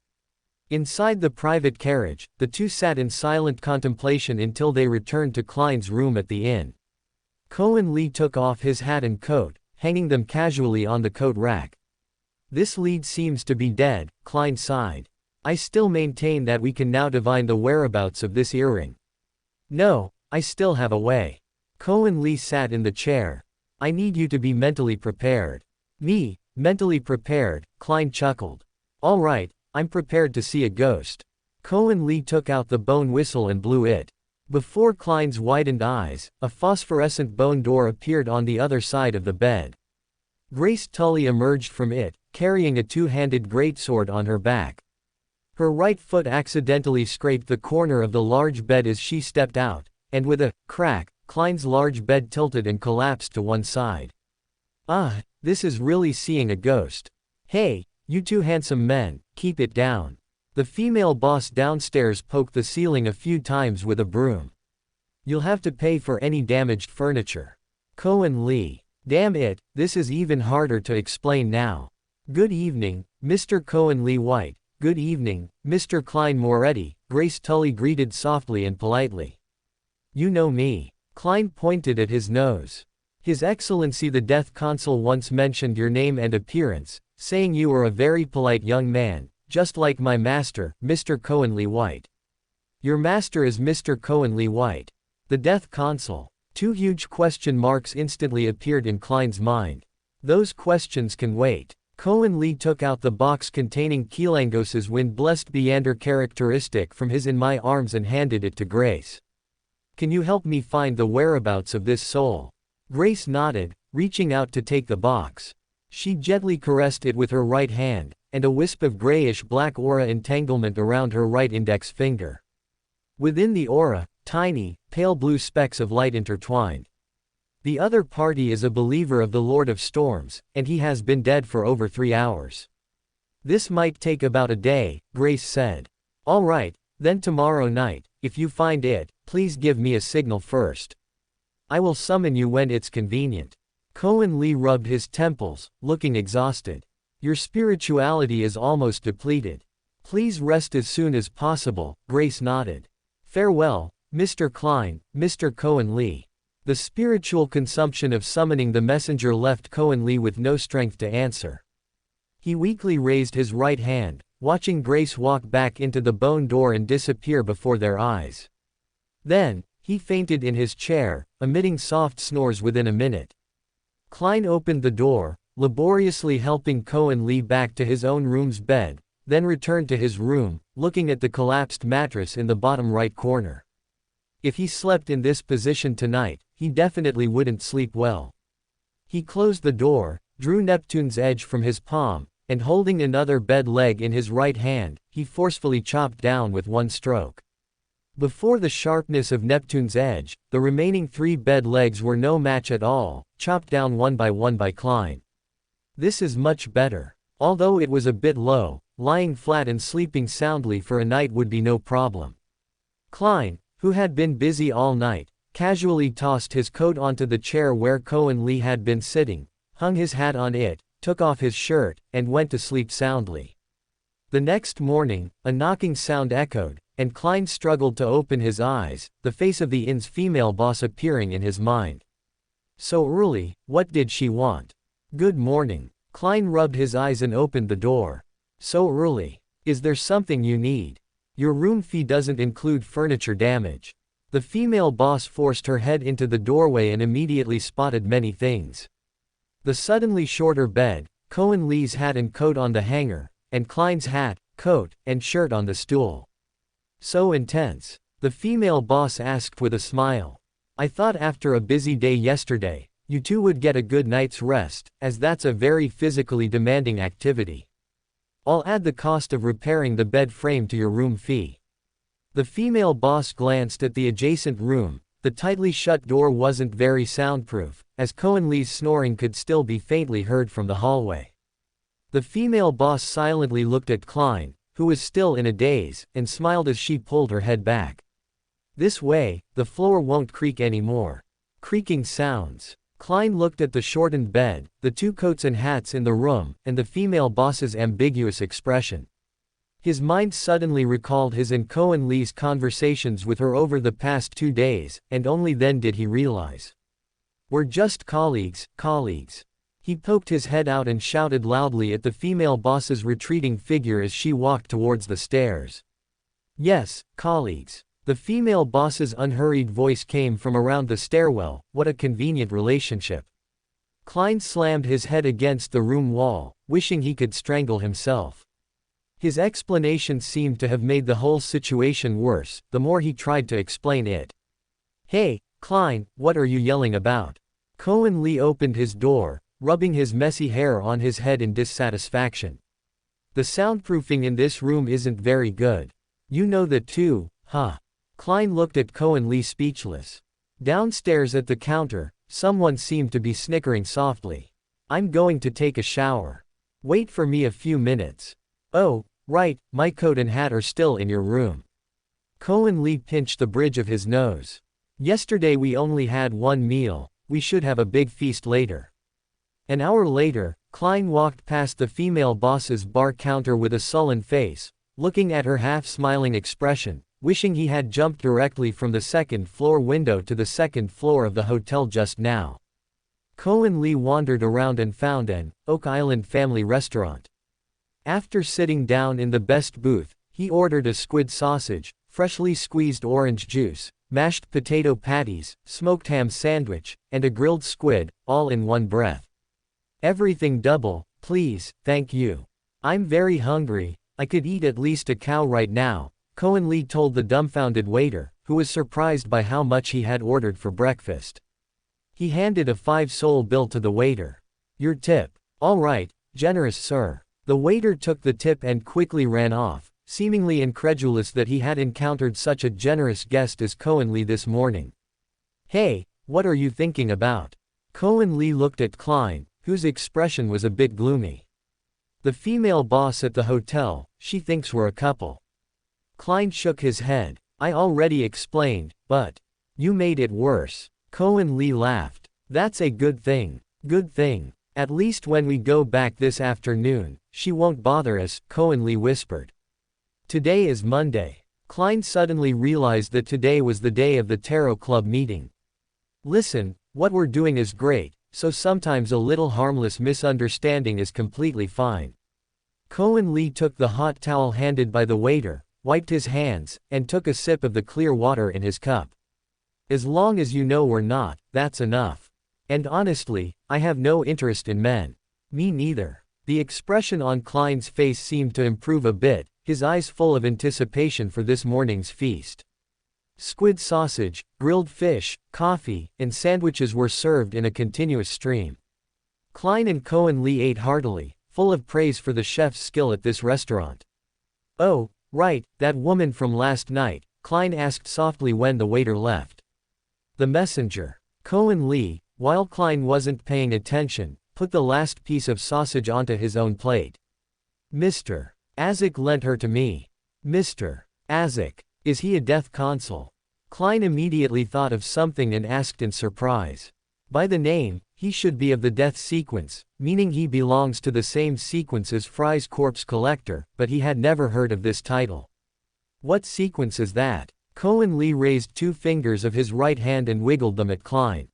Inside the private carriage, the two sat in silent contemplation until they returned to Klein's room at the inn. Kornli took off his hat and coat, hanging them casually on the coat rack. This lead seems to be dead, Klein sighed. I still maintain that we can now divine the whereabouts of this earring. No, I still have a way. Kornli sat in the chair. I need you to be mentally prepared. Me, mentally prepared, Klein chuckled. All right, I'm prepared to see a ghost. Kornli took out the bone whistle and blew it. Before Klein's widened eyes, a phosphorescent bone door appeared on the other side of the bed. Grace Tully emerged from it, carrying a two-handed greatsword on her back. Her right foot accidentally scraped the corner of the large bed as she stepped out, and with a crack, Klein's large bed tilted and collapsed to one side. Ah, this is really seeing a ghost. Hey, you two handsome men, keep it down. The female boss downstairs poked the ceiling a few times with a broom. You'll have to pay for any damaged furniture. Kornli. Damn it, this is even harder to explain now. Good evening, Mr. Kornli White. Good evening, Mr. Klein Moretti, Grace Tully greeted softly and politely. You know me. Klein pointed at his nose. His Excellency the Death Consul once mentioned your name and appearance, saying you were a very polite young man, just like my master, Mr. Kornli White. Your master is Mr. Kornli White. The Death Consul. Two huge question marks instantly appeared in Klein's mind. Those questions can wait. Kornli took out the box containing Keelangos's wind-blessed Beander characteristic from his in my arms and handed it to Grace. Can you help me find the whereabouts of this soul? Grace nodded, reaching out to take the box. She gently caressed it with her right hand, and a wisp of grayish-black aura entanglement around her right index finger. Within the aura, tiny, pale blue specks of light intertwined. The other party is a believer of the Lord of Storms, and he has been dead for over 3 hours. This might take about a day, Grace said. All right, then tomorrow night, if you find it, please give me a signal first. I will summon you when it's convenient. Kornli rubbed his temples, looking exhausted. Your spirituality is almost depleted. Please rest as soon as possible, Grace nodded. Farewell, Mr. Klein, Mr. Kornli. The spiritual consumption of summoning the messenger left Kornli with no strength to answer. He weakly raised his right hand, watching Grace walk back into the bone door and disappear before their eyes. Then, he fainted in his chair, emitting soft snores within a minute. Klein opened the door, laboriously helping Kornli back to his own room's bed, then returned to his room, looking at the collapsed mattress in the bottom right corner. If he slept in this position tonight, he definitely wouldn't sleep well. He closed the door, drew Neptune's edge from his palm, and holding another bed leg in his right hand, he forcefully chopped down with one stroke. Before the sharpness of Neptune's edge, the remaining 3 bed legs were no match at all, chopped down one by Klein. This is much better. Although it was a bit low, lying flat and sleeping soundly for a night would be no problem. Klein, who had been busy all night, casually tossed his coat onto the chair where Kornli had been sitting, hung his hat on it, took off his shirt, and went to sleep soundly. The next morning, a knocking sound echoed, and Klein struggled to open his eyes, the face of the inn's female boss appearing in his mind. So early, what did she want? Good morning. Klein rubbed his eyes and opened the door. So early. Is there something you need? Your room fee doesn't include furniture damage. The female boss forced her head into the doorway and immediately spotted many things. The suddenly shorter bed, Kornli's hat and coat on the hanger, and Klein's hat, coat, and shirt on the stool. So intense. The female boss asked with a smile. I thought after a busy day yesterday, you two would get a good night's rest, as that's a very physically demanding activity. I'll add the cost of repairing the bed frame to your room fee. The female boss glanced at the adjacent room. The tightly shut door wasn't very soundproof, as Kornli's snoring could still be faintly heard from the hallway. The female boss silently looked at Klein, who was still in a daze, and smiled as she pulled her head back. This way, the floor won't creak anymore. Creaking sounds. Klein looked at the shortened bed, the two coats and hats in the room, and the female boss's ambiguous expression. His mind suddenly recalled his and Kornli's conversations with her over the past 2 days, and only then did he realize. We're just colleagues. He poked his head out and shouted loudly at the female boss's retreating figure as she walked towards the stairs. Yes, colleagues. The female boss's unhurried voice came from around the stairwell. What a convenient relationship. Klein slammed his head against the room wall, wishing he could strangle himself. His explanation seemed to have made the whole situation worse, the more he tried to explain it. Hey, Klein, what are you yelling about? Kornli opened his door, rubbing his messy hair on his head in dissatisfaction. The soundproofing in this room isn't very good. You know that too, huh? Klein looked at Kornli speechless. Downstairs at the counter, someone seemed to be snickering softly. I'm going to take a shower. Wait for me a few minutes. Oh, right, my coat and hat are still in your room. Kornli pinched the bridge of his nose. Yesterday we only had one meal, we should have a big feast later. An hour later, Klein walked past the female boss's bar counter with a sullen face, looking at her half-smiling expression, wishing he had jumped directly from the second-floor window to the second floor of the hotel just now. Kornli wandered around and found an Oak Island family restaurant. After sitting down in the best booth, he ordered a squid sausage, freshly squeezed orange juice, mashed potato patties, smoked ham sandwich, and a grilled squid, all in one breath. Everything double, please, thank you. I'm very hungry, I could eat at least a cow right now, Kornli told the dumbfounded waiter, who was surprised by how much he had ordered for breakfast. He handed a 5-sol bill to the waiter. Your tip. All right, generous sir. The waiter took the tip and quickly ran off, seemingly incredulous that he had encountered such a generous guest as Kornli this morning. Hey, what are you thinking about? Kornli looked at Klein, whose expression was a bit gloomy. The female boss at the hotel, she thinks we're a couple. Klein shook his head. I already explained, but you made it worse. Kornli laughed. That's a good thing. Good thing. At least when we go back this afternoon, she won't bother us, Kornli whispered. Today is Monday. Klein suddenly realized that today was the day of the Tarot Club meeting. Listen, what we're doing is great, so sometimes a little harmless misunderstanding is completely fine. Kornli took the hot towel handed by the waiter, wiped his hands, and took a sip of the clear water in his cup. As long as you know we're not, that's enough. And honestly, I have no interest in men. Me neither. The expression on Klein's face seemed to improve a bit, his eyes full of anticipation for this morning's feast. Squid sausage, grilled fish, coffee, and sandwiches were served in a continuous stream. Klein and Kornli ate heartily, full of praise for the chef's skill at this restaurant. Oh, right, that woman from last night, Klein asked softly when the waiter left. The messenger. Kornli, while Klein wasn't paying attention, put the last piece of sausage onto his own plate. Mr. Azik lent her to me. Mr. Azik, is he a death consul? Klein immediately thought of something and asked in surprise. By the name, he should be of the death sequence, meaning he belongs to the same sequence as Fry's corpse collector, but he had never heard of this title. What sequence is that? Kornli raised 2 fingers of his right hand and wiggled them at Klein.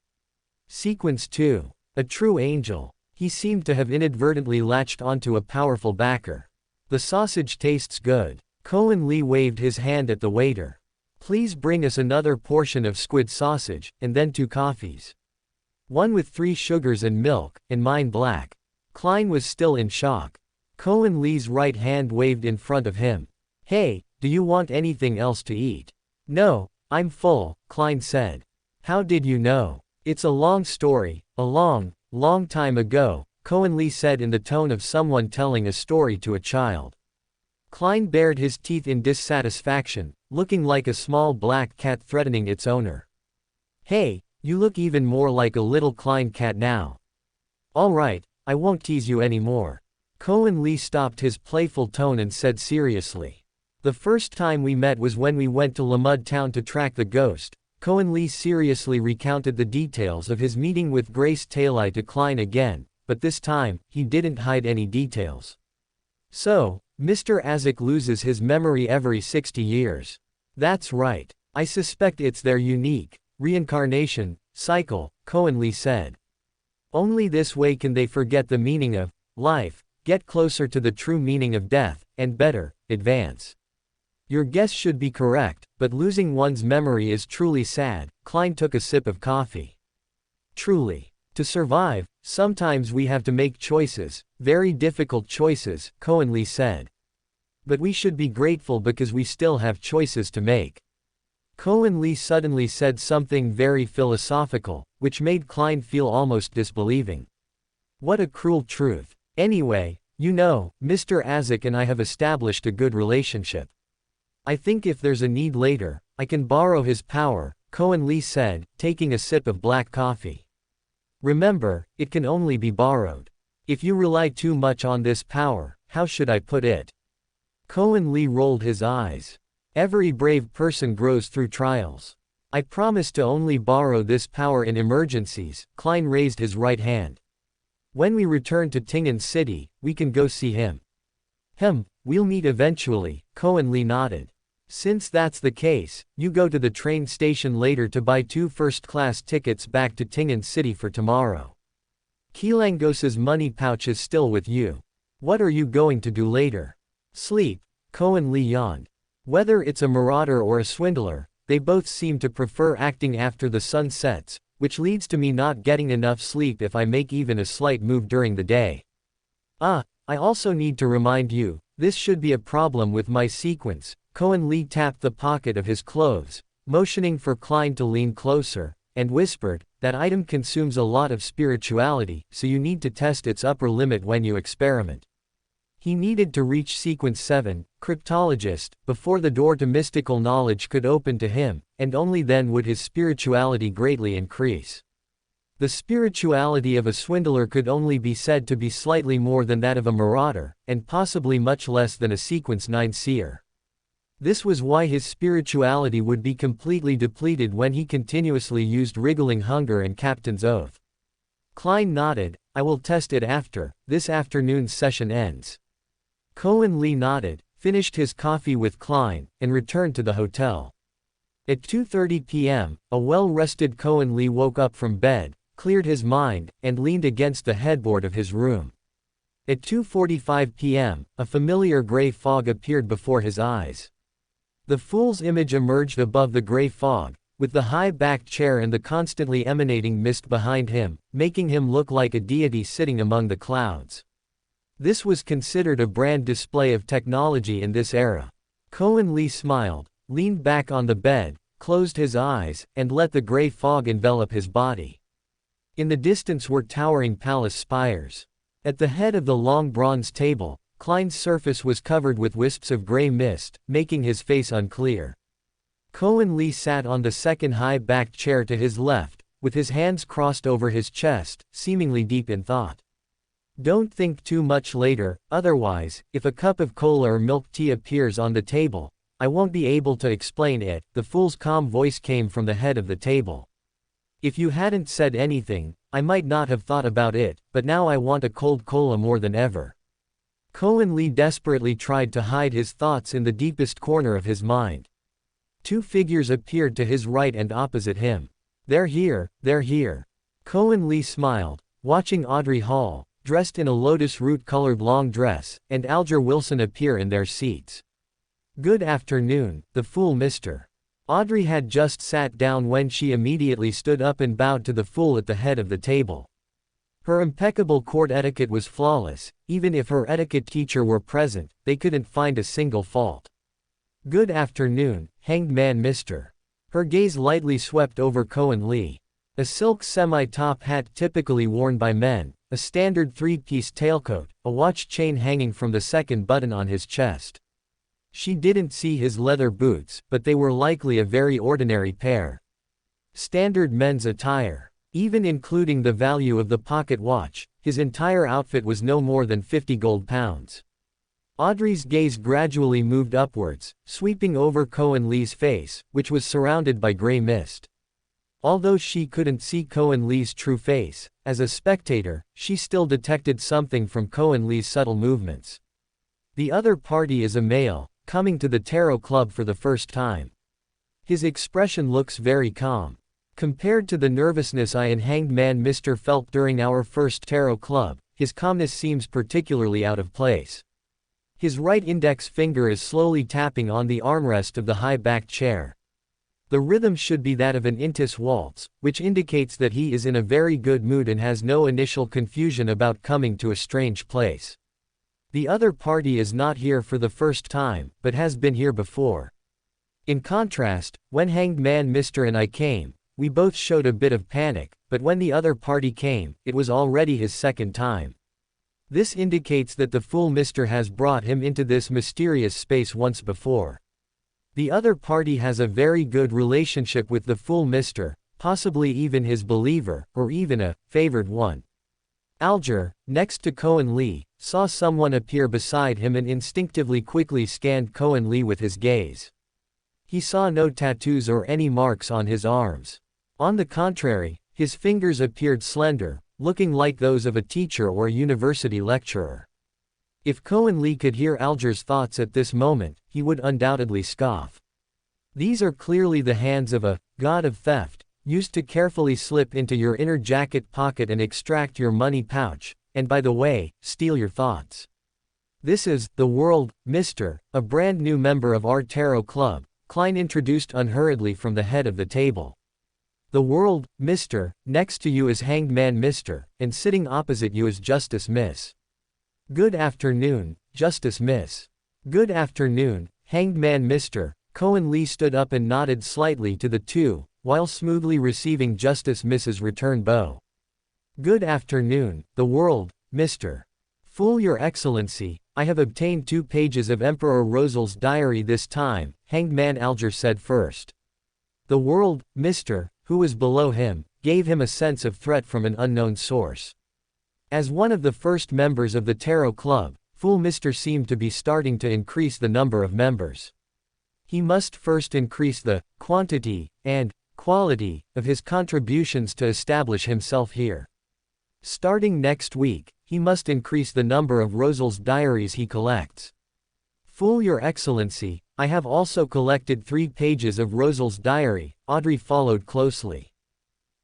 Sequence 2. A true angel. He seemed to have inadvertently latched onto a powerful backer. The sausage tastes good. Kornli waved his hand at the waiter. Please bring us another portion of squid sausage, and then 2 coffees. One with 3 sugars and milk, and mine black. Klein was still in shock. Kornli's right hand waved in front of him. Hey, do you want anything else to eat? No, I'm full, Klein said. How did you know? It's a long story, a long, long time ago, Kornli said in the tone of someone telling a story to a child. Klein bared his teeth in dissatisfaction, looking like a small black cat threatening its owner. Hey, you look even more like a little Klein cat now. All right, I won't tease you anymore. Kornli stopped his playful tone and said seriously. The first time we met was when we went to Lamud town to track the ghost. Kornli seriously recounted the details of his meeting with Grace Tailai to Klein again, but this time, he didn't hide any details. So, Mr. Azek loses his memory every 60 years. That's right. I suspect it's their unique reincarnation cycle, Kornli said. Only this way can they forget the meaning of life, get closer to the true meaning of death, and better, advance. Your guess should be correct, but losing one's memory is truly sad. Klein took a sip of coffee. Truly. To survive, sometimes we have to make choices, very difficult choices, Kornli said. But we should be grateful because we still have choices to make. Kornli suddenly said something very philosophical, which made Klein feel almost disbelieving. What a cruel truth. Anyway, you know, Mr. Azek and I have established a good relationship. I think if there's a need later, I can borrow his power, Kornli said, taking a sip of black coffee. Remember, it can only be borrowed. If you rely too much on this power, how should I put it? Kornli rolled his eyes. Every brave person grows through trials. I promise to only borrow this power in emergencies. Klein raised his right hand. When we return to Tingen City, we can go see him. We'll meet eventually, Kornli nodded. Since that's the case, you go to the train station later to buy 2 first-class tickets back to Tingen City for tomorrow. Kilangos's money pouch is still with you. What are you going to do later? Sleep, Kornli yawned. Whether it's a marauder or a swindler, they both seem to prefer acting after the sun sets, which leads to me not getting enough sleep if I make even a slight move during the day. I also need to remind you, this should be a problem with my sequence. Kornli tapped the pocket of his clothes, motioning for Klein to lean closer, and whispered, that item consumes a lot of spirituality, so you need to test its upper limit when you experiment. He needed to reach sequence 7, cryptologist, before the door to mystical knowledge could open to him, and only then would his spirituality greatly increase. The spirituality of a swindler could only be said to be slightly more than that of a marauder, and possibly much less than a sequence 9 seer. This was why his spirituality would be completely depleted when he continuously used wriggling hunger and captain's oath. Klein nodded. I will test it after this afternoon's session ends. Kornli nodded, finished his coffee with Klein, and returned to the hotel. At 2:30 p.m., a well-rested Kornli woke up from bed, cleared his mind, and leaned against the headboard of his room. At 2:45 p.m., a familiar gray fog appeared before his eyes. The fool's image emerged above the gray fog, with the high-backed chair and the constantly emanating mist behind him, making him look like a deity sitting among the clouds. This was considered a grand display of technology in this era. Kornli smiled, leaned back on the bed, closed his eyes, and let the gray fog envelop his body. In the distance were towering palace spires. At the head of the long bronze table, Klein's surface was covered with wisps of gray mist, making his face unclear. Kornli sat on the second high-backed chair to his left, with his hands crossed over his chest, seemingly deep in thought. Don't think too much later, otherwise, if a cup of cola or milk tea appears on the table, I won't be able to explain it. The fool's calm voice came from the head of the table. If you hadn't said anything, I might not have thought about it, but now I want a cold cola more than ever. Kornli desperately tried to hide his thoughts in the deepest corner of his mind. 2 figures appeared to his right and opposite him. They're here. Kornli smiled, watching Audrey Hall, dressed in a lotus root-colored long dress, and Alger Wilson appear in their seats. Good afternoon, the fool Mr. Audrey had just sat down when she immediately stood up and bowed to the fool at the head of the table. Her impeccable court etiquette was flawless. Even if her etiquette teacher were present, they couldn't find a single fault. "Good afternoon, hanged man Mr." Her gaze lightly swept over Kornli. A silk semi-top hat typically worn by men, a standard three-piece tailcoat, a watch chain hanging from the second button on his chest. She didn't see his leather boots, but they were likely a very ordinary pair. Standard men's attire. Even including the value of the pocket watch, his entire outfit was no more than 50 gold pounds. Audrey's gaze gradually moved upwards, sweeping over Kornli's face, which was surrounded by gray mist. Although she couldn't see Kornli's true face, as a spectator, she still detected something from Kornli's subtle movements. The other party is a male, coming to the tarot club for the first time. His expression looks very calm. Compared to the nervousness I and hanged man Mr. felt during our first tarot club, his calmness seems particularly out of place. His right index finger is slowly tapping on the armrest of the high-backed chair. The rhythm should be that of an intis waltz, which indicates that he is in a very good mood and has no initial confusion about coming to a strange place. The other party is not here for the first time, but has been here before. In contrast, when hanged man Mr. and I came, we both showed a bit of panic, but when the other party came, it was already his second time. This indicates that the fool Mr. has brought him into this mysterious space once before. The other party has a very good relationship with the fool Mr., possibly even his believer, or even a favored one. Alger, next to Kornli, saw someone appear beside him and instinctively quickly scanned Kornli with his gaze. He saw no tattoos or any marks on his arms. On the contrary, his fingers appeared slender, looking like those of a teacher or a university lecturer. If Kornli could hear Alger's thoughts at this moment, he would undoubtedly scoff. These are clearly the hands of a god of theft, used to carefully slip into your inner jacket pocket and extract your money pouch, and by the way, steal your thoughts. This is the world, Mr., a brand new member of our tarot club, Klein introduced unhurriedly from the head of the table. The world, Mr., next to you is hanged man Mr., and sitting opposite you is Justice Miss. Good afternoon, Justice Miss. Good afternoon, hanged man Mr. Kornli stood up and nodded slightly to the two, while smoothly receiving Justice Miss's return bow. Good afternoon, the world, Mr. Fool Your Excellency, I have obtained 2 pages of Emperor Rosal's diary this time, hanged man Alger said first. The world, Mr., who was below him, gave him a sense of threat from an unknown source. As one of the first members of the tarot club, Fool Mr. seemed to be starting to increase the number of members. He must first increase the quantity and quality of his contributions to establish himself here. Starting next week, he must increase the number of Rosal's diaries he collects. Fool Your Excellency, I have also collected 3 pages of Rosal's diary. Audrey followed closely.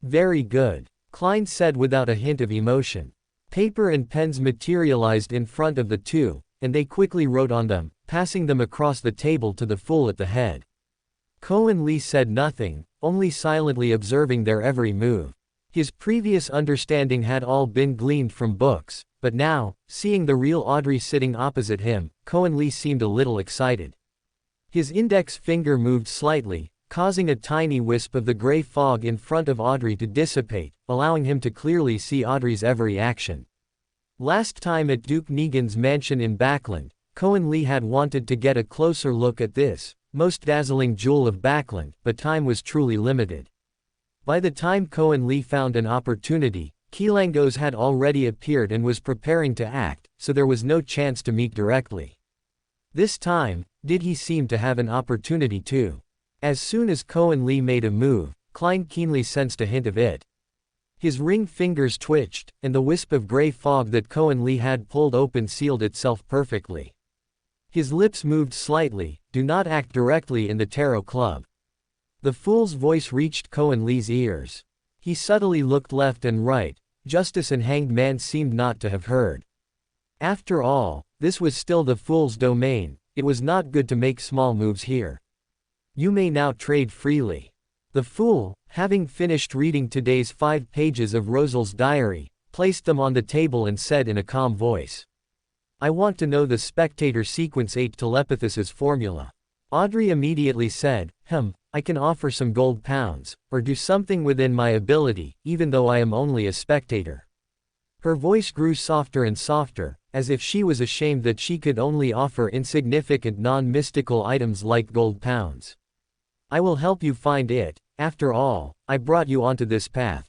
Very good, Klein said without a hint of emotion. Paper and pens materialized in front of the two, and they quickly wrote on them, passing them across the table to the fool at the head. Kornli said nothing, only silently observing their every move. His previous understanding had all been gleaned from books, but now, seeing the real Audrey sitting opposite him, Kornli seemed a little excited. His index finger moved slightly, causing a tiny wisp of the gray fog in front of Audrey to dissipate, allowing him to clearly see Audrey's every action. Last time at Duke Negan's mansion in Backlund, Kornli had wanted to get a closer look at this most dazzling jewel of Backlund, but time was truly limited. By the time Kornli found an opportunity, Kilangos had already appeared and was preparing to act, so there was no chance to meet directly. This time, did he seem to have an opportunity too? As soon as Kornli made a move, Klein keenly sensed a hint of it. His ring fingers twitched, and the wisp of gray fog that Kornli had pulled open sealed itself perfectly. His lips moved slightly, do not act directly in the tarot club. The fool's voice reached Kornli's ears. He subtly looked left and right, Justice and hanged man seemed not to have heard. After all, this was still the fool's domain, it was not good to make small moves here. You may now trade freely. The fool, having finished reading today's 5 pages of Rosal's diary, placed them on the table and said in a calm voice. I want to know the spectator sequence 8 telepathys's formula. Audrey immediately said, I can offer some gold pounds, or do something within my ability, even though I am only a spectator. Her voice grew softer and softer, as if she was ashamed that she could only offer insignificant non-mystical items like gold pounds. I will help you find it, after all, I brought you onto this path.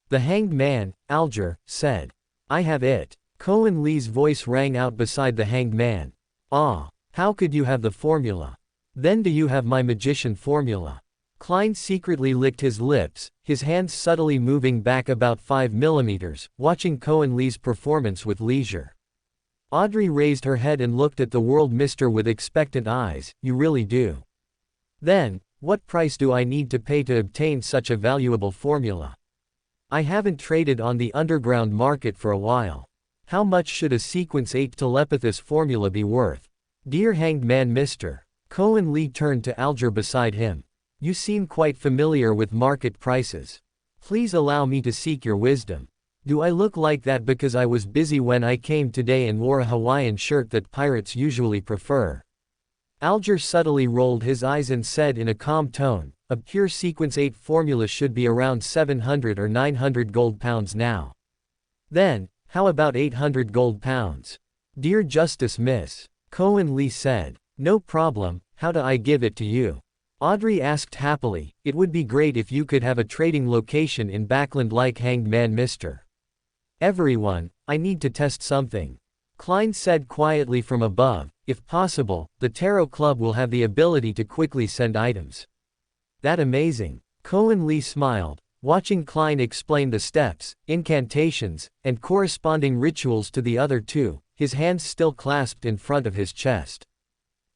The hanged man, Alger, said. I have it. Kornli's voice rang out beside the hanged man. Ah, how could you have the formula? Then do you have my magician formula? Klein secretly licked his lips, his hands subtly moving back about 5 millimeters, watching Kornli's performance with leisure. Audrey raised her head and looked at the world mister with expectant eyes. You really do. Then, what price do I need to pay to obtain such a valuable formula? I haven't traded on the underground market for a while. How much should a sequence 8 telepathist formula be worth? Dear hanged man Mr. Kornli turned to Alger beside him. You seem quite familiar with market prices. Please allow me to seek your wisdom. Do I look like that because I was busy when I came today and wore a Hawaiian shirt that pirates usually prefer? Alger subtly rolled his eyes and said in a calm tone, a pure sequence 8 formula should be around 700 or 900 gold pounds now. Then, how about 800 gold pounds? Dear Justice Miss. Kornli said. No problem, how do I give it to you? Audrey asked happily, it would be great if you could have a trading location in Backlund like hanged man Mr. Everyone, I need to test something. Klein said quietly from above, if possible, the Tarot Club will have the ability to quickly send items. That amazing. Kornli smiled, watching Klein explain the steps, incantations, and corresponding rituals to the other two, his hands still clasped in front of his chest.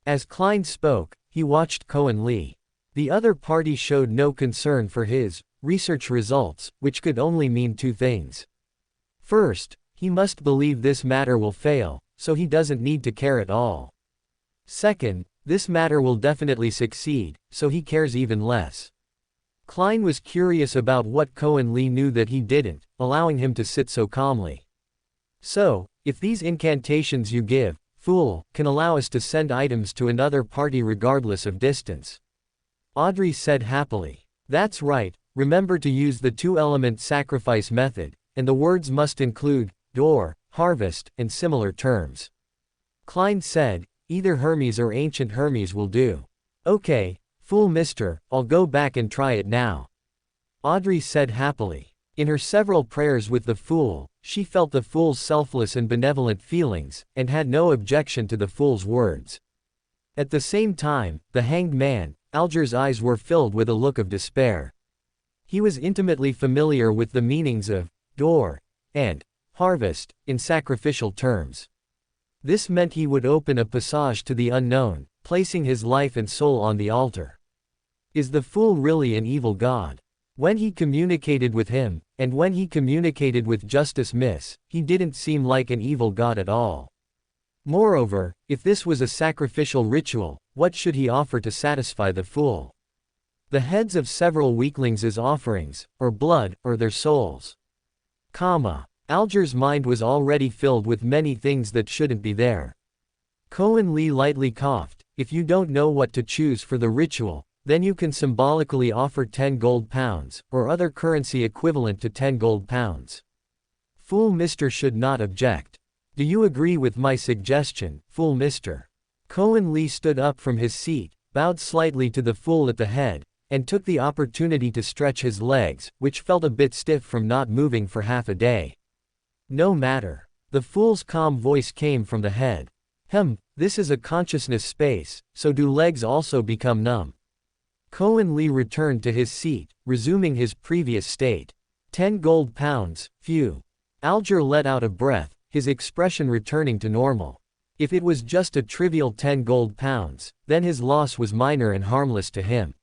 As Klein spoke, he watched Kornli. The other party showed no concern for his research results, which could only mean 2 things. First, he must believe this matter will fail, so he doesn't need to care at all. Second, this matter will definitely succeed, so he cares even less. Klein was curious about what Kornli knew that he didn't, allowing him to sit so calmly. So, if these incantations you give, fool, can allow us to send items to another party regardless of distance. Audrey said happily. That's right, remember to use the 2-element sacrifice method, and the words must include, door, harvest, and similar terms. Klein said, either Hermes or ancient Hermes will do. Okay, fool mister, I'll go back and try it now. Audrey said happily. In her several prayers with the fool, she felt the fool's selfless and benevolent feelings, and had no objection to the fool's words. At the same time, the hanged man, Alger's eyes were filled with a look of despair. He was intimately familiar with the meanings of door and harvest in sacrificial terms. This meant he would open a passage to the unknown, placing his life and soul on the altar. Is the fool really an evil god? When he communicated with him, and when he communicated with Justice Miss, he didn't seem like an evil god at all. Moreover, if this was a sacrificial ritual, what should he offer to satisfy the fool? The heads of several weaklings as offerings, or blood, or their souls. Alger's mind was already filled with many things that shouldn't be there. Kornli lightly coughed. If you don't know what to choose for the ritual, then you can symbolically offer 10 gold pounds, or other currency equivalent to 10 gold pounds. Fool Mister should not object. Do you agree with my suggestion, Fool Mister? Kornli stood up from his seat, bowed slightly to the fool at the head, and took the opportunity to stretch his legs, which felt a bit stiff from not moving for half a day. No matter. The fool's calm voice came from the head. This is a consciousness space, so do legs also become numb? Kornli returned to his seat, resuming his previous state. 10 gold pounds, phew. Alger let out a breath, his expression returning to normal. If it was just a trivial 10 gold pounds, then his loss was minor and harmless to him.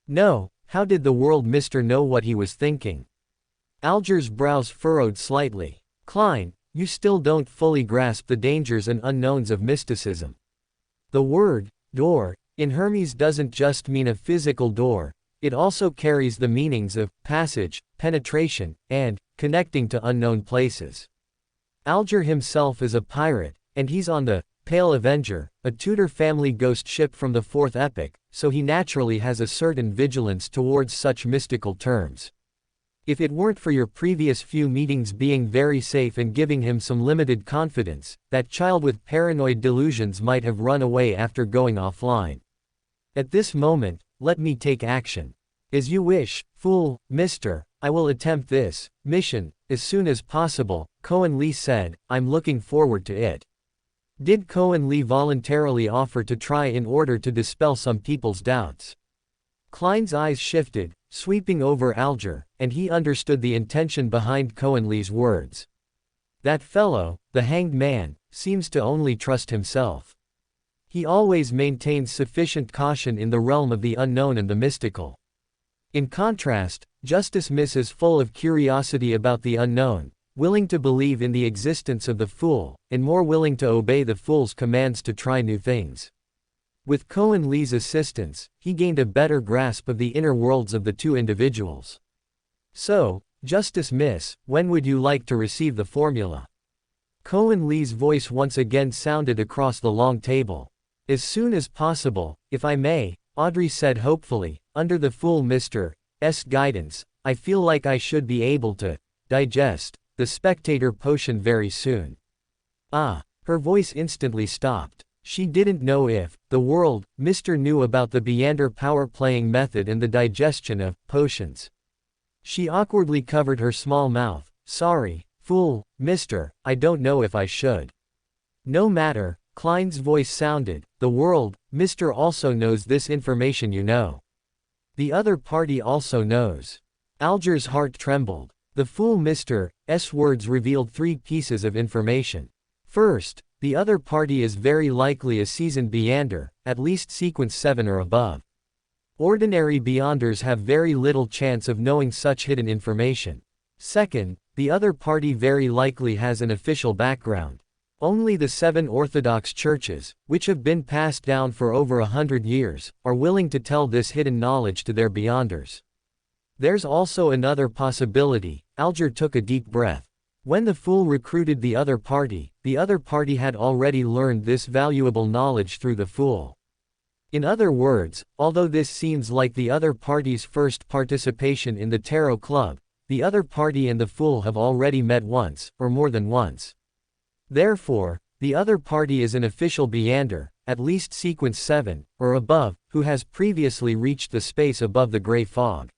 No, how did the world mister know what he was thinking? Alger's brows furrowed slightly. Klein, you still don't fully grasp the dangers and unknowns of mysticism. The word, door, In Hermes doesn't just mean a physical door, it also carries the meanings of passage, penetration, and connecting to unknown places. Alger himself is a pirate, and he's on the Pale Avenger, a Tudor family ghost ship from the 4th epoch, so he naturally has a certain vigilance towards such mystical terms. If it weren't for your previous few meetings being very safe and giving him some limited confidence, that child with paranoid delusions might have run away after going offline. At this moment, let me take action. As you wish, fool, mister, I will attempt this mission as soon as possible, Kornli said. I'm looking forward to it. Did Kornli voluntarily offer to try in order to dispel some people's doubts? Klein's eyes shifted, sweeping over Alger, and he understood the intention behind Kornli's words. That fellow, the hanged man, seems to only trust himself. He always maintains sufficient caution in the realm of the unknown and the mystical. In contrast, Justice Miss is full of curiosity about the unknown, willing to believe in the existence of the fool, and more willing to obey the fool's commands to try new things. With Kornli's assistance, he gained a better grasp of the inner worlds of the two individuals. So, Justice Miss, when would you like to receive the formula? Kornli's voice once again sounded across the long table. As soon as possible, if I may, Audrey said hopefully, under the fool Mr. S. guidance, I feel like I should be able to digest the spectator potion very soon. Ah, her voice instantly stopped. She didn't know if the world, Mr. knew about the Beander power playing method and the digestion of potions. She awkwardly covered her small mouth. Sorry, fool, Mr., I don't know if I should. No matter, Klein's voice sounded, the world, Mr. also knows this information you know. The other party also knows. Alger's heart trembled. The fool Mr. S. words revealed 3 pieces of information. First, the other party is very likely a seasoned Beander, at least sequence 7 or above. Ordinary Beyonders have very little chance of knowing such hidden information. Second, the other party very likely has an official background. Only the 7 Orthodox churches, which have been passed down for over 100 years, are willing to tell this hidden knowledge to their Beyonders. There's also another possibility. Alger took a deep breath. When the fool recruited the other party had already learned this valuable knowledge through the fool. In other words, although this seems like the other party's first participation in the Tarot Club, the other party and the fool have already met once, or more than once. Therefore, the other party is an official Beander, at least sequence 7, or above, who has previously reached the space above the gray fog.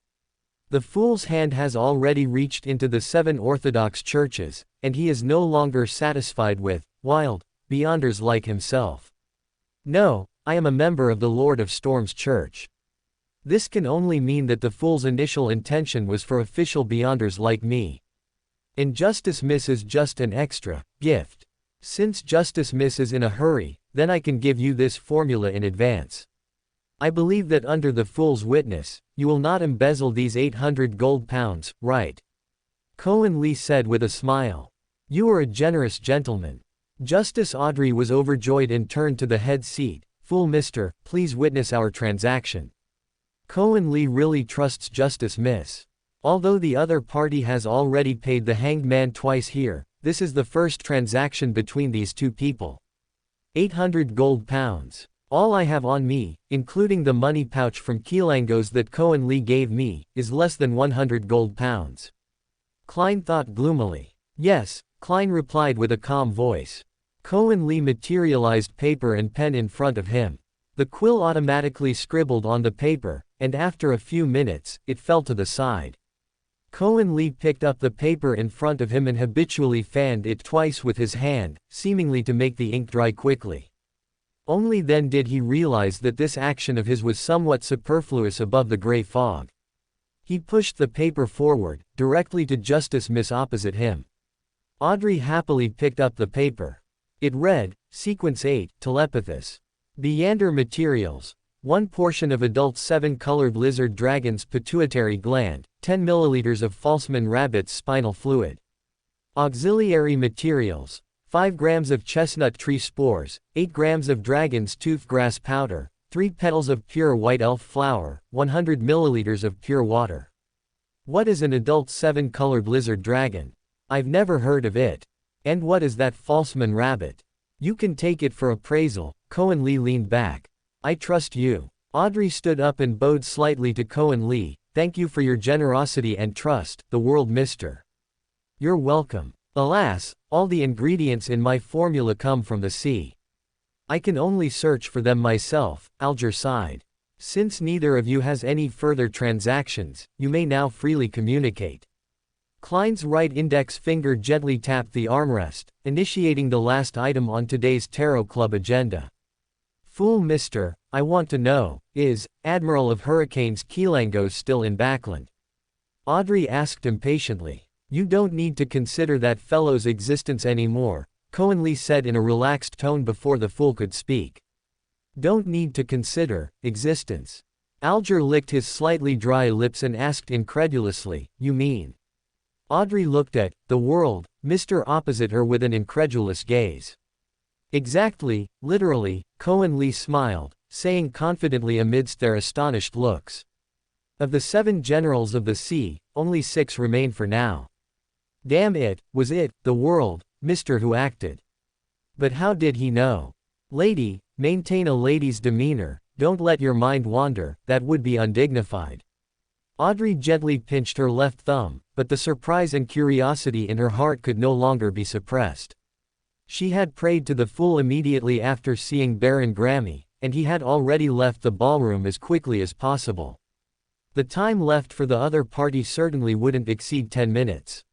The fool's hand has already reached into the 7 Orthodox churches, and he is no longer satisfied with wild Beyonders like himself. No, I am a member of the Lord of Storm's church. This can only mean that the fool's initial intention was for official Beyonders like me. And Justice Miss is just an extra gift. Since Justice Miss is in a hurry, then I can give you this formula in advance. I believe that under the fool's witness, you will not embezzle these 800 gold pounds, right? Kornli said with a smile. You are a generous gentleman. Justice Audrey was overjoyed and turned to the head seat. Fool Mr., please witness our transaction. Kornli really trusts Justice Miss. Although the other party has already paid the hanged man twice here, this is the first transaction between these two people. 800 gold pounds. All I have on me, including the money pouch from Kilangos that Kornli gave me, is less than 100 gold pounds. Klein thought gloomily. Yes, Klein replied with a calm voice. Kornli materialized paper and pen in front of him. The quill automatically scribbled on the paper, and after a few minutes, it fell to the side. Kornli picked up the paper in front of him and habitually fanned it twice with his hand, seemingly to make the ink dry quickly. Only then did he realize that this action of his was somewhat superfluous above the gray fog. He pushed the paper forward, directly to Justice Miss opposite him. Audrey happily picked up the paper. It read, Sequence 8, Telepathus. Beander Materials. 1 portion of adult 7-colored lizard dragon's pituitary gland, 10 milliliters of falseman rabbit's spinal fluid. Auxiliary materials. 5 grams of chestnut tree spores, 8 grams of dragon's tooth grass powder, 3 petals of pure white elf flower, 100 milliliters of pure water. What is an adult 7-colored lizard dragon? I've never heard of it. And what is that falseman rabbit? You can take it for appraisal. Kornli leaned back. I trust you. Audrey stood up and bowed slightly to Kornli. Thank you for your generosity and trust, the world mister. You're welcome. Alas, all the ingredients in my formula come from the sea. I can only search for them myself, Alger sighed. Since neither of you has any further transactions, you may now freely communicate. Klein's right index finger gently tapped the armrest, initiating the last item on today's Tarot Club agenda. Fool mister, I want to know, is Admiral of Hurricanes Keelangos still in Backlund? Audrey asked impatiently. You don't need to consider that fellow's existence anymore, Kornli said in a relaxed tone before the fool could speak. Don't need to consider existence. Alger licked his slightly dry lips and asked incredulously, you mean? Audrey looked at the world mister opposite her with an incredulous gaze. Exactly, literally, Kornli smiled, saying confidently amidst their astonished looks. Of the 7 generals of the sea, only 6 remain for now. Damn it, was it the world mister who acted? But how did he know? Lady, maintain a lady's demeanor, don't let your mind wander, that would be undignified. Audrey gently pinched her left thumb, but the surprise and curiosity in her heart could no longer be suppressed. She had prayed to the fool immediately after seeing Baron Grammy, and he had already left the ballroom as quickly as possible. The time left for the other party certainly wouldn't exceed 10 minutes.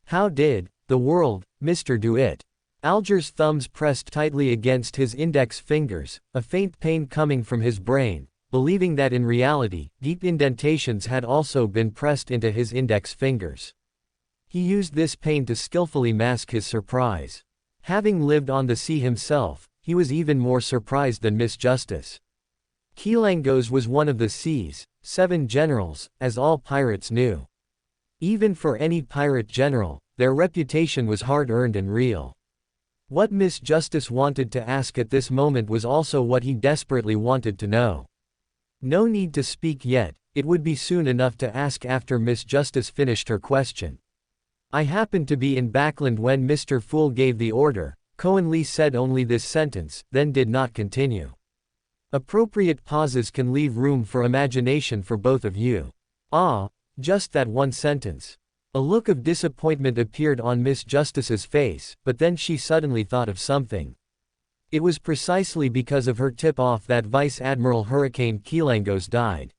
How did the world mister do it? Alger's thumbs pressed tightly against his index fingers, a faint pain coming from his brain, believing that in reality, deep indentations had also been pressed into his index fingers. He used this pain to skillfully mask his surprise. Having lived on the sea himself, he was even more surprised than Miss Justice. Keelangos was one of the sea's 7 generals, as all pirates knew. Even for any pirate general, their reputation was hard-earned and real. What Miss Justice wanted to ask at this moment was also what he desperately wanted to know. No need to speak yet, it would be soon enough to ask after Miss Justice finished her question. I happened to be in Backlund when Mr. Fool gave the order. Kornli said only this sentence, then did not continue. Appropriate pauses can leave room for imagination for both of you. Ah, just that one sentence. A look of disappointment appeared on Miss Justice's face, but then she suddenly thought of something. It was precisely because of her tip-off that Vice Admiral Hurricane Keelangos died.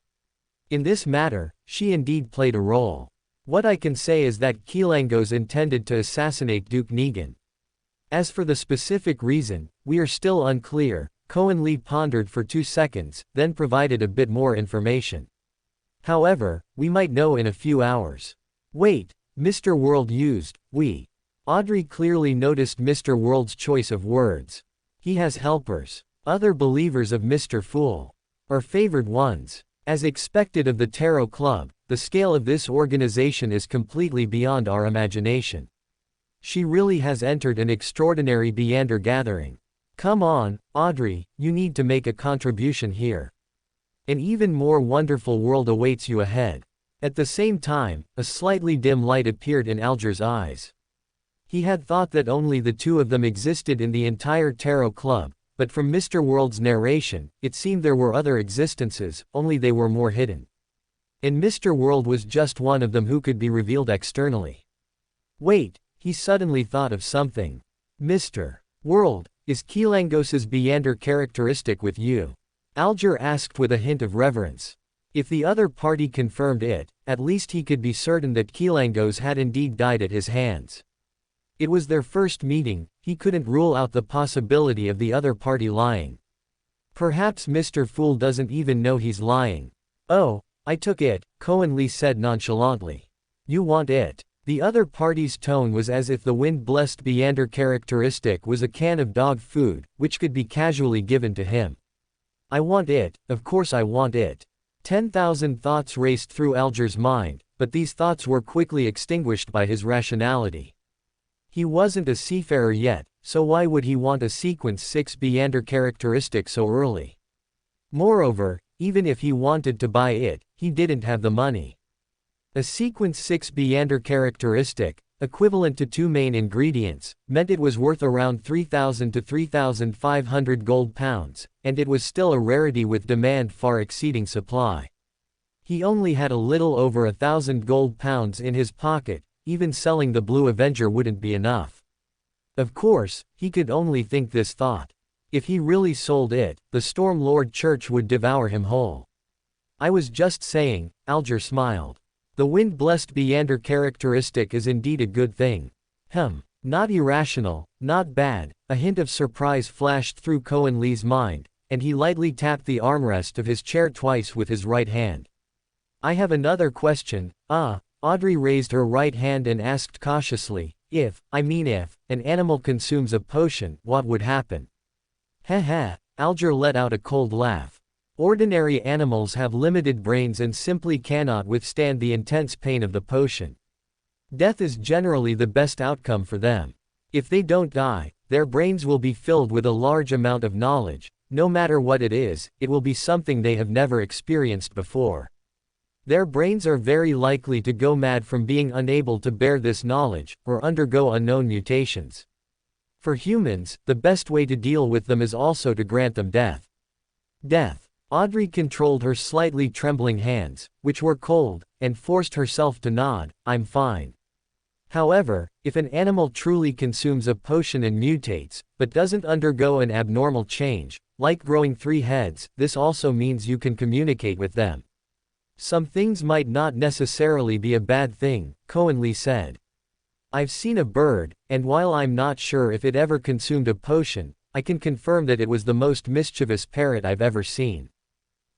In this matter, she indeed played a role. What I can say is that Keelangos intended to assassinate Duke Negan. As for the specific reason, we are still unclear. Kornli pondered for 2 seconds, then provided a bit more information. However, we might know in a few hours. Wait, Mr. World used, we. Audrey clearly noticed Mr. World's choice of words. He has helpers. Other believers of Mr. Fool. Or favored ones. As expected of the Tarot Club, the scale of this organization is completely beyond our imagination. She really has entered an extraordinary Beander gathering. Come on, Audrey, you need to make a contribution here. An even more wonderful world awaits you ahead. At the same time, a slightly dim light appeared in Alger's eyes. He had thought that only the 2 of them existed in the entire Tarot Club, but from Mr. World's narration, it seemed there were other existences, only they were more hidden. And Mr. World was just one of them who could be revealed externally. Wait, he suddenly thought of something. Mr. World, is Keelangos's Beander characteristic with you? Alger asked with a hint of reverence. If the other party confirmed it, at least he could be certain that Keelangos had indeed died at his hands. It was their first meeting, he couldn't rule out the possibility of the other party lying. Perhaps Mr. Fool doesn't even know he's lying. Oh, I took it, Kornli said nonchalantly. You want it. The other party's tone was as if the wind-blessed Beander characteristic was a can of dog food, which could be casually given to him. I want it, of course I want it. 10,000 thoughts raced through Alger's mind, but these thoughts were quickly extinguished by his rationality. He wasn't a seafarer yet, so why would he want a sequence 6 Beander characteristic so early? Moreover, even if he wanted to buy it, he didn't have the money. A sequence 6 Beander characteristic, equivalent to 2 main ingredients, meant it was worth around 3,000 to 3,500 gold pounds, and it was still a rarity with demand far exceeding supply. He only had a little over 1,000 gold pounds in his pocket, even selling the Blue Avenger wouldn't be enough. Of course, he could only think this thought. If he really sold it, the Storm Lord Church would devour him whole. I was just saying, Alger smiled. The wind-blessed Beander characteristic is indeed a good thing. Not irrational, not bad. A hint of surprise flashed through Kornli's mind, and he lightly tapped the armrest of his chair twice with his right hand. I have another question. Audrey raised her right hand and asked cautiously, if an animal consumes a potion, what would happen? Alger let out a cold laugh. Ordinary animals have limited brains and simply cannot withstand the intense pain of the potion. Death is generally the best outcome for them. If they don't die, their brains will be filled with a large amount of knowledge. No matter what it is, it will be something they have never experienced before. Their brains are very likely to go mad from being unable to bear this knowledge, or undergo unknown mutations. For humans, the best way to deal with them is also to grant them death. Audrey controlled her slightly trembling hands, which were cold, and forced herself to nod. I'm fine. However, if an animal truly consumes a potion and mutates, but doesn't undergo an abnormal change, like growing 3 heads, this also means you can communicate with them. Some things might not necessarily be a bad thing, Kornli said. I've seen a bird, and while I'm not sure if it ever consumed a potion, I can confirm that it was the most mischievous parrot I've ever seen.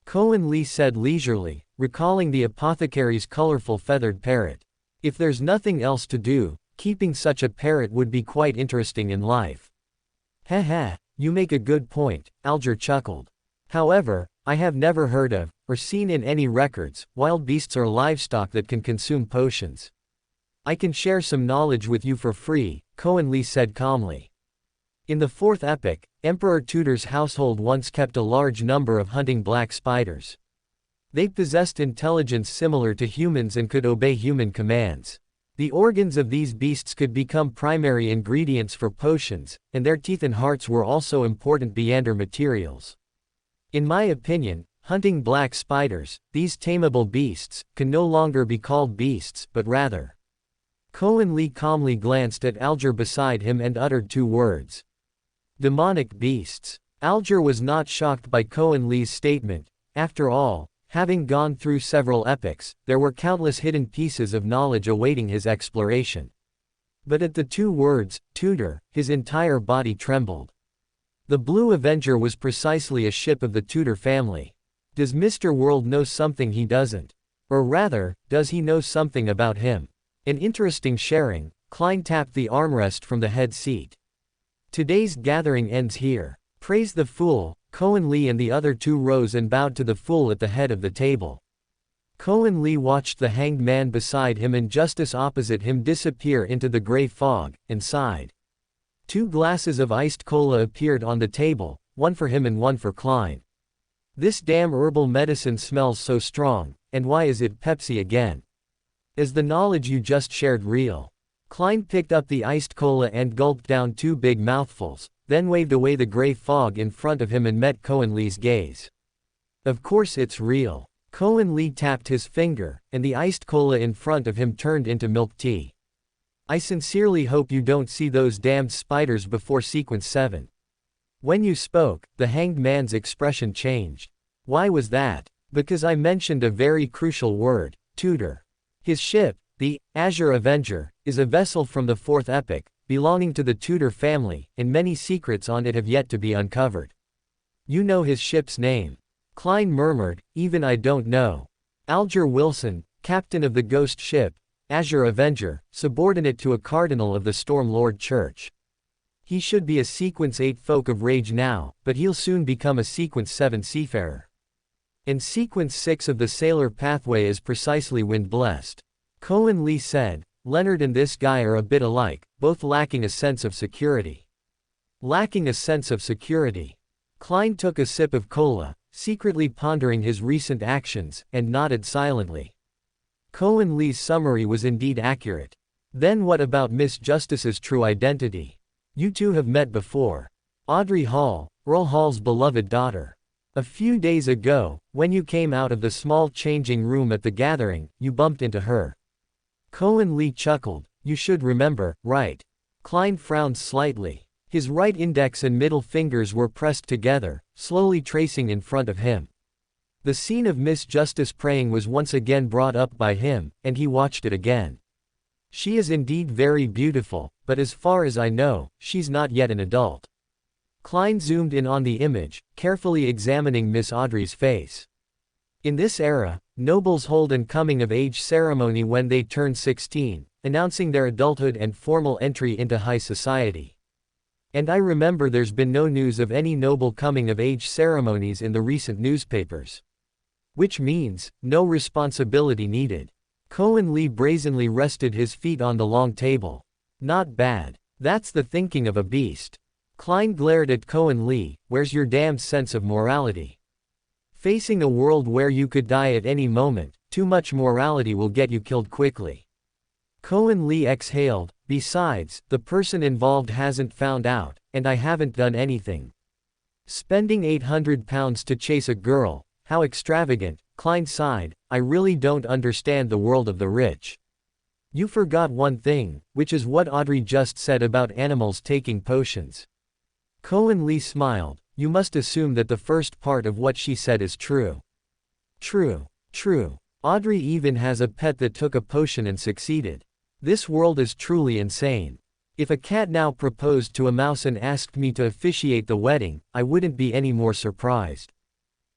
Kornli said leisurely, recalling the apothecary's colorful feathered parrot. If there's nothing else to do, keeping such a parrot would be quite interesting in life. You make a good point, Alger chuckled. However, I have never heard of, or seen in any records, wild beasts or livestock that can consume potions. I can share some knowledge with you for free, Kornli said calmly. In the 4th epoch, Emperor Tudor's household once kept a large number of hunting black spiders. They possessed intelligence similar to humans and could obey human commands. The organs of these beasts could become primary ingredients for potions, and their teeth and hearts were also important Beander materials. In my opinion, hunting black spiders, these tameable beasts, can no longer be called beasts, but rather. Kornli calmly glanced at Alger beside him and uttered 2 words. Demonic beasts. Alger was not shocked by Kornli's statement. After all, having gone through several epochs, there were countless hidden pieces of knowledge awaiting his exploration. But at the 2 words, Tudor, his entire body trembled. The Blue Avenger was precisely a ship of the Tudor family. Does Mr. World know something he doesn't? Or rather, does he know something about him? An interesting sharing. Klein tapped the armrest from the head seat. Today's gathering ends here. Praise the fool. Kornli and the other 2 rose and bowed to the fool at the head of the table. Kornli watched the hanged man beside him and justice opposite him disappear into the gray fog, and sighed. 2 glasses of iced cola appeared on the table, one for him and one for Klein. This damn herbal medicine smells so strong, and why is it Pepsi again? Is the knowledge you just shared real? Klein picked up the iced cola and gulped down 2 big mouthfuls, then waved away the gray fog in front of him and met Kornli's gaze. Of course it's real. Kornli tapped his finger, and the iced cola in front of him turned into milk tea. I sincerely hope you don't see those damned spiders before sequence 7. When you spoke, the hanged man's expression changed. Why was that? Because I mentioned a very crucial word, Tudor. His ship, the Azure Avenger, is a vessel from the 4th epoch, belonging to the Tudor family, and many secrets on it have yet to be uncovered. You know his ship's name? Klein murmured, even I don't know. Alger Wilson, captain of the ghost ship, Azure Avenger, subordinate to a cardinal of the Storm Lord Church. He should be a sequence 8 folk of rage now, but he'll soon become a sequence 7 seafarer. And sequence 6 of the sailor pathway is precisely wind-blessed. Kornli said, Leonard and this guy are a bit alike, both lacking a sense of security. Lacking a sense of security. Klein took a sip of cola, secretly pondering his recent actions, and nodded silently. Kornli's summary was indeed accurate. Then what about Miss Justice's true identity? You two have met before. Audrey Hall, Earl Hall's beloved daughter. A few days ago, when you came out of the small changing room at the gathering, you bumped into her. Kornli chuckled. You should remember, right? Klein frowned slightly. His right index and middle fingers were pressed together, slowly tracing in front of him. The scene of Miss Justice praying was once again brought up by him, and he watched it again. She is indeed very beautiful, but as far as I know, she's not yet an adult. Klein zoomed in on the image, carefully examining Miss Audrey's face. In this era, nobles hold an coming-of-age ceremony when they turn 16, announcing their adulthood and formal entry into high society. And I remember there's been no news of any noble coming-of-age ceremonies in the recent newspapers. Which means, no responsibility needed. Kornli brazenly rested his feet on the long table. Not bad. That's the thinking of a beast. Klein glared at Kornli. Where's your damn sense of morality? Facing a world where you could die at any moment, too much morality will get you killed quickly. Kornli exhaled. Besides, the person involved hasn't found out, and I haven't done anything. Spending £800 to chase a girl, how extravagant. Klein sighed. I really don't understand the world of the rich. You forgot one thing, which is what Audrey just said about animals taking potions. Kornli smiled. You must assume that the first part of what she said is true. True. True. Audrey even has a pet that took a potion and succeeded. This world is truly insane. If a cat now proposed to a mouse and asked me to officiate the wedding, I wouldn't be any more surprised.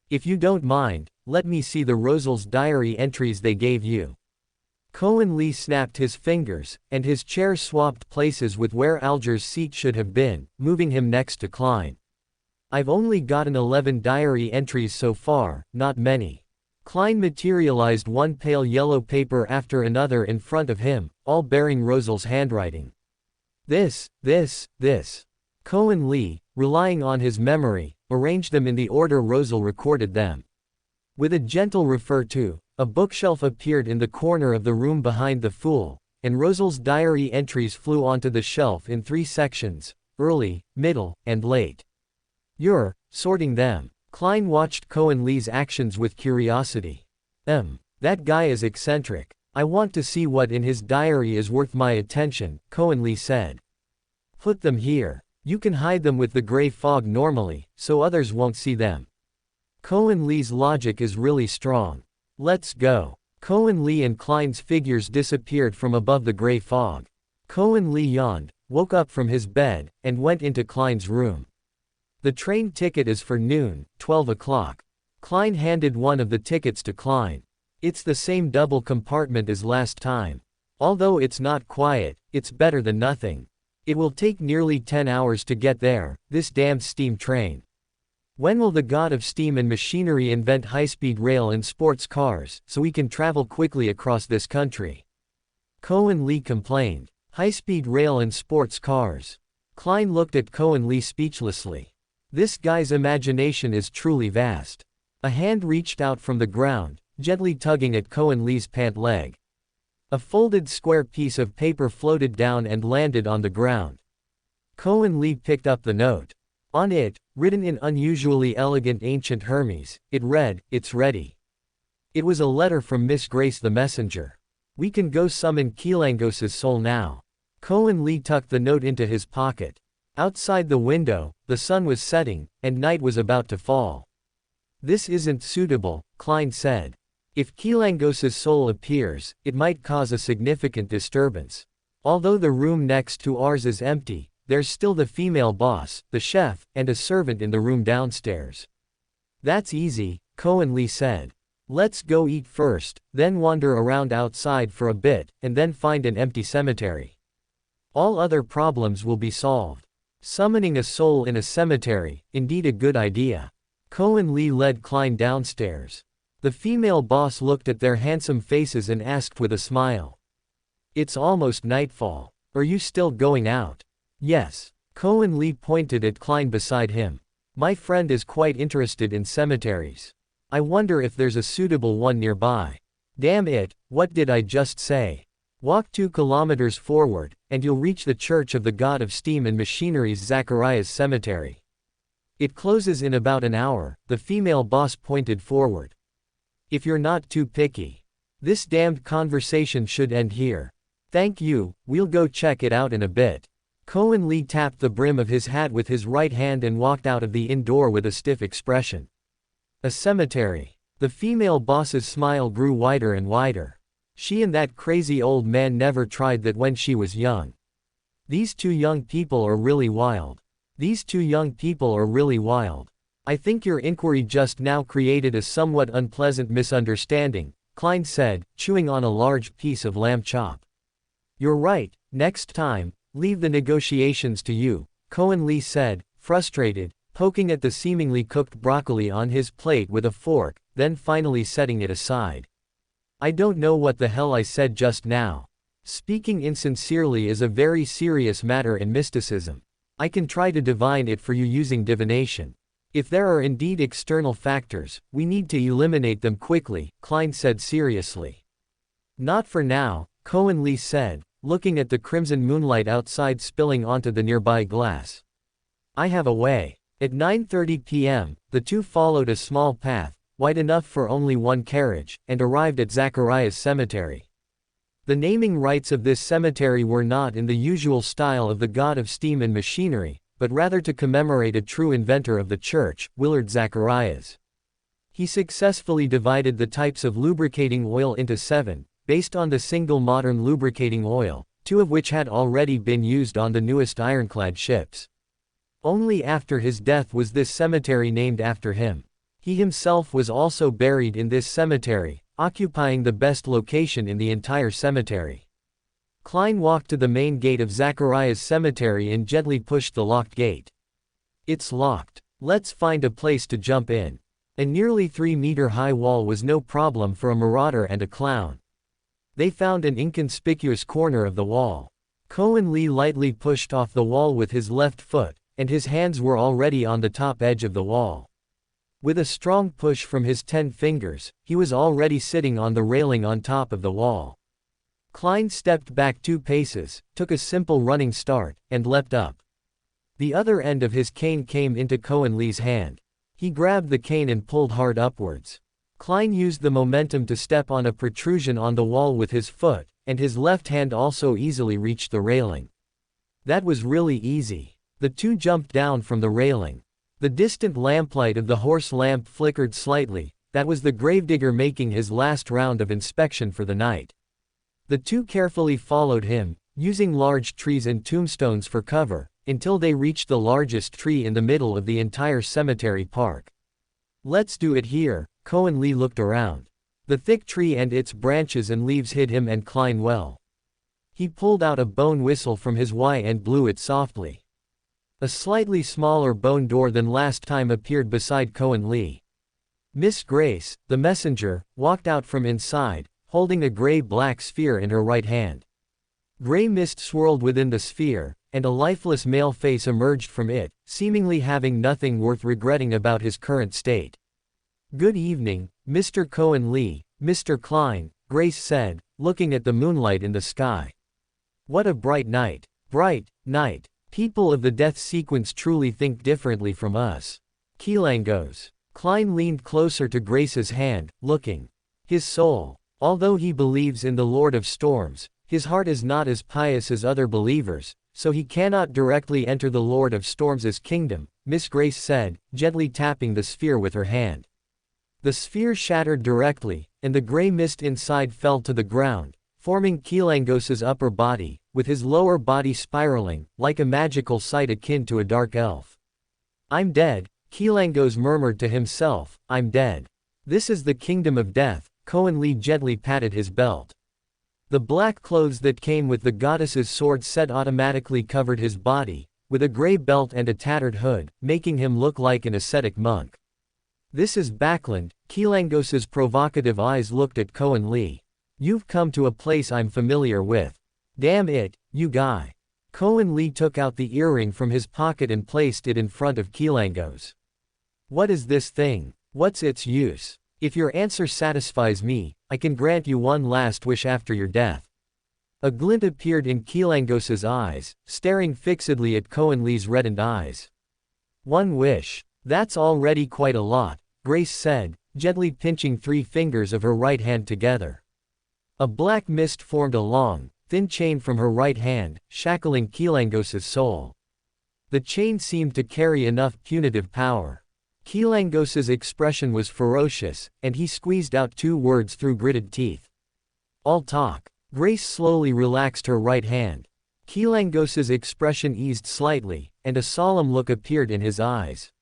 If you don't mind, let me see the Rosal's diary entries they gave you. Kornli snapped his fingers, and his chair swapped places with where Alger's seat should have been, moving him next to Klein. I've only gotten 11 diary entries so far, not many. Klein materialized one pale yellow paper after another in front of him, all bearing Rosal's handwriting. This. Kornli, relying on his memory, arranged them in the order Rosal recorded them. With a gentle refer to, a bookshelf appeared in the corner of the room behind the fool, and Rosal's diary entries flew onto the shelf in 3 sections, early, middle, and late. You're sorting them. Klein watched Kornli's actions with curiosity. That guy is eccentric. I want to see what in his diary is worth my attention, Kornli said. Put them here. You can hide them with the gray fog normally, so others won't see them. Kornli's logic is really strong. Let's go. Kornli and Klein's figures disappeared from above the gray fog. Kornli yawned, woke up from his bed, and went into Klein's room. The train ticket is for noon, 12 o'clock. Klein handed one of the tickets to Klein. It's the same double compartment as last time. Although it's not quiet, it's better than nothing. It will take nearly 10 hours to get there, this damn steam train. When will the god of steam and machinery invent high-speed rail and sports cars, so we can travel quickly across this country? Kornli complained. High-speed rail and sports cars. Klein looked at Kornli speechlessly. This guy's imagination is truly vast. A hand reached out from the ground, gently tugging at Kornli's pant leg. A folded square piece of paper floated down and landed on the ground. Kornli picked up the note. On it, written in unusually elegant ancient Hermes, it read, "It's ready." It was a letter from Miss Grace the messenger. We can go summon Keelangos's soul now. Kornli tucked the note into his pocket. Outside the window, the sun was setting, and night was about to fall. This isn't suitable, Klein said. If Keelangos's soul appears, it might cause a significant disturbance. Although the room next to ours is empty, there's still the female boss, the chef, and a servant in the room downstairs. That's easy, Kornli said. Let's go eat first, then wander around outside for a bit, and then find an empty cemetery. All other problems will be solved. Summoning a soul in a cemetery, indeed a good idea. Kornli led Klein downstairs. The female boss looked at their handsome faces and asked with a smile. It's almost nightfall. Are you still going out? Yes. Kornli pointed at Klein beside him. My friend is quite interested in cemeteries. I wonder if there's a suitable one nearby. Damn it, what did I just say? Walk 2 kilometers forward, and you'll reach the Church of the God of Steam and Machinery's Zacharias Cemetery. It closes in about an hour, the female boss pointed forward. If you're not too picky. This damned conversation should end here. Thank you, we'll go check it out in a bit. Kornli tapped the brim of his hat with his right hand and walked out of the inn door with a stiff expression. A cemetery. The female boss's smile grew wider and wider. She and that crazy old man never tried that when she was young. These 2 young people are really wild. These 2 young people are really wild. I think your inquiry just now created a somewhat unpleasant misunderstanding, Klein said, chewing on a large piece of lamb chop. You're right, next time, leave the negotiations to you, Kornli said, frustrated, poking at the seemingly cooked broccoli on his plate with a fork, then finally setting it aside. I don't know what the hell I said just now. Speaking insincerely is a very serious matter in mysticism. I can try to divine it for you using divination. If there are indeed external factors, we need to eliminate them quickly, Klein said seriously. Not for now, Kornli said, looking at the crimson moonlight outside spilling onto the nearby glass. I have a way. At 9:30 p.m., the 2 followed a small path, wide enough for only 1 carriage, and arrived at Zacharias Cemetery. The naming rights of this cemetery were not in the usual style of the God of Steam and Machinery, but rather to commemorate a true inventor of the church, Willard Zacharias. He successfully divided the types of lubricating oil into 7, based on the single modern lubricating oil, 2 of which had already been used on the newest ironclad ships. Only after his death was this cemetery named after him. He himself was also buried in this cemetery, occupying the best location in the entire cemetery. Klein walked to the main gate of Zacharias Cemetery and gently pushed the locked gate. It's locked. Let's find a place to jump in. A nearly 3-meter-high wall was no problem for a marauder and a clown. They found an inconspicuous corner of the wall. Kornli lightly pushed off the wall with his left foot, and his hands were already on the top edge of the wall. With a strong push from his 10 fingers, he was already sitting on the railing on top of the wall. Klein stepped back 2 paces, took a simple running start, and leapt up. The other end of his cane came into Kornli's hand. He grabbed the cane and pulled hard upwards. Klein used the momentum to step on a protrusion on the wall with his foot, and his left hand also easily reached the railing. That was really easy. The 2 jumped down from the railing. The distant lamplight of the horse lamp flickered slightly. That was the gravedigger making his last round of inspection for the night. The 2 carefully followed him, using large trees and tombstones for cover, until they reached the largest tree in the middle of the entire cemetery park. Let's do it here, Kornli looked around. The thick tree and its branches and leaves hid him and Klein well. He pulled out a bone whistle from his Y and blew it softly. A slightly smaller bone door than last time appeared beside Kornli. Miss Grace, the messenger, walked out from inside, holding a gray-black sphere in her right hand. Gray mist swirled within the sphere, and a lifeless male face emerged from it, seemingly having nothing worth regretting about his current state. Good evening, Mr. Kornli, Mr. Klein, Grace said, looking at the moonlight in the sky. What a bright night. Bright night. People of the death sequence truly think differently from us. Kilangos. Klein leaned closer to Grace's hand, looking. His soul. Although he believes in the Lord of Storms, his heart is not as pious as other believers, so he cannot directly enter the Lord of Storms' kingdom, Miss Grace said, gently tapping the sphere with her hand. The sphere shattered directly, and the gray mist inside fell to the ground, forming Kilangos's upper body, with his lower body spiraling, like a magical sight akin to a dark elf. I'm dead, Kilangos murmured to himself, I'm dead. This is the kingdom of death, Kornli gently patted his belt. The black clothes that came with the goddess's sword set automatically covered his body, with a gray belt and a tattered hood, making him look like an ascetic monk. This is Backlund, Kilangos's provocative eyes looked at Kornli. You've come to a place I'm familiar with. Damn it, you guy. Kornli took out the earring from his pocket and placed it in front of Kilangos. What is this thing? What's its use? If your answer satisfies me, I can grant you one last wish after your death. A glint appeared in Keelangos's eyes, staring fixedly at Kornli's reddened eyes. One wish. That's already quite a lot, Grace said, gently pinching 3 fingers of her right hand together. A black mist formed a long, thin chain from her right hand, shackling Keelangos's soul. The chain seemed to carry enough punitive power. Keelangos's expression was ferocious, and he squeezed out 2 words through gritted teeth. All talk. Grace slowly relaxed her right hand. Keelangos's expression eased slightly, and a solemn look appeared in his eyes.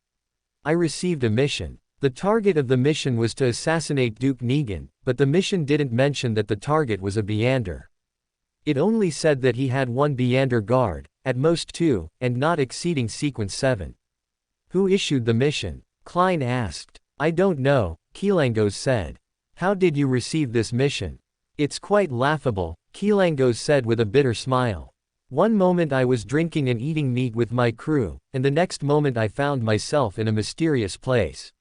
I received a mission. The target of the mission was to assassinate Duke Negan, but the mission didn't mention that the target was a Beander. It only said that he had 1 Beander guard, at most 2, and not exceeding sequence 7. Who issued the mission? Klein asked. I don't know, Keelangos said. How did you receive this mission? It's quite laughable, Keelangos said with a bitter smile. One moment I was drinking and eating meat with my crew, and the next moment I found myself in a mysterious place.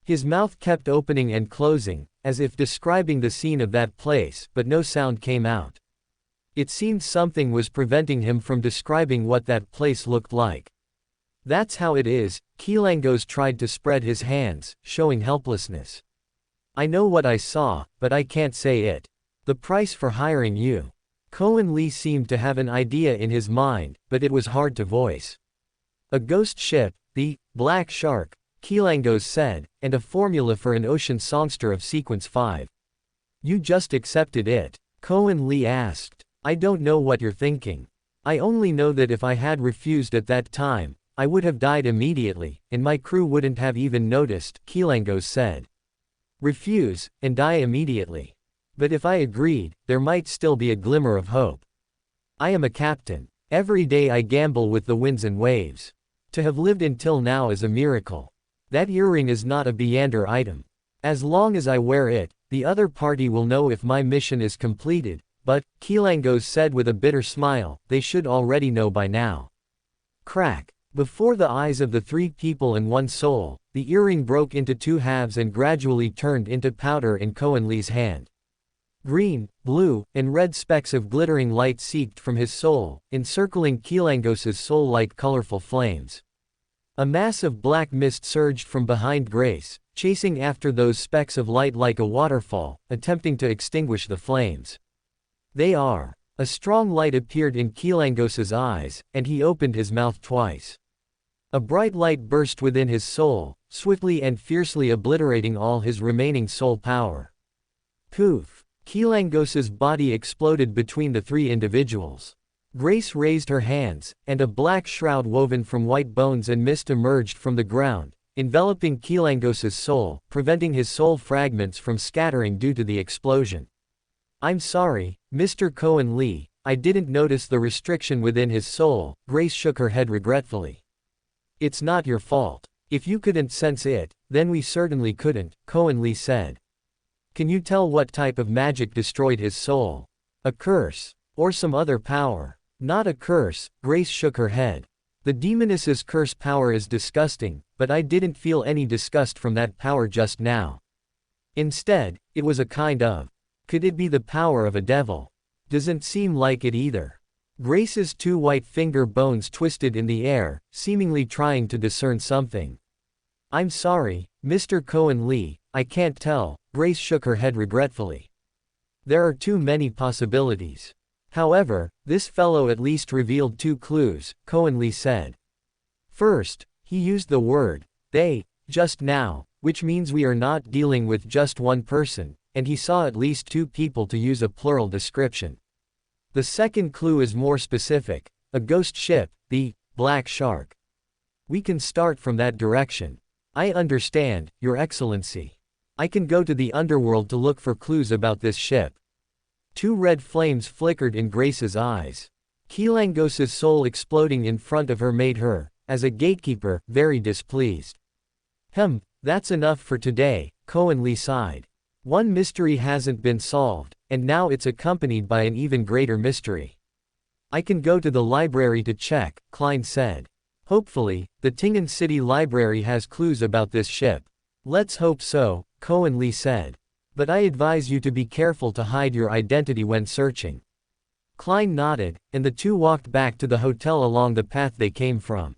His mouth kept opening and closing, as if describing the scene of that place, but no sound came out. It seemed something was preventing him from describing what that place looked like. That's how it is, Keelangos tried to spread his hands, showing helplessness. I know what I saw, but I can't say it. The price for hiring you. Kornli seemed to have an idea in his mind, but it was hard to voice. A ghost ship, the Black Shark, Keelangos said, and a formula for an ocean songster of sequence 5. You just accepted it? Kornli asked. I don't know what you're thinking. I only know that if I had refused at that time, I would have died immediately, and my crew wouldn't have even noticed, Keelangos said. Refuse, and die immediately. But if I agreed, there might still be a glimmer of hope. I am a captain. Every day I gamble with the winds and waves. To have lived until now is a miracle. That earring is not a Beander item. As long as I wear it, the other party will know if my mission is completed, but, Keelangos said with a bitter smile, they should already know by now. Crack. Before the eyes of the 3 people and 1 soul, the earring broke into 2 halves and gradually turned into powder in Kornli's hand. Green, blue, and red specks of glittering light seeped from his soul, encircling Keelangos's soul like colorful flames. A mass of black mist surged from behind Grace, chasing after those specks of light like a waterfall, attempting to extinguish the flames. They are. A strong light appeared in Keelangos's eyes, and he opened his mouth twice. A bright light burst within his soul, swiftly and fiercely obliterating all his remaining soul power. Poof! Keelangos's body exploded between the 3 individuals. Grace raised her hands, and a black shroud woven from white bones and mist emerged from the ground, enveloping Keelangos's soul, preventing his soul fragments from scattering due to the explosion. I'm sorry, Mr. Kornli, I didn't notice the restriction within his soul, Grace shook her head regretfully. It's not your fault. If you couldn't sense it, then we certainly couldn't, Kornli said. Can you tell what type of magic destroyed his soul? A curse? Or some other power? Not a curse, Grace shook her head. The demoness's curse power is disgusting, but I didn't feel any disgust from that power just now. Instead, it was a kind of. Could it be the power of a devil? Doesn't seem like it either. Grace's 2 white finger bones twisted in the air, seemingly trying to discern something. I'm sorry, Mr. Kornli, I can't tell, Grace shook her head regretfully. There are too many possibilities. However, this fellow at least revealed 2 clues, Kornli said. First, he used the word, they, just now, which means we are not dealing with just 1 person, and he saw at least 2 people to use a plural description. The second clue is more specific, a ghost ship, the Black Shark. We can start from that direction. I understand, Your Excellency. I can go to the underworld to look for clues about this ship. 2 red flames flickered in Grace's eyes. Keelangos's soul exploding in front of her made her, as a gatekeeper, very displeased. That's enough for today, Kornli sighed. 1 mystery hasn't been solved, and now it's accompanied by an even greater mystery. I can go to the library to check, Klein said. Hopefully, the Tingen City Library has clues about this ship. Let's hope so, Kornli said. But I advise you to be careful to hide your identity when searching. Klein nodded, and the two walked back to the hotel along the path they came from.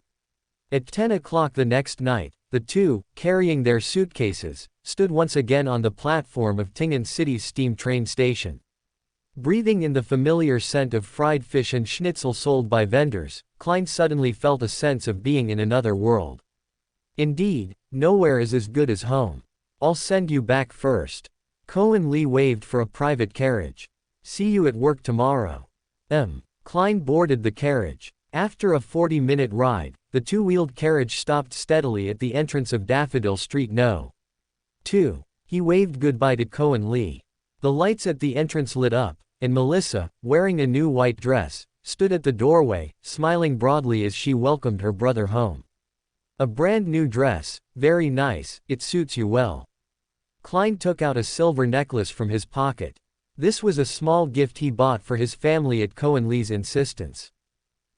At 10 o'clock the next night, the two, carrying their suitcases, stood once again on the platform of Tingen City's steam train station. Breathing in the familiar scent of fried fish and schnitzel sold by vendors, Klein suddenly felt a sense of being in another world. Indeed, nowhere is as good as home. I'll send you back first. Kornli waved for a private carriage. See you at work tomorrow. Klein boarded the carriage. After a 40-minute ride, the two-wheeled carriage stopped steadily at the entrance of Daffodil Street No. 2. He waved goodbye to Kornli. The lights at the entrance lit up, and Melissa, wearing a new white dress, stood at the doorway, smiling broadly as she welcomed her brother home. A brand new dress, very nice, it suits you well. Klein took out a silver necklace from his pocket. This was a small gift he bought for his family at Kornli's insistence.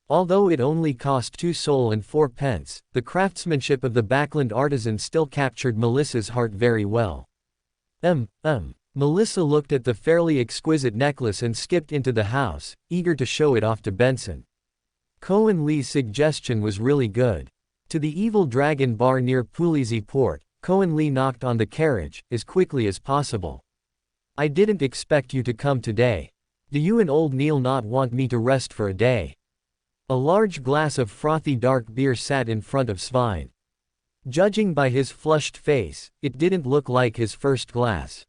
Although it only cost 2 sol and 4 pence, the craftsmanship of the Backlund artisan still captured Melissa's heart very well. Melissa looked at the fairly exquisite necklace and skipped into the house, eager to show it off to Benson. Kornli's suggestion was really good. To the Evil Dragon bar near Pulizi Port, Kornli knocked on the carriage, as quickly as possible. I didn't expect you to come today. Do you and old Neil not want me to rest for a day? A large glass of frothy dark beer sat in front of Svein. Judging by his flushed face, it didn't look like his first glass.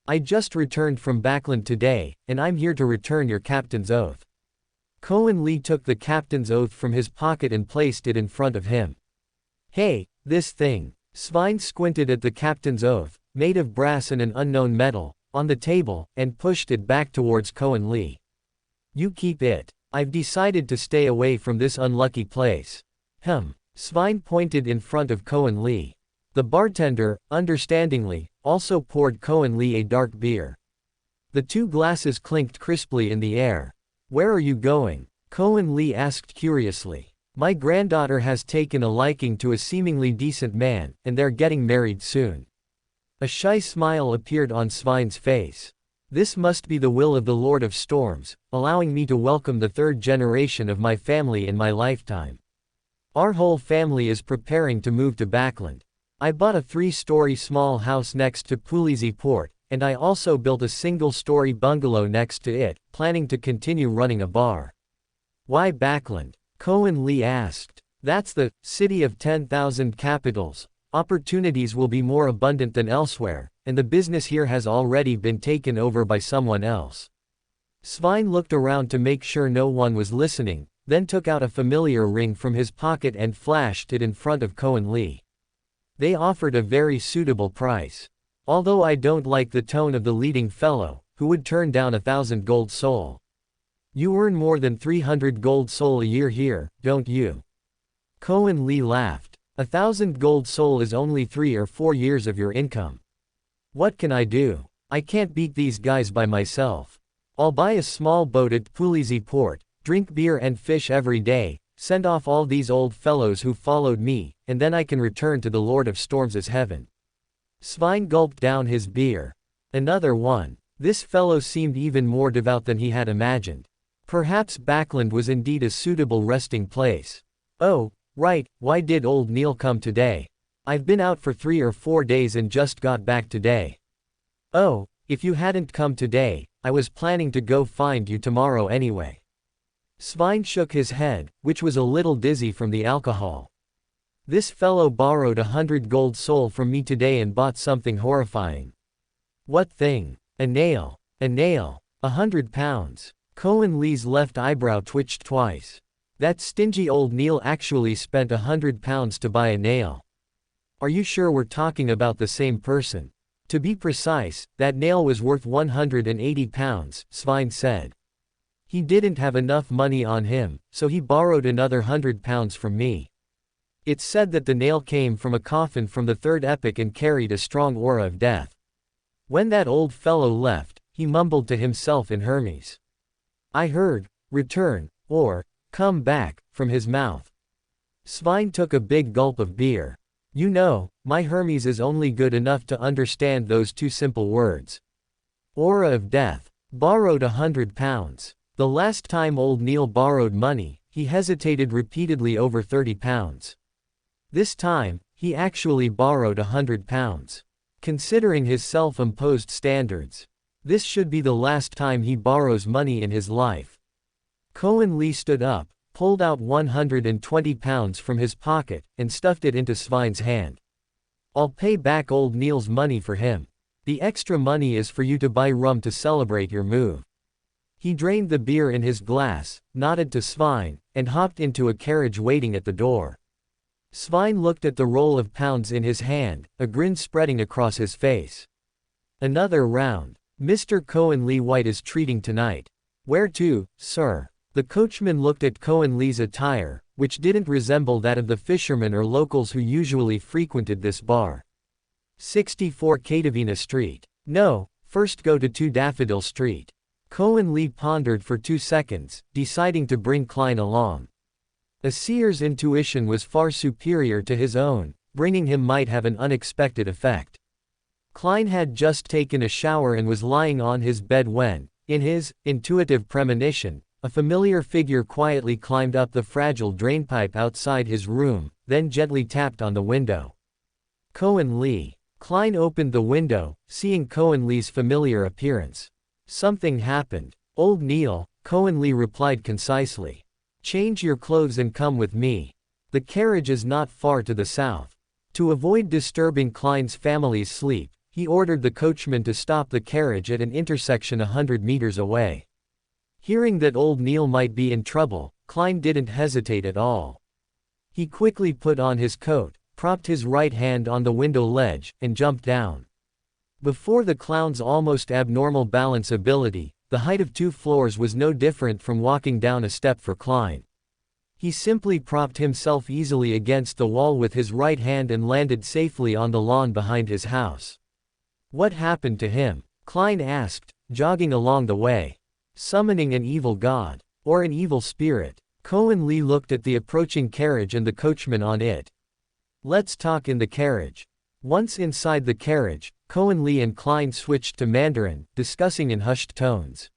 I just returned from Backlund today, and I'm here to return your captain's oath. Kornli took the captain's oath from his pocket and placed it in front of him. Hey, this thing. Svein squinted at the captain's oath, made of brass and an unknown metal, on the table, and pushed it back towards Kornli. You keep it. I've decided to stay away from this unlucky place. Svein pointed in front of Kornli. The bartender, understandingly, also poured Kornli a dark beer. The two glasses clinked crisply in the air. Where are you going? Kornli asked curiously. My granddaughter has taken a liking to a seemingly decent man, and they're getting married soon. A shy smile appeared on Svein's face. This must be the will of the Lord of Storms, allowing me to welcome the third generation of my family in my lifetime. Our whole family is preparing to move to Backlund. I bought a 3-story small house next to Pulizi Port, and I also built a single-story bungalow next to it, planning to continue running a bar. Why Backlund? Kornli asked. That's the city of 10,000 capitals. Opportunities will be more abundant than elsewhere, and the business here has already been taken over by someone else. Svein looked around to make sure no one was listening, then took out a familiar ring from his pocket and flashed it in front of Kornli. They offered a very suitable price. Although I don't like the tone of the leading fellow, who would turn down 1,000 gold sol. You earn more than 300 gold sol a year here, don't you? Kornli laughed. 1,000 gold sol is only 3 or 4 years of your income. What can I do? I can't beat these guys by myself. I'll buy a small boat at Pulizi Port, drink beer and fish every day, send off all these old fellows who followed me, and then I can return to the Lord of Storms' heaven. Svein gulped down his beer. Another one. This fellow seemed even more devout than he had imagined. Perhaps Backlund was indeed a suitable resting place. Oh, right, why did old Neil come today? I've been out for 3 or 4 days and just got back today. Oh, if you hadn't come today, I was planning to go find you tomorrow anyway. Svein shook his head, which was a little dizzy from the alcohol. This fellow borrowed 100 gold sol from me today and bought something horrifying. What thing? A nail. A nail. 100 pounds. Kornli's left eyebrow twitched twice. That stingy old Neil actually spent 100 pounds to buy a nail. Are you sure we're talking about the same person? To be precise, that nail was worth 180 pounds, Svein said. He didn't have enough money on him, so he borrowed another 100 pounds from me. It's said that the nail came from a coffin from the third epoch and carried a strong aura of death. When that old fellow left, he mumbled to himself in Hermes. I heard, return, or, come back, from his mouth. Svein took a big gulp of beer. You know, my Hermes is only good enough to understand those two simple words. Aura of death. Borrowed £100. The last time old Neil borrowed money, he hesitated repeatedly over £30. This time, he actually borrowed £100. Considering his self-imposed standards, this should be the last time he borrows money in his life. Kornli stood up, pulled out £120 from his pocket, and stuffed it into Svein's hand. I'll pay back old Neil's money for him. The extra money is for you to buy rum to celebrate your move. He drained the beer in his glass, nodded to Svein, and hopped into a carriage waiting at the door. Svein looked at the roll of pounds in his hand, a grin spreading across his face. Another round. Mr. Kornli White is treating tonight. Where to, sir? The coachman looked at Kornli's attire, which didn't resemble that of the fishermen or locals who usually frequented this bar. 64 Katavina Street. No, first go to 2 Daffodil Street. Kornli pondered for 2 seconds, deciding to bring Klein along. A seer's intuition was far superior to his own, bringing him might have an unexpected effect. Klein had just taken a shower and was lying on his bed when, in his intuitive premonition, a familiar figure quietly climbed up the fragile drainpipe outside his room, then gently tapped on the window. Kornli. Klein opened the window, seeing Kornli's familiar appearance. Something happened. Old Neil, Kornli replied concisely. Change your clothes and come with me. The carriage is not far to the south. To avoid disturbing Klein's family's sleep, he ordered the coachman to stop the carriage at an intersection 100 meters away. Hearing that old Neil might be in trouble, Klein didn't hesitate at all. He quickly put on his coat, propped his right hand on the window ledge, and jumped down. Before the clown's almost abnormal balance ability, the height of 2 floors was no different from walking down a step for Klein. He simply propped himself easily against the wall with his right hand and landed safely on the lawn behind his house. What happened to him? Klein asked, jogging along the way. Summoning an evil god, or an evil spirit. Kornli looked at the approaching carriage and the coachman on it. Let's talk in the carriage. Once inside the carriage, Kornli and Klein switched to Mandarin, discussing in hushed tones.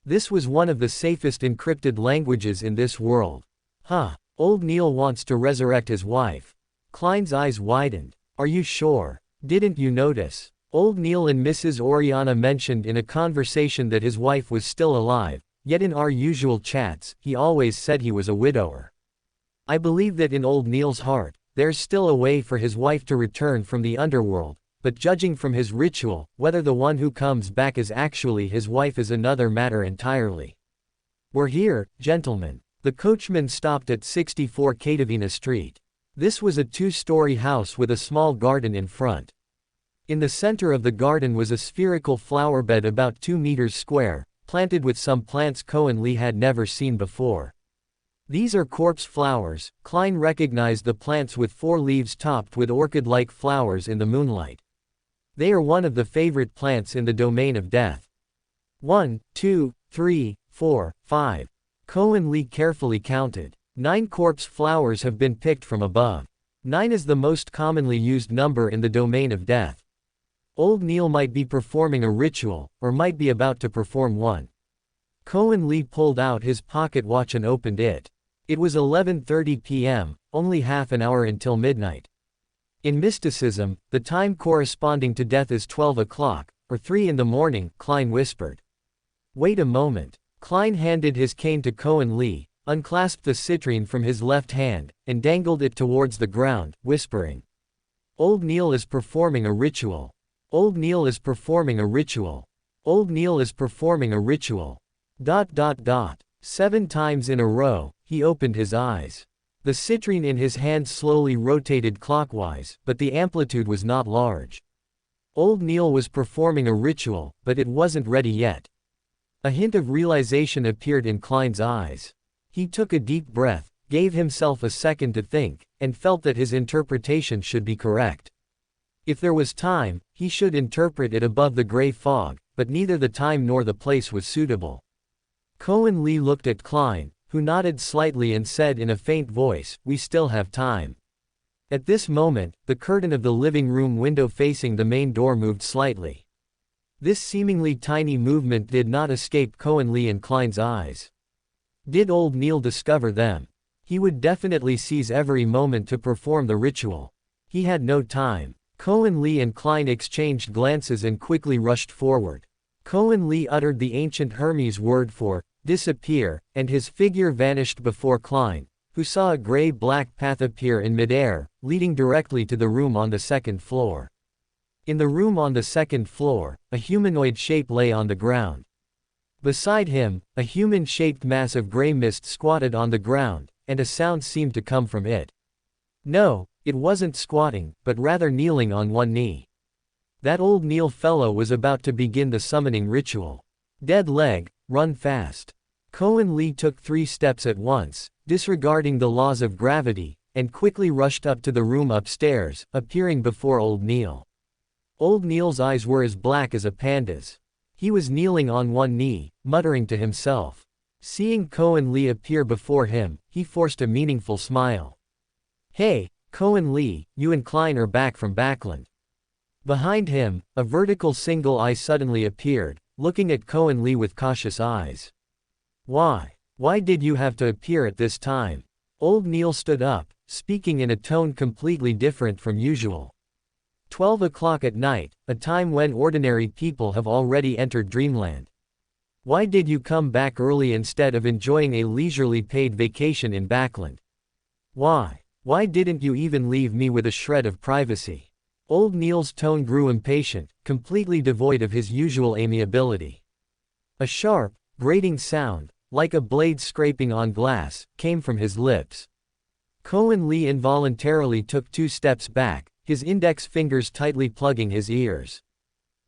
This was one of the safest encrypted languages in this world. Huh, old Neil wants to resurrect his wife. Klein's eyes widened. Are you sure? Didn't you notice? Old Neil and Mrs. Oriana mentioned in a conversation that his wife was still alive, yet in our usual chats, he always said he was a widower. I believe that in old Neil's heart, there's still a way for his wife to return from the underworld, but judging from his ritual, whether the one who comes back is actually his wife is another matter entirely. We're here, gentlemen. The coachman stopped at 64 Katavina Street. This was a 2-story house with a small garden in front. In the center of the garden was a spherical flower bed about 2 meters square, planted with some plants Kornli had never seen before. These are corpse flowers. Klein recognized the plants with 4 leaves topped with orchid-like flowers in the moonlight. They are one of the favorite plants in the domain of death. 1, 2, 3, 4, 5. Kornli carefully counted. 9 corpse flowers have been picked from above. 9 is the most commonly used number in the domain of death. Old Neil might be performing a ritual, or might be about to perform one. Kornli pulled out his pocket watch and opened it. It was 11:30 p.m., only half an hour until midnight. In mysticism, the time corresponding to death is 12 o'clock, or 3 in the morning, Klein whispered. Wait a moment. Klein handed his cane to Kornli, unclasped the citrine from his left hand, and dangled it towards the ground, whispering. Old Neil is performing a ritual. Old Neil is performing a ritual. Old Neil is performing a ritual. ... 7 times in a row, he opened his eyes. The citrine in his hand slowly rotated clockwise, but the amplitude was not large. Old Neil was performing a ritual, but it wasn't ready yet. A hint of realization appeared in Klein's eyes. He took a deep breath, gave himself a second to think, and felt that his interpretation should be correct. If there was time, he should interpret it above the gray fog, but neither the time nor the place was suitable. Kornli looked at Klein, who nodded slightly and said in a faint voice, "We still have time." At this moment, the curtain of the living room window facing the main door moved slightly. This seemingly tiny movement did not escape Kornli and Klein's eyes. Did old Neil discover them? He would definitely seize every moment to perform the ritual. He had no time. Kornli and Klein exchanged glances and quickly rushed forward. Kornli uttered the ancient Hermes word for disappear, and his figure vanished before Klein, who saw a gray-black path appear in midair, leading directly to the room on the second floor. In the room on the second floor, a humanoid shape lay on the ground. Beside him, a human-shaped mass of gray mist squatted on the ground, and a sound seemed to come from it. No, it wasn't squatting, but rather kneeling on one knee. That old Neil fellow was about to begin the summoning ritual. Dead leg, run fast. Kornli took 3 steps at once, disregarding the laws of gravity, and quickly rushed up to the room upstairs, appearing before old Neil. Old Neil's eyes were as black as a panda's. He was kneeling on one knee, muttering to himself. Seeing Kornli appear before him, he forced a meaningful smile. "Hey, Kornli, you and Klein are back from Backlund." Behind him, a vertical single eye suddenly appeared, looking at Kornli with cautious eyes. Why did you have to appear at this time?" Old Neil stood up, speaking in a tone completely different from usual. 12 o'clock at night, a time when ordinary people have already entered dreamland. Why did you come back early instead of enjoying a leisurely paid vacation in Backlund? Why didn't you even leave me with a shred of privacy? Old Neil's tone grew impatient, completely devoid of his usual amiability. A sharp, grating sound, like a blade scraping on glass, came from his lips. Kornli involuntarily took 2 steps back, his index fingers tightly plugging his ears.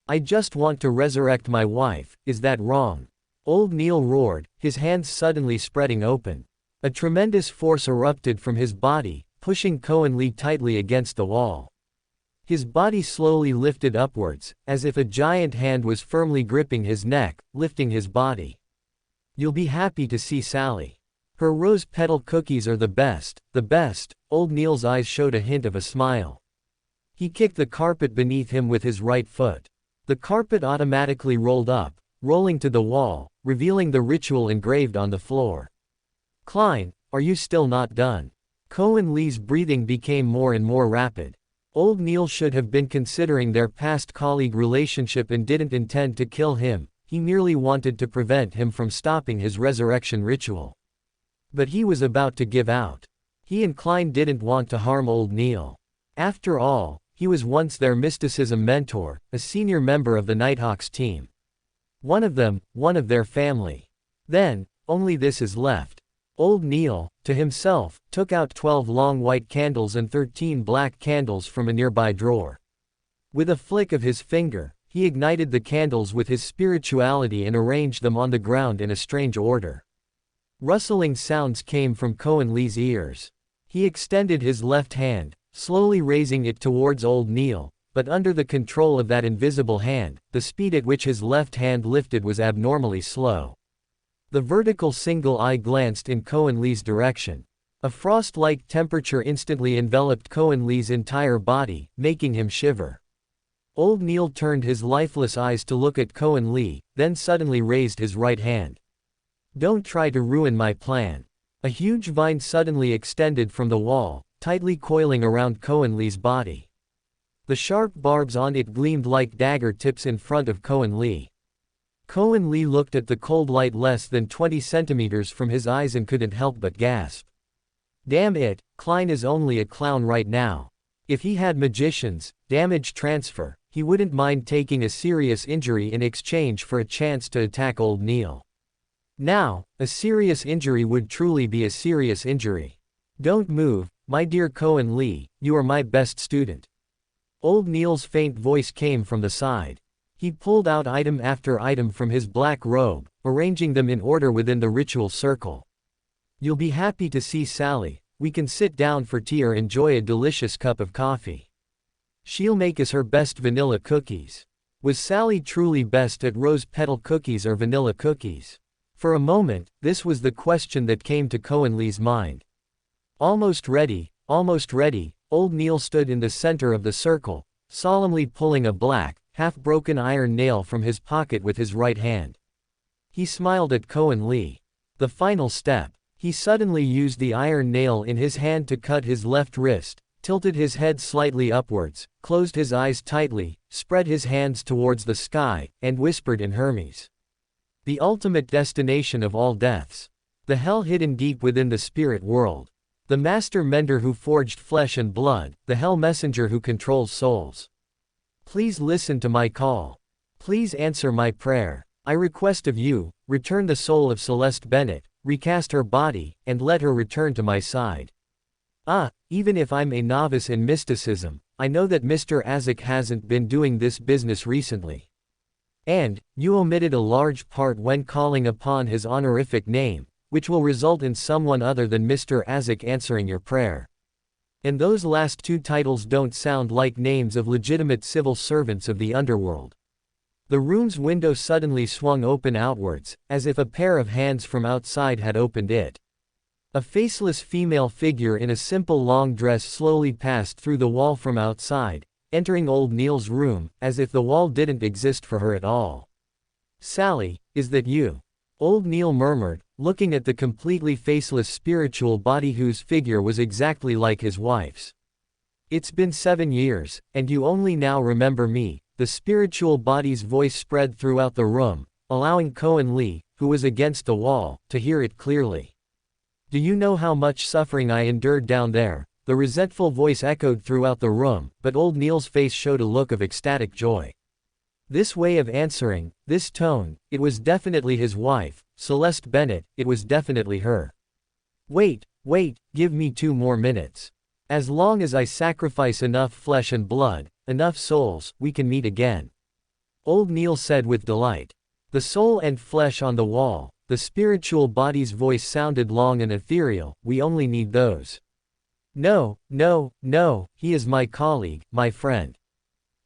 "I just want to resurrect my wife, is that wrong?" Old Neil roared, his hands suddenly spreading open. A tremendous force erupted from his body, pushing Kornli tightly against the wall. His body slowly lifted upwards, as if a giant hand was firmly gripping his neck, lifting his body. "You'll be happy to see Sally. Her rose petal cookies are the best, the best." Old Neil's eyes showed a hint of a smile. He kicked the carpet beneath him with his right foot. The carpet automatically rolled up, rolling to the wall, revealing the ritual engraved on the floor. "Klein, are you still not done?" Kornli's breathing became more and more rapid. Old Neil should have been considering their past colleague relationship and didn't intend to kill him, he merely wanted to prevent him from stopping his resurrection ritual. But he was about to give out. He and Klein didn't want to harm old Neil. After all, he was once their mysticism mentor, a senior member of the Nighthawks team. One of them, one of their family. Then, only this is left. Old Neil, to himself, took out 12 long white candles and 13 black candles from a nearby drawer. With a flick of his finger, he ignited the candles with his spirituality and arranged them on the ground in a strange order. Rustling sounds came from Kornli's ears. He extended his left hand, slowly raising it towards old Neil, but under the control of that invisible hand, the speed at which his left hand lifted was abnormally slow. The vertical single eye glanced in Kornli's direction. A frost-like temperature instantly enveloped Kornli's entire body, making him shiver. Old Neil turned his lifeless eyes to look at Kornli, then suddenly raised his right hand. "Don't try to ruin my plan." A huge vine suddenly extended from the wall, tightly coiling around Kornli's body. The sharp barbs on it gleamed like dagger tips in front of Kornli. Kornli looked at the cold light less than 20 centimeters from his eyes and couldn't help but gasp. Damn it, Klein is only a clown right now. If he had magicians, damage transfer, he wouldn't mind taking a serious injury in exchange for a chance to attack old Neil. Now, a serious injury would truly be a serious injury. "Don't move, my dear Kornli, you are my best student." Old Neil's faint voice came from the side. He pulled out item after item from his black robe, arranging them in order within the ritual circle. "You'll be happy to see Sally, we can sit down for tea or enjoy a delicious cup of coffee. She'll make us her best vanilla cookies." Was Sally truly best at rose petal cookies or vanilla cookies? For a moment, this was the question that came to Kornli's mind. Almost ready, Old Neil stood in the center of the circle, solemnly pulling a black, half-broken iron nail from his pocket with his right hand. He smiled at Kornli. The final step. He suddenly used the iron nail in his hand to cut his left wrist, tilted his head slightly upwards, closed his eyes tightly, spread his hands towards the sky, and whispered in Hermes. The ultimate destination of all deaths. The hell hidden deep within the spirit world. The master mender who forged flesh and blood, the hell messenger who controls souls. Please listen to my call. Please answer my prayer. I request of you, return the soul of Celeste Bennett, recast her body, and let her return to my side. Even if I'm a novice in mysticism, I know that Mr. Azek hasn't been doing this business recently. And, you omitted a large part when calling upon his honorific name, which will result in someone other than Mr. Azek answering your prayer. And those last two titles don't sound like names of legitimate civil servants of the underworld. The room's window suddenly swung open outwards, as if a pair of hands from outside had opened it. A faceless female figure in a simple long dress slowly passed through the wall from outside, entering Old Neil's room, as if the wall didn't exist for her at all. "Sally, is that you?" Old Neil murmured, looking at the completely faceless spiritual body whose figure was exactly like his wife's. "It's been 7 years, and you only now remember me." The spiritual body's voice spread throughout the room, allowing Kornli, who was against the wall, to hear it clearly. "Do you know how much suffering I endured down there?" The resentful voice echoed throughout the room, but Old Neil's face showed a look of ecstatic joy. This way of answering, this tone, it was definitely his wife, Celeste Bennett, it was definitely her. Wait, give me 2 more minutes. As long as I sacrifice enough flesh and blood, enough souls, we can meet again. Old Neil said with delight. The soul and flesh on the wall, the spiritual body's voice sounded long and ethereal, we only need those. No, he is my colleague, my friend.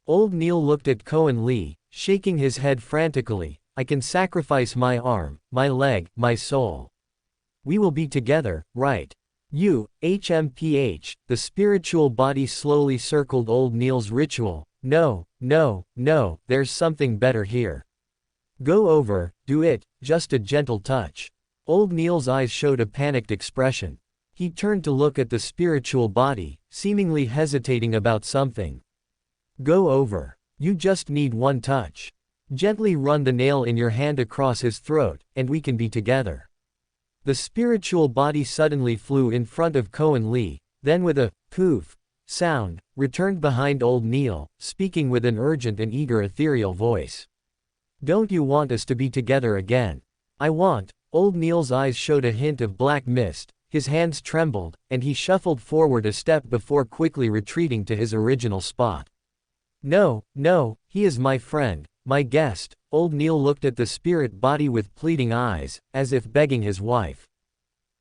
Old Neil looked at Kornli, shaking his head frantically. I can sacrifice my arm, my leg, my soul. We will be together, right? You, HMPH, the spiritual body slowly circled Old Neil's ritual. No, there's something better here. Go over, do it, just a gentle touch. Old Neil's eyes showed a panicked expression. He turned to look at the spiritual body, seemingly hesitating about something. Go over. You just need one touch. Gently run the nail in your hand across his throat, and we can be together. The spiritual body suddenly flew in front of Kornli, then with a poof sound, returned behind Old Neil, speaking with an urgent and eager ethereal voice. Don't you want us to be together again? I want. Old Neil's eyes showed a hint of black mist, his hands trembled, and he shuffled forward a step before quickly retreating to his original spot. No, he is my friend, my guest. Old Neil looked at the spirit body with pleading eyes, as if begging his wife.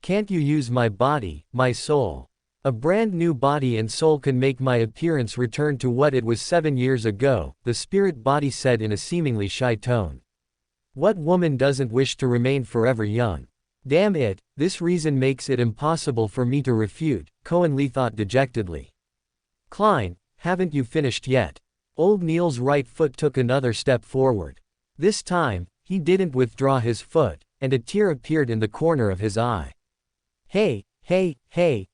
Can't you use my body, my soul? A brand new body and soul can make my appearance return to what it was 7 years ago, the spirit body said in a seemingly shy tone. What woman doesn't wish to remain forever young? Damn it, this reason makes it impossible for me to refute, Kornli thought dejectedly. Klein, haven't you finished yet? Old Neil's right foot took another step forward. This time, he didn't withdraw his foot, and a tear appeared in the corner of his eye. Hey,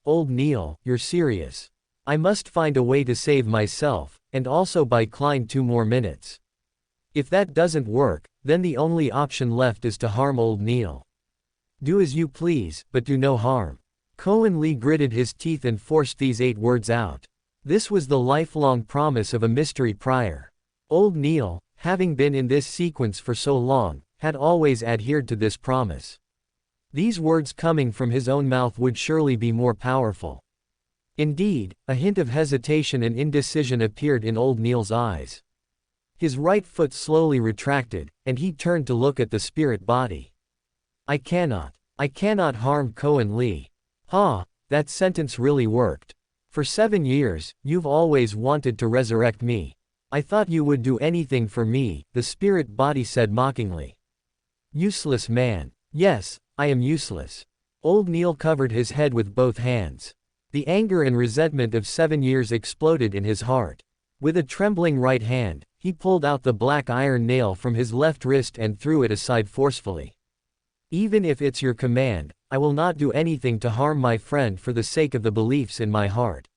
Old Neil, you're serious. I must find a way to save myself, and also buy Klein 2 more minutes. If that doesn't work, then the only option left is to harm Old Neil. Do as you please, but do no harm. Kornli gritted his teeth and forced these 8 words out. This was the lifelong promise of a mystery prior. Old Neil, having been in this sequence for so long, had always adhered to this promise. These words coming from his own mouth would surely be more powerful. Indeed, a hint of hesitation and indecision appeared in Old Neil's eyes. His right foot slowly retracted, and he turned to look at the spirit body. I cannot harm Kornli. That sentence really worked. For 7 years, you've always wanted to resurrect me. I thought you would do anything for me, the spirit body said mockingly. Useless man. Yes, I am useless. Old Neil covered his head with both hands. The anger and resentment of 7 years exploded in his heart. With a trembling right hand, he pulled out the black iron nail from his left wrist and threw it aside forcefully. Even if it's your command, I will not do anything to harm my friend for the sake of the beliefs in my heart.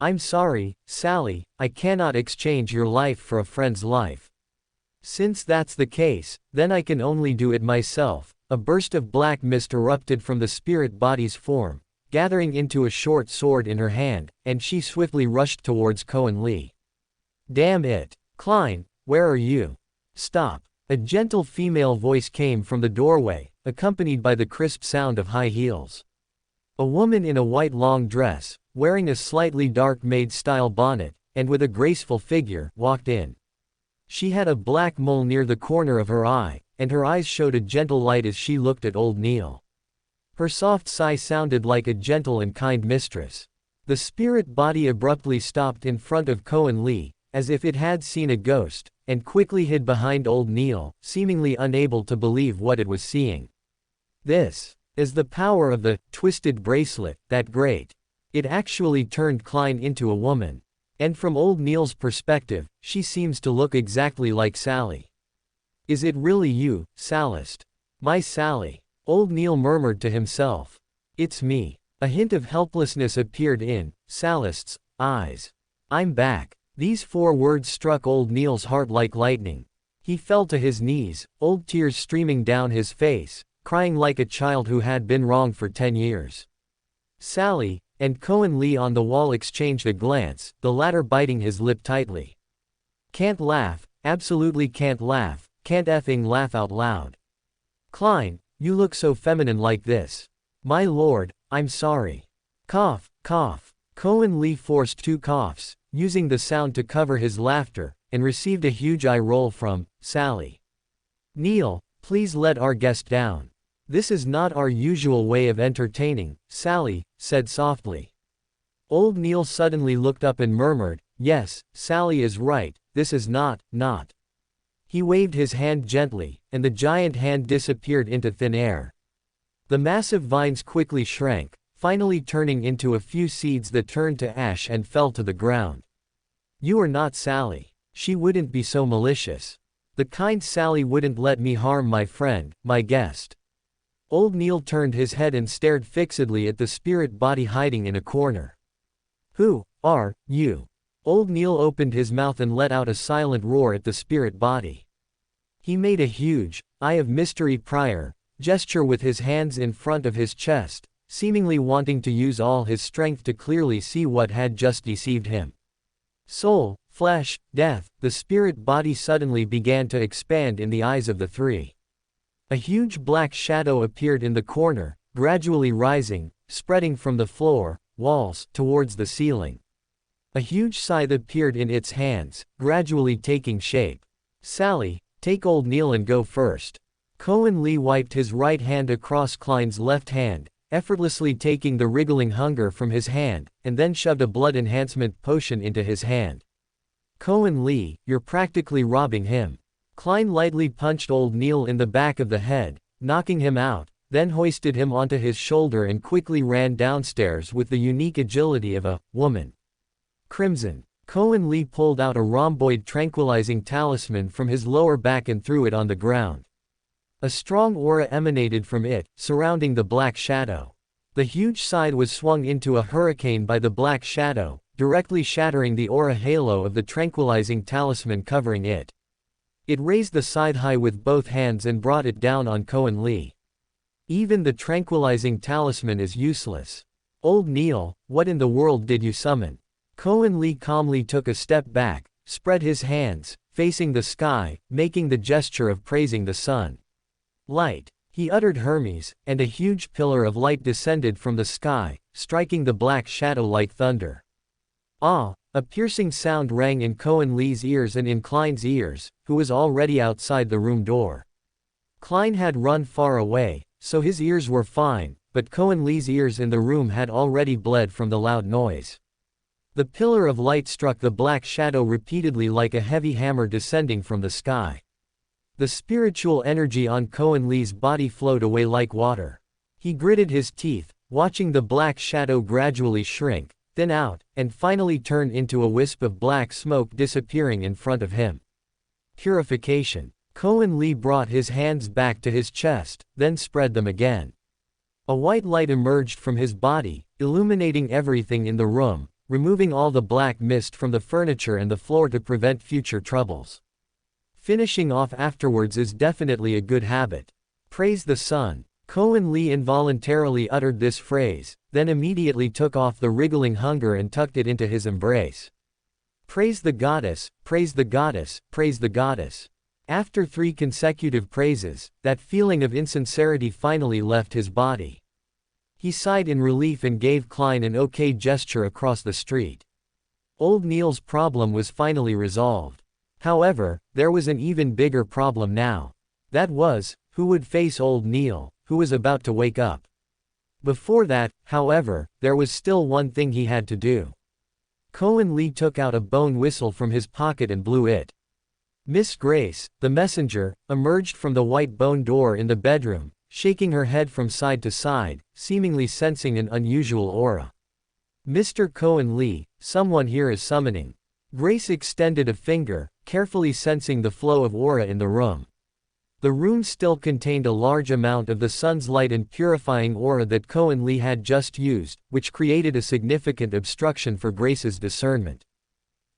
I'm sorry, Sally, I cannot exchange your life for a friend's life. Since that's the case, then I can only do it myself. A burst of black mist erupted from the spirit body's form, gathering into a short sword in her hand, and she swiftly rushed towards Kornli. Damn it! Klein, where are you? Stop! A gentle female voice came from the doorway, accompanied by the crisp sound of high heels. A woman in a white long dress, wearing a slightly dark maid-style bonnet, and with a graceful figure, walked in. She had a black mole near the corner of her eye, and her eyes showed a gentle light as she looked at old Neil. Her soft sigh sounded like a gentle and kind mistress. The spirit body abruptly stopped in front of Kornli, as if it had seen a ghost, and quickly hid behind old Neil, seemingly unable to believe what it was seeing. This is the power of the twisted bracelet, that great. It actually turned Klein into a woman. And from old Neil's perspective, she seems to look exactly like Sally. Is it really you, Sallust? My Sally. Old Neil murmured to himself. It's me. A hint of helplessness appeared in Sallust's eyes. I'm back. These 4 words struck old Neil's heart like lightning. He fell to his knees, old tears streaming down his face, crying like a child who had been wronged for 10 years. Sally and Kornli on the wall exchanged a glance, the latter biting his lip tightly. Can't laugh, absolutely can't laugh, can't effing laugh out loud. Klein, you look so feminine like this. My lord, I'm sorry. Cough, cough. Kornli forced 2 coughs, using the sound to cover his laughter, and received a huge eye roll from Sally. Neil, please let our guest down. This is not our usual way of entertaining, Sally said softly. Old Neil suddenly looked up and murmured, yes, Sally is right, this is not. He waved his hand gently, and the giant hand disappeared into thin air. The massive vines quickly shrank, finally turning into a few seeds that turned to ash and fell to the ground. You are not Sally. She wouldn't be so malicious. The kind Sally wouldn't let me harm my friend, my guest. Old Neil turned his head and stared fixedly at the spirit body hiding in a corner. Who are you? Old Neil opened his mouth and let out a silent roar at the spirit body. He made a huge, eye of mystery prior gesture with his hands in front of his chest, seemingly wanting to use all his strength to clearly see what had just deceived him. Soul, flesh, death, the spirit body suddenly began to expand in the eyes of the 3. A huge black shadow appeared in the corner, gradually rising, spreading from the floor, walls, towards the ceiling. A huge scythe appeared in its hands, gradually taking shape. Sally, take old Neil and go first. Kornli wiped his right hand across Klein's left hand, effortlessly taking the wriggling hunger from his hand, and then shoved a blood enhancement potion into his hand. Kornli, you're practically robbing him. Klein lightly punched old Neil in the back of the head, knocking him out, then hoisted him onto his shoulder and quickly ran downstairs with the unique agility of a woman. Crimson. Kornli pulled out a rhomboid tranquilizing talisman from his lower back and threw it on the ground. A strong aura emanated from it, surrounding the black shadow. The huge scythe was swung into a hurricane by the black shadow, directly shattering the aura halo of the tranquilizing talisman covering it. It raised the scythe high with both hands and brought it down on Kornli. Even the tranquilizing talisman is useless. Old Neil, what in the world did you summon? Kornli calmly took a step back, spread his hands, facing the sky, making the gesture of praising the sun. Light. He uttered Hermes, and a huge pillar of light descended from the sky, striking the black shadow like thunder. Ah! A piercing sound rang in Kornli's ears and in Klein's ears, who was already outside the room door. Klein had run far away, so his ears were fine, but Kornli's ears in the room had already bled from the loud noise. The pillar of light struck the black shadow repeatedly like a heavy hammer descending from the sky. The spiritual energy on Kornli's body flowed away like water. He gritted his teeth, watching the black shadow gradually shrink, thin out, and finally turn into a wisp of black smoke disappearing in front of him. Purification. Kornli brought his hands back to his chest, then spread them again. A white light emerged from his body, illuminating everything in the room, removing all the black mist from the furniture and the floor to prevent future troubles. Finishing off afterwards is definitely a good habit. Praise the sun. Kornli involuntarily uttered this phrase, then immediately took off the wriggling hunger and tucked it into his embrace. Praise the goddess, praise the goddess, praise the goddess. After 3 consecutive praises, that feeling of insincerity finally left his body. He sighed in relief and gave Klein an okay gesture across the street. Old Neil's problem was finally resolved. However, there was an even bigger problem now. That was, who would face old Neil, who was about to wake up. Before that, however, there was still one thing he had to do. Kornli took out a bone whistle from his pocket and blew it. Miss Grace, the messenger, emerged from the white bone door in the bedroom, shaking her head from side to side, seemingly sensing an unusual aura. Mr. Kornli, someone here is summoning. Grace extended a finger, carefully sensing the flow of aura in the room. The room still contained a large amount of the sun's light and purifying aura that Kornli had just used, which created a significant obstruction for Grace's discernment.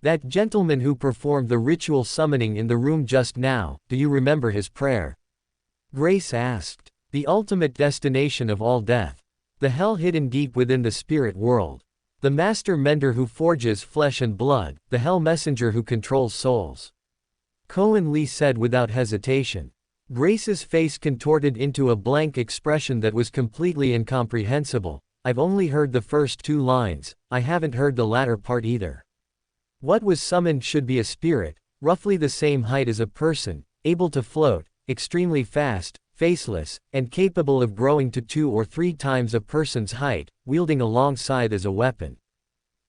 That gentleman who performed the ritual summoning in the room just now, do you remember his prayer? Grace asked. The ultimate destination of all death. The hell hidden deep within the spirit world. The master mender who forges flesh and blood, the hell messenger who controls souls. Kornli said without hesitation. Grace's face contorted into a blank expression that was completely incomprehensible. I've only heard the first 2 lines, I haven't heard the latter part either. What was summoned should be a spirit, roughly the same height as a person, able to float, extremely fast, faceless, and capable of growing to 2 or 3 times a person's height, wielding a long scythe as a weapon.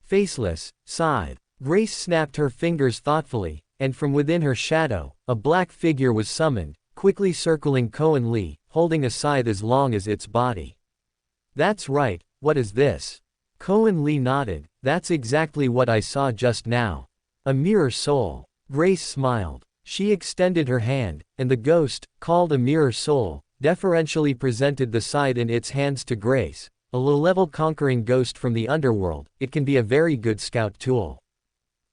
Faceless, scythe. Grace snapped her fingers thoughtfully, and from within her shadow, a black figure was summoned, quickly circling Kornli, holding a scythe as long as its body. That's right, what is this? Kornli nodded. That's exactly what I saw just now. A mirror soul. Grace smiled. She extended her hand, and the ghost, called a mirror soul, deferentially presented the scythe in its hands to Grace. A low-level conquering ghost from the underworld, it can be a very good scout tool.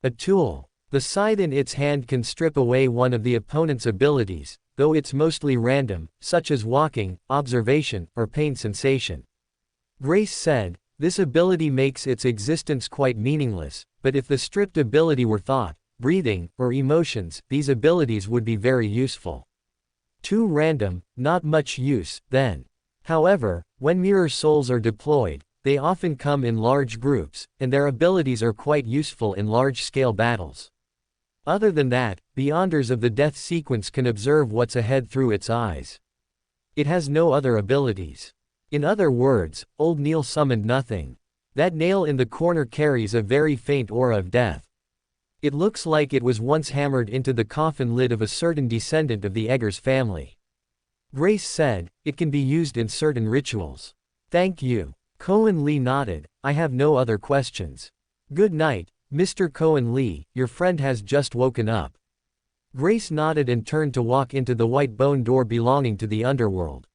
A tool. The scythe in its hand can strip away one of the opponent's abilities, though it's mostly random, such as walking, observation, or pain sensation. Grace said, this ability makes its existence quite meaningless, but if the stripped ability were thought, breathing, or emotions, these abilities would be very useful. Too random, not much use, then. However, when mirror souls are deployed, they often come in large groups, and their abilities are quite useful in large-scale battles. Other than that, Beyonders of the death sequence can observe what's ahead through its eyes. It has no other abilities. In other words, old Neil summoned nothing. That nail in the corner carries a very faint aura of death. It looks like it was once hammered into the coffin lid of a certain descendant of the Eggers family. Grace said, it can be used in certain rituals. Thank you. Kornli nodded, I have no other questions. Good night, Mr. Kornli, your friend has just woken up. Grace nodded and turned to walk into the white bone door belonging to the underworld.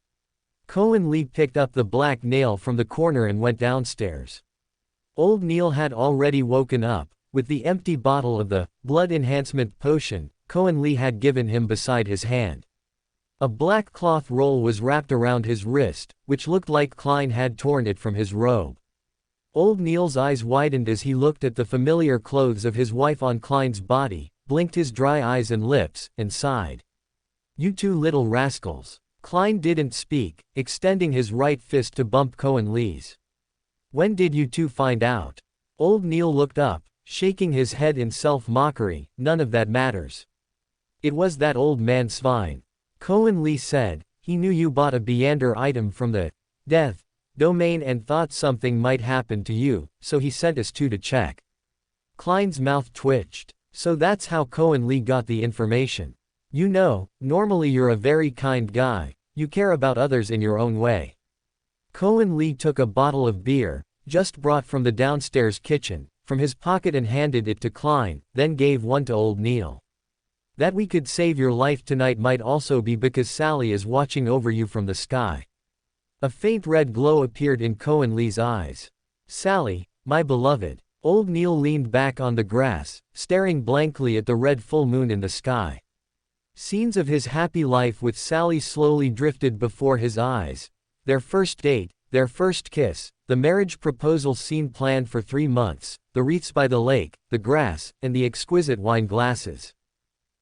Kornli picked up the black nail from the corner and went downstairs. Old Neil had already woken up, with the empty bottle of the blood enhancement potion Kornli had given him beside his hand. A black cloth roll was wrapped around his wrist, which looked like Klein had torn it from his robe. Old Neil's eyes widened as he looked at the familiar clothes of his wife on Klein's body, blinked his dry eyes and lips, and sighed. You two little rascals. Klein didn't speak, extending his right fist to bump Kornli's. When did you two find out? Old Neil looked up, shaking his head in self-mockery, none of that matters. It was that old man Svein. Kornli said, he knew you bought a Beander item from the death domain and thought something might happen to you, so he sent us two to check. Klein's mouth twitched. So that's how Kornli got the information. You know, normally you're a very kind guy, you care about others in your own way. Kornli took a bottle of beer, just brought from the downstairs kitchen, from his pocket and handed it to Klein, then gave one to old Neil. That we could save your life tonight might also be because Sally is watching over you from the sky. A faint red glow appeared in Kornli's eyes. Sally, my beloved. Old Neil leaned back on the grass, staring blankly at the red full moon in the sky. Scenes of his happy life with Sally slowly drifted before his eyes. Their first date, their first kiss, the marriage proposal scene planned for 3 months, the wreaths by the lake, the grass, and the exquisite wine glasses.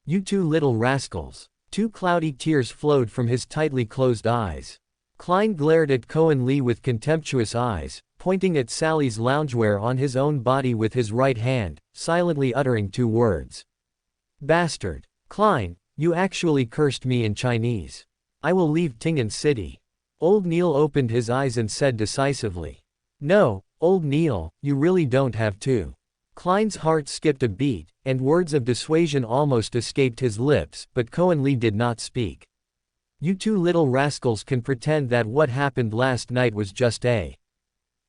You two little rascals. 2 cloudy tears flowed from his tightly closed eyes. Klein glared at Kornli with contemptuous eyes, pointing at Sally's loungewear on his own body with his right hand, silently uttering 2 words. Bastard. Klein, you actually cursed me in Chinese. I will leave Tingen City. Old Neil opened his eyes and said decisively. No, old Neil, you really don't have to. Klein's heart skipped a beat, and words of dissuasion almost escaped his lips, but Kornli did not speak. You 2 little rascals can pretend that what happened last night was just a.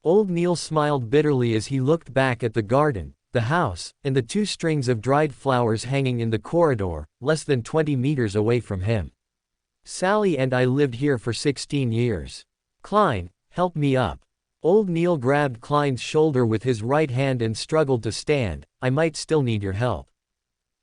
Old Neil smiled bitterly as he looked back at the garden, the house, and the 2 strings of dried flowers hanging in the corridor, less than 20 meters away from him. Sally and I lived here for 16 years. Klein, help me up. Old Neil grabbed Klein's shoulder with his right hand and struggled to stand. I might still need your help.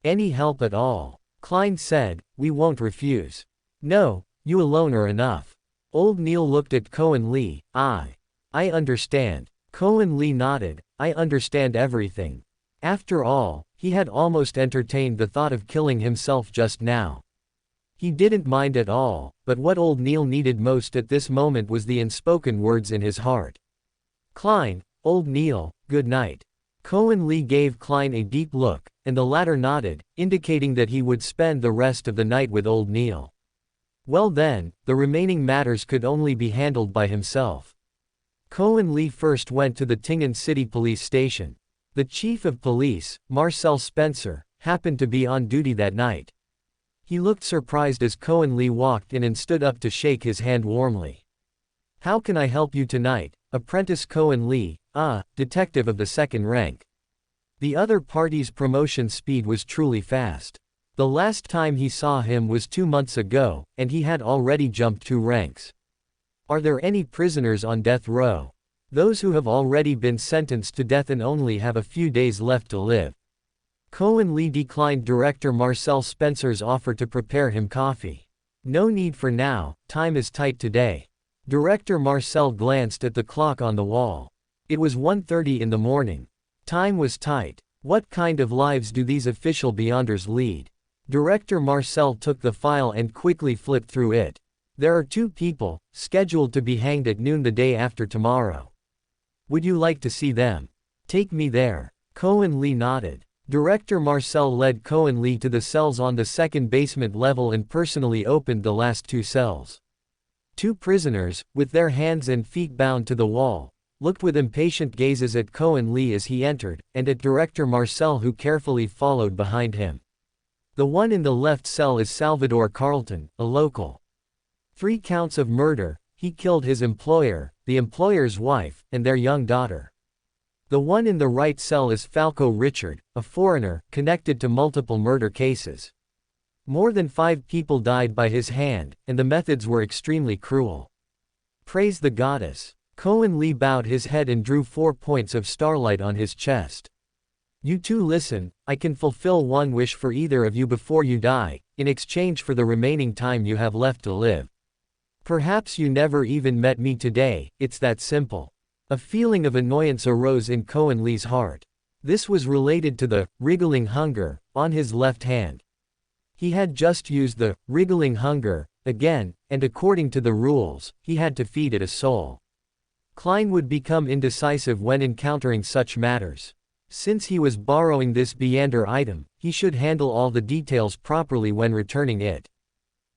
Any help at all. Klein said, we won't refuse. No, you alone are enough. Old Neil looked at Kornli. I understand. Kornli nodded. I understand everything. After all, he had almost entertained the thought of killing himself just now. He didn't mind at all, but what old Neil needed most at this moment was the unspoken words in his heart. Klein, old Neil, good night. Kornli gave Klein a deep look, and the latter nodded, indicating that he would spend the rest of the night with old Neil. Well then, the remaining matters could only be handled by himself. Kornli first went to the Tingen City Police Station. The chief of police, Marcel Spencer, happened to be on duty that night. He looked surprised as Kornli walked in and stood up to shake his hand warmly. How can I help you tonight, Apprentice Kornli, detective of the 2nd rank. The other party's promotion speed was truly fast. The last time he saw him was 2 months ago, and he had already jumped 2 ranks. Are there any prisoners on death row? Those who have already been sentenced to death and only have a few days left to live. Kornli declined Director Marcel Spencer's offer to prepare him coffee. No need for now, time is tight today. Director Marcel glanced at the clock on the wall. It was 1:30 in the morning. Time was tight. What kind of lives do these official beyonders lead? Director Marcel took the file and quickly flipped through it. There are 2 people, scheduled to be hanged at noon the day after tomorrow. Would you like to see them? Take me there. Kornli nodded. Director Marcel led Kornli to the cells on the 2nd basement level and personally opened the last 2 cells. 2 prisoners, with their hands and feet bound to the wall, looked with impatient gazes at Kornli as he entered, and at Director Marcel who carefully followed behind him. The one in the left cell is Salvador Carlton, a local. 3 counts of murder. He killed his employer, the employer's wife, and their young daughter. The one in the right cell is Falco Richard, a foreigner, connected to multiple murder cases. More than 5 people died by his hand, and the methods were extremely cruel. Praise the goddess. Kornli bowed his head and drew 4 points of starlight on his chest. You 2 listen, I can fulfill one wish for either of you before you die, in exchange for the remaining time you have left to live. Perhaps you never even met me today, it's that simple. A feeling of annoyance arose in Kornli's heart. This was related to the wriggling hunger on his left hand. He had just used the wriggling hunger again, and according to the rules, he had to feed it a soul. Klein would become indecisive when encountering such matters. Since he was borrowing this Beander item, he should handle all the details properly when returning it.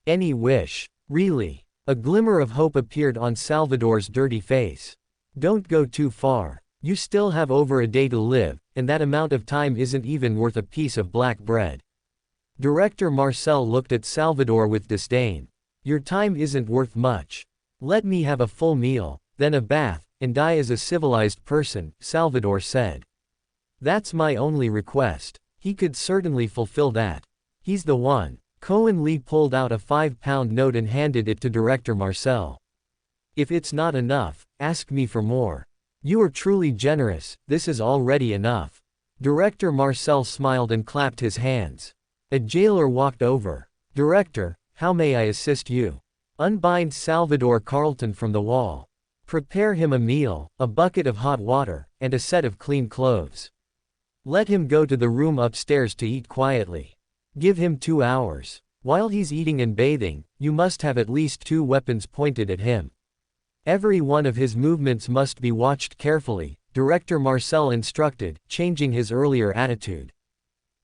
Any wish. Really. A glimmer of hope appeared on Salvador's dirty face. Don't go too far. You still have over a day to live, and that amount of time isn't even worth a piece of black bread. Director Marcel looked at Salvador with disdain. Your time isn't worth much. Let me have a full meal, then a bath, and die as a civilized person, Salvador said. That's my only request. He could certainly fulfill that. He's the one. Kornli pulled out a 5-pound note and handed it to Director Marcel. If it's not enough, ask me for more. You are truly generous, this is already enough. Director Marcel smiled and clapped his hands. A jailer walked over. Director, how may I assist you? Unbind Salvador Carlton from the wall. Prepare him a meal, a bucket of hot water, and a set of clean clothes. Let him go to the room upstairs to eat quietly. Give him 2 hours. While he's eating and bathing, you must have at least 2 weapons pointed at him. Every one of his movements must be watched carefully, Director Marcel instructed, changing his earlier attitude.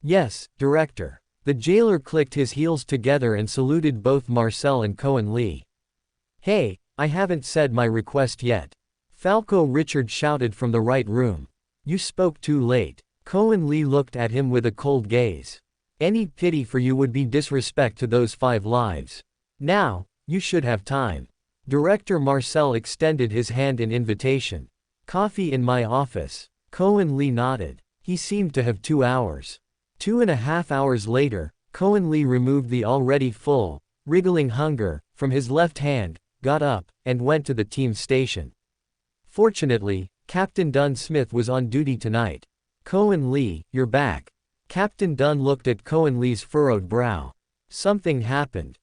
Yes, Director. The jailer clicked his heels together and saluted both Marcel and Kornli. Hey, I haven't said my request yet. Falco Richard shouted from the right room. You spoke too late. Kornli looked at him with a cold gaze. Any pity for you would be disrespect to those 5 lives. Now, you should have time. Director Marcel extended his hand in invitation. Coffee in my office. Kornli nodded. He seemed to have 2 hours. 2.5 hours later, Kornli removed the already full, wriggling hunger from his left hand, got up, and went to the team station. Fortunately, Captain Dunn Smith was on duty tonight. Kornli, you're back. Captain Dunn looked at Kornli's furrowed brow. Something happened.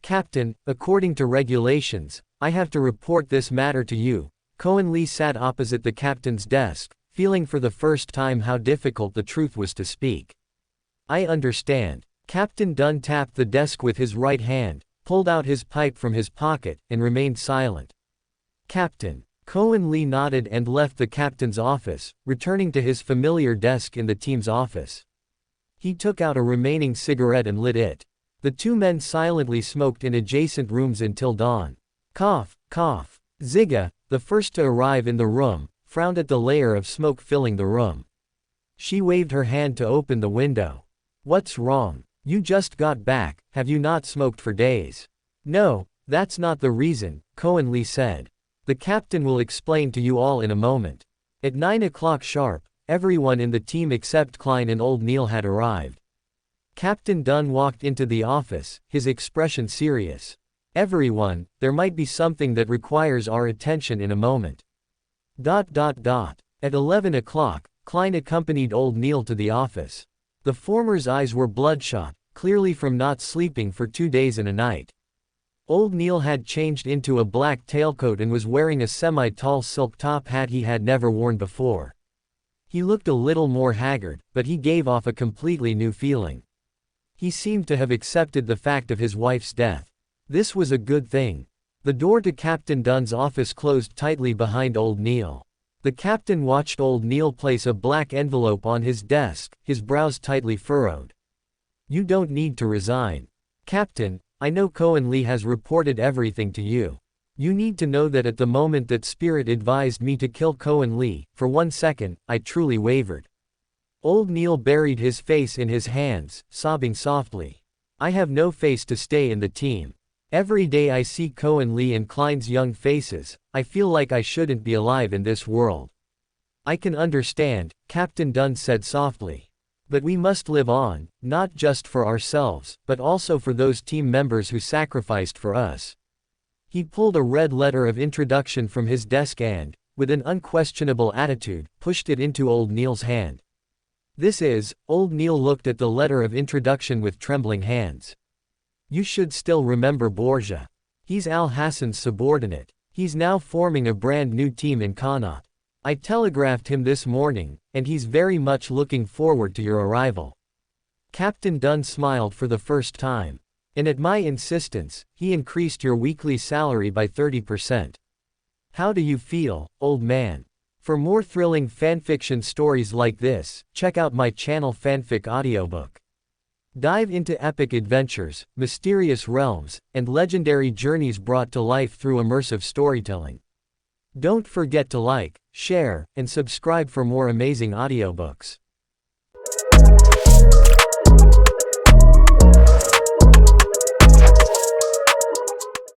Captain, according to regulations, I have to report this matter to you. Kornli sat opposite the captain's desk, feeling for the first time how difficult the truth was to speak. I understand. Captain Dunn tapped the desk with his right hand, pulled out his pipe from his pocket, and remained silent. Captain. Kornli nodded and left the captain's office, returning to his familiar desk in the team's office. He took out a remaining cigarette and lit it. The 2 men silently smoked in adjacent rooms until dawn. Cough, cough. Ziga, the first to arrive in the room, frowned at the layer of smoke filling the room. She waved her hand to open the window. What's wrong? You just got back, have you not smoked for days? No, that's not the reason, Kornli said. The captain will explain to you all in a moment. At 9 o'clock sharp, everyone in the team except Klein and Old Neil had arrived. Captain Dunn walked into the office, his expression serious. Everyone, there might be something that requires our attention in a moment. At 11 o'clock, Klein accompanied Old Neil to the office. The former's eyes were bloodshot, clearly from not sleeping for 2 days and a night. Old Neil had changed into a black tailcoat and was wearing a semi-tall silk top hat he had never worn before. He looked a little more haggard, but he gave off a completely new feeling. He seemed to have accepted the fact of his wife's death. This was a good thing. The door to Captain Dunn's office closed tightly behind Old Neil. The captain watched Old Neil place a black envelope on his desk, his brows tightly furrowed. You don't need to resign. Captain, I know Kornli has reported everything to you. You need to know that at the moment that Spirit advised me to kill Kornli, for 1 second, I truly wavered. Old Neil buried his face in his hands, sobbing softly. I have no face to stay in the team. Every day I see Kornli and Klein's young faces, I feel like I shouldn't be alive in this world. I can understand, Captain Dunn said softly. But we must live on, not just for ourselves, but also for those team members who sacrificed for us. He pulled a red letter of introduction from his desk and, with an unquestionable attitude, pushed it into Old Neil's hand. This is, Old Neil looked at the letter of introduction with trembling hands. You should still remember Borgia. He's Al Hassan's subordinate. He's now forming a brand new team in Connaught. I telegraphed him this morning, and he's very much looking forward to your arrival. Captain Dunn smiled for the first time. And at my insistence, he increased your weekly salary by 30%. How do you feel, old man? For more thrilling fanfiction stories like this, check out my channel Fanfic Audiobook. Dive into epic adventures, mysterious realms, and legendary journeys brought to life through immersive storytelling. Don't forget to like, share, and subscribe for more amazing audiobooks.